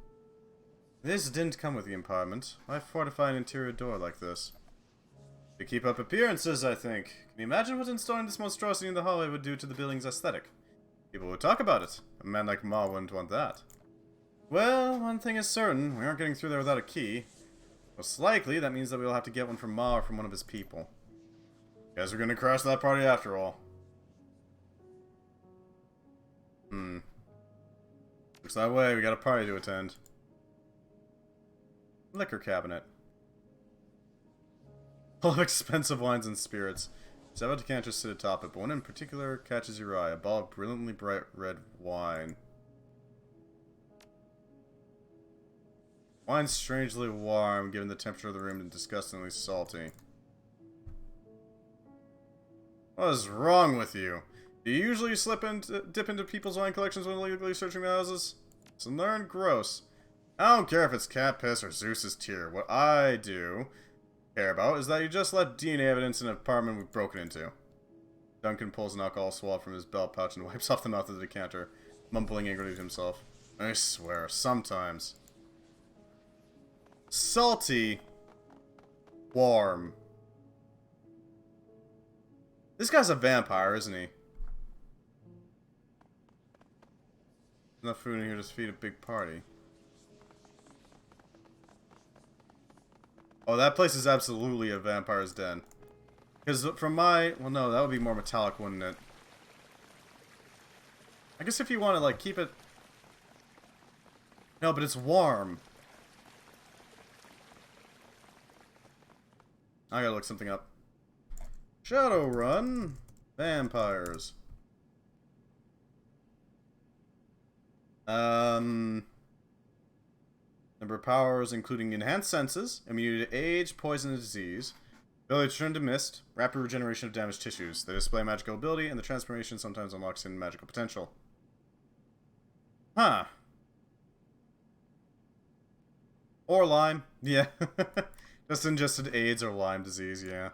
This didn't come with the apartment. Why fortify an interior door like this? To keep up appearances, I think. Can you imagine what installing this monstrosity in the hallway would do to the building's aesthetic? People would talk about it. A man like Ma wouldn't want that. Well, one thing is certain. We aren't getting through there without a key. Most likely, that means that we'll have to get one from Ma or from one of his people. Guess we're gonna crash that party after all. Looks that way. We got a party to attend. Liquor cabinet. Full of expensive wines and spirits. Several decanters sit atop it, but one in particular catches your eye. A bottle of brilliantly bright red wine. Wine's strangely warm, given the temperature of the room, and disgustingly salty. What is wrong with you? Do you usually dip into people's wine collections when illegally searching the houses? It's learned gross. I don't care if it's cat piss or Zeus's tear. What I do care about is that you just left DNA evidence in an apartment we've broken into. Duncan pulls an alcohol swab from his belt pouch and wipes off the mouth of the decanter, mumbling angrily to himself. I swear, sometimes. Salty. Warm. This guy's a vampire, isn't he? Enough food in here to feed a big party. Oh, that place is absolutely a vampire's den. Because from my... Well, no, that would be more metallic, wouldn't it? I guess if you want to, like, keep it... No, but it's warm. I gotta look something up. Shadowrun. Vampires. Number of powers including enhanced senses, immunity to age, poison, and disease, ability to turn to mist, rapid regeneration of damaged tissues. They display magical ability, and the transformation sometimes unlocks in magical potential. Huh. Or Lyme. Yeah. Just ingested AIDS or Lyme disease, yeah.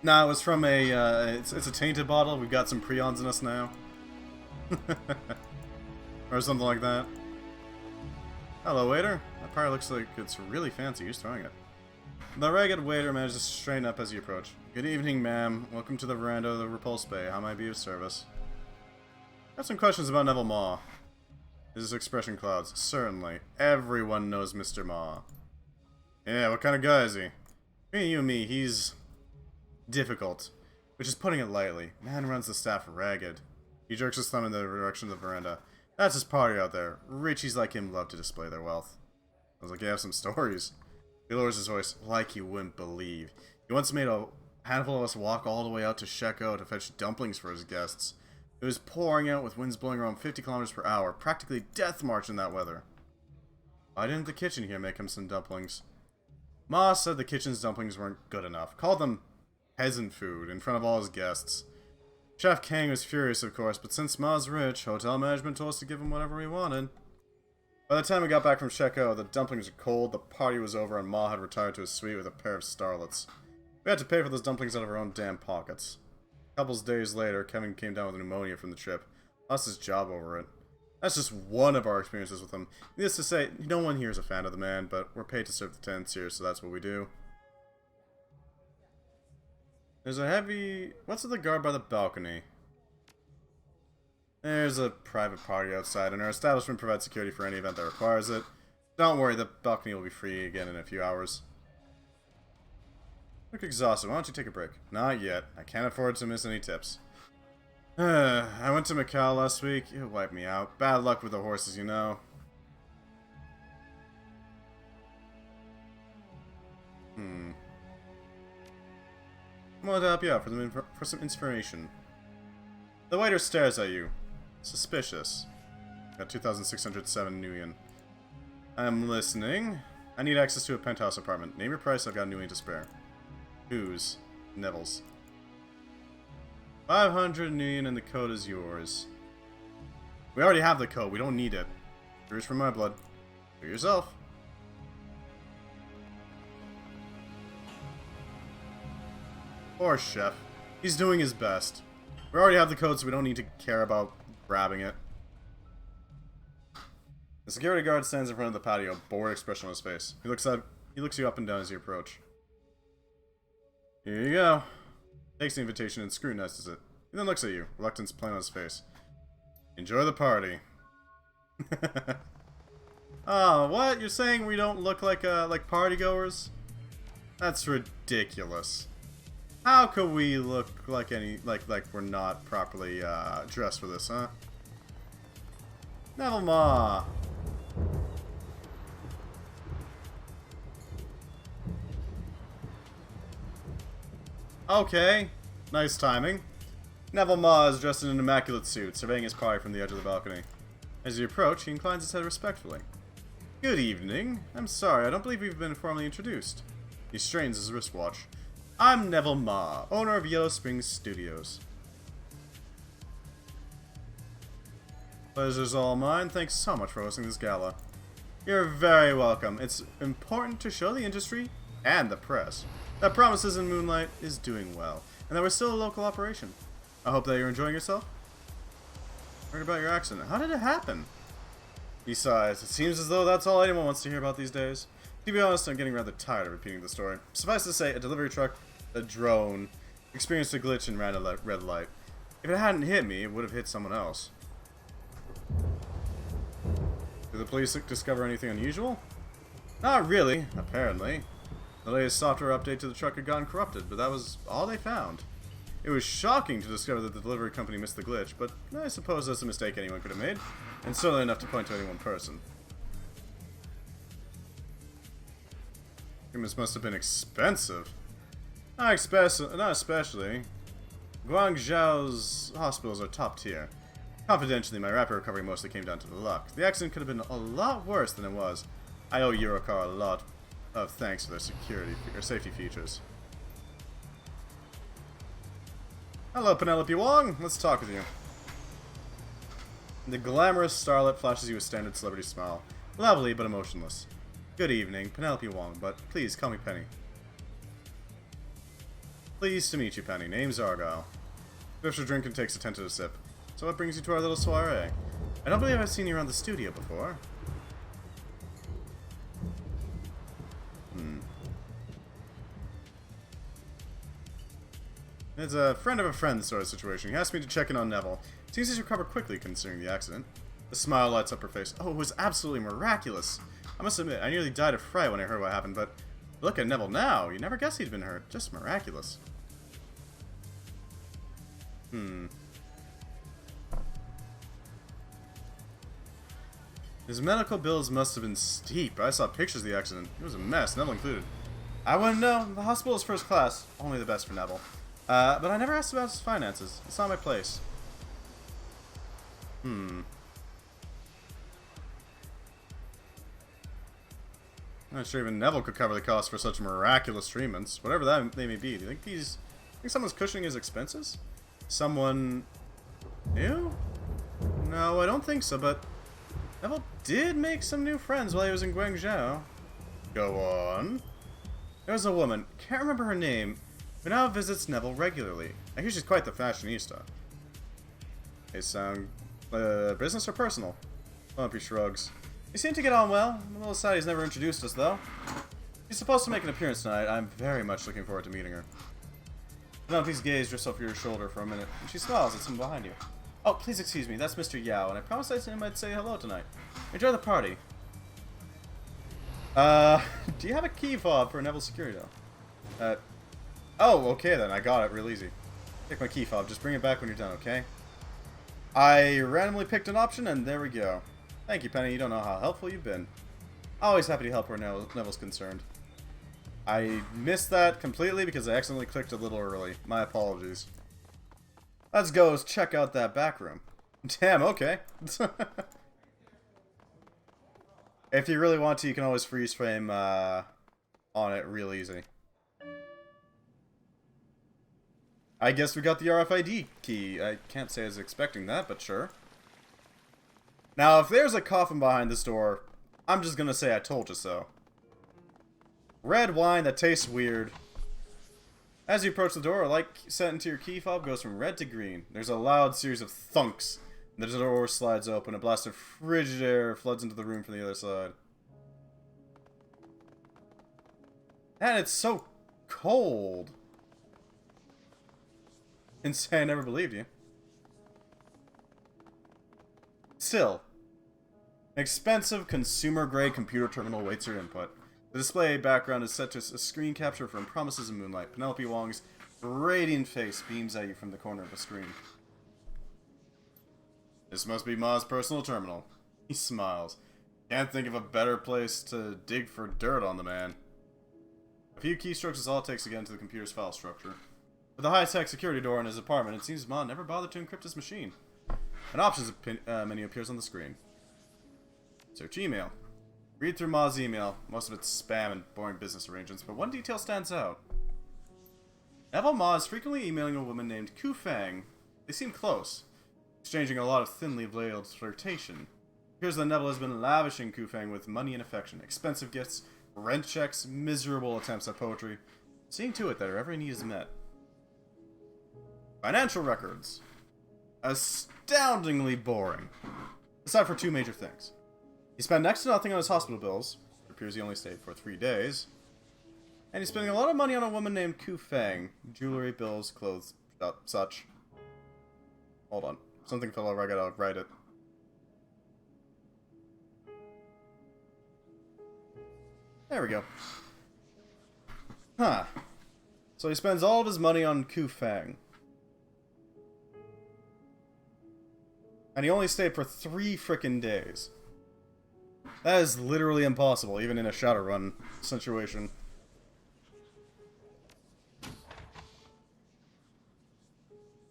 Nah, it was from a, it's a tainted bottle. We've got some prions in us now. Or something like that. Hello, waiter. That pyre looks like it's really fancy. Who's throwing it? The ragged waiter manages to straighten up as you approach. Good evening, ma'am. Welcome to the veranda of the Repulse Bay. How may I be of service? Got some questions about Neville Maw. His expression clouds. Certainly. Everyone knows Mr. Maw. Yeah, what kind of guy is he? Between you and me, he's difficult. Which is putting it lightly. Man runs the staff ragged. He jerks his thumb in the direction of the veranda. That's his party out there. Richies like him love to display their wealth. I was like, you have some stories. He lowers his voice like you wouldn't believe. He once made a handful of us walk all the way out to Sheko to fetch dumplings for his guests. It was pouring out with winds blowing around 50 kilometers per hour, practically death march in that weather. Why didn't the kitchen here make him some dumplings? Ma said the kitchen's dumplings weren't good enough. Called them peasant food in front of all his guests. Chef Kang was furious, of course, but since Ma's rich, hotel management told us to give him whatever we wanted. By the time we got back from Sheko, the dumplings were cold, the party was over, and Ma had retired to his suite with a pair of starlets. We had to pay for those dumplings out of our own damn pockets. A couple days later, Kevin came down with pneumonia from the trip. Lost his job over it. That's just one of our experiences with him. Needless to say, no one here is a fan of the man, but we're paid to serve the tenants here, so that's what we do. There's a heavy... What's with the guard by the balcony? There's a private party outside, and our establishment provides security for any event that requires it. Don't worry, the balcony will be free again in a few hours. Look exhausted. Why don't you take a break? Not yet. I can't afford to miss any tips. I went to Macau last week. It wiped me out. Bad luck with the horses, you know. I wanted to help you out for some inspiration. The waiter stares at you. Suspicious. Got 2,607 nuyen. I'm listening. I need access to a penthouse apartment. Name your price, I've got nuyen to spare. Whose? Neville's. 500 nuyen and the code is yours. We already have the code, we don't need it. Here's for my blood. For yourself. Poor chef. He's doing his best. We already have the code, so we don't need to care about grabbing it. The security guard stands in front of the patio, bored expression on his face. He looks you up and down as you approach. Here you go. Takes the invitation and scrutinizes it. He then looks at you, reluctance plain on his face. Enjoy the party. Oh, what? You're saying we don't look like partygoers? That's ridiculous. How could we look like like we're not properly dressed for this, huh? Neville Maw. Okay, nice timing. Neville Maw is dressed in an immaculate suit, surveying his party from the edge of the balcony. As you approach, he inclines his head respectfully. Good evening. I'm sorry, I don't believe we've been formally introduced. He strains his wristwatch. I'm Neville Maw, owner of Yellow Springs Studios. Pleasure's all mine. Thanks so much for hosting this gala. You're very welcome. It's important to show the industry and the press that Promises in Moonlight is doing well, and that we're still a local operation. I hope that you're enjoying yourself. Heard about your accident. How did it happen? He sighs. It seems as though that's all anyone wants to hear about these days. To be honest, I'm getting rather tired of repeating the story. Suffice to say, a delivery truck, a drone, experienced a glitch and ran a red light. If it hadn't hit me, it would have hit someone else. Did the police discover anything unusual? Not really, apparently. The latest software update to the truck had gotten corrupted, but that was all they found. It was shocking to discover that the delivery company missed the glitch, but I suppose that's a mistake anyone could have made. and certainly enough to point to any one person. Treatments must have been expensive. Not especially. Guangzhou's hospitals are top tier. Confidentially, my rapid recovery mostly came down to the luck. The accident could have been a lot worse than it was. I owe Eurocar a lot of thanks for their safety features. Hello, Penelope Wong. Let's talk with you. The glamorous starlet flashes you a standard celebrity smile. Lovely, but emotionless. Good evening, Penelope Wong, but please call me Penny. Pleased to meet you, Penny. Name's Argyle. Finishes her drink and takes a tentative sip. So what brings you to our little soiree? I don't believe I've seen you around the studio before. It's a friend of a friend sort of situation. He asked me to check in on Neville. Seems he's recovered quickly considering the accident. The smile lights up her face. Oh, it was absolutely miraculous. I must admit, I nearly died of fright when I heard what happened, but look at Neville now. You never guessed he'd been hurt. Just miraculous. His medical bills must have been steep. I saw pictures of the accident. It was a mess, Neville included. I wouldn't know. The hospital is first class. Only the best for Neville. But I never asked about his finances. It's not my place. Not sure even Neville could cover the cost for such miraculous treatments. Whatever that they may be. Do you think someone's cushioning his expenses? Someone new? No, I don't think so, but Neville did make some new friends while he was in Guangzhou. Go on. There was a woman, can't remember her name, who now visits Neville regularly. I hear she's quite the fashionista. They sound business or personal? Lumpy shrugs. We seem to get on well. The little Sadie's never introduced us, though. She's supposed to make an appearance tonight. I'm very much looking forward to meeting her. Penelope's gaze drifts over your shoulder for a minute, and she smiles at someone behind you. Oh, please excuse me. That's Mr. Yao, and I promised I might say hello tonight. Enjoy the party. Do you have a key fob for Neville's security, though? Oh, okay then. I got it real easy. Take my key fob. Just bring it back when you're done, okay? I randomly picked an option, and there we go. Thank you, Penny. You don't know how helpful you've been. Always happy to help where Neville's concerned. I missed that completely because I accidentally clicked a little early. My apologies. Let's go check out that back room. Damn, okay. If you really want to, you can always freeze frame on it real easy. I guess we got the RFID key. I can't say I was expecting that, but sure. Now, if there's a coffin behind this door, I'm just gonna say I told you so. Red wine that tastes weird. As you approach the door, a light set into your key fob goes from red to green. There's a loud series of thunks. The door slides open. A blast of frigid air floods into the room from the other side. And it's so cold. Insane, I never believed you. Still, an expensive consumer-grade computer terminal awaits your input. The display background is set to a screen capture from Promises of Moonlight. Penelope Wong's radiant face beams at you from the corner of the screen. This must be Ma's personal terminal. He smiles. Can't think of a better place to dig for dirt on the man. A few keystrokes is all it takes to get into the computer's file structure. With the high-tech security door in his apartment, it seems Ma never bothered to encrypt his machine. An options menu appears on the screen. Search email. Read through Ma's email. Most of it's spam and boring business arrangements, but one detail stands out. Neville Ma is frequently emailing a woman named Ku Fang. They seem close, exchanging a lot of thinly veiled flirtation. It appears that Neville has been lavishing Ku Fang with money and affection, expensive gifts, rent checks, miserable attempts at poetry, seeing to it that her every need is met. Financial records. Astoundingly boring. Aside for two major things. He spent next to nothing on his hospital bills. It appears he only stayed for 3 days. And he's spending a lot of money on a woman named Ku Fang. Jewelry, bills, clothes, such. Hold on. Something fell over, I gotta write it. There we go. Huh. So he spends all of his money on Ku Fang. And he only stayed for 3 frickin' days. That is literally impossible, even in a Shadowrun situation.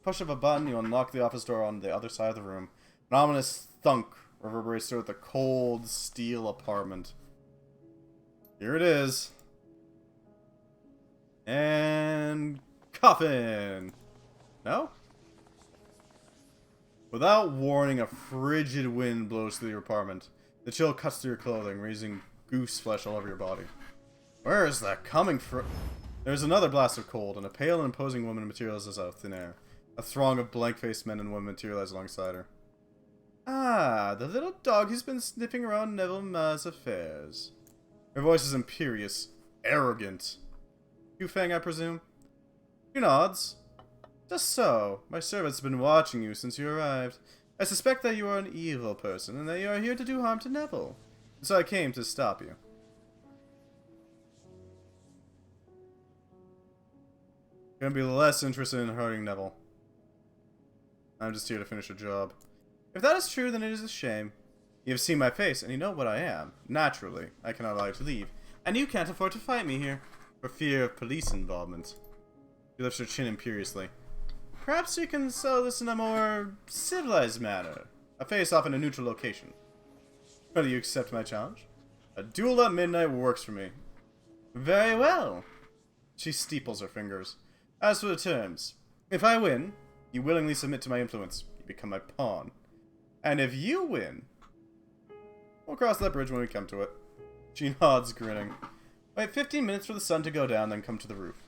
Push of a button, you unlock the office door on the other side of the room. An ominous thunk reverberates through the cold steel apartment. Here it is. And... coffin! No? Without warning, a frigid wind blows through your apartment. The chill cuts through your clothing, raising goose flesh all over your body. Where is that coming from? There's another blast of cold, and a pale and imposing woman materializes out of thin air. A throng of blank-faced men and women materialize alongside her. Ah, the little dog who's been sniffing around Neville Ma's affairs. Her voice is imperious, arrogant. Yu-Fang, I presume? She nods. Just so. My servant's been watching you since you arrived. I suspect that you are an evil person, and that you are here to do harm to Neville. So I came to stop you. Gonna be less interested in hurting Neville. I'm just here to finish a job. If that is true, then it is a shame. You have seen my face, and you know what I am. Naturally, I cannot allow you to leave. And you can't afford to fight me here, for fear of police involvement. She lifts her chin imperiously. Perhaps you can settle this in a more civilized manner. A face-off in a neutral location. Will you accept my challenge? A duel at midnight works for me. Very well. She steeples her fingers. As for the terms, if I win, you willingly submit to my influence. You become my pawn. And if you win, we'll cross that bridge when we come to it. She nods, grinning. Wait 15 minutes for the sun to go down, then come to the roof.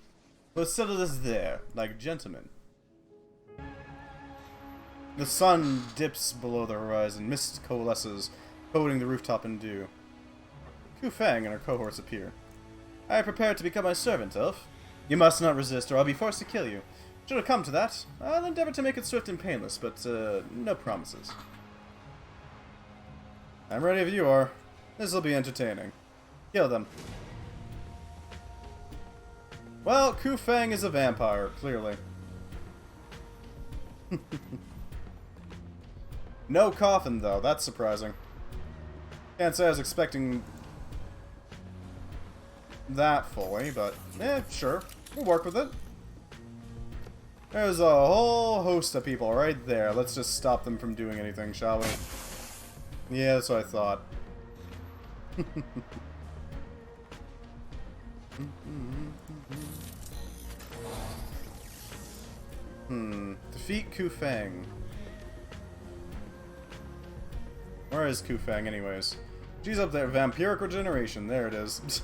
We'll settle this there, like gentlemen. The sun dips below the horizon. Mist coalesces, coating the rooftop in dew. Yu-Fang and her cohorts appear. I am prepared to become my servant, elf. You must not resist, or I'll be forced to kill you. Should it come to that, I'll endeavor to make it swift and painless, but, no promises. I'm ready if you are. This'll be entertaining. Kill them. Well, Yu-Fang is a vampire, clearly. No coffin, though. That's surprising. Can't say I was expecting that fully, but, sure. We'll work with it. There's a whole host of people right there. Let's just stop them from doing anything, shall we? Yeah, that's what I thought. Defeat Yu-Fang. Where is Yu-Fang, anyways? She's up there. Vampiric regeneration. There it is.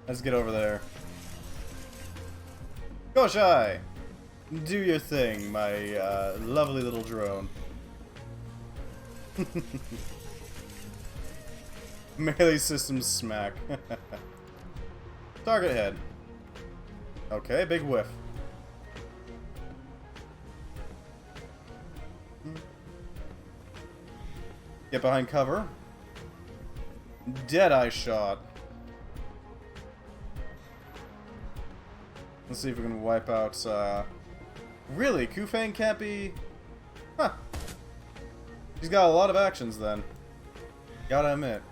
Let's get over there. Koschei! Do your thing, my lovely little drone. Melee systems smack. Target head. Okay, big whiff. Get behind cover. Deadeye shot. Let's see if we can wipe out, Really? Yu-Fang can't be... Huh. He's got a lot of actions, then. Gotta admit.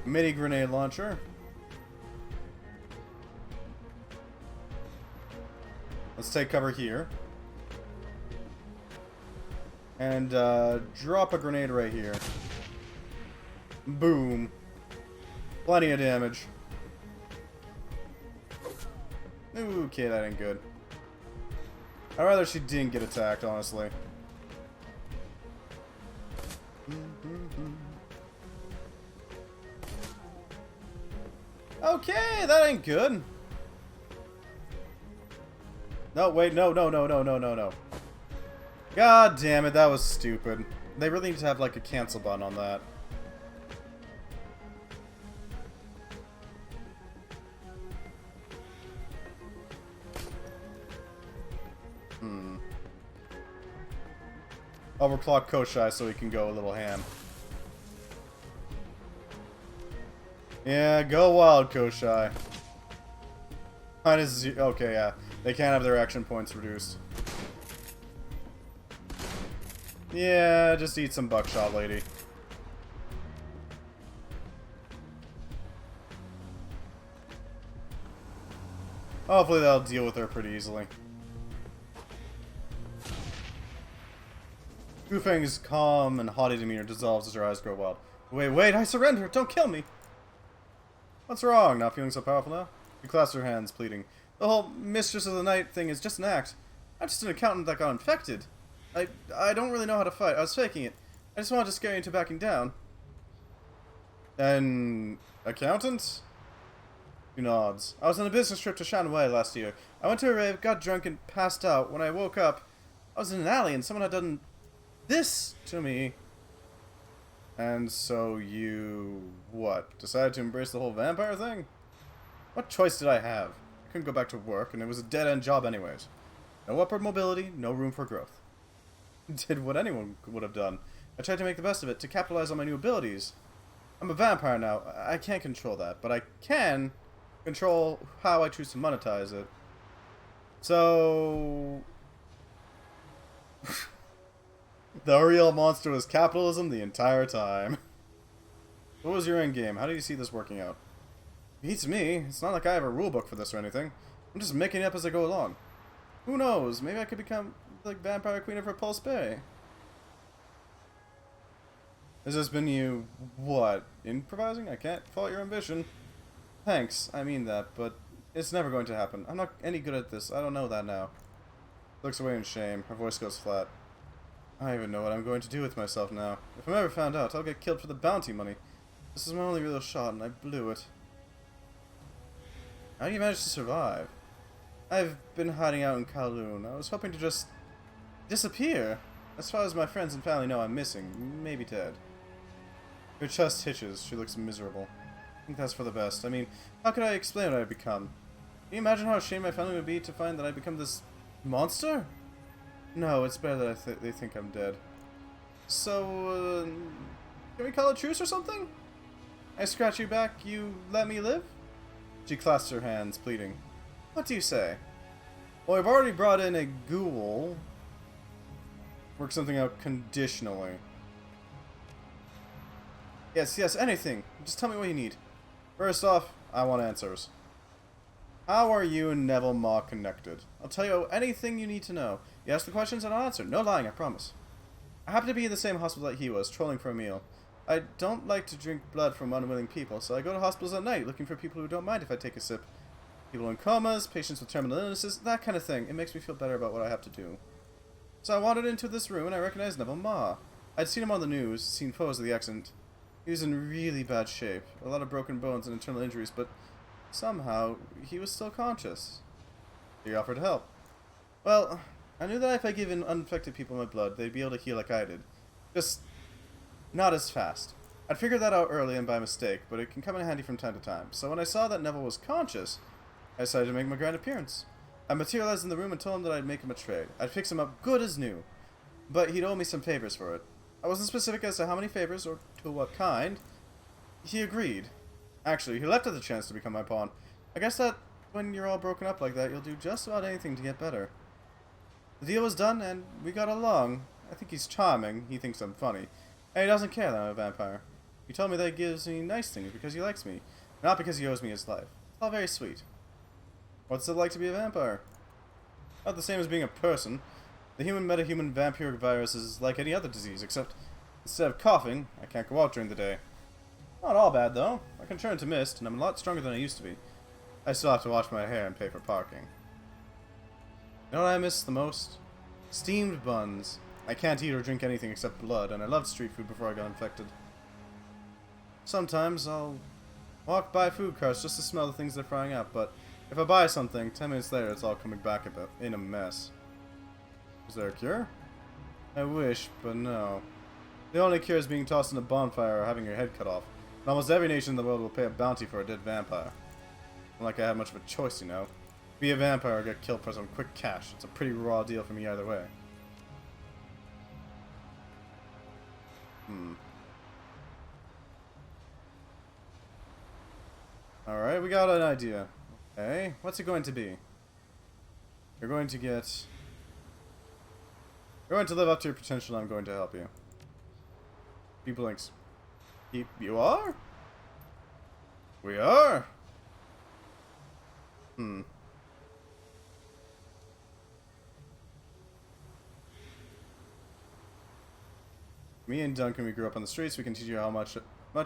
Mini grenade launcher. Let's take cover here. And, drop a grenade right here. Boom. Plenty of damage. Okay, that ain't good. I'd rather she didn't get attacked, honestly. Okay, that ain't good. No, wait, no. God damn it, that was stupid. They really need to have, like, a cancel button on that. Overclock Koschei so he can go a little ham. Yeah, go wild, Koschei. Okay, yeah. They can't have their action points reduced. Yeah, just eat some buckshot, lady. Hopefully that'll deal with her pretty easily. Wu Feng's calm and haughty demeanor dissolves as her eyes grow wild. Wait, I surrender! Don't kill me! What's wrong? Not feeling so powerful now? She clasps her hands, pleading. The whole Mistress of the Night thing is just an act. I'm just an accountant that got infected. I don't really know how to fight. I was faking it. I just wanted to scare you into backing down. An accountant? She nods. I was on a business trip to Shanwei last year. I went to a rave, got drunk, and passed out. When I woke up, I was in an alley and someone had done this to me. And so you, what, decided to embrace the whole vampire thing? What choice did I have? I couldn't go back to work, and it was a dead-end job anyways. No upward mobility, no room for growth. Did what anyone would have done. I tried to make the best of it, to capitalize on my new abilities. I'm a vampire now. I can't control that, but I can control how I choose to monetize it. So... the real monster was capitalism the entire time. What was your end game? How do you see this working out? Beats me. It's not like I have a rulebook for this or anything. I'm just making it up as I go along. Who knows? Maybe I could become the vampire queen of Repulse Bay. Has this been you, what, improvising? I can't fault your ambition. Thanks, I mean that, but it's never going to happen. I'm not any good at this. I don't know that now. Looks away in shame. Her voice goes flat. I don't even know what I'm going to do with myself now. If I'm ever found out, I'll get killed for the bounty money. This is my only real shot, and I blew it. How do you manage to survive? I've been hiding out in Kowloon. I was hoping to just disappear. As far as my friends and family know, I'm missing. Maybe dead. Her chest hitches. She looks miserable. I think that's for the best. I mean, how could I explain what I've become? Can you imagine how ashamed my family would be to find that I've become this monster? No, it's better that they think I'm dead. So, can we call a truce or something? I scratch your back, you let me live? She clasps her hands, pleading. What do you say? Well, I've already brought in a ghoul. Work something out conditionally. Yes, anything. Just tell me what you need. First off, I want answers. How are you and Neville Maw connected? I'll tell you anything you need to know. You ask the questions and I'll answer. No lying, I promise. I happen to be in the same hospital that he was, trolling for a meal. I don't like to drink blood from unwilling people, so I go to hospitals at night looking for people who don't mind if I take a sip. People in comas, patients with terminal illnesses, that kind of thing. It makes me feel better about what I have to do. So I wandered into this room and I recognized Neville Maw. I'd seen him on the news, seen photos of the accident. He was in really bad shape. A lot of broken bones and internal injuries, but somehow he was still conscious. He offered help. Well, I knew that if I gave uninfected people my blood, they'd be able to heal like I did. Just not as fast. I'd figured that out early and by mistake, but it can come in handy from time to time. So when I saw that Neville was conscious, I decided to make my grand appearance. I materialized in the room and told him that I'd make him a trade. I'd fix him up good as new. But he'd owe me some favors for it. I wasn't specific as to how many favors or to what kind. He agreed. Actually, he left at the chance to become my pawn. I guess that when you're all broken up like that, you'll do just about anything to get better. The deal was done, and we got along. I think he's charming. He thinks I'm funny. And he doesn't care that I'm a vampire. He told me that he gives me nice things because he likes me, not because he owes me his life. It's all very sweet. What's it like to be a vampire? Not the same as being a person. The human metahuman vampiric virus is like any other disease, except instead of coughing, I can't go out during the day. Not all bad, though. I can turn to mist, and I'm a lot stronger than I used to be. I still have to wash my hair and pay for parking. You know what I miss the most? Steamed buns. I can't eat or drink anything except blood, and I loved street food before I got infected. Sometimes I'll walk by food carts just to smell the things they're frying up, but if I buy something, 10 minutes later it's all coming back in a mess. Is there a cure? I wish, but no. The only cure is being tossed in a bonfire or having your head cut off. And almost every nation in the world will pay a bounty for a dead vampire. Not like I have much of a choice, you know. Be a vampire or get killed for some quick cash. It's a pretty raw deal for me either way. Alright, we got an idea. Okay, what's it going to be? You're going to get You're going to live up to your potential, and I'm going to help you. He blinks. You are? We are? Hmm. Me and Duncan, we grew up on the streets. We can teach you how much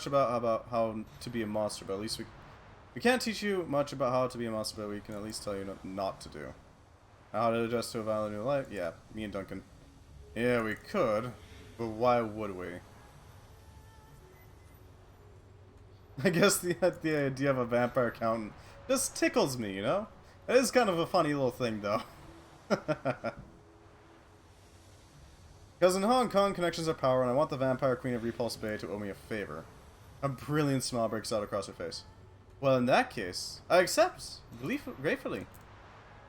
about how to be a monster, but at least we can't teach you much about how to be a monster, but we can at least tell you not to do. How to adjust to a violent new life? Yeah, me and Duncan. Yeah, we could, but why would we? I guess the idea of a vampire accountant just tickles me, you know? It is kind of a funny little thing, though. Because in Hong Kong, connections are power, and I want the vampire queen of Repulse Bay to owe me a favor. A brilliant smile breaks out across her face. Well, in that case, I accept, gratefully.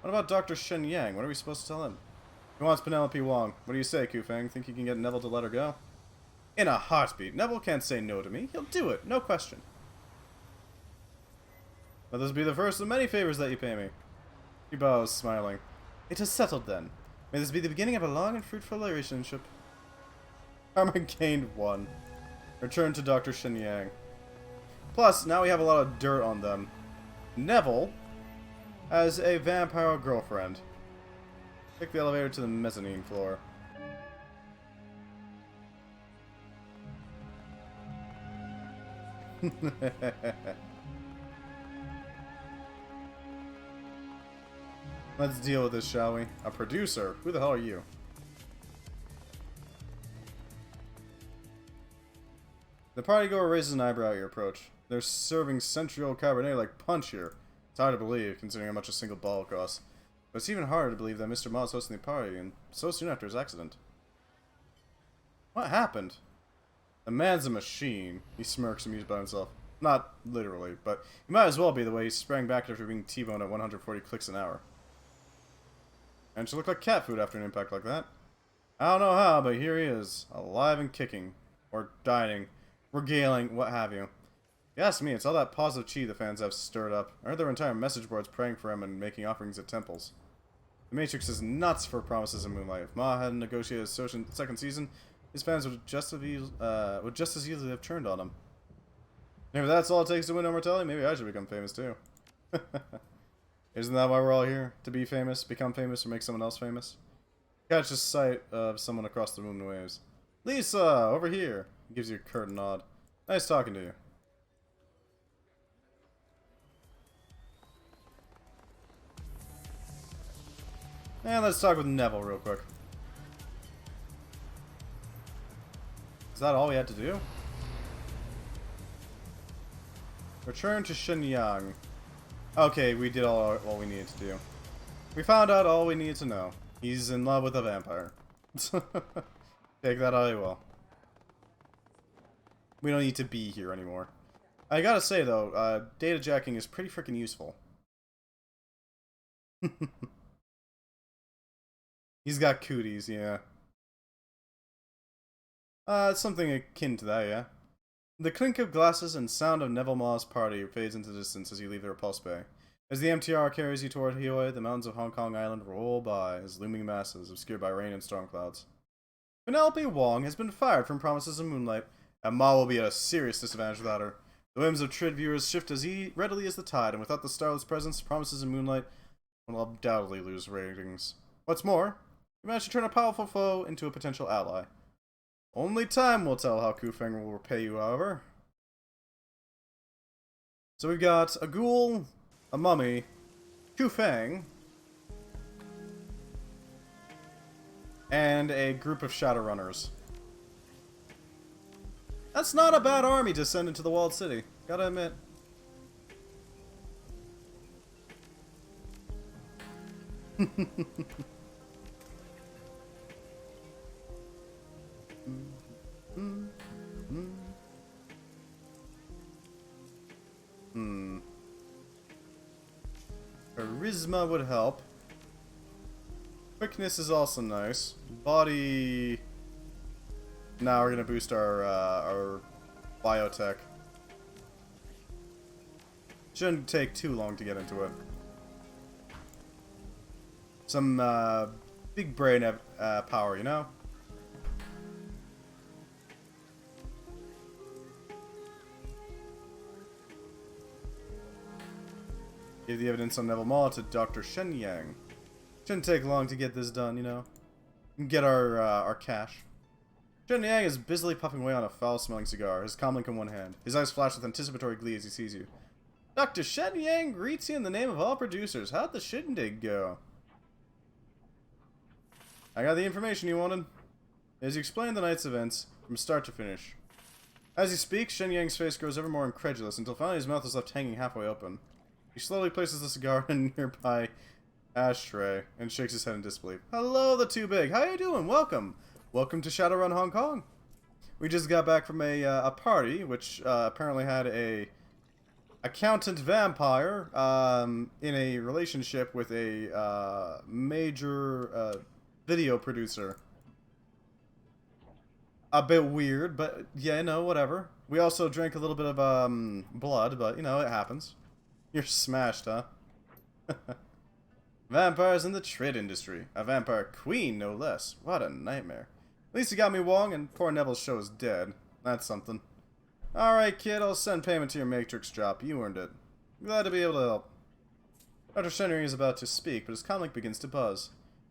What about Dr. Shen Yang? What are we supposed to tell him? He wants Penelope Wong. What do you say, Kufeng? Think you can get Neville to let her go? In a heartbeat. Neville can't say no to me. He'll do it, no question. Let this be the first of many favors that you pay me. He bows, smiling. It is settled then. May this be the beginning of a long and fruitful relationship. Karma gained 1. Return to Dr. Shen Yang. Plus, now we have a lot of dirt on them. Neville has a vampire girlfriend. Take the elevator to the mezzanine floor. Let's deal with this, shall we? A producer? Who the hell are you? The partygoer raises an eyebrow at your approach. They're serving Central Cabernet like punch here. It's hard to believe, considering how much a single bottle costs. But it's even harder to believe that Mr. Ma's hosting the party, and so soon after his accident. What happened? The man's a machine. He smirks, amused by himself. Not literally, but he might as well be the way he sprang back after being T-boned at 140 clicks an hour. And she looked like cat food after an impact like that. I don't know how, but here he is, alive and kicking. Or dining. Regaling, what have you. If you ask me, it's all that positive chi the fans have stirred up. I heard there were entire message boards praying for him and making offerings at temples. The Matrix is nuts for promises in Moonlight. If Ma hadn't negotiated a second season, his fans would just as easily have turned on him. Maybe that's all it takes to win immortality. Maybe I should become famous too. Isn't that why we're all here? To be famous, become famous, or make someone else famous? Catch a sight of someone across the room and waves. Lisa, over here. He gives you a curt nod. Nice talking to you. And let's talk with Neville real quick. Is that all we had to do? Return to Shenyang. Okay, we did all we needed to do. We found out all we needed to know. He's in love with a vampire. Take that how you will. We don't need to be here anymore. I gotta say though, data jacking is pretty freaking useful. He's got cooties, yeah. Something akin to that, yeah. The clink of glasses and sound of Neville Ma's party fades into the distance as you leave the Repulse Bay. As the MTR carries you toward Hioy, the mountains of Hong Kong Island roll by as looming masses, obscured by rain and storm clouds. Penelope Wong has been fired from Promises of Moonlight, and Ma will be at a serious disadvantage without her. The whims of Trid viewers shift as readily as the tide, and without the Starlet's presence, Promises of Moonlight will undoubtedly lose ratings. What's more, you managed to turn a powerful foe into a potential ally. Only time will tell how Kufeng will repay you, however. So we've got a ghoul, a mummy, Kufeng, and a group of Shadowrunners. That's not a bad army to send into the walled city, gotta admit. Charisma would help. Quickness is also nice. Body. Now we're gonna boost our biotech. Shouldn't take too long to get into it. Some Big brain power, you know? Give the evidence on Neville Maw to Dr. Shenyang. Shouldn't take long to get this done, you know? Get our cash. Shenyang is busily puffing away on a foul-smelling cigar, his comlink in one hand. His eyes flash with anticipatory glee as he sees you. Dr. Shenyang greets you in the name of all producers. How'd the shindig go? I got the information you wanted. As you explain the night's events, from start to finish. As he speaks, Shenyang's face grows ever more incredulous, until finally his mouth is left hanging halfway open. He slowly places the cigar in a nearby ashtray, and shakes his head in disbelief. Hello, the Too Big. How you doing? Welcome. Welcome to Shadowrun Hong Kong. We just got back from a party, which apparently had a accountant vampire in a relationship with a major video producer. A bit weird, but yeah, no, whatever. We also drank a little bit of blood, but you know, it happens. You're smashed, huh? Vampires in the trade industry. A vampire queen, no less. What a nightmare. At least you got me, Wong, and poor Neville's show is dead. That's something. Alright, kid, I'll send payment to your Matrix drop. You earned it. Glad to be able to help. Dr. Shenry is about to speak, but his comlink begins to buzz.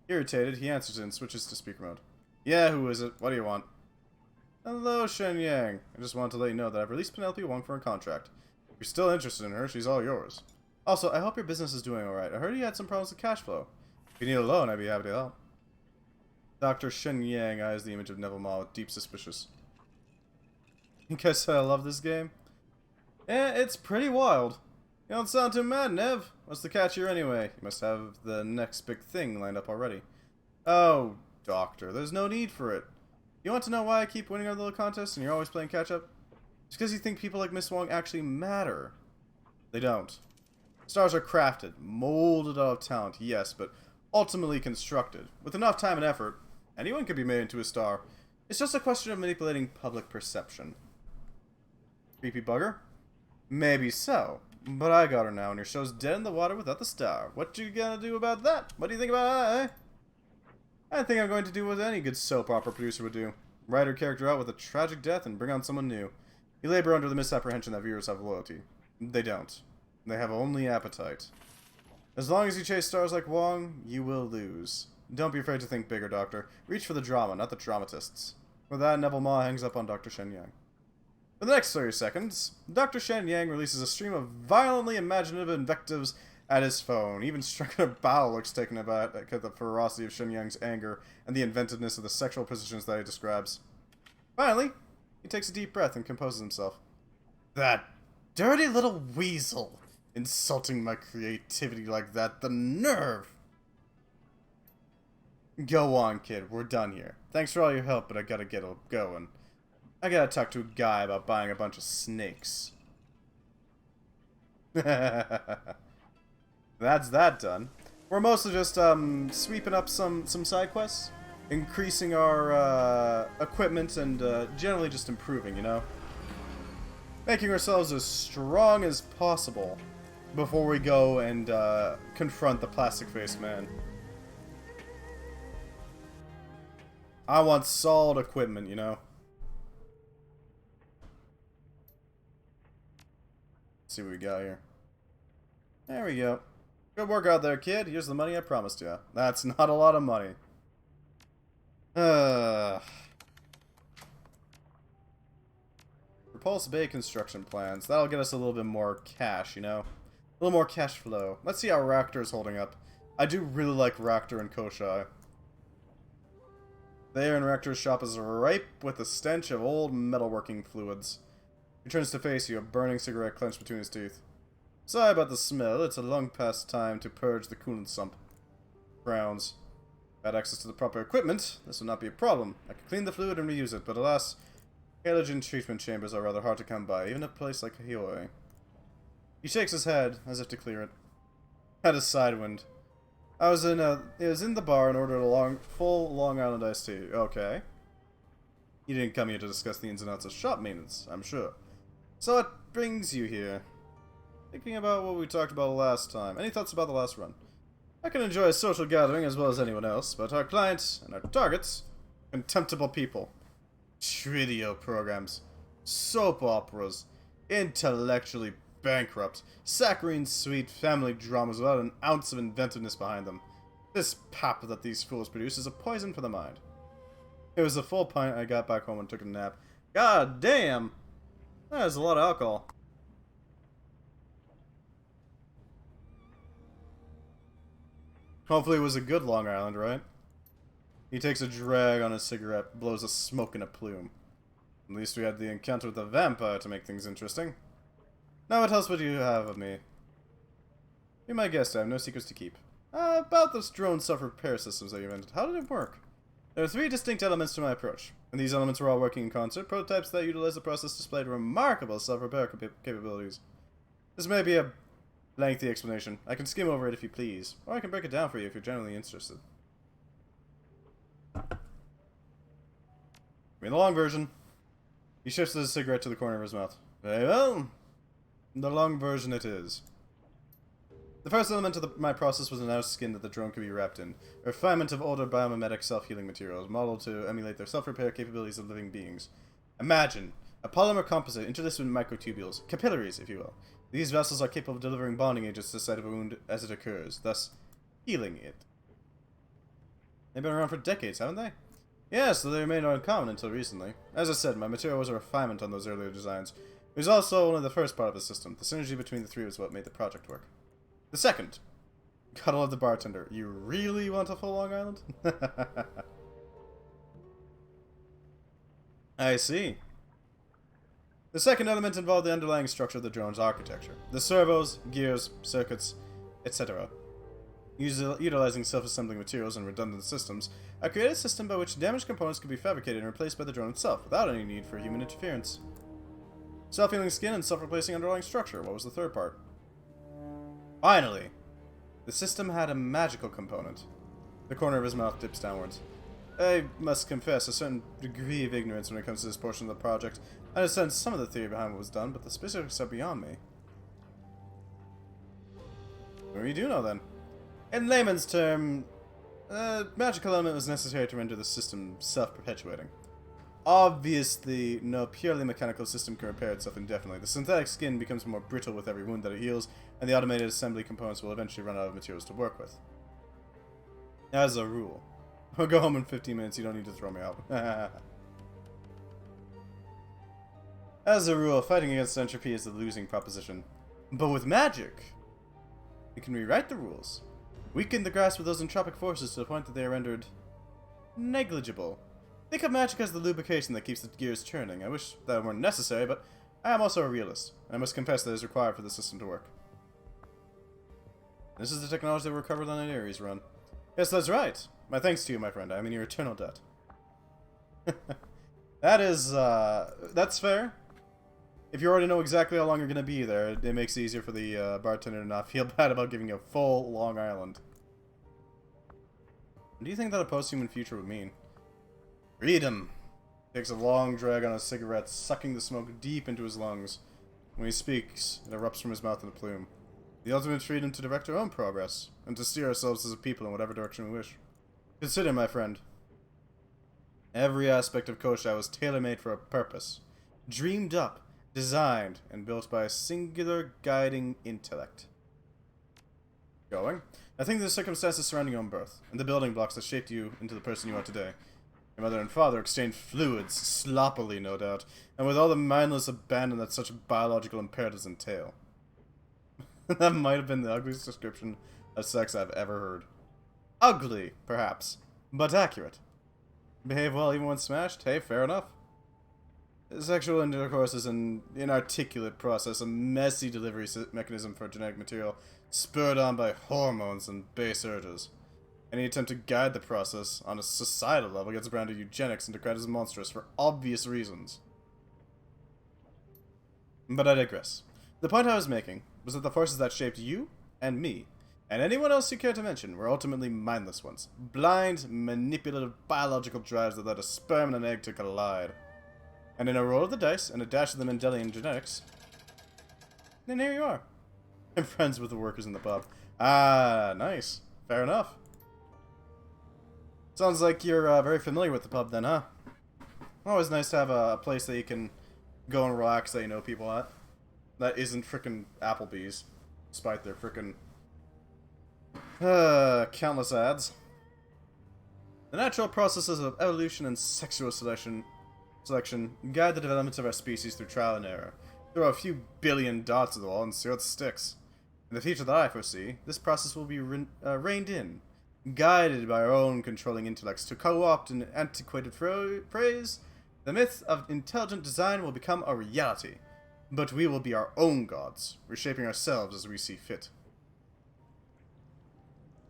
Irritated, he answers it and switches to speaker mode. Yeah, who is it? What do you want? Hello, Shenyang. I just wanted to let you know that I've released Penelope Wong for a contract. If you're still interested in her, she's all yours. Also, I hope your business is doing alright. I heard you had some problems with cash flow. If you need a loan, I'd be happy to help. Dr. Shenyang eyes the image of Neville Maw with deep suspicion. You guys say I love this game? Eh, it's pretty wild. You don't sound too mad, Nev. What's the catch here anyway? You must have the next big thing lined up already. Oh, Doctor, there's no need for it. You want to know why I keep winning our little contests and you're always playing catch-up? It's because you think people like Miss Wong actually matter. They don't. Stars are crafted, molded out of talent, yes, but ultimately constructed. With enough time and effort, anyone can be made into a star. It's just a question of manipulating public perception. Creepy bugger? Maybe so, but I got her now, and your show's dead in the water without the star. What you gonna do about that? What do you think about that, eh? I think I'm going to do what any good soap opera producer would do. Write her character out with a tragic death and bring on someone new. You labor under the misapprehension that viewers have loyalty. They don't. They have only appetite. As long as you chase stars like Wong, you will lose. Don't be afraid to think bigger, Doctor. Reach for the drama, not the dramatists. With that, Neville Maw hangs up on Dr. Shenyang. For the next 30 seconds, Dr. Shenyang releases a stream of violently imaginative invectives at his phone. Even Striker Bao looks taken aback at the ferocity of Shenyang's anger and the inventiveness of the sexual positions that he describes. Finally, he takes a deep breath and composes himself. That dirty little weasel! Insulting my creativity like that, the nerve! Go on, kid, we're done here. Thanks for all your help, but I gotta get going. I gotta talk to a guy about buying a bunch of snakes. That's that done. We're mostly just sweeping up some side quests, increasing our equipment, and generally just improving, you know? Making ourselves as strong as possible before we go and confront the plastic-faced man. I want solid equipment, you know? Let's see what we got here. There we go. Good work out there, kid. Here's the money I promised you. That's not a lot of money. Repulse Bay construction plans. That'll get us a little bit more cash, you know? A little more cash flow. Let's see how Raptor's holding up. I do really like Raptor and Koschei. There in Raptor's shop is ripe with the stench of old metalworking fluids. He turns to face you, a burning cigarette clenched between his teeth. Sorry about the smell. It's a long past time to purge the coolant sump. Frowns. Had access to the proper equipment. This will not be a problem. I can clean the fluid and reuse it, but alas, halogen treatment chambers are rather hard to come by, even a place like Hioi. He shakes his head, as if to clear it. Had a side wind. I was in the bar and ordered a full Long Island iced tea. Okay. You didn't come here to discuss the ins and outs of shop maintenance, I'm sure. So what brings you here? Thinking about what we talked about last time. Any thoughts about the last run? I can enjoy a social gathering as well as anyone else, but our clients and our targets, contemptible people. Tridio programs, soap operas, intellectually bankrupt, saccharine sweet family dramas without an ounce of inventiveness behind them. This pap that these fools produce is a poison for the mind. It was a full pint I got back home and took a nap. God damn! That is a lot of alcohol. Hopefully it was a good Long Island, right? He takes a drag on his cigarette, blows a smoke in a plume. At least we had the encounter with the vampire to make things interesting. Now what else would you have of me? You're my guest, I have no secrets to keep. About those drone self-repair systems that you invented, how did it work? There are 3 distinct elements to my approach, and these elements were all working in concert. Prototypes that utilize the process displayed remarkable self-repair capabilities. This may be a lengthy explanation. I can skim over it if you please, or I can break it down for you if you're generally interested. I mean, the long version. He shifts his cigarette to the corner of his mouth. Very well. The long version it is. The first element of my process was an outer skin that the drone could be wrapped in. A refinement of older biomimetic self-healing materials, modeled to emulate their self-repair capabilities of living beings. Imagine a polymer composite interlaced with microtubules, capillaries, if you will. These vessels are capable of delivering bonding agents to the site of a wound as it occurs, thus healing it. They've been around for decades, haven't they? Yes, so they remained uncommon until recently. As I said, my material was a refinement on those earlier designs. It was also only the first part of the system. The synergy between the 3 was what made the project work. The second. Gotta love the bartender. You really want a full Long Island? I see. The second element involved the underlying structure of the drone's architecture. The servos, gears, circuits, etc. Utilizing self-assembling materials and redundant systems, I created a system by which damaged components could be fabricated and replaced by the drone itself, without any need for human interference. Self-healing skin and self-replacing underlying structure. What was the third part? Finally! The system had a magical component. The corner of his mouth dips downwards. I must confess a certain degree of ignorance when it comes to this portion of the project. I understand some of the theory behind what was done, but the specifics are beyond me. What do you do know, then? In layman's term, a magical element was necessary to render the system self-perpetuating. Obviously, no purely mechanical system can repair itself indefinitely. The synthetic skin becomes more brittle with every wound that it heals, and the automated assembly components will eventually run out of materials to work with. As a rule. I'll go home in 15 minutes, you don't need to throw me out. As a rule, fighting against entropy is the losing proposition. But with magic, we can rewrite the rules. Weaken the grasp of those entropic forces to the point that they are rendered negligible. Think of magic as the lubrication that keeps the gears turning. I wish that weren't necessary, but I am also a realist, and I must confess that it is required for the system to work. This is the technology that we recovered on an Ares run. Yes, that's right. My thanks to you, my friend. I am in your eternal debt. That is, that's fair. If you already know exactly how long you're going to be there, it makes it easier for the bartender to not feel bad about giving you a full Long Island. What do you think that a post-human future would mean? Freedom! Takes a long drag on a cigarette, sucking the smoke deep into his lungs. When he speaks, it erupts from his mouth in a plume. The ultimate freedom to direct our own progress, and to steer ourselves as a people in whatever direction we wish. Consider, my friend. Every aspect of koschei was tailor-made for a purpose. Dreamed up, designed, and built by a singular guiding intellect. Going? I think the circumstances surrounding your own birth, and the building blocks that shaped you into the person you are today. Your mother and father exchanged fluids, sloppily no doubt, and with all the mindless abandon that such biological imperatives entail. That might have been the ugliest description of sex I've ever heard. Ugly, perhaps, but accurate. Behave well even when smashed? Hey, fair enough. Sexual intercourse is an inarticulate process, a messy delivery mechanism for genetic material, spurred on by hormones and base urges. Any attempt to guide the process on a societal level gets branded eugenics and declared as monstrous for obvious reasons. But I digress. The point I was making was that the forces that shaped you and me, and anyone else you care to mention, were ultimately mindless ones. Blind, manipulative biological drives that led a sperm and an egg to collide. And in a roll of the dice and a dash of the Mendelian genetics, then here you are. I'm friends with the workers in the pub. Ah, nice. Fair enough. Sounds like you're very familiar with the pub then, huh? Always nice to have a place that you can go and relax that you know people at. That isn't frickin' Applebee's. Despite their frickin' countless ads. The natural processes of evolution and sexual selection guide the development of our species through trial and error. Throw a few billion dots at the wall and see what sticks. In the future that I foresee, this process will be reined in, guided by our own controlling intellects. To co-opt an antiquated phrase, the myth of intelligent design will become a reality. But we will be our own gods, reshaping ourselves as we see fit.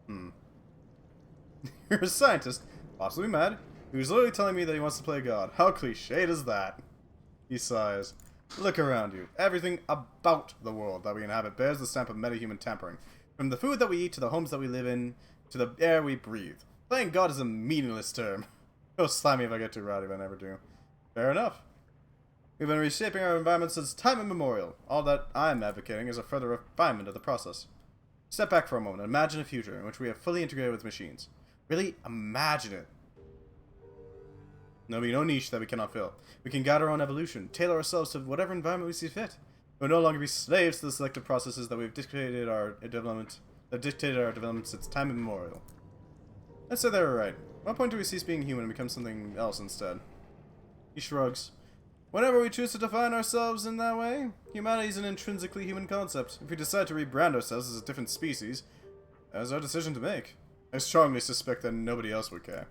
You're a scientist, possibly mad, who's literally telling me that he wants to play God. How cliched is that? He sighs. Look around you. Everything about the world that we inhabit bears the stamp of metahuman tampering. From the food that we eat, to the homes that we live in, to the air we breathe. Playing God is a meaningless term. Go slap me if I get too rowdy, but I never do. Fair enough. We've been reshaping our environment since time immemorial. All that I'm advocating is a further refinement of the process. Step back for a moment and imagine a future in which we have fully integrated with machines. Really imagine it. There'll be no niche that we cannot fill. We can guide our own evolution, tailor ourselves to whatever environment we see fit. We'll no longer be slaves to the selective processes that we've dictated our development since time immemorial. Let's say they were right. At what point do we cease being human and become something else instead? He shrugs. Whenever we choose to define ourselves in that way, humanity is an intrinsically human concept. If we decide to rebrand ourselves as a different species, that is our decision to make. I strongly suspect that nobody else would care.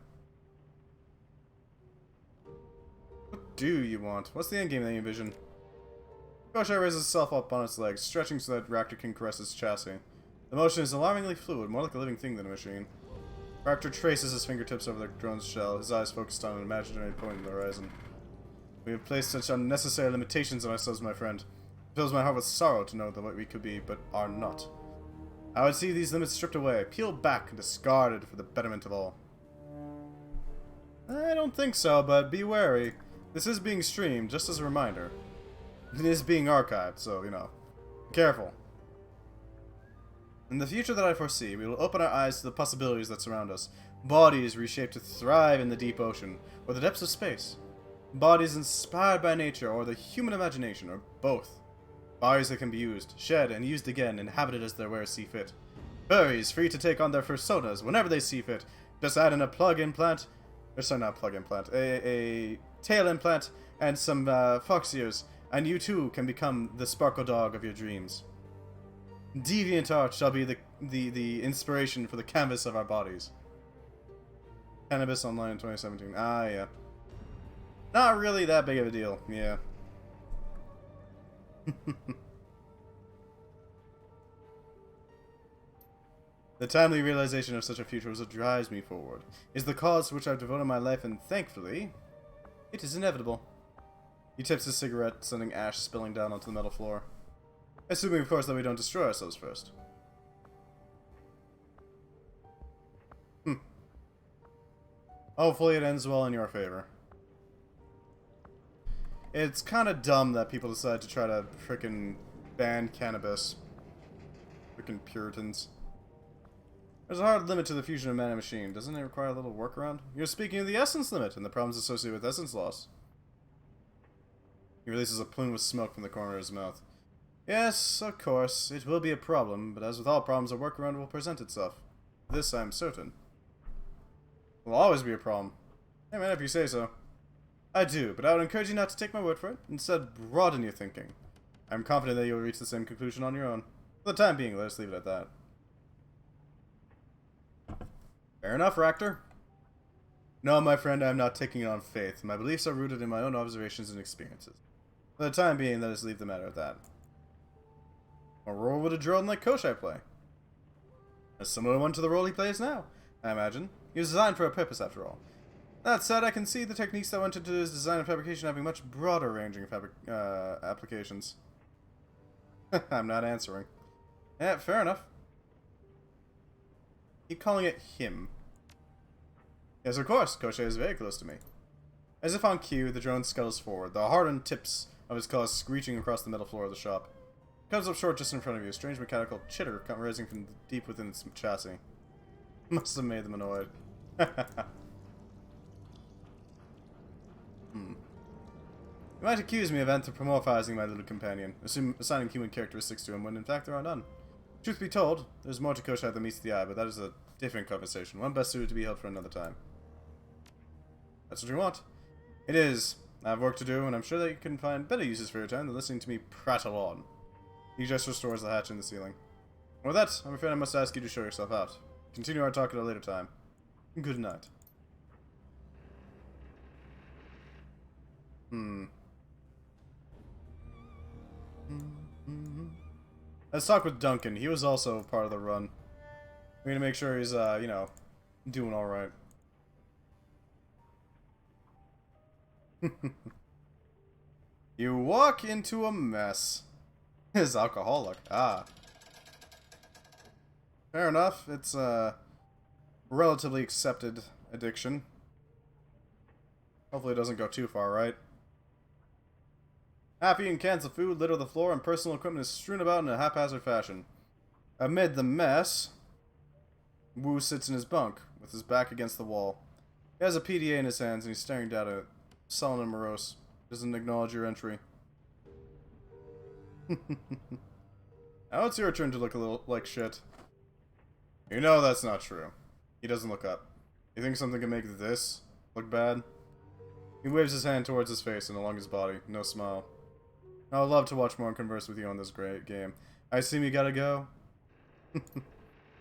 What do you want? What's the endgame that you envision? Koschei raises itself up on its legs, stretching so that Raptor can caress its chassis. The motion is alarmingly fluid, more like a living thing than a machine. Raptor traces his fingertips over the drone's shell, his eyes focused on an imaginary point in the horizon. We have placed such unnecessary limitations on ourselves, my friend. It fills my heart with sorrow to know that what we could be, but are not. I would see these limits stripped away, peeled back, and discarded for the betterment of all. I don't think so, but be wary. This is being streamed, just as a reminder. It is being archived, so, you know, careful. In the future that I foresee, we will open our eyes to the possibilities that surround us. Bodies reshaped to thrive in the deep ocean, or the depths of space. Bodies inspired by nature, or the human imagination, or both. Bodies that can be used, shed, and used again, inhabited as their wearers see fit. Furries free to take on their personas whenever they see fit. Just add in a plug implant, or sorry, not plug implant, a tail implant, and some fox ears, and you too can become the sparkle dog of your dreams. Deviant art shall be the inspiration for the canvas of our bodies. Cannabis Online in 2017. Ah, yeah. Not really that big of a deal, yeah. The timely realization of such a future is what drives me forward. Is the cause to which I've devoted my life, and thankfully, it is inevitable. He tips his cigarette, sending ash spilling down onto the metal floor. Assuming, of course, that we don't destroy ourselves first. Hopefully it ends well in your favor. It's kind of dumb that people decide to try to frickin' ban cannabis. Frickin' Puritans. There's a hard limit to the fusion of man and machine. Doesn't it require a little workaround? You're speaking of the essence limit and the problems associated with essence loss. He releases a plume of smoke from the corner of his mouth. Yes, of course, it will be a problem, but as with all problems, a workaround will present itself. This I am certain. It will always be a problem. Hey man, if you say so. I do, but I would encourage you not to take my word for it. Instead, broaden your thinking. I am confident that you will reach the same conclusion on your own. For the time being, let us leave it at that. Fair enough, Raptor. No, my friend, I am not taking it on faith. My beliefs are rooted in my own observations and experiences. For the time being, let us leave the matter at that. What role would a drone like Koschei play? A similar one to the role he plays now, I imagine. He was designed for a purpose, after all. That said, I can see the techniques that went into his design and fabrication having much broader ranging applications. I'm not answering. Yeah, fair enough. Keep calling it him. Yes, of course, Koschei is very close to me. As if on cue, the drone scuttles forward, the hardened tips of his claws screeching across the metal floor of the shop. It comes up short just in front of you, a strange mechanical chitter rising from deep within its chassis. Must have made them annoyed. You might accuse me of anthropomorphizing my little companion, assigning human characteristics to him when in fact there are none. Truth be told, there's more to koschei than meets the eye, but that is a different conversation, one best suited to be held for another time. That's what you want? It is. I have work to do, and I'm sure that you can find better uses for your time than listening to me prattle on. He just restores the hatch in the ceiling. And with that, I'm afraid I must ask you to show yourself out. Continue our talk at a later time. Good night. Let's talk with Duncan. He was also part of the run. We're gonna make sure he's, you know, doing alright. You walk into a mess. Is alcoholic. Ah. Fair enough. It's a relatively accepted addiction. Hopefully it doesn't go too far, right? Half-eaten cans of food litter the floor and personal equipment is strewn about in a haphazard fashion. Amid the mess, Wu sits in his bunk, with his back against the wall. He has a PDA in his hands and he's staring down at it, sullen and morose. Doesn't acknowledge your entry. Now it's your turn to look a little like shit. You know that's not true. He doesn't look up. You think something can make this look bad? He waves his hand towards his face and along his body. No smile. I would love to watch more and converse with you on this great game. I assume you gotta go?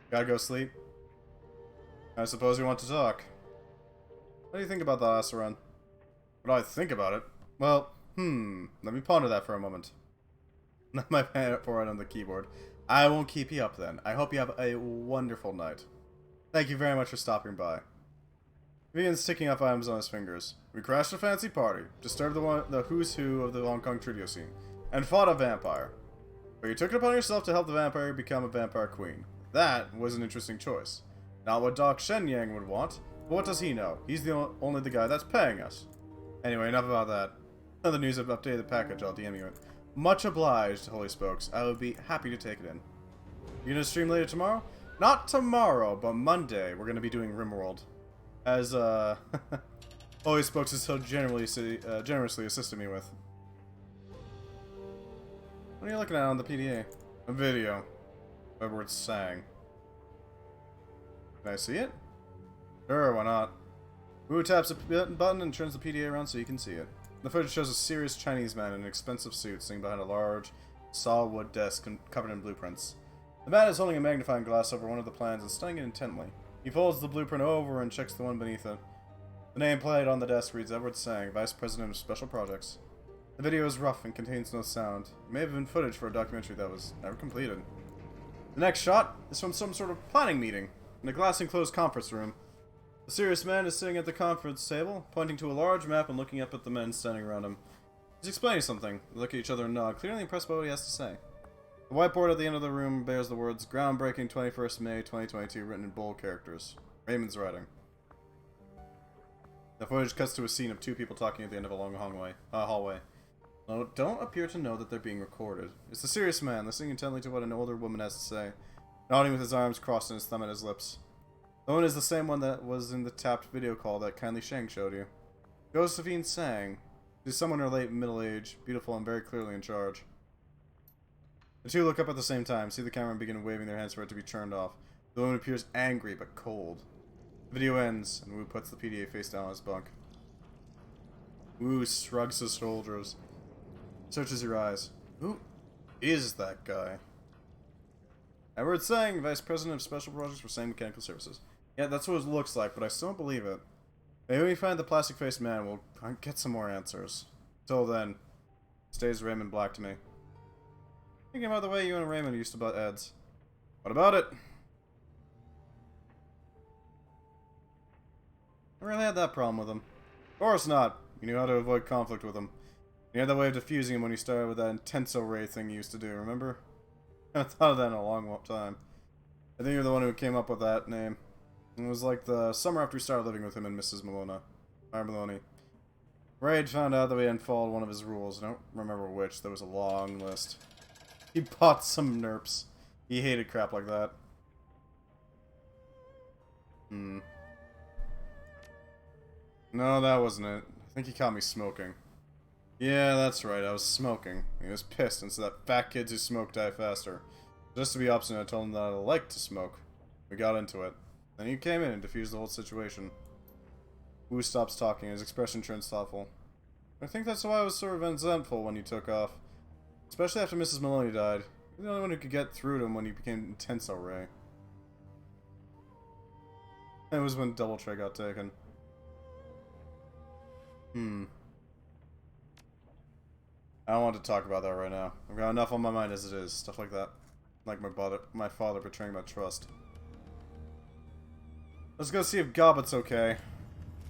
Gotta go sleep? I suppose you want to talk. What do you think about the last run? What do I think about it? Well, let me ponder that for a moment. My forehead on the keyboard. I won't keep you up then. I hope you have a wonderful night. Thank you very much for stopping by. He begins ticking off items on his fingers. We crashed a fancy party, disturbed the who's who of the Hong Kong trio scene, and fought a vampire. But you took it upon yourself to help the vampire become a vampire queen. That was an interesting choice. Not what Doc Shenyang would want, but what does he know? He's only the guy that's paying us. Anyway, enough about that. Another news of updated package, I'll DM you it. Much obliged, Holy Spokes. I would be happy to take it in. You gonna stream later tomorrow? Not tomorrow, but Monday. We're gonna be doing RimWorld. As, Holy Spokes is so generously assisted me with. What are you looking at on the PDA? A video. Edward sang. Can I see it? Sure, why not? Wu taps a button and turns the PDA around so you can see it. The footage shows a serious Chinese man in an expensive suit sitting behind a large, solid wood desk covered in blueprints. The man is holding a magnifying glass over one of the plans and studying it intently. He folds the blueprint over and checks the one beneath it. The name played on the desk reads Edward Sang, Vice President of Special Projects. The video is rough and contains no sound. It may have been footage for a documentary that was never completed. The next shot is from some sort of planning meeting in a glass-enclosed conference room. The serious man is sitting at the conference table, pointing to a large map and looking up at the men standing around him. He's explaining something. They look at each other and nod, clearly impressed by what he has to say. The whiteboard at the end of the room bears the words, Groundbreaking 21st May 2022, written in bold characters. Raymond's writing. The footage cuts to a scene of two people talking at the end of a long hallway. Don't appear to know that they're being recorded. It's the serious man, listening intently to what an older woman has to say, nodding with his arms crossed and his thumb at his lips. The one is the same one that was in the tapped video call that kindly Shang showed you. Josephine Sang. She's someone in her late middle age, beautiful and very clearly in charge. The two look up at the same time, see the camera and begin waving their hands for it to be turned off. The woman appears angry but cold. The video ends, and Wu puts the PDA face down on his bunk. Wu shrugs his shoulders. Searches your eyes. Who is that guy? Edward Sang, Vice President of Special Projects for Sang Mechanical Services. Yeah, that's what it looks like, but I still don't believe it. Maybe when we find the plastic-faced man, we'll get some more answers. Till then, stays Raymond Black to me. Thinking about the way you and Raymond used to butt heads. What about it? I really had that problem with him. Of course not. You knew how to avoid conflict with him. You had that way of diffusing him when you started with that intenso ray thing you used to do, remember? I haven't thought of that in a long time. I think you're the one who came up with that name. It was like the summer after we started living with him and Mrs. Maloney. Ray had found out that we hadn't followed one of his rules. I don't remember which. There was a long list. He bought some nerps. He hated crap like that. Hmm. No, that wasn't it. I think he caught me smoking. Yeah, that's right, I was smoking. He was pissed, and so that fat kids who smoke die faster. Just to be obstinate, I told him that I like to smoke. We got into it. Then he came in and diffused the whole situation. Wu stops talking, his expression turns thoughtful. I think that's why I was so resentful when you took off. Especially after Mrs. Maloney died. You're the only one who could get through to him when he became intense already. It was when Double Tray got taken. I don't want to talk about that right now. I've got enough on my mind as it is. Stuff like that. Like my father betraying my trust. Let's go see if Gobbet's okay.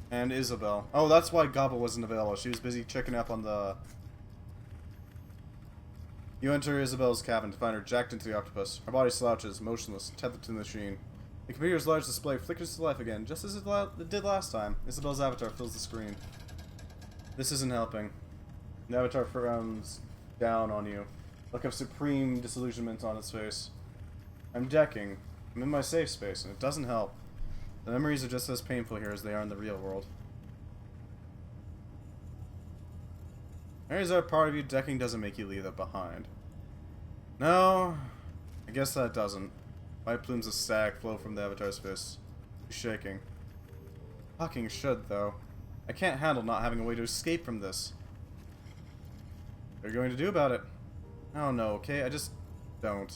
And Isabel. Oh, that's why Gobbet wasn't available. She was busy checking up on the... You enter Isabel's cabin to find her jacked into the octopus. Her body slouches, motionless, tethered to the machine. The computer's large display flickers to life again, just as it did last time. Isabel's avatar fills the screen. This isn't helping. The avatar frowns down on you. Look of supreme disillusionment on its face. I'm decking. I'm in my safe space, and it doesn't help. The memories are just as painful here as they are in the real world. There is that part of you decking doesn't make you leave that behind. No, I guess that doesn't. White plumes of stag flow from the avatar's fists. He's shaking. Fucking should, though. I can't handle not having a way to escape from this. What are you going to do about it? I don't know, okay? I just don't.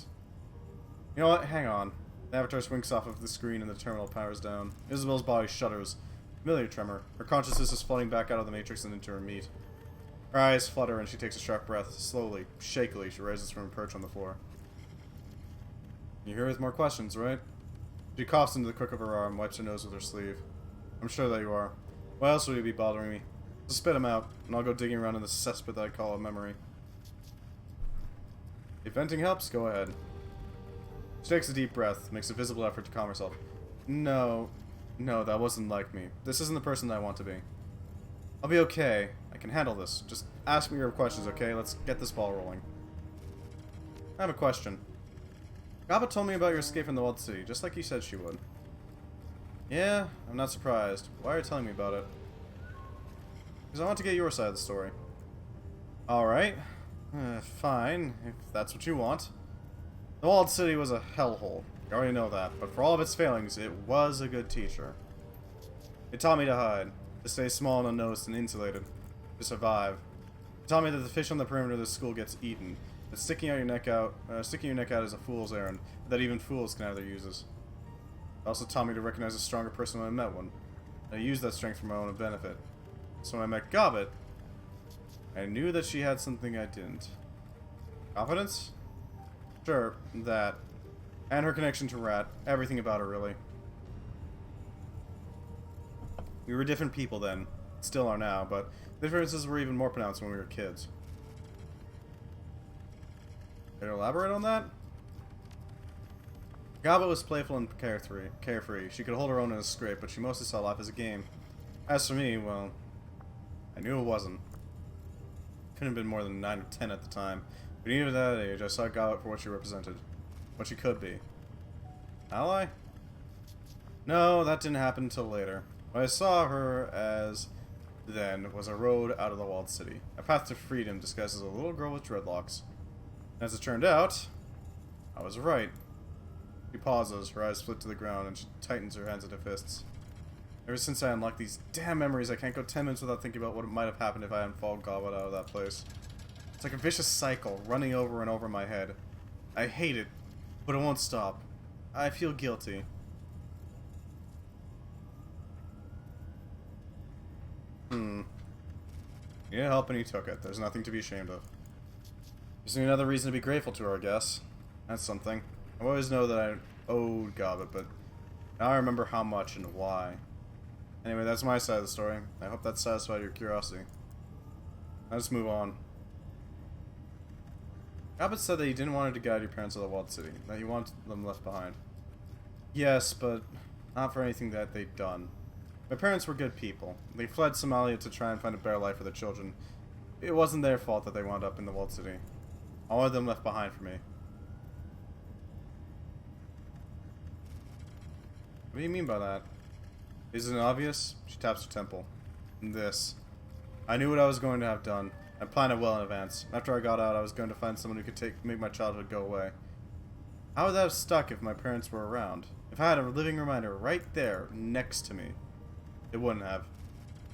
You know what? Hang on. The avatar swings off of the screen and the terminal powers down. Isabel's body shudders. Familiar tremor. Her consciousness is flooding back out of the matrix and into her meat. Her eyes flutter and she takes a sharp breath. Slowly, shakily, she rises from her perch on the floor. You're here with more questions, right? She coughs into the crook of her arm, wipes her nose with her sleeve. I'm sure that you are. Why else would you be bothering me? Just spit them out, and I'll go digging around in the cesspit that I call a memory. If venting helps, go ahead. She takes a deep breath, makes a visible effort to calm herself. No, that wasn't like me. This isn't the person that I want to be. I'll be okay. I can handle this. Just ask me your questions, okay? Let's get this ball rolling. I have a question. Gobbet told me about your escape from the Walled City, just like you said she would. Yeah, I'm not surprised. Why are you telling me about it? Because I want to get your side of the story. Alright. Fine, if that's what you want. The Walled City was a hellhole. You already know that, but for all of its failings, it was a good teacher. It taught me to hide, to stay small and unnoticed and insulated, to survive. It taught me that the fish on the perimeter of the school gets eaten, that sticking your neck out is a fool's errand, that even fools can have their uses. It also taught me to recognize a stronger person when I met one, and I used that strength for my own benefit. So when I met Gobbet, I knew that she had something I didn't. Confidence? Sure, that. And her connection to Rat. Everything about her, really. We were different people then. Still are now, but the differences were even more pronounced when we were kids. Can you elaborate on that? Gobbet was playful and carefree. She could hold her own in a scrape, but she mostly saw life as a game. As for me, well, I knew it wasn't. Couldn't have been more than 9 or 10 at the time. But even at that age, I saw Gobbet for what she represented. What she could be. Ally? No, that didn't happen until later. What I saw her as then was a road out of the Walled City. A path to freedom disguised as a little girl with dreadlocks. As it turned out, I was right. She pauses, her eyes flit to the ground, and she tightens her hands into fists. Ever since I unlocked these damn memories, I can't go 10 minutes without thinking about what might have happened if I hadn't followed Gobbet out of that place. It's like a vicious cycle, running over and over in my head. I hate it, but it won't stop. I feel guilty. You didn't help and you took it. There's nothing to be ashamed of. Gives me another reason to be grateful to her, I guess. That's something. I always know that I owed Gobbet, but now I remember how much and why. Anyway, that's my side of the story. I hope that satisfied your curiosity. Let's move on. Gobbet said that he didn't want her to guide your parents to the Walled City, that he wanted them left behind. Yes, but not for anything that they'd done. My parents were good people. They fled Somalia to try and find a better life for their children. It wasn't their fault that they wound up in the Walled City. I wanted them left behind for me. What do you mean by that? Isn't it obvious? She taps her temple. And this. I knew what I was going to have done. I planned it well in advance. After I got out, I was going to find someone who could make my childhood go away. How would that have stuck if my parents were around? If I had a living reminder right there, next to me. It wouldn't have.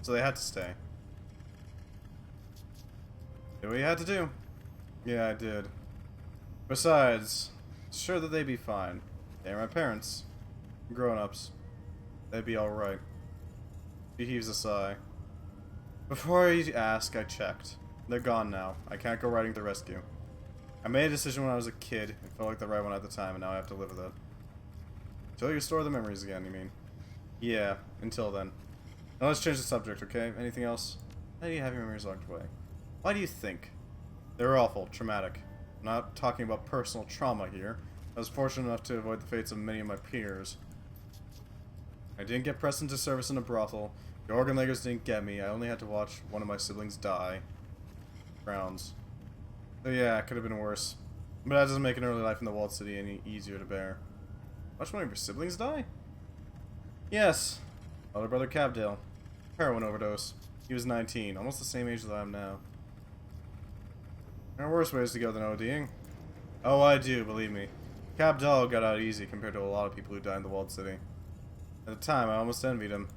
So they had to stay. Did what you had to do? Yeah, I did. Besides, sure that they'd be fine. They're my parents. Grown-ups. They'd be alright. He heaves a sigh. Before you ask, I checked. They're gone now. I can't go riding to the rescue. I made a decision when I was a kid. It felt like the right one at the time, and now I have to live with it. Until you restore the memories again, you mean? Yeah, until then. Now let's change the subject, okay? Anything else? How do you have your memories locked away? Why do you think? They're awful, traumatic. I'm not talking about personal trauma here. I was fortunate enough to avoid the fates of many of my peers. I didn't get pressed into service in a brothel. The organ leggers didn't get me. I only had to watch one of my siblings die. Frowns. So yeah, it could have been worse. But that doesn't make an early life in the walled city any easier to bear. Watch one of your siblings die? Yes. Older brother Cabdale. Heroin overdose. He was 19, almost the same age that I am now. There are worse ways to go than ODing. Oh, I do, believe me. Cabdale got out easy compared to a lot of people who died in the walled city. At the time, I almost envied him.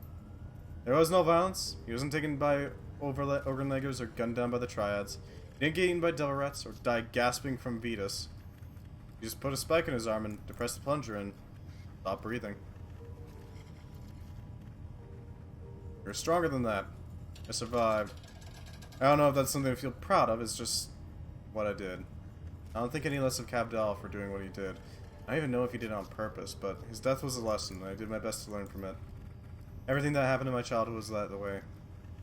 There was no violence. He wasn't taken by organ leggers or gunned down by the triads. He didn't get eaten by devil rats or die gasping from Vetus. He just put a spike in his arm and depressed the plunger and stopped breathing. You're stronger than that. I survived. I don't know if that's something to feel proud of, it's just what I did. I don't think any less of Cabdal for doing what he did. I don't even know if he did it on purpose, but his death was a lesson, and I did my best to learn from it. Everything that happened in my childhood was that way.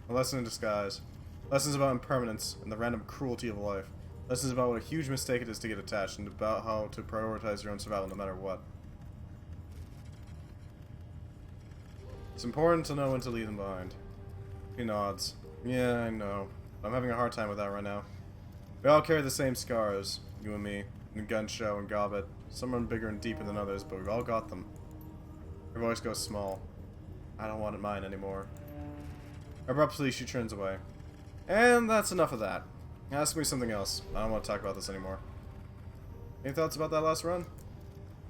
A lesson in disguise. Lessons about impermanence and the random cruelty of life. Lessons about what a huge mistake it is to get attached, and about how to prioritize your own survival no matter what. It's important to know when to leave them behind. He nods. Yeah, I know. I'm having a hard time with that right now. We all carry the same scars, you and me, and Gun Show and Gobbet. Some are bigger and deeper than others, but we've all got them. Her voice goes small. I don't want mine anymore. Abruptly, she turns away. And that's enough of that. Ask me something else. I don't want to talk about this anymore. Any thoughts about that last run?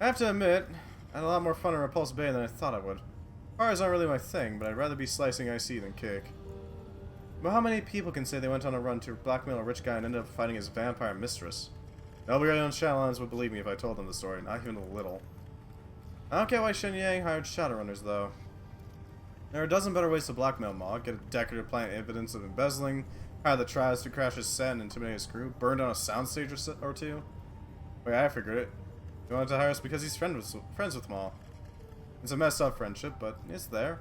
I have to admit, I had a lot more fun in Repulse Bay than I thought I would. Fires aren't really my thing, but I'd rather be slicing IC than cake. But how many people can say they went on a run to blackmail a rich guy and ended up fighting his vampire mistress? Nobody on Shadowrun would believe me if I told them the story, not even a little. I don't get why Shen Yang hired Shadowrunners, though. There are a dozen better ways to blackmail Ma. Get a Decker to plant evidence of embezzling, hire the Triads to crash his set and intimidate his crew, burn down a soundstage or two. Wait, I figured it. He wanted to hire us because he's friends with Ma. It's a messed up friendship, but it's there.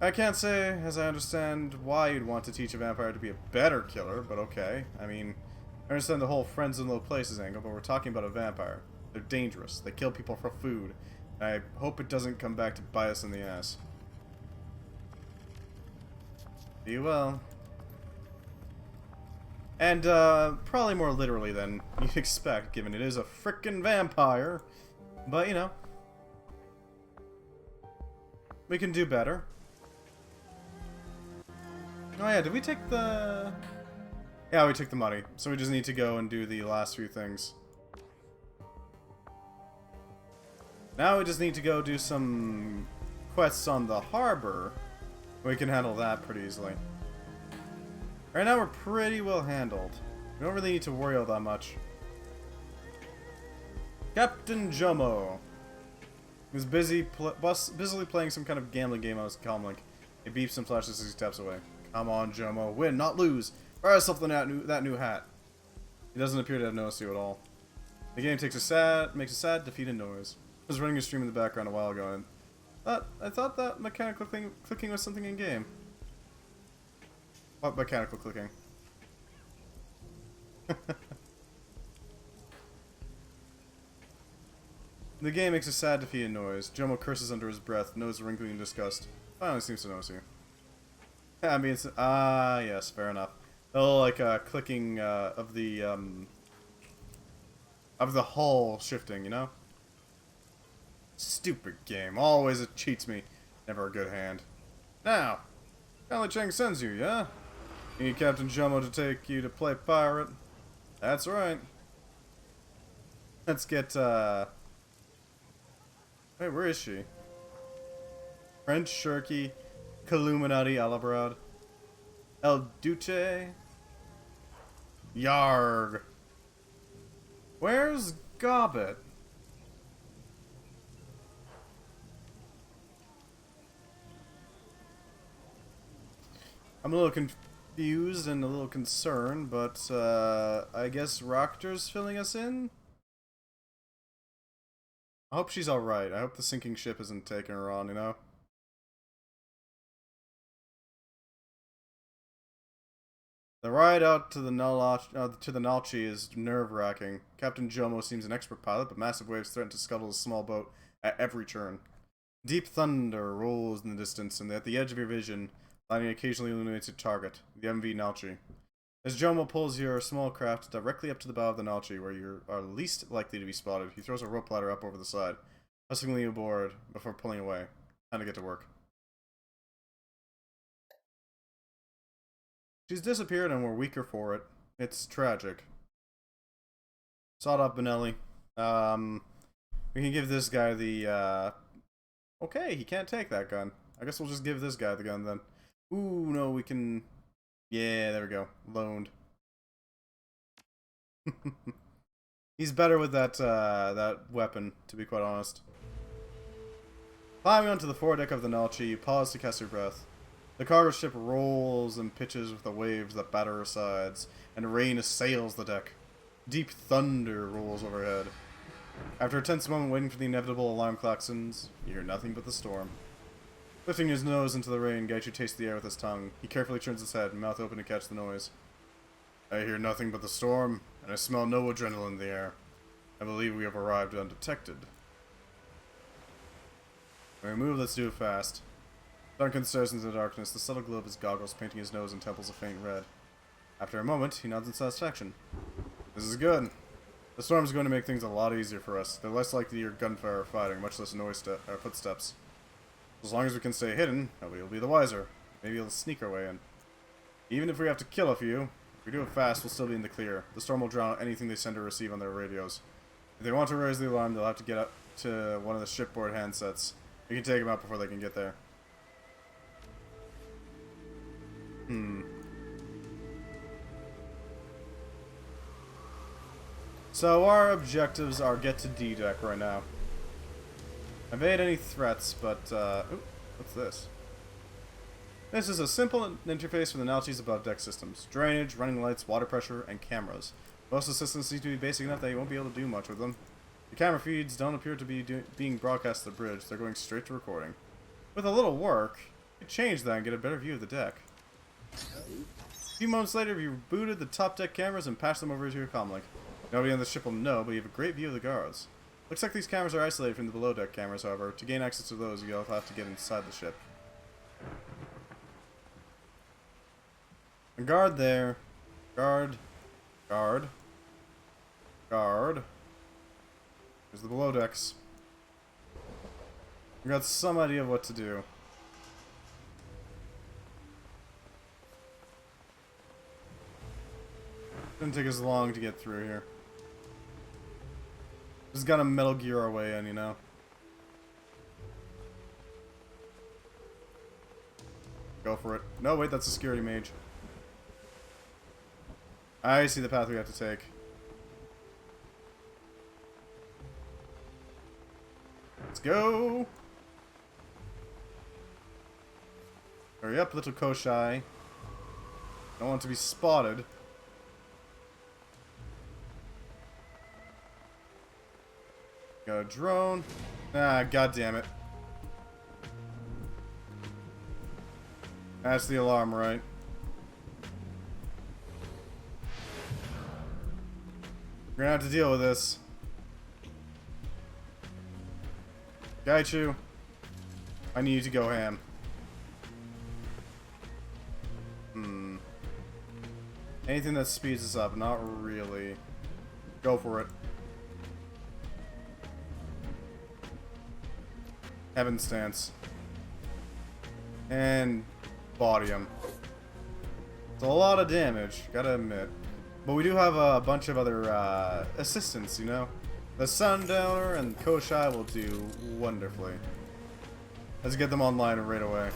I can't say, as I understand, why you'd want to teach a vampire to be a better killer, but okay. I mean, I understand the whole friends in low places angle, but we're talking about a vampire. They're dangerous. They kill people for food. I hope it doesn't come back to bite us in the ass. Be well. And, probably more literally than you'd expect, given it is a frickin' vampire. But, you know. We can do better. Oh yeah, did we take the... Yeah, we took the money. So we just need to go and do the last few things. Now we just need to go do some quests on the harbor. We can handle that pretty easily. Right now we're pretty well handled. We don't really need to worry all that much. Captain Jomo. He's busily playing some kind of gambling game on his comlink. It beeps and flashes as he steps away. Come on, Jomo. Win, not lose. Buy yourself that new hat. He doesn't appear to have noticed you at all. The game makes a sad, defeated noise. I was running a stream in the background a while ago, and I thought that mechanical clicking was something in game. What mechanical clicking? The game makes a sad, defeated noise. Jomo curses under his breath, nose wrinkling in disgust. Finally seems to notice you. Yeah, I mean, it's... yes, fair enough. A little, like, clicking, of the hull shifting, you know? Stupid game. Always it cheats me. Never a good hand. Now, Kali Cheng sends you, yeah? You need Captain Jomo to take you to play pirate. That's right. Let's get, Wait, where is she? French Shirky, Caluminati Alabrad, El Duce, Yarg. Where's Gobbet? I'm a little confused and a little concerned, but I guess Rockter's filling us in? I hope she's alright. I hope the sinking ship isn't taking her on, you know? The ride out to the Nalchi is nerve-wracking. Captain Jomo seems an expert pilot, but massive waves threaten to scuttle his small boat at every turn. Deep thunder rolls in the distance, and at the edge of your vision, lightning occasionally illuminates your target, the MV Nalchi. As Jomo pulls your small craft directly up to the bow of the Nalchi, where you are least likely to be spotted, he throws a rope ladder up over the side, hustling you aboard before pulling away. Time to get to work. She's disappeared and we're weaker for it. It's tragic. Sawed off Benelli. We can give this guy the, Okay, he can't take that gun. I guess we'll just give this guy the gun then. Ooh, no, we can... Yeah, there we go. Loaned. He's better with that, that weapon, to be quite honest. Climbing onto the foredeck of the Nalchi, you pause to catch your breath. The cargo ship rolls and pitches with the waves that batter her sides, and rain assails the deck. Deep thunder rolls overhead. After a tense moment waiting for the inevitable alarm klaxons, you hear nothing but the storm. Lifting his nose into the rain, Gaichu tastes the air with his tongue. He carefully turns his head, mouth open to catch the noise. I hear nothing but the storm, and I smell no adrenaline in the air. I believe we have arrived undetected. When we move, let's do it fast. Duncan stares into the darkness, the subtle glow of his goggles painting his nose and temples a faint red. After a moment, he nods in satisfaction. This is good. The storm is going to make things a lot easier for us. They're less likely to hear gunfire or fighting, much less noise or footsteps. As long as we can stay hidden, nobody will be the wiser. Maybe we'll sneak our way in. Even if we have to kill a few, if we do it fast, we'll still be in the clear. The storm will drown out anything they send or receive on their radios. If they want to raise the alarm, they'll have to get up to one of the shipboard handsets. We can take them out before they can get there. So our objectives are get to D-deck right now. Evade any threats, but, ooh, what's this? This is a simple interface for the Nalchi's above-deck systems. Drainage, running lights, water pressure, and cameras. Most of the systems seem to be basic enough that you won't be able to do much with them. The camera feeds don't appear to be being broadcast to the bridge, they're going straight to recording. With a little work, you can change that and get a better view of the deck. A few moments later, you rebooted the top deck cameras and patched them over to your comlink. Nobody on the ship will know, but you have a great view of the guards. Looks like these cameras are isolated from the below deck cameras, however. To gain access to those, you'll have to get inside the ship. A guard there. Guard. Guard. Guard. There's the below decks. We've got some idea of what to do. Didn't take us long to get through here. Just gotta Metal Gear our way in, you know. Go for it. No, wait, that's a security mage. I see the path we have to take. Let's go! Hurry up, little koschei. Don't want to be spotted. Got a drone. Ah, god damn it. That's the alarm, right? We're gonna have to deal with this. Gaichu, I need you to go ham. Anything that speeds us up, not really. Go for it. Heaven stance. And body him. It's a lot of damage, gotta admit. But we do have a bunch of other assistants, you know? The Sundowner and Koschei will do wonderfully. Let's get them online right away.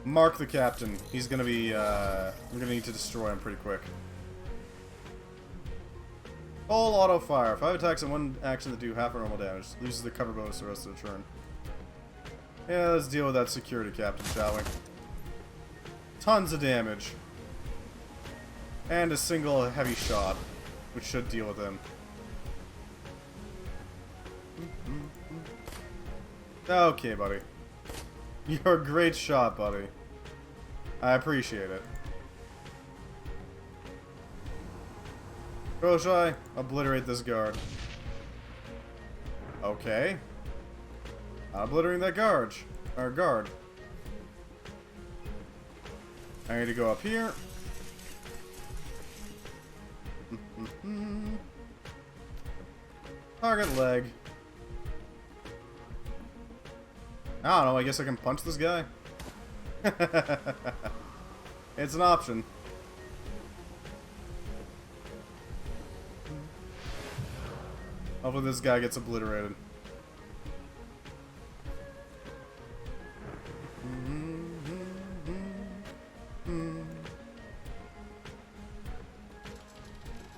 Mark the captain. He's gonna be, we're gonna need to destroy him pretty quick. Full auto fire. 5 attacks in one action that do half our normal damage. Loses the cover bonus the rest of the turn. Yeah, let's deal with that security captain, shall we? Tons of damage. And a single heavy shot, which should deal with him. Okay, buddy. You're a great shot, buddy. I appreciate it. Koschei, obliterate this guard. Okay. Obliterating that guard. I need to go up here. Target leg. I don't know, I guess I can punch this guy? It's an option. Hopefully this guy gets obliterated.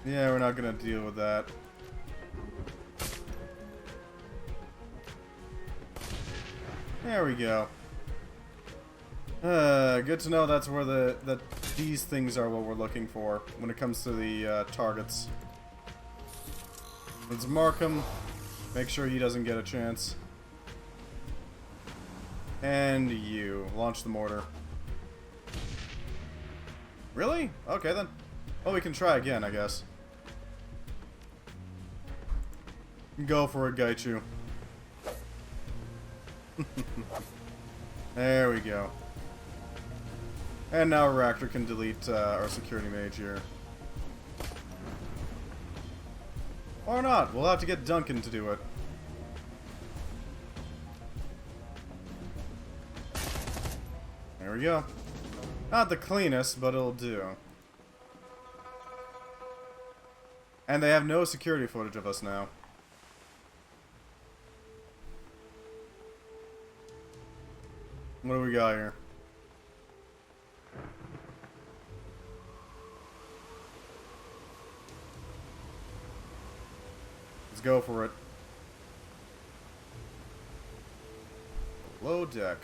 Yeah, we're not gonna deal with that. There we go. Good to know that's where that these things are what we're looking for when it comes to the targets. Let's mark him. Make sure he doesn't get a chance. And you. Launch the mortar. Really? Okay then. Well, we can try again, I guess. Go for it, Gaichu. There we go. And now Reactor can delete our security mage here. Or not. We'll have to get Duncan to do it. There we go. Not the cleanest, but it'll do. And they have no security footage of us now. What do we got here? Let's go for it. Below deck.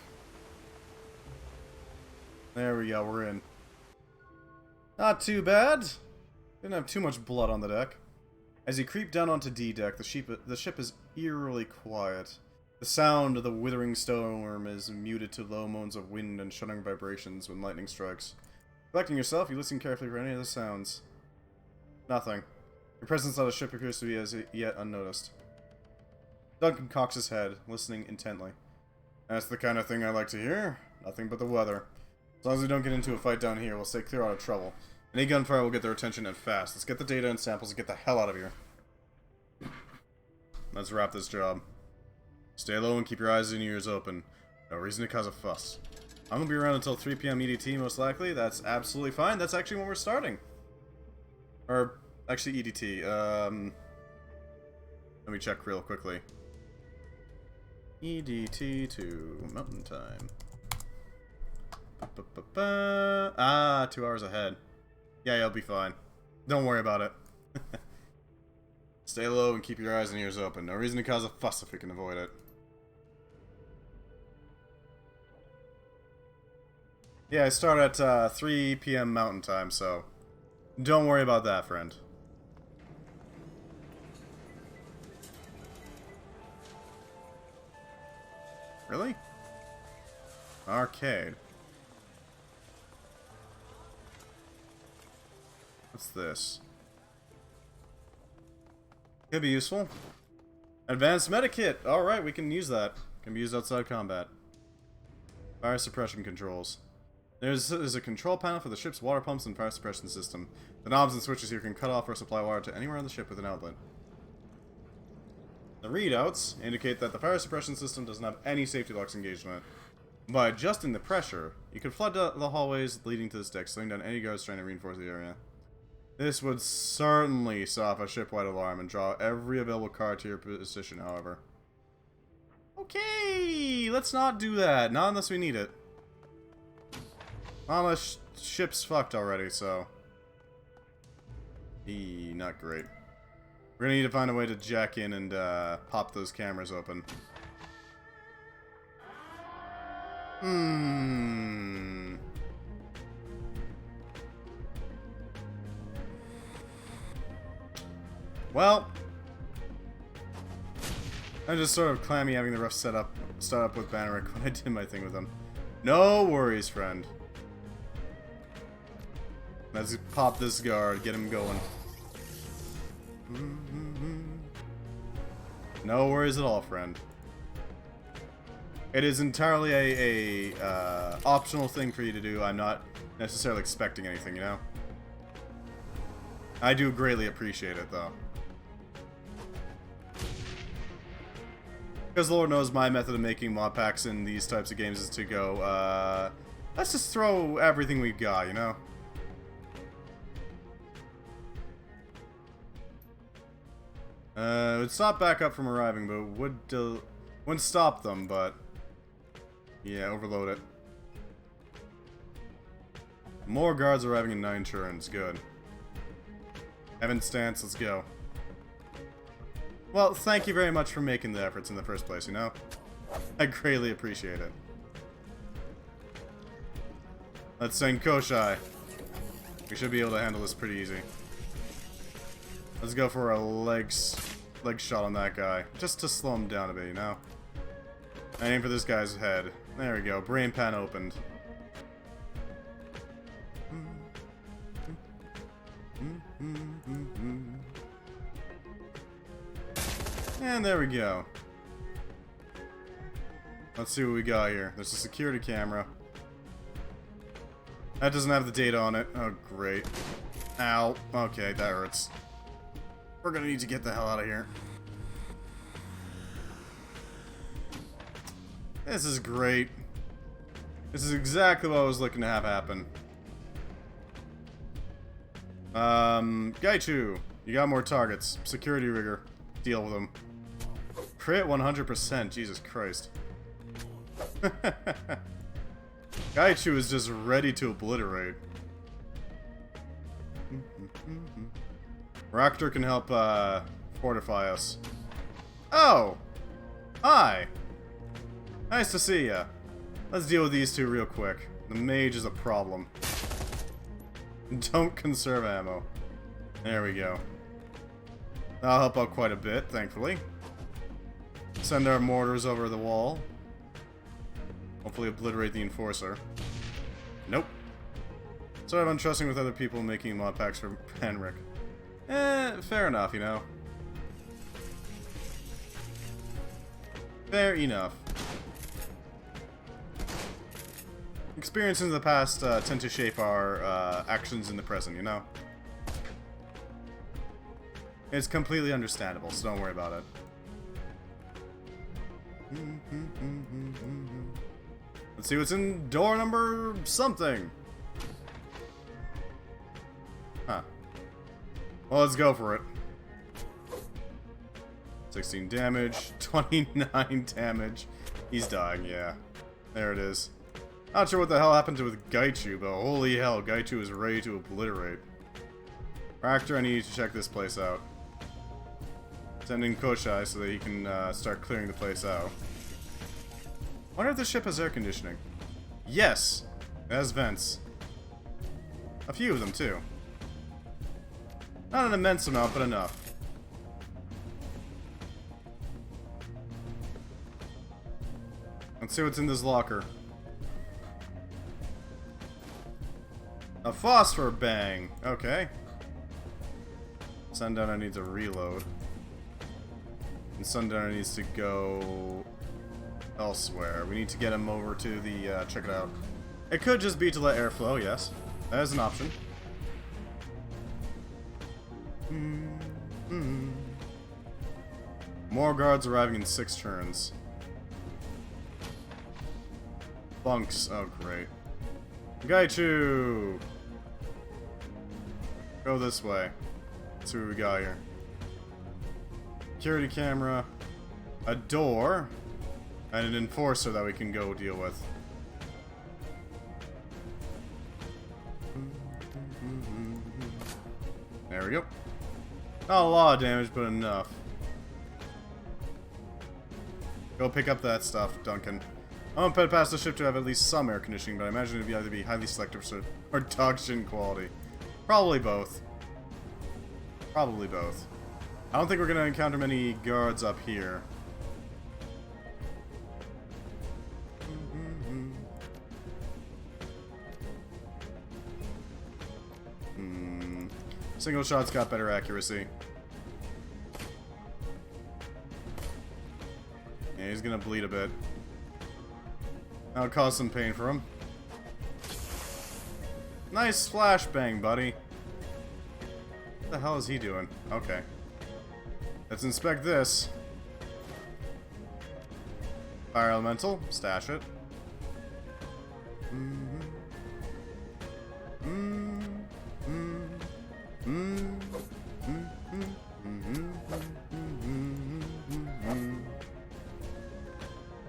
There we go, we're in. Not too bad. Didn't have too much blood on the deck. As you creep down onto D deck, the ship is eerily quiet. The sound of the withering storm is muted to low moans of wind and shuddering vibrations when lightning strikes. Collecting yourself, you listen carefully for any of the sounds. Nothing. Your presence on the ship appears to be as yet unnoticed. Duncan cocks his head, listening intently. That's the kind of thing I like to hear. Nothing but the weather. As long as we don't get into a fight down here, we'll stay clear out of trouble. Any gunfire will get their attention and fast. Let's get the data and samples and get the hell out of here. Let's wrap this job. Stay low and keep your eyes and ears open. No reason to cause a fuss. I'm gonna be around until 3 PM EDT, most likely. That's absolutely fine. That's actually when we're starting. Or, actually EDT. Let me check real quickly. EDT to mountain time. Ah, 2 hours ahead. Yeah, you'll be fine. Don't worry about it. Stay low and keep your eyes and ears open. No reason to cause a fuss if we can avoid it. Yeah, I start at 3 PM Mountain Time, so don't worry about that, friend. Really? Arcade. What's this? Could be useful. Advanced Medikit! Alright, we can use that. Can be used outside combat. Fire suppression controls. There's a control panel for the ship's water pumps and fire suppression system. The knobs and switches here can cut off or supply water to anywhere on the ship with an outlet. The readouts indicate that the fire suppression system doesn't have any safety locks engaged in it. By adjusting the pressure, you can flood the hallways leading to this deck, slowing down any guards trying to reinforce the area. This would certainly set off a ship-wide alarm and draw every available card to your position, however. Okay, let's not do that. Not unless we need it. Not unless ship's fucked already, so... not great. We're gonna need to find a way to jack in and pop those cameras open. Well, I'm just sort of clammy having the rough start up with Baneric when I did my thing with him. No worries, friend. Let's pop this guard, get him going. No worries at all, friend. It is entirely a optional thing for you to do. I'm not necessarily expecting anything, you know? I do greatly appreciate it, though. Because Lord knows my method of making mod packs in these types of games is to go, let's just throw everything we've got, you know? It would stop backup from arriving, but wouldn't stop them, but... yeah, overload it. More guards arriving in 9 turns, good. Heaven stance, let's go. Well, thank you very much for making the efforts in the first place, you know? I greatly appreciate it. Let's send koschei. We should be able to handle this pretty easy. Let's go for a leg shot on that guy. Just to slow him down a bit, you know? I aim for this guy's head. There we go. Brain pan opened. And there we go. Let's see what we got here. There's a security camera. That doesn't have the data on it. Oh, great. Ow. Okay, that hurts. We're gonna need to get the hell out of here. This is great. This is exactly what I was looking to have happen. Gaichu, you got more targets. Security rigger. Deal with them. Crit 100%. Jesus Christ. Gaichu is just ready to obliterate. Raptor can help fortify us. Oh! Hi! Nice to see ya. Let's deal with these two real quick. The mage is a problem. Don't conserve ammo. There we go. That'll help out quite a bit, thankfully. Send our mortars over the wall. Hopefully obliterate the enforcer. Nope. Sorry I'm untrusting with other people making mod packs for Baneric. Fair enough, you know. Fair enough. Experiences in the past tend to shape our actions in the present, you know? It's completely understandable, so don't worry about it. Let's see what's in door number something. Huh. Well, let's go for it. 16 damage, 29 damage. He's dying, yeah. There it is. Not sure what the hell happened with Gaichu, but holy hell, Gaichu is ready to obliterate. Raptor, I need you to check this place out. Send in koschei so that he can start clearing the place out. Wonder if the ship has air conditioning. Yes! It has vents. A few of them, too. Not an immense amount, but enough. Let's see what's in this locker. A phosphor bang! Okay. Sundowner needs a reload. And Sundowner needs to go elsewhere. We need to get him over to the, check it out. It could just be to let air flow, yes. That is an option. More guards arriving in 6 turns. Bunks. Oh, great. Gaichu! Go this way. Let's see what we got here. Security camera. A door. And an enforcer that we can go deal with. There we go. Not a lot of damage, but enough. Go pick up that stuff, Duncan. I'm gonna put past the ship to have at least some air conditioning, but I imagine it'd either be highly selective or dog shit quality. Probably both. Probably both. I don't think we're gonna encounter many guards up here. Single shot's got better accuracy. Yeah, he's gonna bleed a bit. That'll cause some pain for him. Nice flashbang, buddy. What the hell is he doing? Okay. Let's inspect this. Fire elemental. Stash it.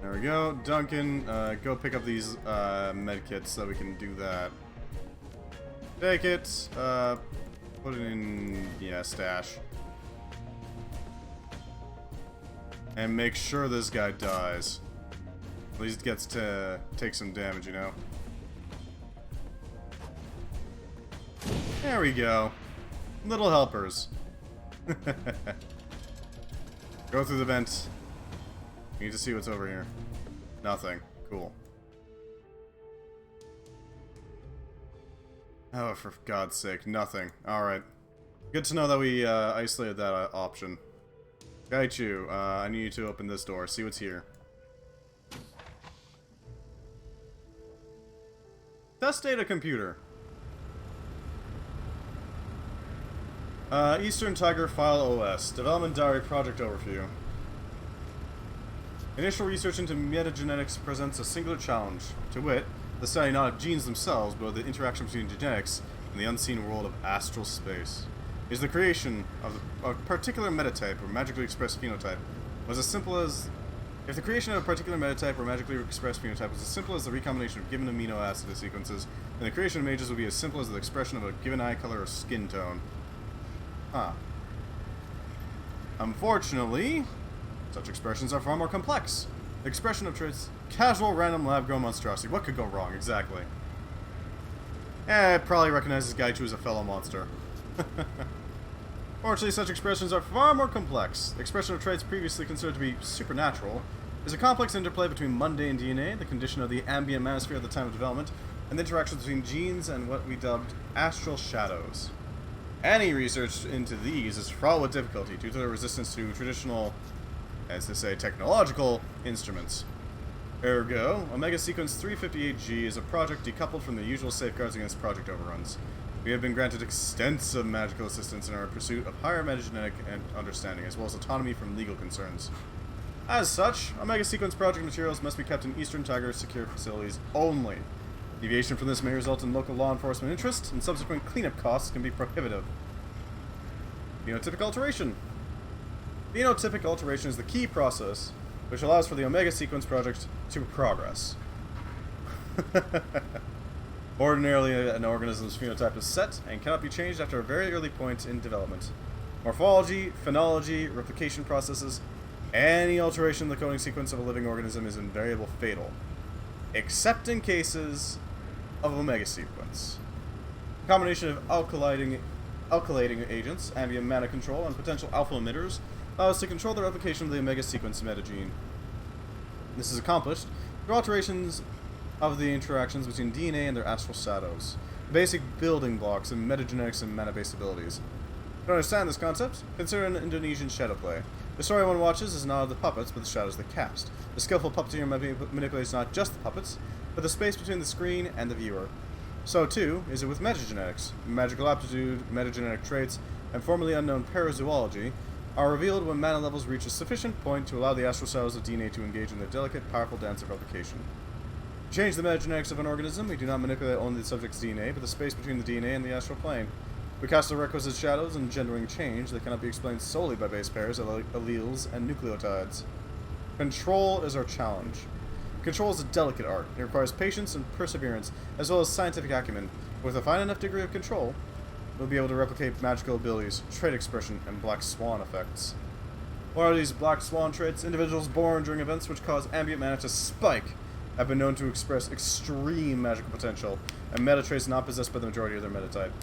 There we go. Duncan, go pick up these medkits so we can do that. Take it. Put it in, yeah, stash. And make sure this guy dies. At least gets to take some damage, you know. There we go. Little helpers. Go through the vent. We need to see what's over here. Nothing. Cool. Oh, for God's sake, nothing. Alright. Good to know that we isolated that option. Gaichu, I need you to open this door. See what's here. Test data computer. Eastern Tiger File OS. Development Diary Project Overview. Initial research into metagenetics presents a singular challenge, to wit, the study not of genes themselves, but of the interaction between genetics and the unseen world of astral space. It is the creation of a particular metatype or magically expressed phenotype was as simple as... If the creation of a particular metatype or magically expressed phenotype was as simple as the recombination of given amino acid sequences, then the creation of mages would be as simple as the expression of a given eye color or skin tone. Huh. Unfortunately, such expressions are far more complex. The expression of traits, casual random lab-grown monstrosity. What could go wrong, exactly? It probably recognizes Gaichu as a fellow monster. Fortunately, such expressions are far more complex. The expression of traits previously considered to be supernatural is a complex interplay between mundane DNA, the condition of the ambient manosphere at the time of development, and the interactions between genes and what we dubbed astral shadows. Any research into these is fraught with difficulty due to their resistance to traditional, as to say, technological instruments. Ergo, Omega Sequence 358G is a project decoupled from the usual safeguards against project overruns. We have been granted extensive magical assistance in our pursuit of higher metagenetic understanding, as well as autonomy from legal concerns. As such, Omega Sequence project materials must be kept in Eastern Tiger secure facilities only. Deviation from this may result in local law enforcement interest, and subsequent cleanup costs can be prohibitive. Phenotypic alteration. Phenotypic alteration is the key process which allows for the Omega Sequence project to progress. Ordinarily, an organism's phenotype is set and cannot be changed after a very early point in development. Morphology, phenology, replication processes, any alteration in the coding sequence of a living organism is invariably fatal, except in cases of Omega Sequence. A combination of alkylating agents, ambient mana control, and potential alpha emitters allow us to control the replication of the Omega Sequence metagene. This is accomplished through alterations of the interactions between DNA and their astral shadows, the basic building blocks of metagenetics and mana-based abilities. To understand this concept, consider an Indonesian shadow play. The story one watches is not of the puppets, but the shadows they cast. The skillful puppeteer manipulates not just the puppets, but the space between the screen and the viewer. So, too, is it with metagenetics. Magical aptitude, metagenetic traits, and formerly unknown parazoology are revealed when mana levels reach a sufficient point to allow the astral cells of DNA to engage in the delicate, powerful dance of replication. To change the metagenetics of an organism, we do not manipulate only the subject's DNA, but the space between the DNA and the astral plane. We cast the requisite shadows, engendering change that cannot be explained solely by base pairs, alleles, and nucleotides. Control is our challenge. Control is a delicate art. It requires patience and perseverance, as well as scientific acumen. With a fine enough degree of control, we'll be able to replicate magical abilities, trait expression, and black swan effects. What are these black swan traits? Individuals born during events which cause ambient mana to spike have been known to express extreme magical potential, and meta traits not possessed by the majority of their meta type.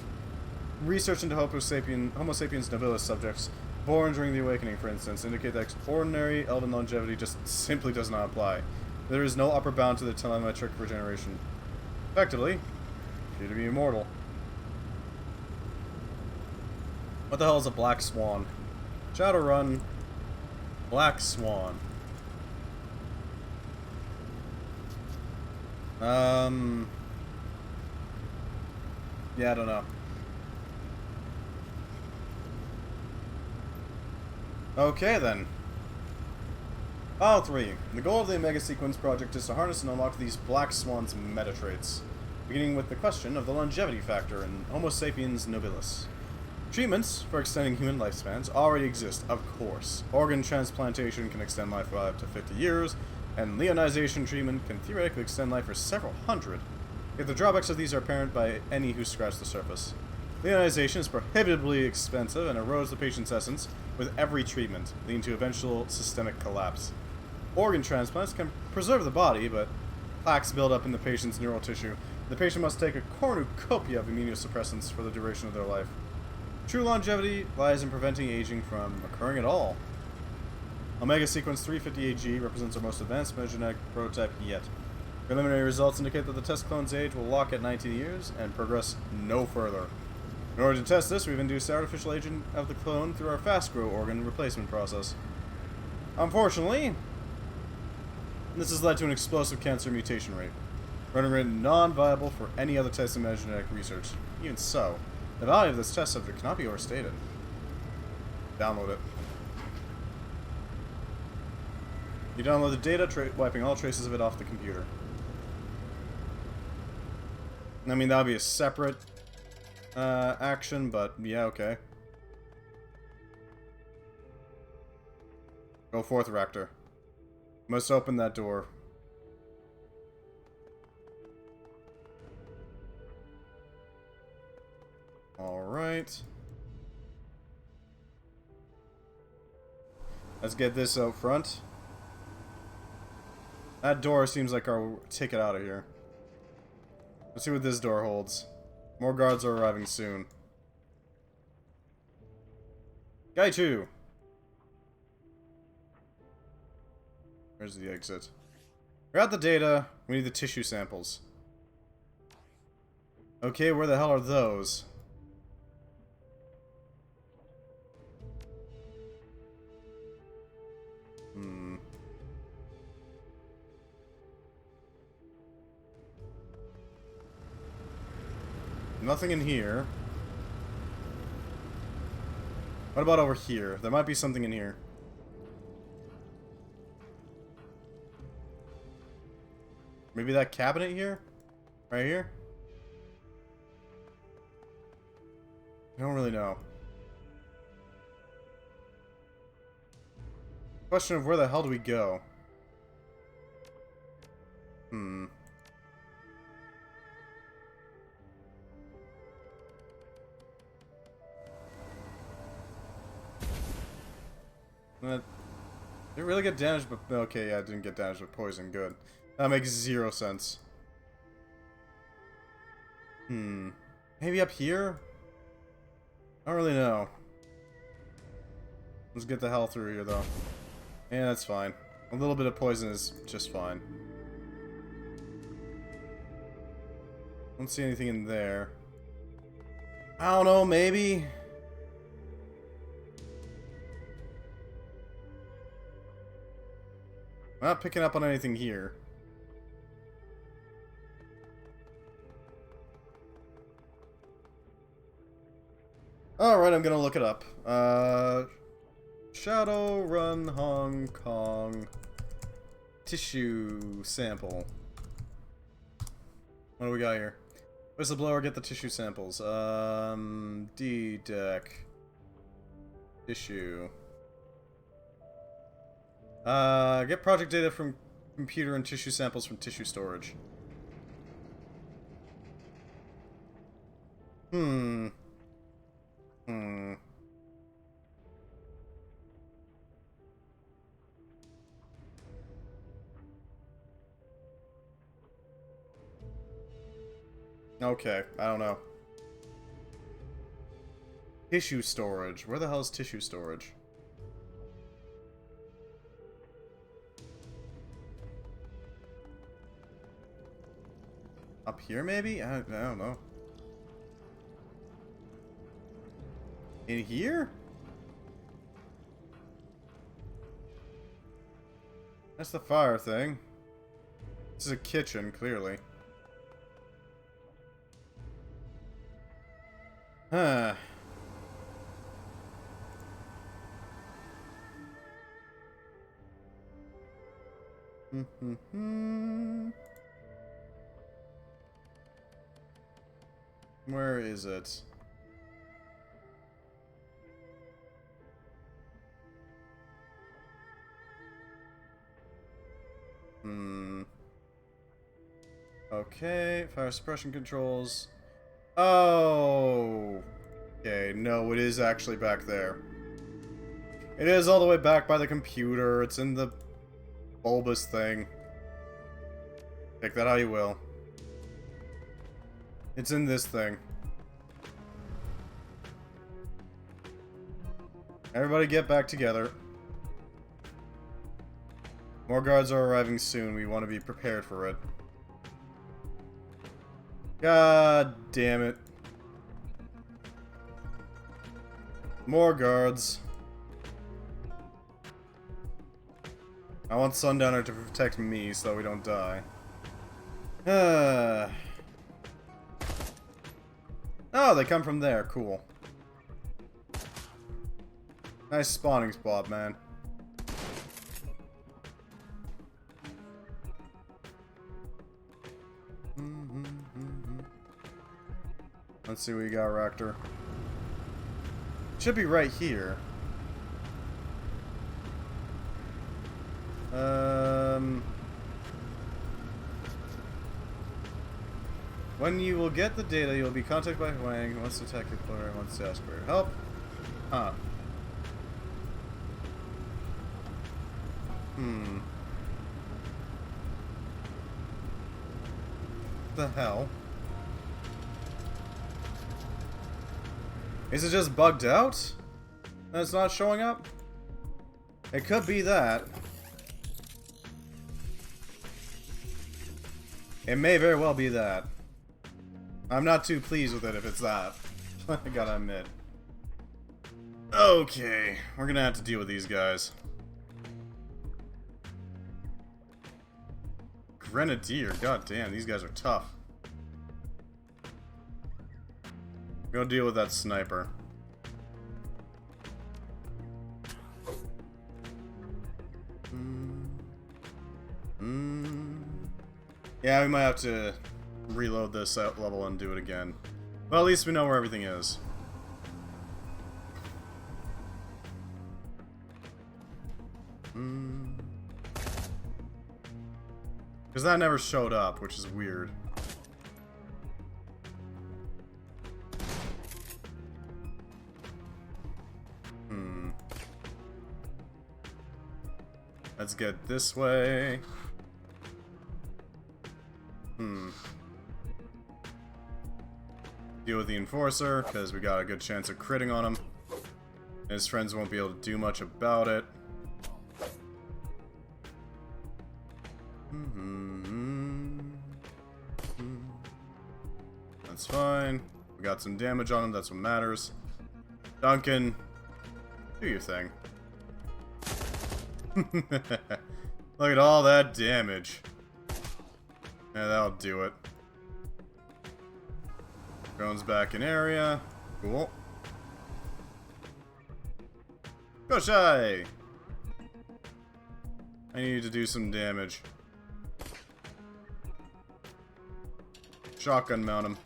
Research into Homo sapiens nobilis subjects born during the Awakening, for instance, indicate that ordinary elven longevity just simply does not apply. There is no upper bound to the telemetric regeneration. Effectively, appear to be immortal. What the hell is a black swan? Shadowrun. Black swan. Yeah, I don't know. Okay, then. File 3. The goal of the Omega Sequence project is to harness and unlock these Black Swan's meta traits, beginning with the question of the longevity factor in Homo sapiens nobilis. Treatments for extending human lifespans already exist, of course. Organ transplantation can extend life by up to 50 years, and leonization treatment can theoretically extend life for several hundred. Yet the drawbacks of these are apparent by any who scratch the surface. Leonization is prohibitively expensive and erodes the patient's essence with every treatment, leading to eventual systemic collapse. Organ transplants can preserve the body, but plaques build up in the patient's neural tissue. The patient must take a cornucopia of immunosuppressants for the duration of their life. True longevity lies in preventing aging from occurring at all. Omega Sequence 350AG represents our most advanced metagenetic prototype yet. Preliminary results indicate that the test clone's age will lock at 19 years and progress no further. In order to test this, we've induced artificial aging of the clone through our fast-grow organ replacement process. Unfortunately, this has led to an explosive cancer mutation rate, rendering it non-viable for any other test in metagenetic research. Even so, the value of this test subject cannot be overstated. Download it. You download the data, wiping all traces of it off the computer. I mean, that would be a separate action, but yeah, okay. Go forth, Raptor. Must open that door. Alright. Let's get this out front. That door seems like our ticket out of here. Let's see what this door holds. More guards are arriving soon. Guy 2. Where's the exit? We got the data. We need the tissue samples. Okay, where the hell are those? Nothing in here. What about over here? There might be something in here. Maybe that cabinet here? Right here? I don't really know. Question of where the hell do we go? Did it really get damaged? But okay, yeah, it didn't get damaged with poison. Good. That makes 0 sense. Maybe up here? I don't really know. Let's get the hell through here, though. Yeah, that's fine. A little bit of poison is just fine. Don't see anything in there. I don't know, maybe? I'm not picking up on anything here. Alright, I'm gonna look it up. Shadowrun Hong Kong. Tissue sample. What do we got here? Whistleblower, get the tissue samples. D-deck. Tissue. Get project data from computer and tissue samples from tissue storage. Okay, I don't know. Tissue storage. Where the hell is tissue storage? Up here, maybe? I don't know. In here? That's the fire thing. This is a kitchen, clearly. Huh. Where is it? Okay, fire suppression controls. Oh! Okay, no, it is actually back there. It is all the way back by the computer. It's in the bulbous thing. Take that how you will. It's in this thing. Everybody get back together. More guards are arriving soon. We want to be prepared for it. God damn it. More guards. I want Sundowner to protect me so we don't die. Oh, they come from there. Cool. Nice spawning spot, man. Let's see what we got, Raptor. Should be right here. When you will get the data, you will be contacted by Wang. Wants to attack your player and wants to ask for help. Huh. The hell? Is it just bugged out? And it's not showing up? It could be that. It may very well be that. I'm not too pleased with it if it's that. I gotta admit. Okay, we're gonna have to deal with these guys. Grenadier, goddamn, these guys are tough. Go deal with that sniper. Yeah, we might have to reload this level and do it again. Well, at least we know where everything is. Because that never showed up, which is weird. Let's get this way. Deal with the Enforcer, because we got a good chance of critting on him. His friends won't be able to do much about it. That's fine. We got some damage on him, that's what matters. Duncan, do your thing. Look at all that damage. Yeah, that'll do it. Drone's back in area. Cool. Koschei! I need to do some damage. Shotgun mount him.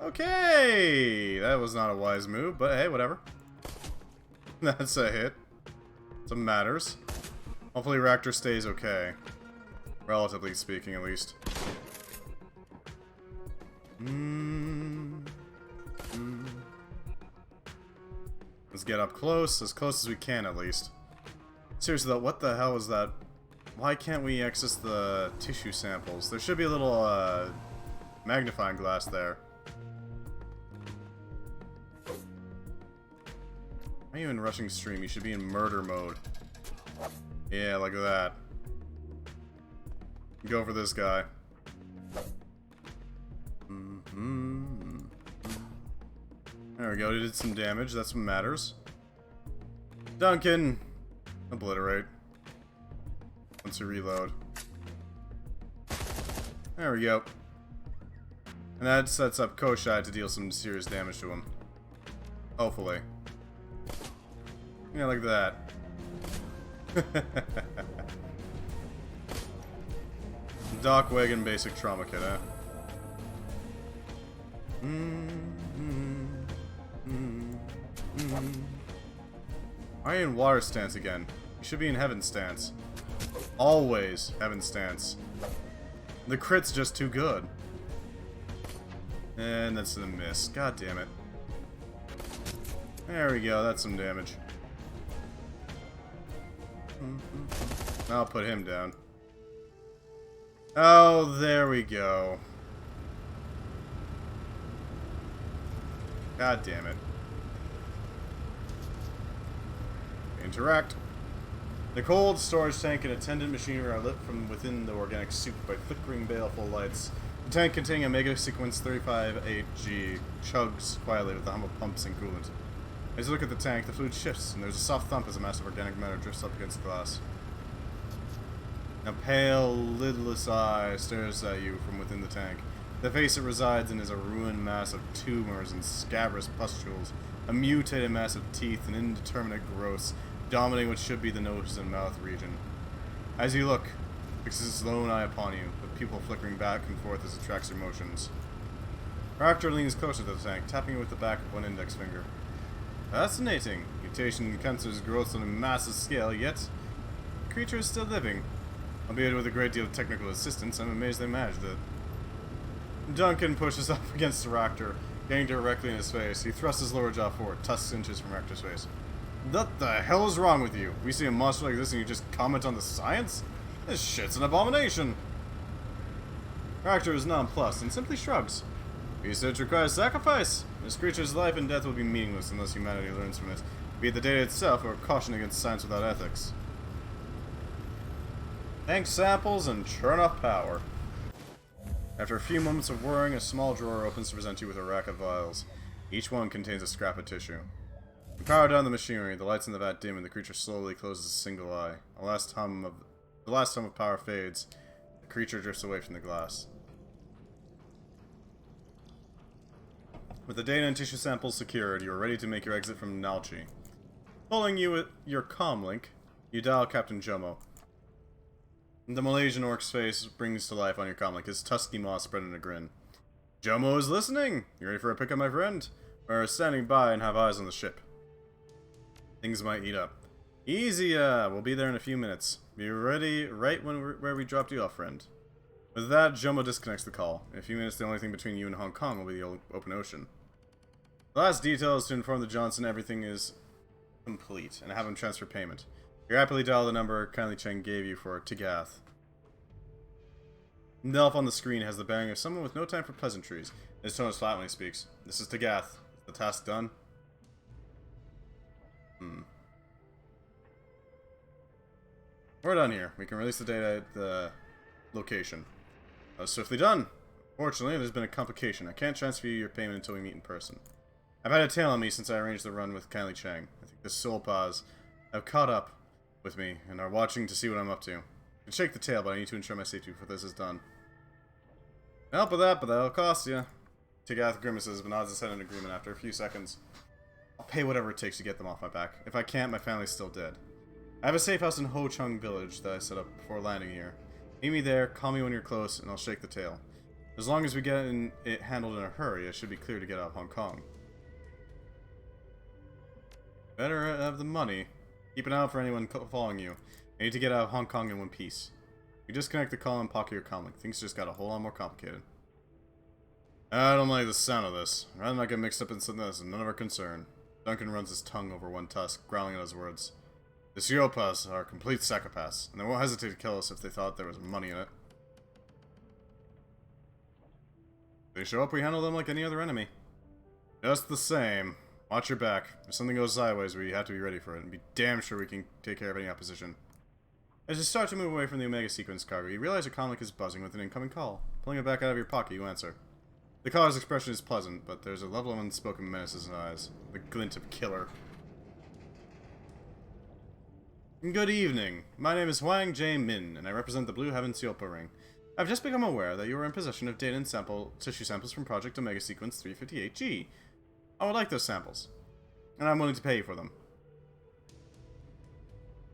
Okay! That was not a wise move, but hey, whatever. That's a hit. Some matters. Hopefully Raptor stays okay. Relatively speaking, at least. Let's get up close as we can, at least. Seriously though, what the hell is that? Why can't we access the tissue samples? There should be a little, magnifying glass there. Why are you in rushing stream? You should be in murder mode. Yeah, like that. Go for this guy. There we go, he did some damage, that's what matters. Duncan! Obliterate. Once you reload. There we go. And that sets up Koschei to deal some serious damage to him. Hopefully. Yeah, like that. Doc Wagon basic trauma kit, huh? Why are you in water stance again? You should be in heaven stance. Always heaven stance. The crit's just too good. And that's a miss. God damn it. There we go, that's some damage. I'll put him down. Oh, there we go. God damn it. Interact. The cold storage tank and attendant machinery are lit from within the organic soup by flickering baleful lights. The tank containing a mega sequence 35-8G chugs quietly with the hum of pumps and coolant. As you look at the tank, the fluid shifts, and there's a soft thump as a mass of organic matter drifts up against the glass. A pale, lidless eye stares at you from within the tank. The face it resides in is a ruined mass of tumors and scabrous pustules, a mutated mass of teeth and indeterminate growths, dominating what should be the nose and mouth region. As you look, it fixes its lone eye upon you, the pupil flickering back and forth as it tracks your motions. Raptor leans closer to the tank, tapping it with the back of one index finger. Fascinating. Mutation cancers growth on a massive scale, yet the creature is still living. Albeit with a great deal of technical assistance, I'm amazed they managed it. Duncan pushes up against the Raptor, getting directly in his face. He thrusts his lower jaw forward, tusks inches from Raptor's face. What the hell is wrong with you? We see a monster like this and you just comment on the science? This shit's an abomination! Raptor is nonplussed and simply shrugs. Research requires sacrifice. This creature's life and death will be meaningless unless humanity learns from it, be it the data itself or caution against science without ethics. Tank samples and churn off power. After a few moments of whirring, a small drawer opens to present you with a rack of vials. Each one contains a scrap of tissue. You power down the machinery, the lights in the vat dim, and the creature slowly closes a single eye. The last hum of power fades. The creature drifts away from the glass. With the data and tissue samples secured, you are ready to make your exit from Nalchi. Pulling you with your comm link, you dial Captain Jomo. The Malaysian orc's face brings to life on your comm link, his tusky maw spread in a grin. Jomo is listening! You ready for a pickup, my friend? Or standing by and have eyes on the ship. Things might heat up. Easy, we'll be there in a few minutes. Be ready right where we dropped you off, friend. With that, Jomo disconnects the call. In a few minutes, the only thing between you and Hong Kong will be the open ocean. The last detail is to inform the Johnson everything is complete, and have him transfer payment. You rapidly dial the number Kindly Cheng gave you for Tagath. The elf on the screen has the bearing of someone with no time for pleasantries. His tone is flat when he speaks. This is Tagath. Is the task done? We're done here. We can release the data at the location. Swiftly done. Fortunately, there's been a complication. I can't transfer you your payment until we meet in person. I've had a tail on me since I arranged the run with Kindly Cheng. I think the soul paws have caught up with me and are watching to see what I'm up to. I can shake the tail, but I need to ensure my safety before this is done. Help with that, but that'll cost you. Tagath grimaces, but nods his head in agreement after a few seconds. I'll pay whatever it takes to get them off my back. If I can't, my family's still dead. I have a safe house in Ho Chung Village that I set up before landing here. Meet me there, call me when you're close, and I'll shake the tail. As long as we get it handled in a hurry, I should be clear to get out of Hong Kong. Better have the money. Keep an eye out for anyone following you. I need to get out of Hong Kong in one piece. You disconnect the call and pocket your comlink. Things just got a whole lot more complicated. I don't like the sound of this. I'd rather not get mixed up in something that's none of our concern. Duncan runs his tongue over one tusk, growling at his words. The Siopas are complete psychopaths, and they won't hesitate to kill us if they thought there was money in it. If they show up, we handle them like any other enemy. Just the same. Watch your back. If something goes sideways, we have to be ready for it, and be damn sure we can take care of any opposition. As you start to move away from the Omega Sequence cargo, you realize your comlink is buzzing with an incoming call. Pulling it back out of your pocket, you answer. The caller's expression is pleasant, but there's a level of unspoken menace in his eyes. The glint of killer. Good evening. My name is Huang J. Min, and I represent the Blue Heaven Siopa Ring. I've just become aware that you are in possession of data and tissue samples from Project Omega Sequence 358G. I would like those samples, and I'm willing to pay you for them.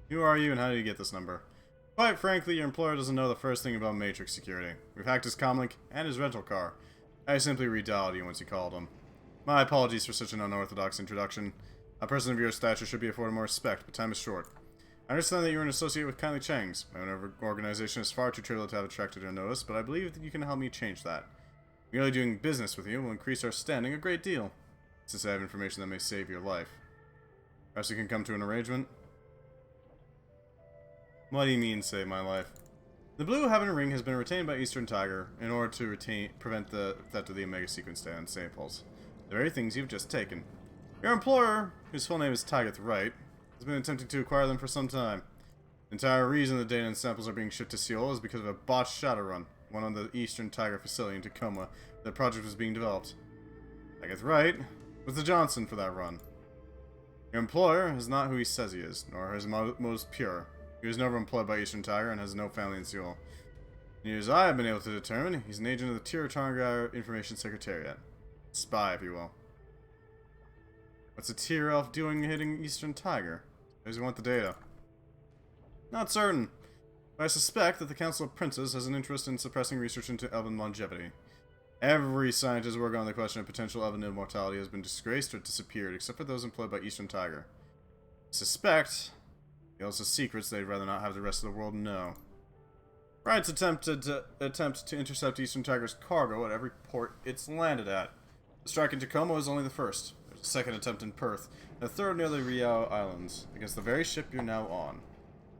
Who are you, and how did you get this number? Quite frankly, your employer doesn't know the first thing about Matrix security. We've hacked his comlink and his rental car. I simply redialed you once you called him. My apologies for such an unorthodox introduction. A person of your stature should be afforded more respect, but time is short. I understand that you're an associate with Kindly Chang's. My own organization is far too trivial to have attracted your notice, but I believe that you can help me change that. Merely doing business with you will increase our standing a great deal. Since I have information that may save your life. Perhaps we can come to an arrangement? What do you mean, save my life? The Blue Heaven Ring has been retained by Eastern Tiger in order to prevent the theft of the Omega Sequence data and samples. The very things you've just taken. Your employer, whose full name is Tagath Wright, has been attempting to acquire them for some time. The entire reason the data and samples are being shipped to Seoul is because of a botched Shadowrun, one on the Eastern Tiger facility in Tacoma, where the project was being developed. Tagath Wright was the Johnson for that run. Your employer is not who he says he is, nor his motives pure. He was never employed by Eastern Tiger and has no family in Seoul. Near as I have been able to determine, he's an agent of the Tirotanga Information Secretariat. Spy, if you will. What's a tier elf doing hitting Eastern Tiger? Does he want the data? Not certain, but I suspect that the Council of Princes has an interest in suppressing research into elven longevity. Every scientist working on the question of potential elven immortality has been disgraced or disappeared, except for those employed by Eastern Tiger. I suspect he also has secrets they'd rather not have the rest of the world know. Wright's attempt to intercept Eastern Tiger's cargo at every port it's landed at. The strike in Tacoma was only the first. There's a second attempt in Perth, and a third near the Riau Islands, against the very ship you're now on.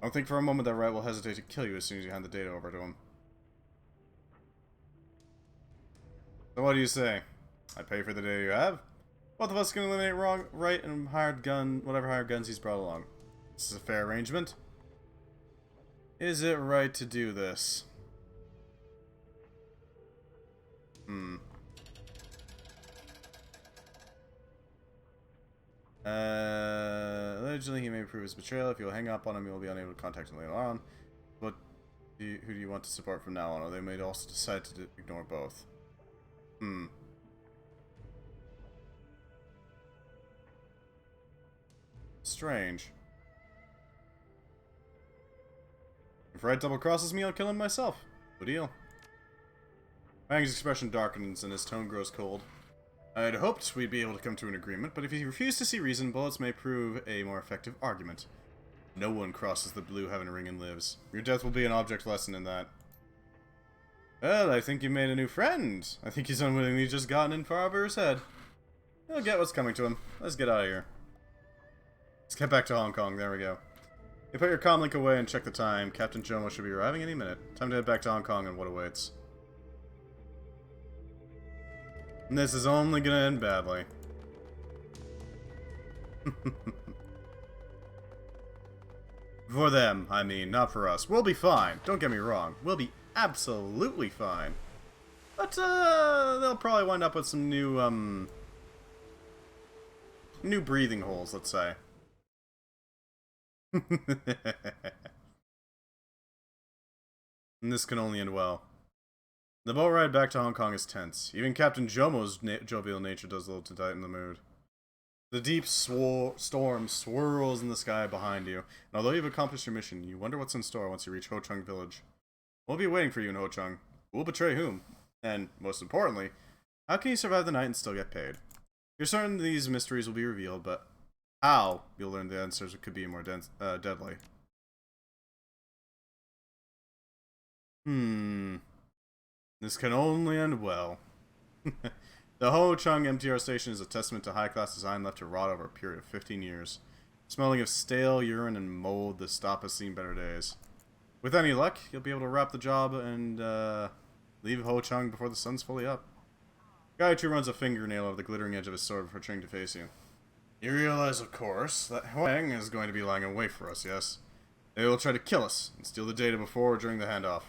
I don't think for a moment that Wright will hesitate to kill you as soon as you hand the data over to him. So what do you say? I pay for the data you have. Both of us can eliminate Wright and whatever hired guns he's brought along. This is a fair arrangement. Is it right to do this? Allegedly, he may prove his betrayal. If you'll hang up on him, you'll be unable to contact him later on. But who do you want to support from now on? Or they may also decide to ignore both. Strange. If Wright double-crosses me, I'll kill him myself. Good deal. Wang's expression darkens and his tone grows cold. I'd hoped we'd be able to come to an agreement, but if you refuse to see reason, bullets may prove a more effective argument. No one crosses the Blue Heaven Ring and lives. Your death will be an object lesson in that. Well, I think you made a new friend. I think he's unwittingly just gotten in far over his head. He'll get what's coming to him. Let's get out of here. Let's get back to Hong Kong. There we go. You put your comlink away and check the time. Captain Jomo should be arriving any minute. Time to head back to Hong Kong and what awaits. And this is only gonna end badly. For them, I mean, not for us. We'll be fine. Don't get me wrong. We'll be absolutely fine. But, they'll probably wind up with some new, new breathing holes, let's say. And this can only end well. The boat ride back to Hong Kong is tense. Even Captain Jomo's jovial nature does little to tighten the mood. The deep storm swirls in the sky behind you, and although you've accomplished your mission, you wonder what's in store once you reach Ho Chung Village. We'll be waiting for you in Ho Chung. Who will betray whom? And, most importantly, how can you survive the night and still get paid? You're certain these mysteries will be revealed, but how you'll learn the answers could be more deadly. This can only end well. The Ho Chung MTR station is a testament to high-class design left to rot over a period of 15 years. Smelling of stale urine and mold, the stop has seen better days. With any luck, you'll be able to wrap the job and leave Ho Chung before the sun's fully up. Gaichu runs a fingernail over the glittering edge of his sword before turning to face you. You realize, of course, that Huang is going to be lying in wait for us, yes? They will try to kill us and steal the data before or during the handoff.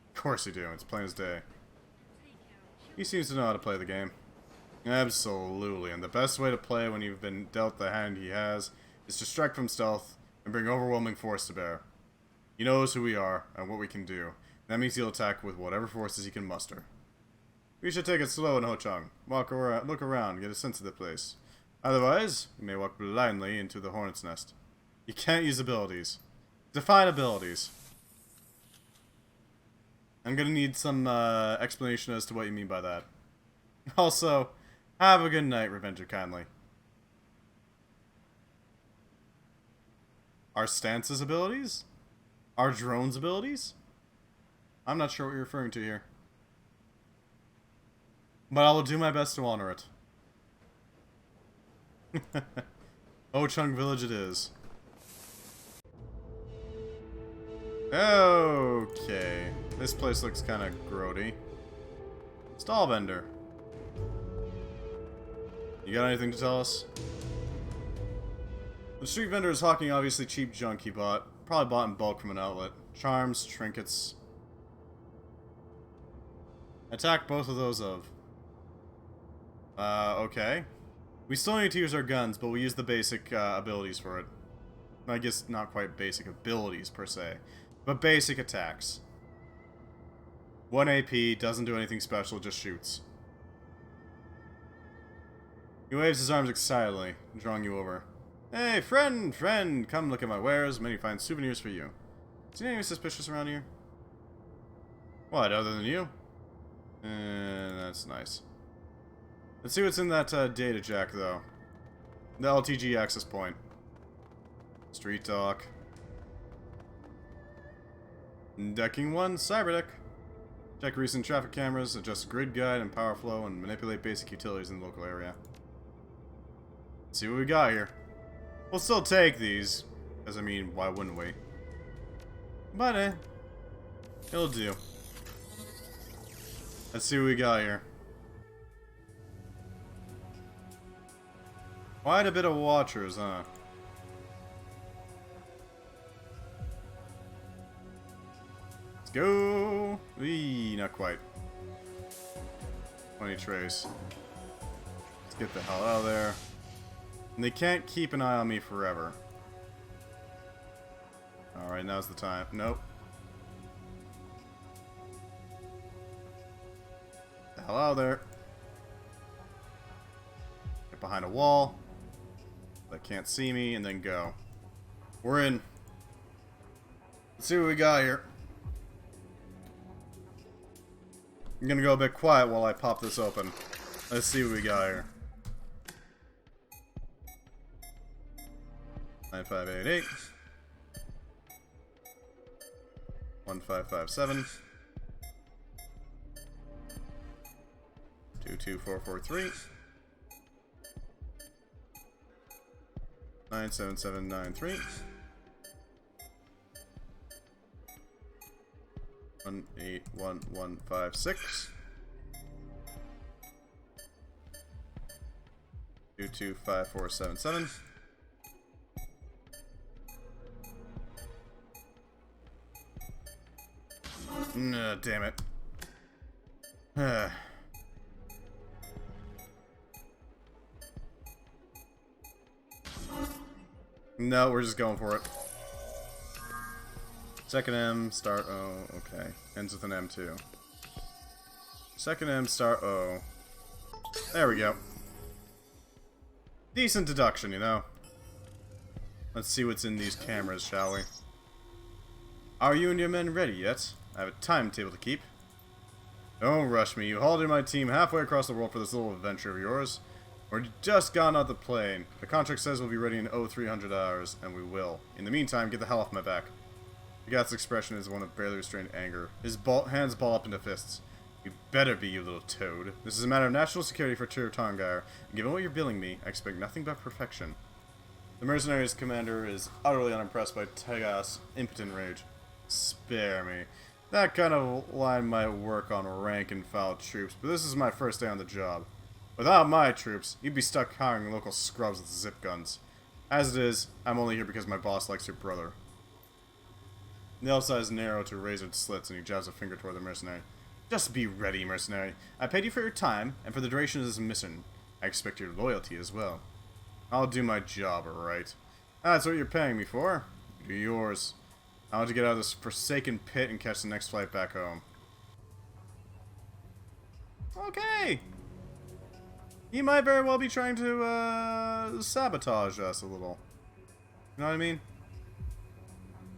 Of course they do, it's plain as day. He seems to know how to play the game. Absolutely, and the best way to play when you've been dealt the hand he has is to strike from stealth and bring overwhelming force to bear. He knows who we are and what we can do. That means he'll attack with whatever forces he can muster. We should take it slow in Ho Chung. Walk around, look around, get a sense of the place. Otherwise, we may walk blindly into the hornet's nest. You can't use abilities. Define abilities. I'm gonna need some explanation as to what you mean by that. Also, have a good night, Revenger kindly. Our stances abilities? Our drones abilities? I'm not sure what you're referring to here. But I will do my best to honor it. Ho Chung Village it is. Okay. This place looks kind of grody. Stall vendor. You got anything to tell us? The street vendor is hawking obviously cheap junk he bought. Probably bought in bulk from an outlet. Charms, trinkets. Attack both of those of. Okay. We still need to use our guns, but we use the basic abilities for it. I guess not quite basic abilities per se, but basic attacks. 1 AP, doesn't do anything special, just shoots. He waves his arms excitedly, drawing you over. Hey, friend, come look at my wares. Many fine souvenirs for you. Is anything suspicious around here? What, other than you? That's nice. Let's see what's in that data jack, though. The LTG access point. Street talk. Decking 1, Cyberdeck. Check recent traffic cameras, adjust grid guide and power flow, and manipulate basic utilities in the local area. Let's see what we got here. We'll still take these, because I mean, why wouldn't we? But it'll do. Let's see what we got here. Quite a bit of watchers, huh? Let's go! Eee, not quite. 20 trace. Let's get the hell out of there. And they can't keep an eye on me forever. Alright, now's the time. Nope. Get the hell out of there. Get behind a wall. They can't see me, and then go. We're in. Let's see what we got here. I'm gonna go a bit quiet while I pop this open. Let's see what we got here. 9588. 1557. 22443. 97793. 181156. 225477. Damn it. No, we're just going for it. Second M, start, oh, okay. Ends with an M too. Second M star O. There we go. Decent deduction, you know. Let's see what's in these cameras, shall we? Are you and your men ready yet? I have a timetable to keep. Don't rush me. You halted my team halfway across the world for this little adventure of yours. We're just gone out the plane. The contract says we'll be ready in 0300 hours, and we will. In the meantime, get the hell off my back. Yagat's expression is one of barely restrained anger. His hands ball up into fists. You better be, you little toad. This is a matter of national security for Tir-Tongar, and given what you're billing me, I expect nothing but perfection. The mercenaries' commander is utterly unimpressed by Tegas' impotent rage. Spare me. That kind of line might work on rank-and-file troops, but this is my first day on the job. Without my troops, you'd be stuck hiring local scrubs with zip guns. As it is, I'm only here because my boss likes your brother. The outside is narrow to razored slits, and he jabs a finger toward the mercenary. Just be ready, mercenary. I paid you for your time, and for the duration of this mission. I expect your loyalty as well. I'll do my job, alright. That's what you're paying me for. Do yours. I want to get out of this forsaken pit and catch the next flight back home. Okay! He might very well be trying to, sabotage us a little. You know what I mean?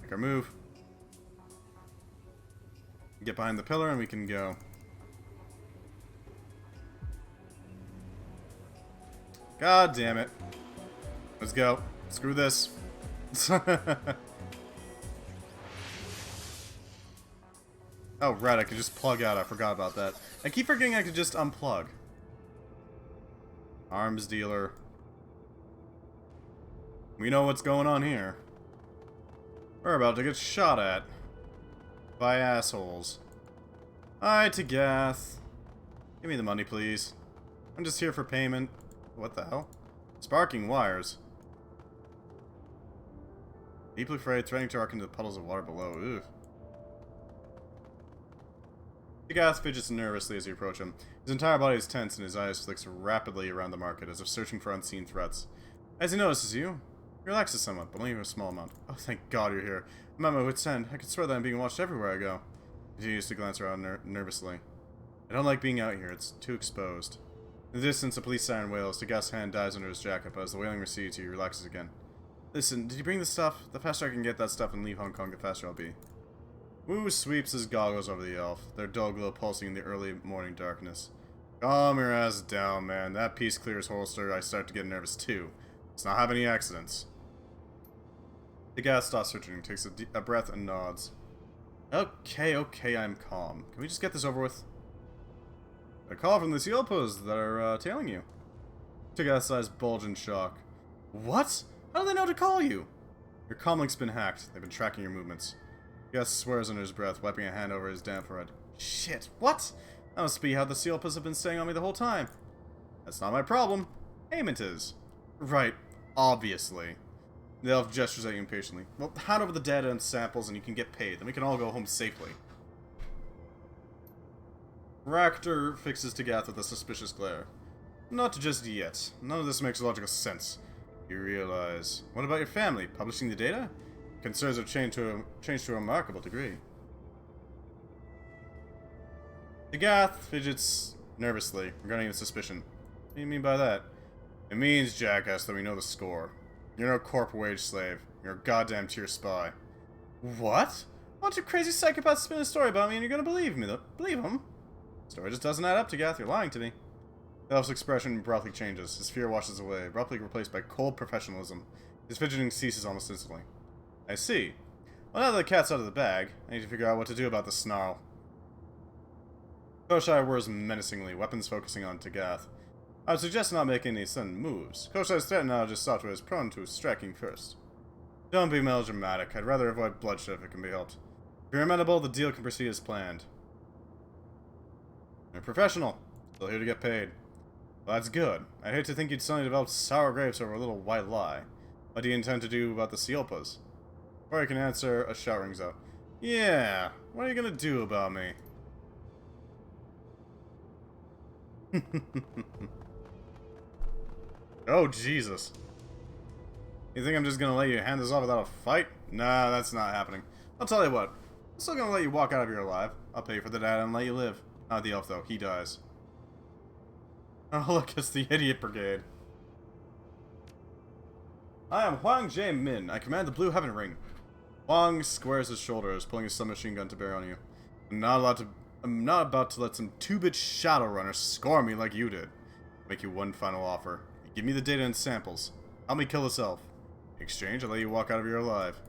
Make our move. Get behind the pillar and we can go. God damn it. Let's go. Screw this. Oh, right, I could just plug out. I forgot about that. I keep forgetting I could just unplug. Arms dealer. We know what's going on here. We're about to get shot at. By assholes. Alright, to Gath. Give me the money, please. I'm just here for payment. What the hell? Sparking wires. Deeply afraid, threatening to arc into the puddles of water below. Ooh. Gath fidgets nervously as you approach him. His entire body is tense and his eyes flicks rapidly around the market as if searching for unseen threats. As he notices you, he relaxes somewhat, but only a small amount. Oh, thank God you're here. I'm at my wit's end. I could swear that I'm being watched everywhere I go. He continues to glance around nervously. I don't like being out here. It's too exposed. In the distance, a police siren wails. Gath's hand dives under his jacket, but as the wailing recedes, he relaxes again. Listen, did you bring the stuff? The faster I can get that stuff and leave Hong Kong, the faster I'll be. Wu sweeps his goggles over the elf, their dull glow pulsing in the early morning darkness. Calm your ass down, man. That piece clears holster. I start to get nervous too. Let's not have any accidents. The Gath stops searching, takes a breath, and nods. Okay, I'm calm. Can we just get this over with? A call from the Sealpos that are tailing you. Gath's eyes bulge in shock. What? How do they know to call you? Your comlink's been hacked. They've been tracking your movements. Gath swears under his breath, wiping a hand over his damp forehead. Shit, what? That must be how the Sealpos have been staying on me the whole time. That's not my problem. Payment is. Right, obviously. The elf gestures at you impatiently. Well, hand over the data and samples and you can get paid. Then we can all go home safely. Ractor fixes to Gath with a suspicious glare. Not just yet. None of this makes logical sense. You realize... What about your family? Publishing the data? Concerns have changed to a remarkable degree. The Gath fidgets nervously, regarding his suspicion. What do you mean by that? It means, jackass, that we know the score. You're no corp wage slave. You're a goddamn tier spy. What? A bunch of crazy psychopaths spin a story about me and you're gonna believe me, though. Believe them? The story just doesn't add up to Gath. You're lying to me. The elf's expression abruptly changes. His fear washes away, abruptly replaced by cold professionalism. His fidgeting ceases almost instantly. I see. Well, now that the cat's out of the bag, I need to figure out what to do about this snarl. Koschei whirs menacingly, weapons focusing on Gath. I would suggest not making any sudden moves. Koschei's threatened software is prone to striking first. Don't be melodramatic. I'd rather avoid bloodshed if it can be helped. If you're amenable, the deal can proceed as planned. You're a professional. Still here to get paid. Well, that's good. I'd hate to think you'd suddenly develop sour grapes over a little white lie. What do you intend to do about the Sealpos? Before I can answer, a shout rings out. Yeah, what are you gonna do about me? Oh, Jesus. You think I'm just gonna let you hand this off without a fight? Nah, that's not happening. I'll tell you what. I'm still gonna let you walk out of here alive. I'll pay you for the data and let you live. Not the elf, though. He dies. Oh, look, it's the idiot brigade. I am Huang Jae-min. I command the Blue Heaven Ring. Huang squares his shoulders, pulling his submachine gun to bear on you. I'm not about to let some 2-bit Shadowrunner score me like you did. Make you one final offer. Give me the data and samples. Help me kill this elf. In exchange, I'll let you walk out of here alive.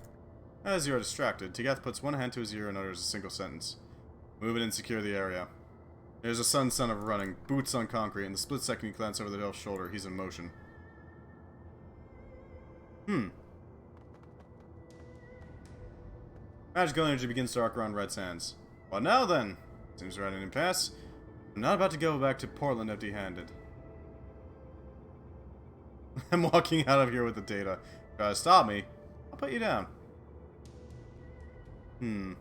As you are distracted, Tagath puts one hand to his ear and utters a single sentence. Move it and secure the area. There's a sudden sound of running, boots on concrete, and the split second you glance over the elf's shoulder, he's in motion. Magical energy begins to arc around Red's hands. Well, now then, seems we're at an impasse. I'm not about to go back to Portland empty-handed. I'm walking out of here with the data. Try to stop me, I'll put you down. You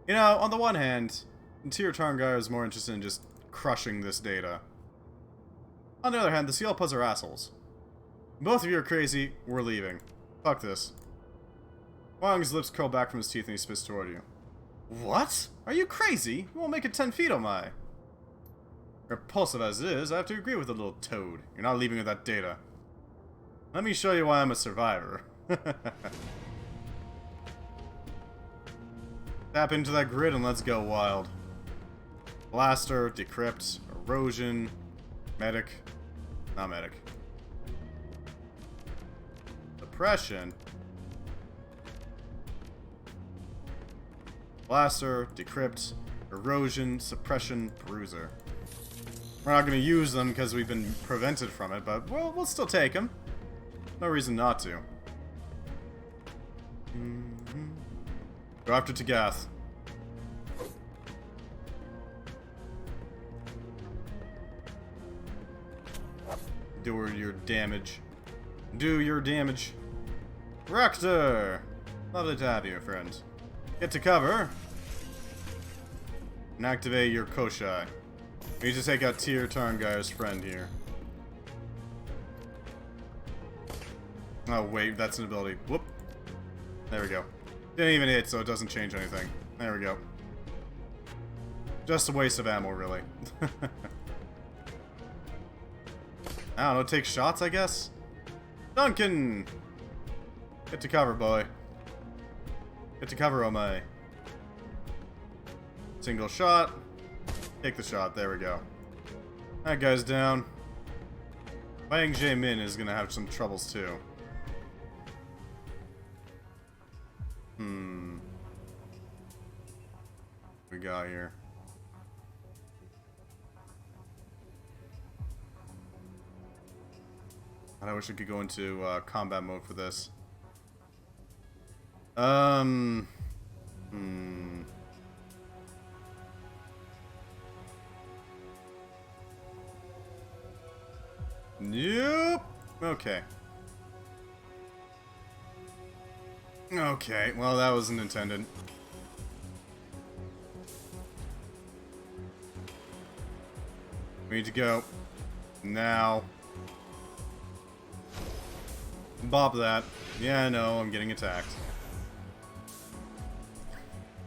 know, on the one hand, Tyr Tarngeir is more interested in just crushing this data. On the other hand, the Sealpuds are assholes. Both of you are crazy, we're leaving. Fuck this. Wang's lips curl back from his teeth and he spits toward you. What? Are you crazy? You won't make it 10 feet, oh my. Repulsive as it is, I have to agree with the little toad. You're not leaving with that data. Let me show you why I'm a survivor. Tap into that grid and let's go wild. Blaster, decrypt, erosion, medic. Not medic. Suppression. Blaster, decrypt, erosion, suppression, bruiser. We're not going to use them because we've been prevented from it, but we'll still take them. No reason not to. Go after Tagath. Do your damage. Do your damage. Rector! Lovely to have you, friend. Get to cover. And activate your koschei. We need to take out Tyr Tarngeir's friend here. Oh wait, that's an ability. Whoop. There we go. Didn't even hit, so it doesn't change anything. There we go. Just a waste of ammo, really. I don't know, take shots, I guess? Duncan! Get to cover, boy. Get to cover, oh my. Single shot. Take the shot, there we go. That guy's down. Huang Jae-min is gonna have some troubles, too. We got here. I wish I could go into combat mode for this. Nope. Okay. Okay, well that wasn't intended. We need to go. Now. Bop that. Yeah, I know, I'm getting attacked.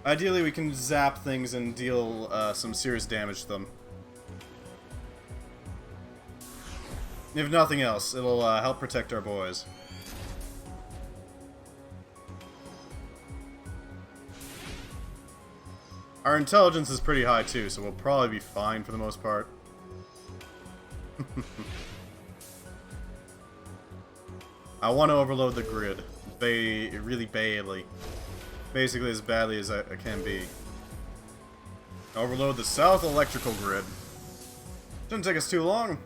Ideally, we can zap things and deal some serious damage to them. If nothing else, it'll help protect our boys. Our intelligence is pretty high too, so we'll probably be fine for the most part. I want to overload the grid. Really badly. Basically as badly as I can be. Overload the south electrical grid. Shouldn't take us too long.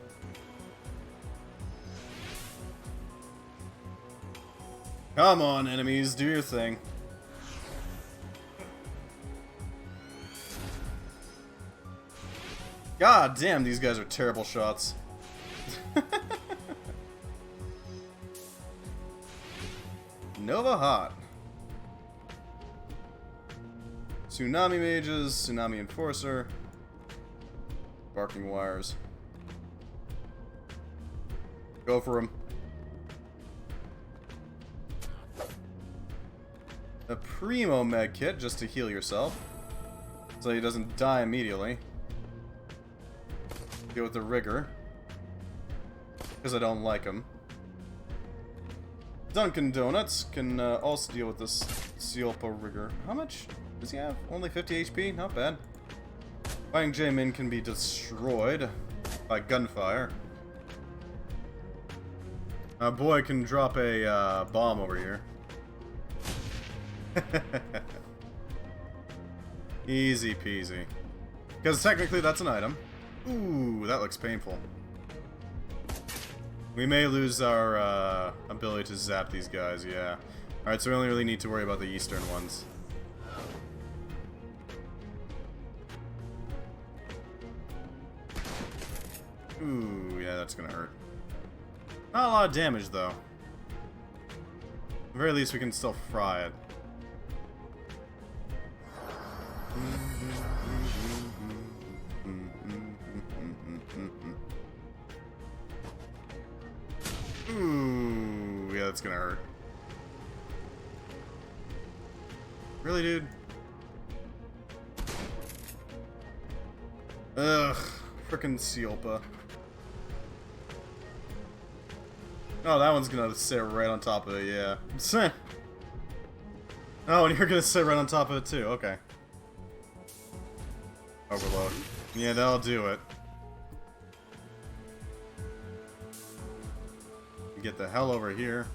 Come on, enemies, do your thing. God damn, these guys are terrible shots. Nova hot. Tsunami mages, tsunami enforcer. Barking wires. Go for him. a primo med kit just to heal yourself, so he doesn't die immediately. Go with the rigor, because I don't like him. Dunkin' Donuts can also deal with this Siopa rigor. How much does he have? Only 50 HP? Not bad. Wang Jaemin can be destroyed by gunfire. Our boy can drop a bomb over here. Easy peasy. Because technically that's an item. Ooh, that looks painful. We may lose our ability to zap these guys, yeah. Alright, so we only really need to worry about the eastern ones. Ooh, yeah, that's gonna hurt. Not a lot of damage, though. At the very least, we can still fry it. Ooh, yeah, that's gonna hurt. Really, dude? Ugh, frickin' Siopa. Oh, that one's gonna sit right on top of it, yeah. Oh, and you're gonna sit right on top of it too, okay. Overload. Yeah, that'll do it. Get the hell over here.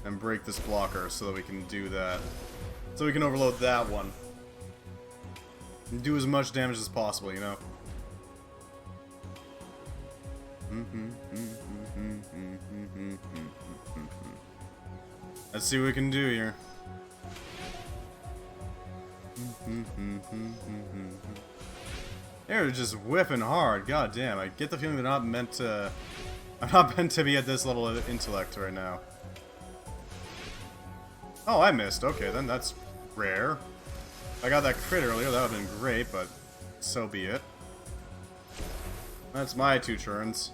And break this blocker so that we can do that. So we can overload that one. And do as much damage as possible, you know? Let's see what we can do here. They're just whiffing hard. God damn, I get the feeling they're not meant to... I'm not meant to be at this level of intellect right now. Oh, I missed. Okay, then that's rare. If I got that crit earlier, that would have been great, but so be it. That's my 2 turns.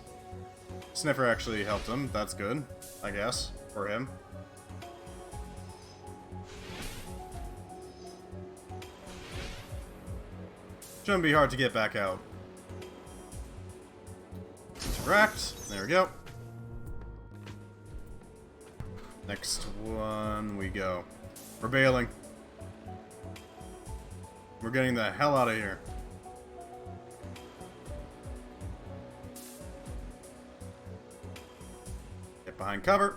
Sniffer actually helped him. That's good, I guess, for him. Shouldn't be hard to get back out. Interact. There we go. Next one we go. We're bailing. We're getting the hell out of here. Get behind cover.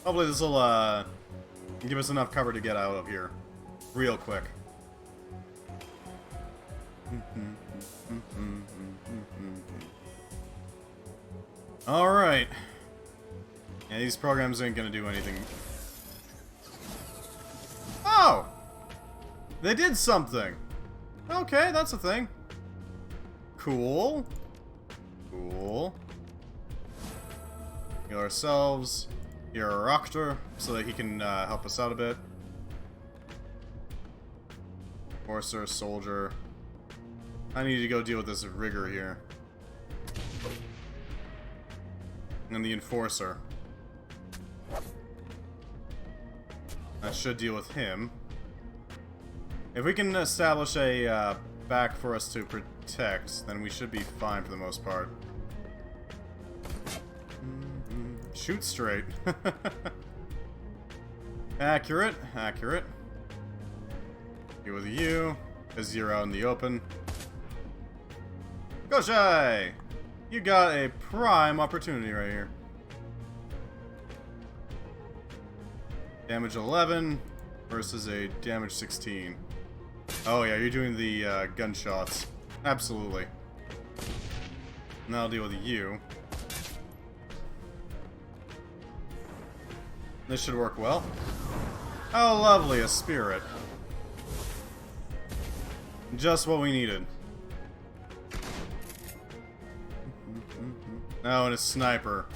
Hopefully this will give us enough cover to get out of here real quick. Alright. Yeah, these programs ain't gonna do anything. Oh! They did something! Okay, that's a thing. Cool. Cool. Heal ourselves. Heal our Roctor, so that he can help us out a bit. Enforcer, soldier. I need to go deal with this rigor here. And the enforcer. That should deal with him. If we can establish a back for us to protect, then we should be fine for the most part. Shoot straight. Accurate, accurate. Deal with you, because you're out in the open. Koschei! You got a prime opportunity right here. Damage 11 versus a damage 16. Oh yeah, you're doing the gunshots. Absolutely. And I'll deal with you. This should work well. Oh lovely, a spirit. Just what we needed. Oh, and a sniper.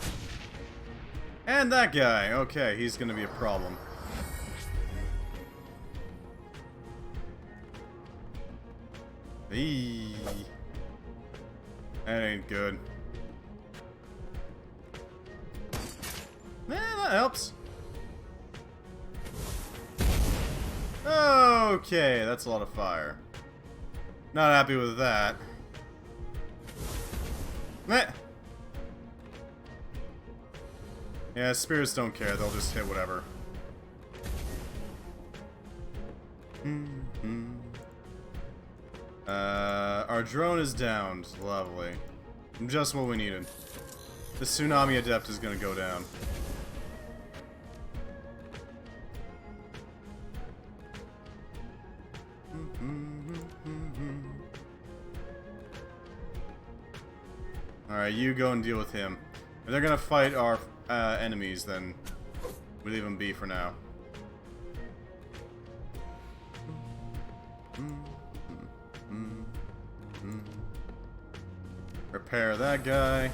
And that guy. Okay, he's gonna be a problem. Eee. That ain't good. That helps. Okay, that's a lot of fire. Not happy with that. Meh. Yeah, spirits don't care. They'll just hit whatever. Our drone is downed. Lovely. Just what we needed. The Tsunami Adept is gonna go down. Alright, you go and deal with him. If they're gonna fight our enemies, then we leave them be for now. Repair that guy.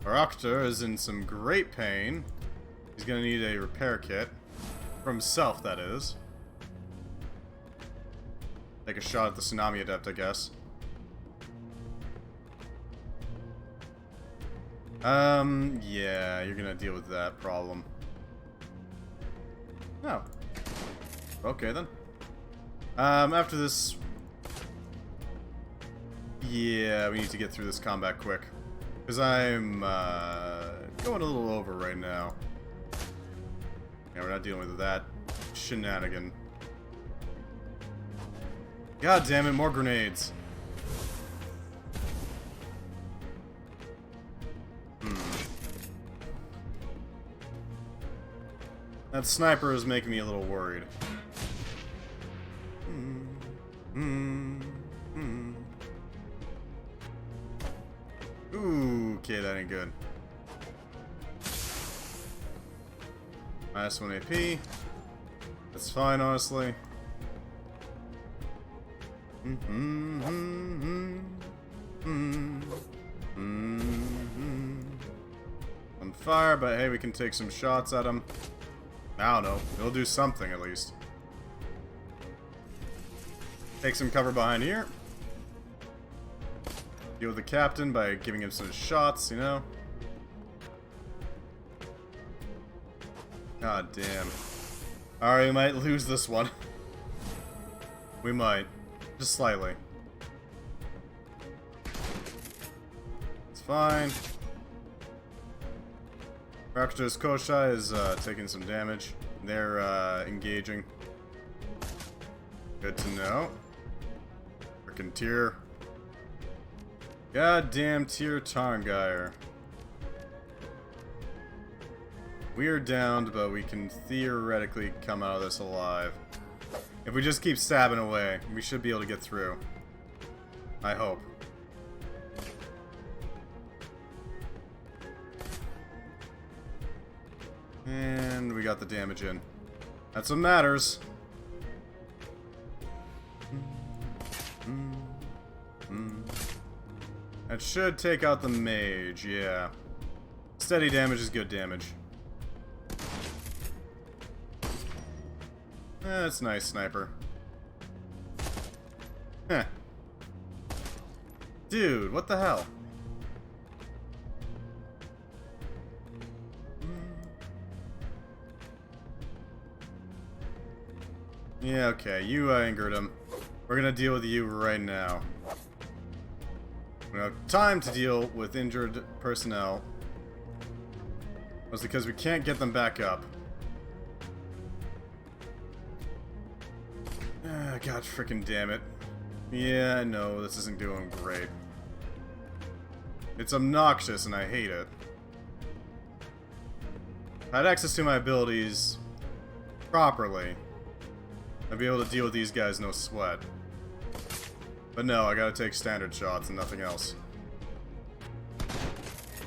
Aroctor is in some great pain. He's gonna need a repair kit. For himself, that is. Take a shot at the Tsunami Adept, I guess. Yeah, you're gonna deal with that problem. Oh. Okay, then. After this... Yeah, we need to get through this combat quick. Because I'm, going a little over right now. Yeah, we're not dealing with that shenanigan. God damn it, more grenades. That sniper is making me a little worried. Ooh, okay, that ain't good. Minus 1 AP. That's fine, honestly. On fire, but hey, we can take some shots at him. I don't know. It'll do something, at least. Take some cover behind here. Deal with the captain by giving him some shots, you know? God damn. Alright, we might lose this one. We might. Just slightly. It's fine. Raptor's koschei is taking some damage. They're engaging. Good to know. Frickin' Tyr. Goddamn Tyr Tarngeir. We're downed, but we can theoretically come out of this alive. If we just keep stabbing away, we should be able to get through. I hope. And we got the damage in. That's what matters. That should take out the mage, yeah. Steady damage is good damage. That's nice, sniper. Heh. Dude, what the hell? Yeah, okay, you angered him. We're gonna deal with you right now. We don't have time to deal with injured personnel. That's because we can't get them back up. Ah, God frickin' damn it. Yeah, I know, this isn't doing great. It's obnoxious and I hate it. If I had access to my abilities properly, I'd be able to deal with these guys no sweat. But no, I gotta take standard shots and nothing else.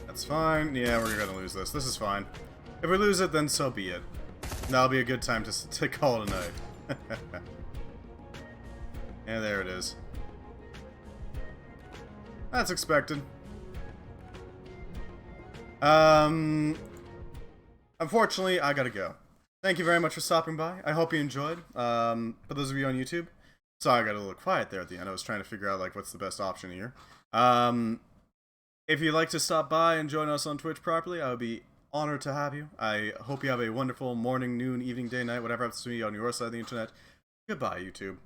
That's fine. Yeah, we're gonna lose this. This is fine. If we lose it, then so be it. That'll be a good time to call it a night. And there it is. That's expected. Unfortunately, I gotta go. Thank you very much for stopping by. I hope you enjoyed. For those of you on YouTube, sorry I got a little quiet there at the end. I was trying to figure out like what's the best option here. If you'd like to stop by and join us on Twitch properly, I would be Honored to have you. I hope you have a wonderful morning, noon, evening, day, night, whatever happens to be on your side of the internet. Goodbye, YouTube.